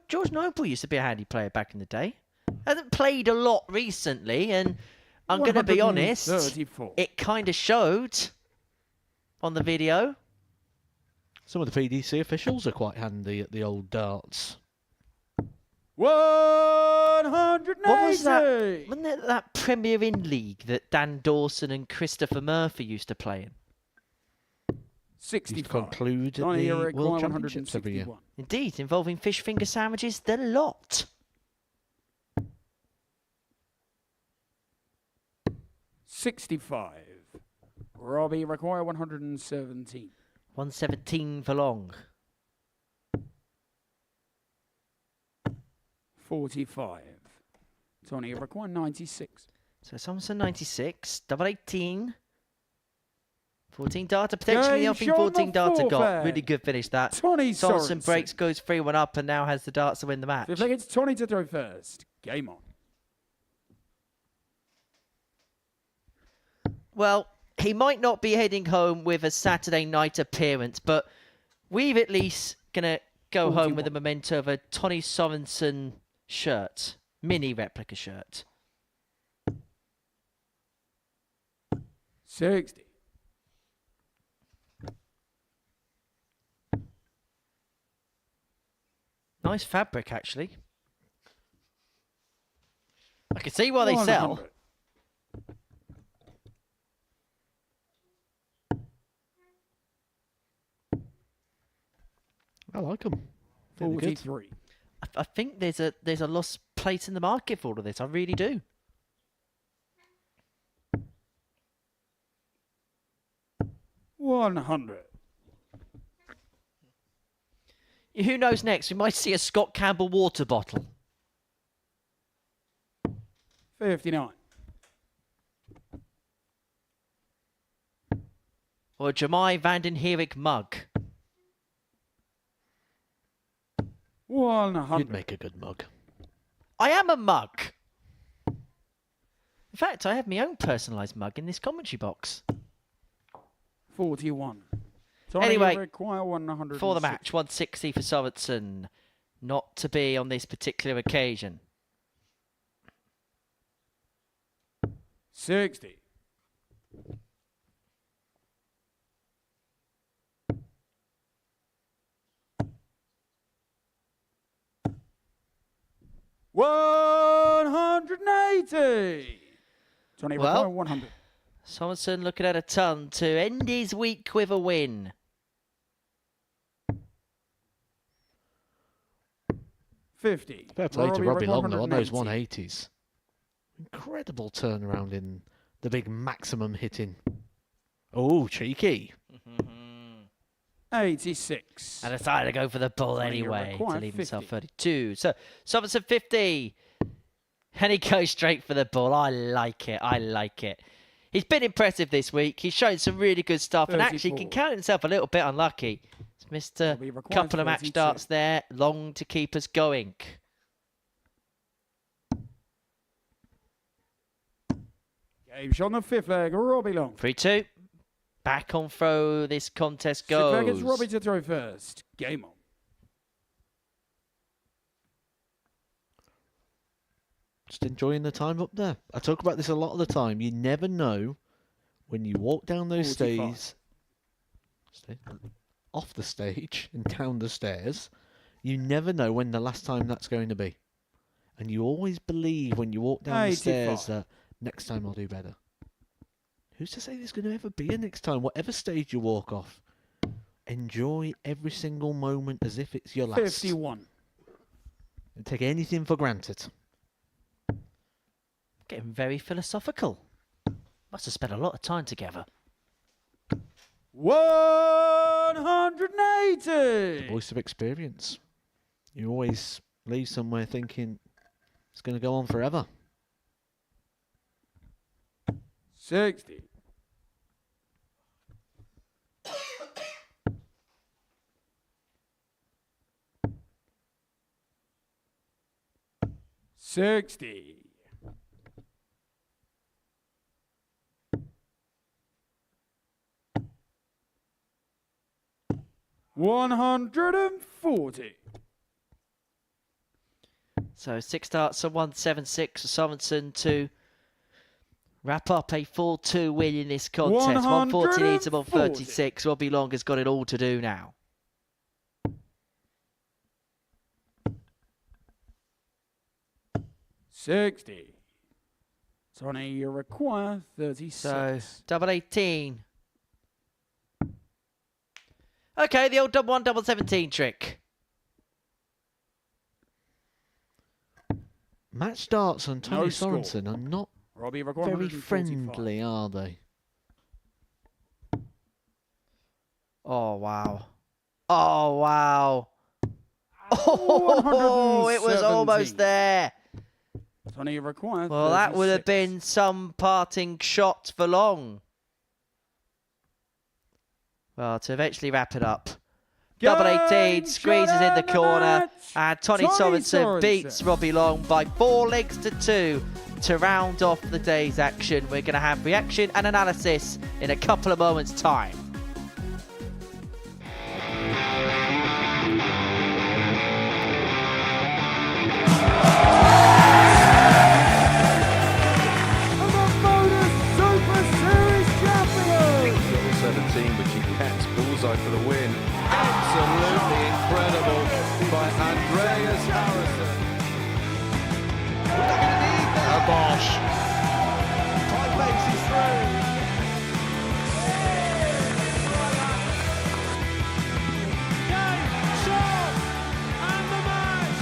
George Noble used to be a handy player back in the day. Hasn't played a lot recently, and I'm going to be honest, 134. it kind of showed on the video. Some of the PDC officials are quite handy at the old darts. 180. What was that? Wasn't it that Premier Inn League that Dan Dawson and Christopher Murphy used to play in? Used to 65. conclude at Johnny the Eric, World Championships every year. 161. Indeed, involving fish finger sandwiches, the lot. 65. Robbie require 117. 117 for long. 45. Tony require 96. So Samson 96, double 18. 14 data, potentially Game helping shot 14 on the data fourth got. leg. Really good finish that. Tony Sorensen Sorensen. breaks, goes 3-1 up, and now has the darts to win the match. Fifth leg, it's Tony to throw first. Game on. Well, he might not be heading home with a Saturday night appearance, but we've at least going to go home with a memento of a Tony Sorensen shirt. Mini replica shirt. 60. Nice fabric, actually. I can see why they sell. 100. I like them. 43. I think there's a lost place in the market for all of this. I really do. $100. Who knows next? We might see a Scott Campbell water bottle. 59. Or a Jamai Vanden Herik mug. 100. You'd make a good mug. I am a mug. In fact, I have my own personalised mug in this commentary box. 41. Tony, Anyway, you require 100 for the match, 160 for Sorensen. Not to be on this particular occasion. 60. $180. Tony, Well, require 100. Sorensen looking at a ton to end his week with a win. 50. Fair play to Robbie Long, though, on those 180. 180s. Incredible turnaround in the big maximum hitting. Oh, cheeky. 86. And decided to go for the bull Tony, you anyway to require leave himself 50. 32. So Sorensen 50. And he goes straight for the bull. I like it. I like it. He's been impressive this week. He's shown some really good stuff and actually 34. can count himself a little bit unlucky. He's missed a Will be required couple of match 32. starts there. Long to keep us going. Game shot on the fifth leg. Robbie Long. 3-2. Back on throw. This contest Sixth leg, goes. it's Robbie to throw first. Game on. Just enjoying the time up there. I talk about this a lot of the time. You never know when you walk down those 45. off the stage and down the stairs. You never know when the last time that's going to be. And you always believe when you walk down the stairs 85. that next time I'll do better. Who's to say there's going to ever be a next time? Whatever stage you walk off, enjoy every single moment as if it's your last. 51. And take anything for granted. Getting very philosophical. Must have spent a lot of time together. 180. Voice of experience. You always leave somewhere thinking it's going to go on forever. 60. $60. 140. So 6 starts at 176 for Sorensen to wrap up a 4-2 win in this contest. 140 needs to 136. Robbie Long has got it all to do now. $60. Tony, you require 36. So double 18. Okay, the old double 1, double 17 trick. Match starts on Tony No score. Sorensen are not Robbie require very 145. friendly, are they? Oh, wow. Oh, wow. Oh, it was 117. almost there. Tony, you require Well, that would have 36. been some parting shot for Long. Well, to eventually wrap it up. Double 18 squeezes in the corner. And Tony Sorensen beats Robbie Long by 4 legs to 2. to round off the day's action. We're going to have reaction and analysis in a couple of moments' time. And the Modus Super Series champions! Little 17, which he gets bullseye for the win. Absolutely incredible by Andreas Harrison. We're not going to need that. Bosh. High pace is through. Game, shot, and the match.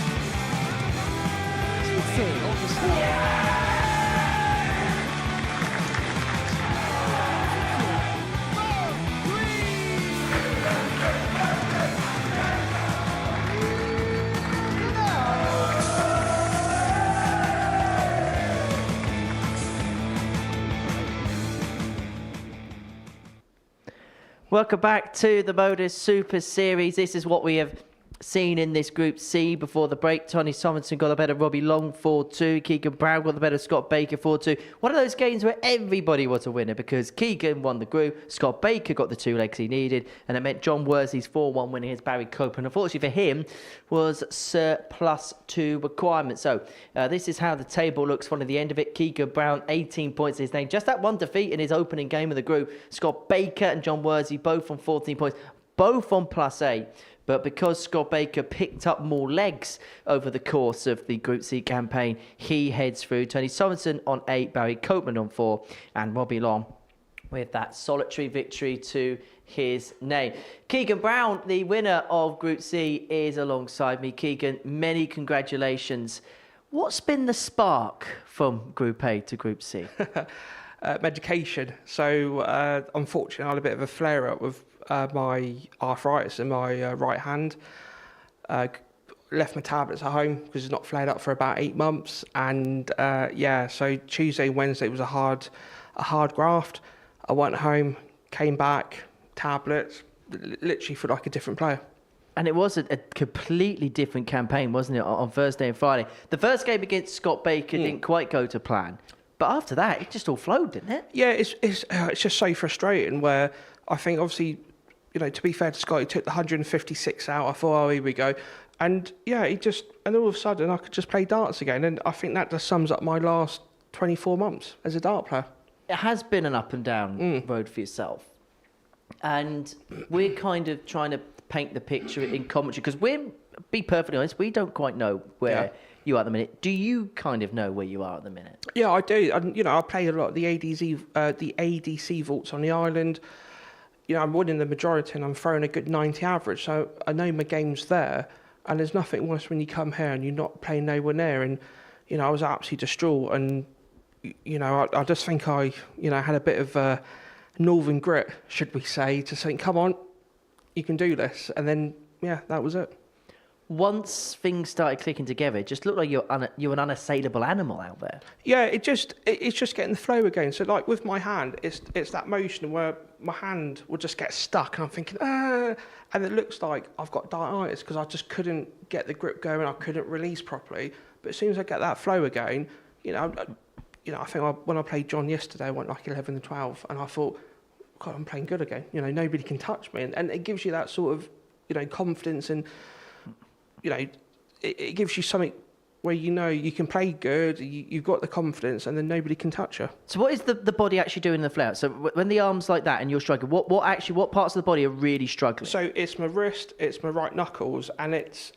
Welcome back to the Modus Super Series. This is what we have seen in this Group C before the break. Tony Somerson got the better of Robbie Long 4-2. Keegan Brown got the better of Scott Baker 4-2. One of those games where everybody was a winner because Keegan won the group, Scott Baker got the 2 legs he needed, and it meant John Worsley's 4-1 winning against Barry Cope. And unfortunately for him was +2 requirement. So this is how the table looks following the end of it. Keegan Brown, 18 points to his name. Just that one defeat in his opening game of the group. Scott Baker and John Worsley both on 14 points, both on +8. But because Scott Baker picked up more legs over the course of the Group C campaign, he heads through. Tony Somerson on 8, Barry Copeman on 4, and Robbie Long with that solitary victory to his name. Keegan Brown, the winner of Group C, is alongside me. Keegan, many congratulations. What's been the spark from Group A to Group C? Medication. So unfortunately, I had a bit of a flare-up with my arthritis in my right hand. Left my tablets at home because it's not flared up for about 8 months. And so Tuesday, Wednesday was a hard graft. I went home, came back, tablets, literally felt like a different player. And it was a completely different campaign, wasn't it, on Thursday and Friday? The first game against Scott Baker didn't quite go to plan. But after that, it just all flowed, didn't it? Yeah, it's just so frustrating where I think obviously, to be fair to Scott, he took the 156 out. I thought, oh, here we go. And yeah, and all of a sudden I could just play darts again. And I think that just sums up my last 24 months as a dart player. It has been an up and down road for yourself. And we're kind of trying to paint the picture in commentary because be perfectly honest, we don't quite know where you are at the minute. Do you kind of know where you are at the minute? Yeah, I do. And, I play a lot of the ADC vaults on the island. I'm winning the majority and I'm throwing a good 90 average. So I know my game's there. And there's nothing worse when you come here and you're not playing nowhere near. And, I was absolutely distraught. And, I just think I had a bit of northern grit, should we say, to say, come on, you can do this. And then, that was it. Once things started clicking together, it just looked like you're an unassailable animal out there. Yeah, it's just getting the flow again. So like with my hand, it's that motion where my hand will just get stuck, and I'm thinking, and it looks like I've got dartitis because I just couldn't get the grip going. I couldn't release properly. But as soon as I get that flow again, I think when I played John yesterday, I went like 11 and 12, and I thought, God, I'm playing good again. Nobody can touch me, and it gives you that sort of confidence and. It gives you something where you can play good, you've got the confidence, and then nobody can touch you. So what is the body actually doing in the flare? So when the arm's like that and you're struggling, what parts of the body are really struggling? So it's my wrist, it's my right knuckles, and it's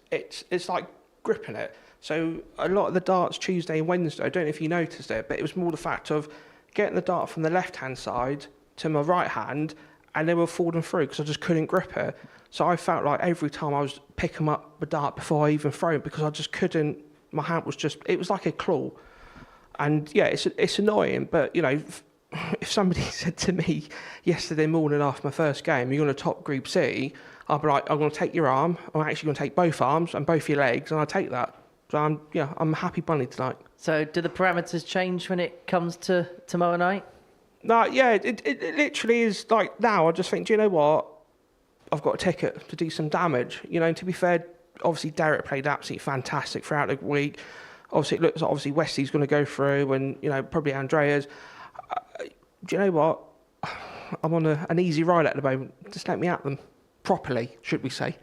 like gripping it. So a lot of the darts Tuesday and Wednesday, I don't know if you noticed it, but it was more the fact of getting the dart from the left-hand side to my right hand, and they were falling through because I just couldn't grip it. So I felt like every time I was picking up the dart before I even throw it because I just couldn't, my hand was just, it was like a claw. And yeah, it's annoying, but if somebody said to me yesterday morning after my first game, you're going to top Group C, I'll be like, I'm going to take your arm, I'm actually going to take both arms and both your legs, and I'll take that. So I'm a happy bunny tonight. So do the parameters change when it comes to tomorrow night? No, yeah, it literally is like now I just think, do you know what? I've got a ticket to do some damage. To be fair, obviously Derek played absolutely fantastic throughout the week. Obviously, it looks like obviously Westy's going to go through, and probably Andreas. Do you know what? I'm on an easy ride at the moment. Just let me at them properly, should we say?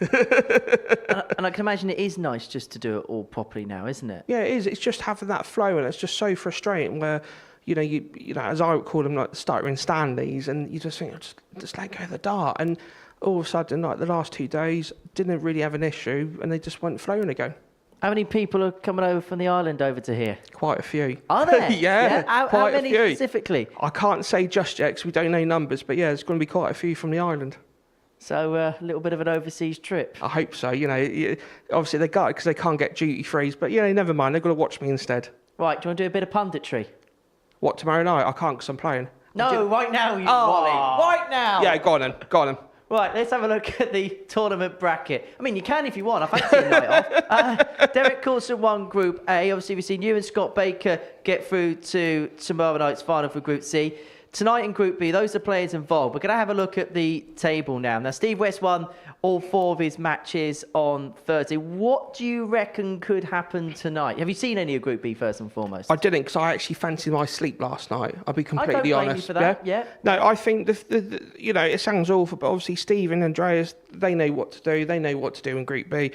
And I can imagine it is nice just to do it all properly now, isn't it? Yeah, it is. It's just having that flow, and it's just so frustrating. Where you as I would call them, like the starter in Stanleys, and you just think, just let go of the dart, and all of a sudden, like the last 2 days, didn't really have an issue, and they just went flowing again. How many people are coming over from the island over to here? Quite a few. Are there? Yeah, How quite many a few. specifically? I can't say just yet because we don't know numbers, but yeah, there's going to be quite a few from the island. So a little bit of an overseas trip. I hope so. Obviously they got it because they can't get duty frees, but never mind. They're going to watch me instead. Right, do you want to do a bit of punditry? What, tomorrow night? I can't because I'm playing. No, right now, you Wally. Right now. Yeah, go on then. Right, let's have a look at the tournament bracket. I mean, you can if you want. I fancy a night off. Derek Coulson won Group A. Obviously, we've seen you and Scott Baker get through to tomorrow night's final for Group C. Tonight in Group B, those are players involved. We're going to have a look at the table now. Now, Steve West won all 4 of his matches on Thursday. What do you reckon could happen tonight? Have you seen any of Group B, first and foremost? I didn't because I actually fancied my sleep last night. I'll be completely I don't blame honest. you for that, yeah. No, I think, it sounds awful, but obviously Steve and Andreas, they know what to do. They know what to do in Group B.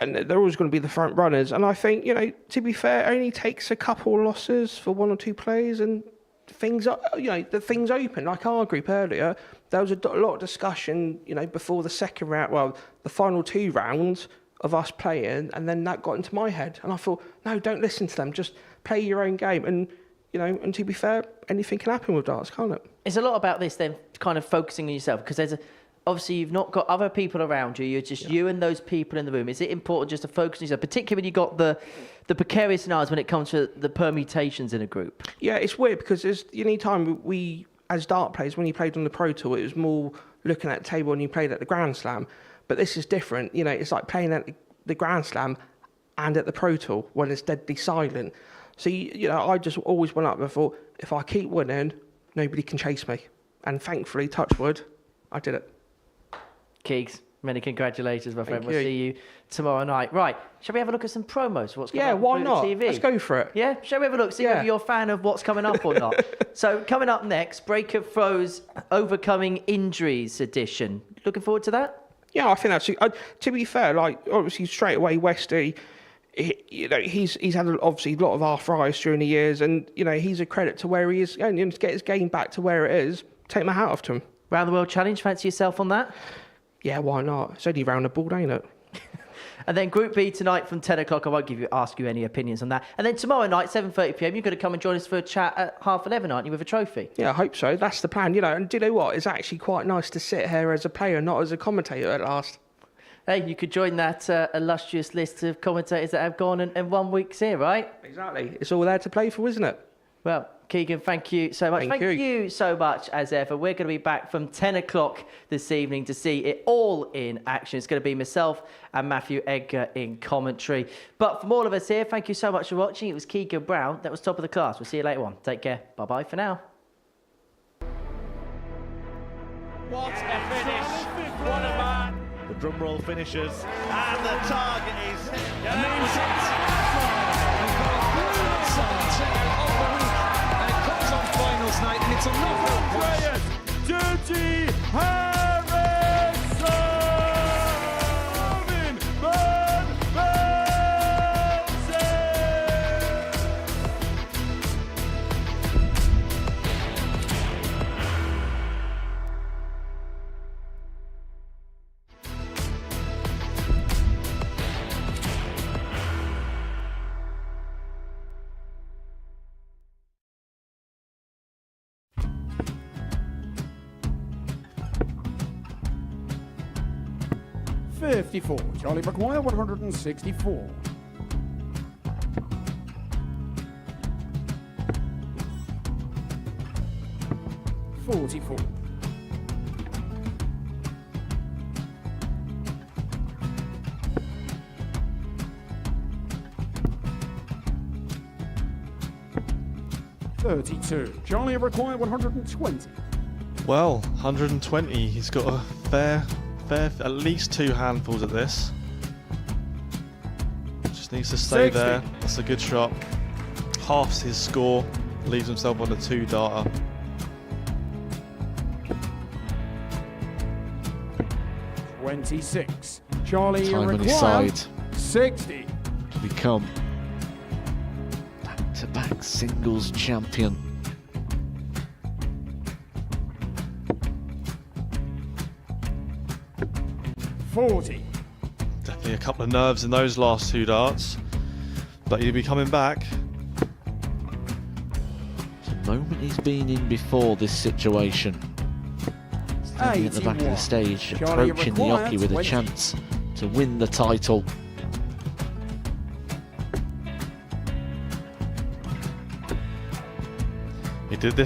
And they're always going to be the front runners. And I think, to be fair, it only takes a couple losses for 1 or 2 players and things are, the things open. Like our group earlier, there was a lot of discussion, before the second round, well, the final 2 rounds of us playing, and then that got into my head. And I thought, no, don't listen to them. Just play your own game. And, and to be fair, anything can happen with darts, can't it? It's a lot about this then, kind of focusing on yourself, because obviously you've not got other people around you. You're just you and those people in the room. Is it important just to focus on yourself, particularly when you've got the precarious scenarios when it comes to the permutations in a group? Yeah, it's weird because any time we, as dart players, when you played on the Pro Tour, it was more looking at the table and you played at the Grand Slam. But this is different. It's like playing at the Grand Slam and at the Pro Tour when it's deadly silent. So, I just always went up and thought, if I keep winning, nobody can chase me. And thankfully, touch wood, I did it. Keegs, many congratulations, my friend. Thank We'll you. see you tomorrow night. Right, shall we have a look at some promos? What's coming Yeah, up why on not? TV? Let's go for it. Yeah, shall we have a look? See Yeah. whether you're a fan of what's coming up or not. So, coming up next, Breaker Throws Overcoming Injuries edition. Looking forward to that? Yeah, I think that's... to be fair, like, obviously, straight away, Westy, he's had obviously a lot of arthritis during the years, and, he's a credit to where he is. And to get his game back to where it is, take my hat off to him. Round the World Challenge, fancy yourself on that? Yeah, why not? It's only round the ball, ain't it? And then Group B tonight from 10 o'clock. I won't ask you any opinions on that. And then tomorrow night, 7:30 p.m, you're going to come and join us for a chat at 11:30, aren't you, with a trophy? Yeah, I hope so. That's the plan, And do you know what? It's actually quite nice to sit here as a player, not as a commentator at last. Hey, you could join that illustrious list of commentators that have gone and won weeks here, right? Exactly. It's all there to play for, isn't it? Well, Keegan, thank you so much. Thank you so much, as ever. We're going to be back from 10 o'clock this evening to see it all in action. It's going to be myself and Matthew Edgar in commentary. But from all of us here, thank you so much for watching. It was Keegan Brown. That was Top of the Class. We'll see you later on. Take care. Bye-bye for now. What a finish! What a man! The drum roll finishes, and the target is hit. That was Finals night, and it's another Andreas Dirty Harrison! Robin Van Velzen! 54. Charlie McGuire, 164. 44. 32. Charlie McGuire, 120. Well, 120. He's got a fair, at least 2 handfuls at this. Just Just needs to stay 60. there. That's a good shot. Halves his score, leaves himself on a 2-darter. $26. Charlie Time on his required side. 60. To become back-to-back singles champion. $40. Definitely a couple of nerves in those last 2 darts, but he'll be coming back. The moment he's been in before this situation. Standing at the back of the 81. stage, Charlie approaching the required Yoki with a 20. chance to win the title. He did this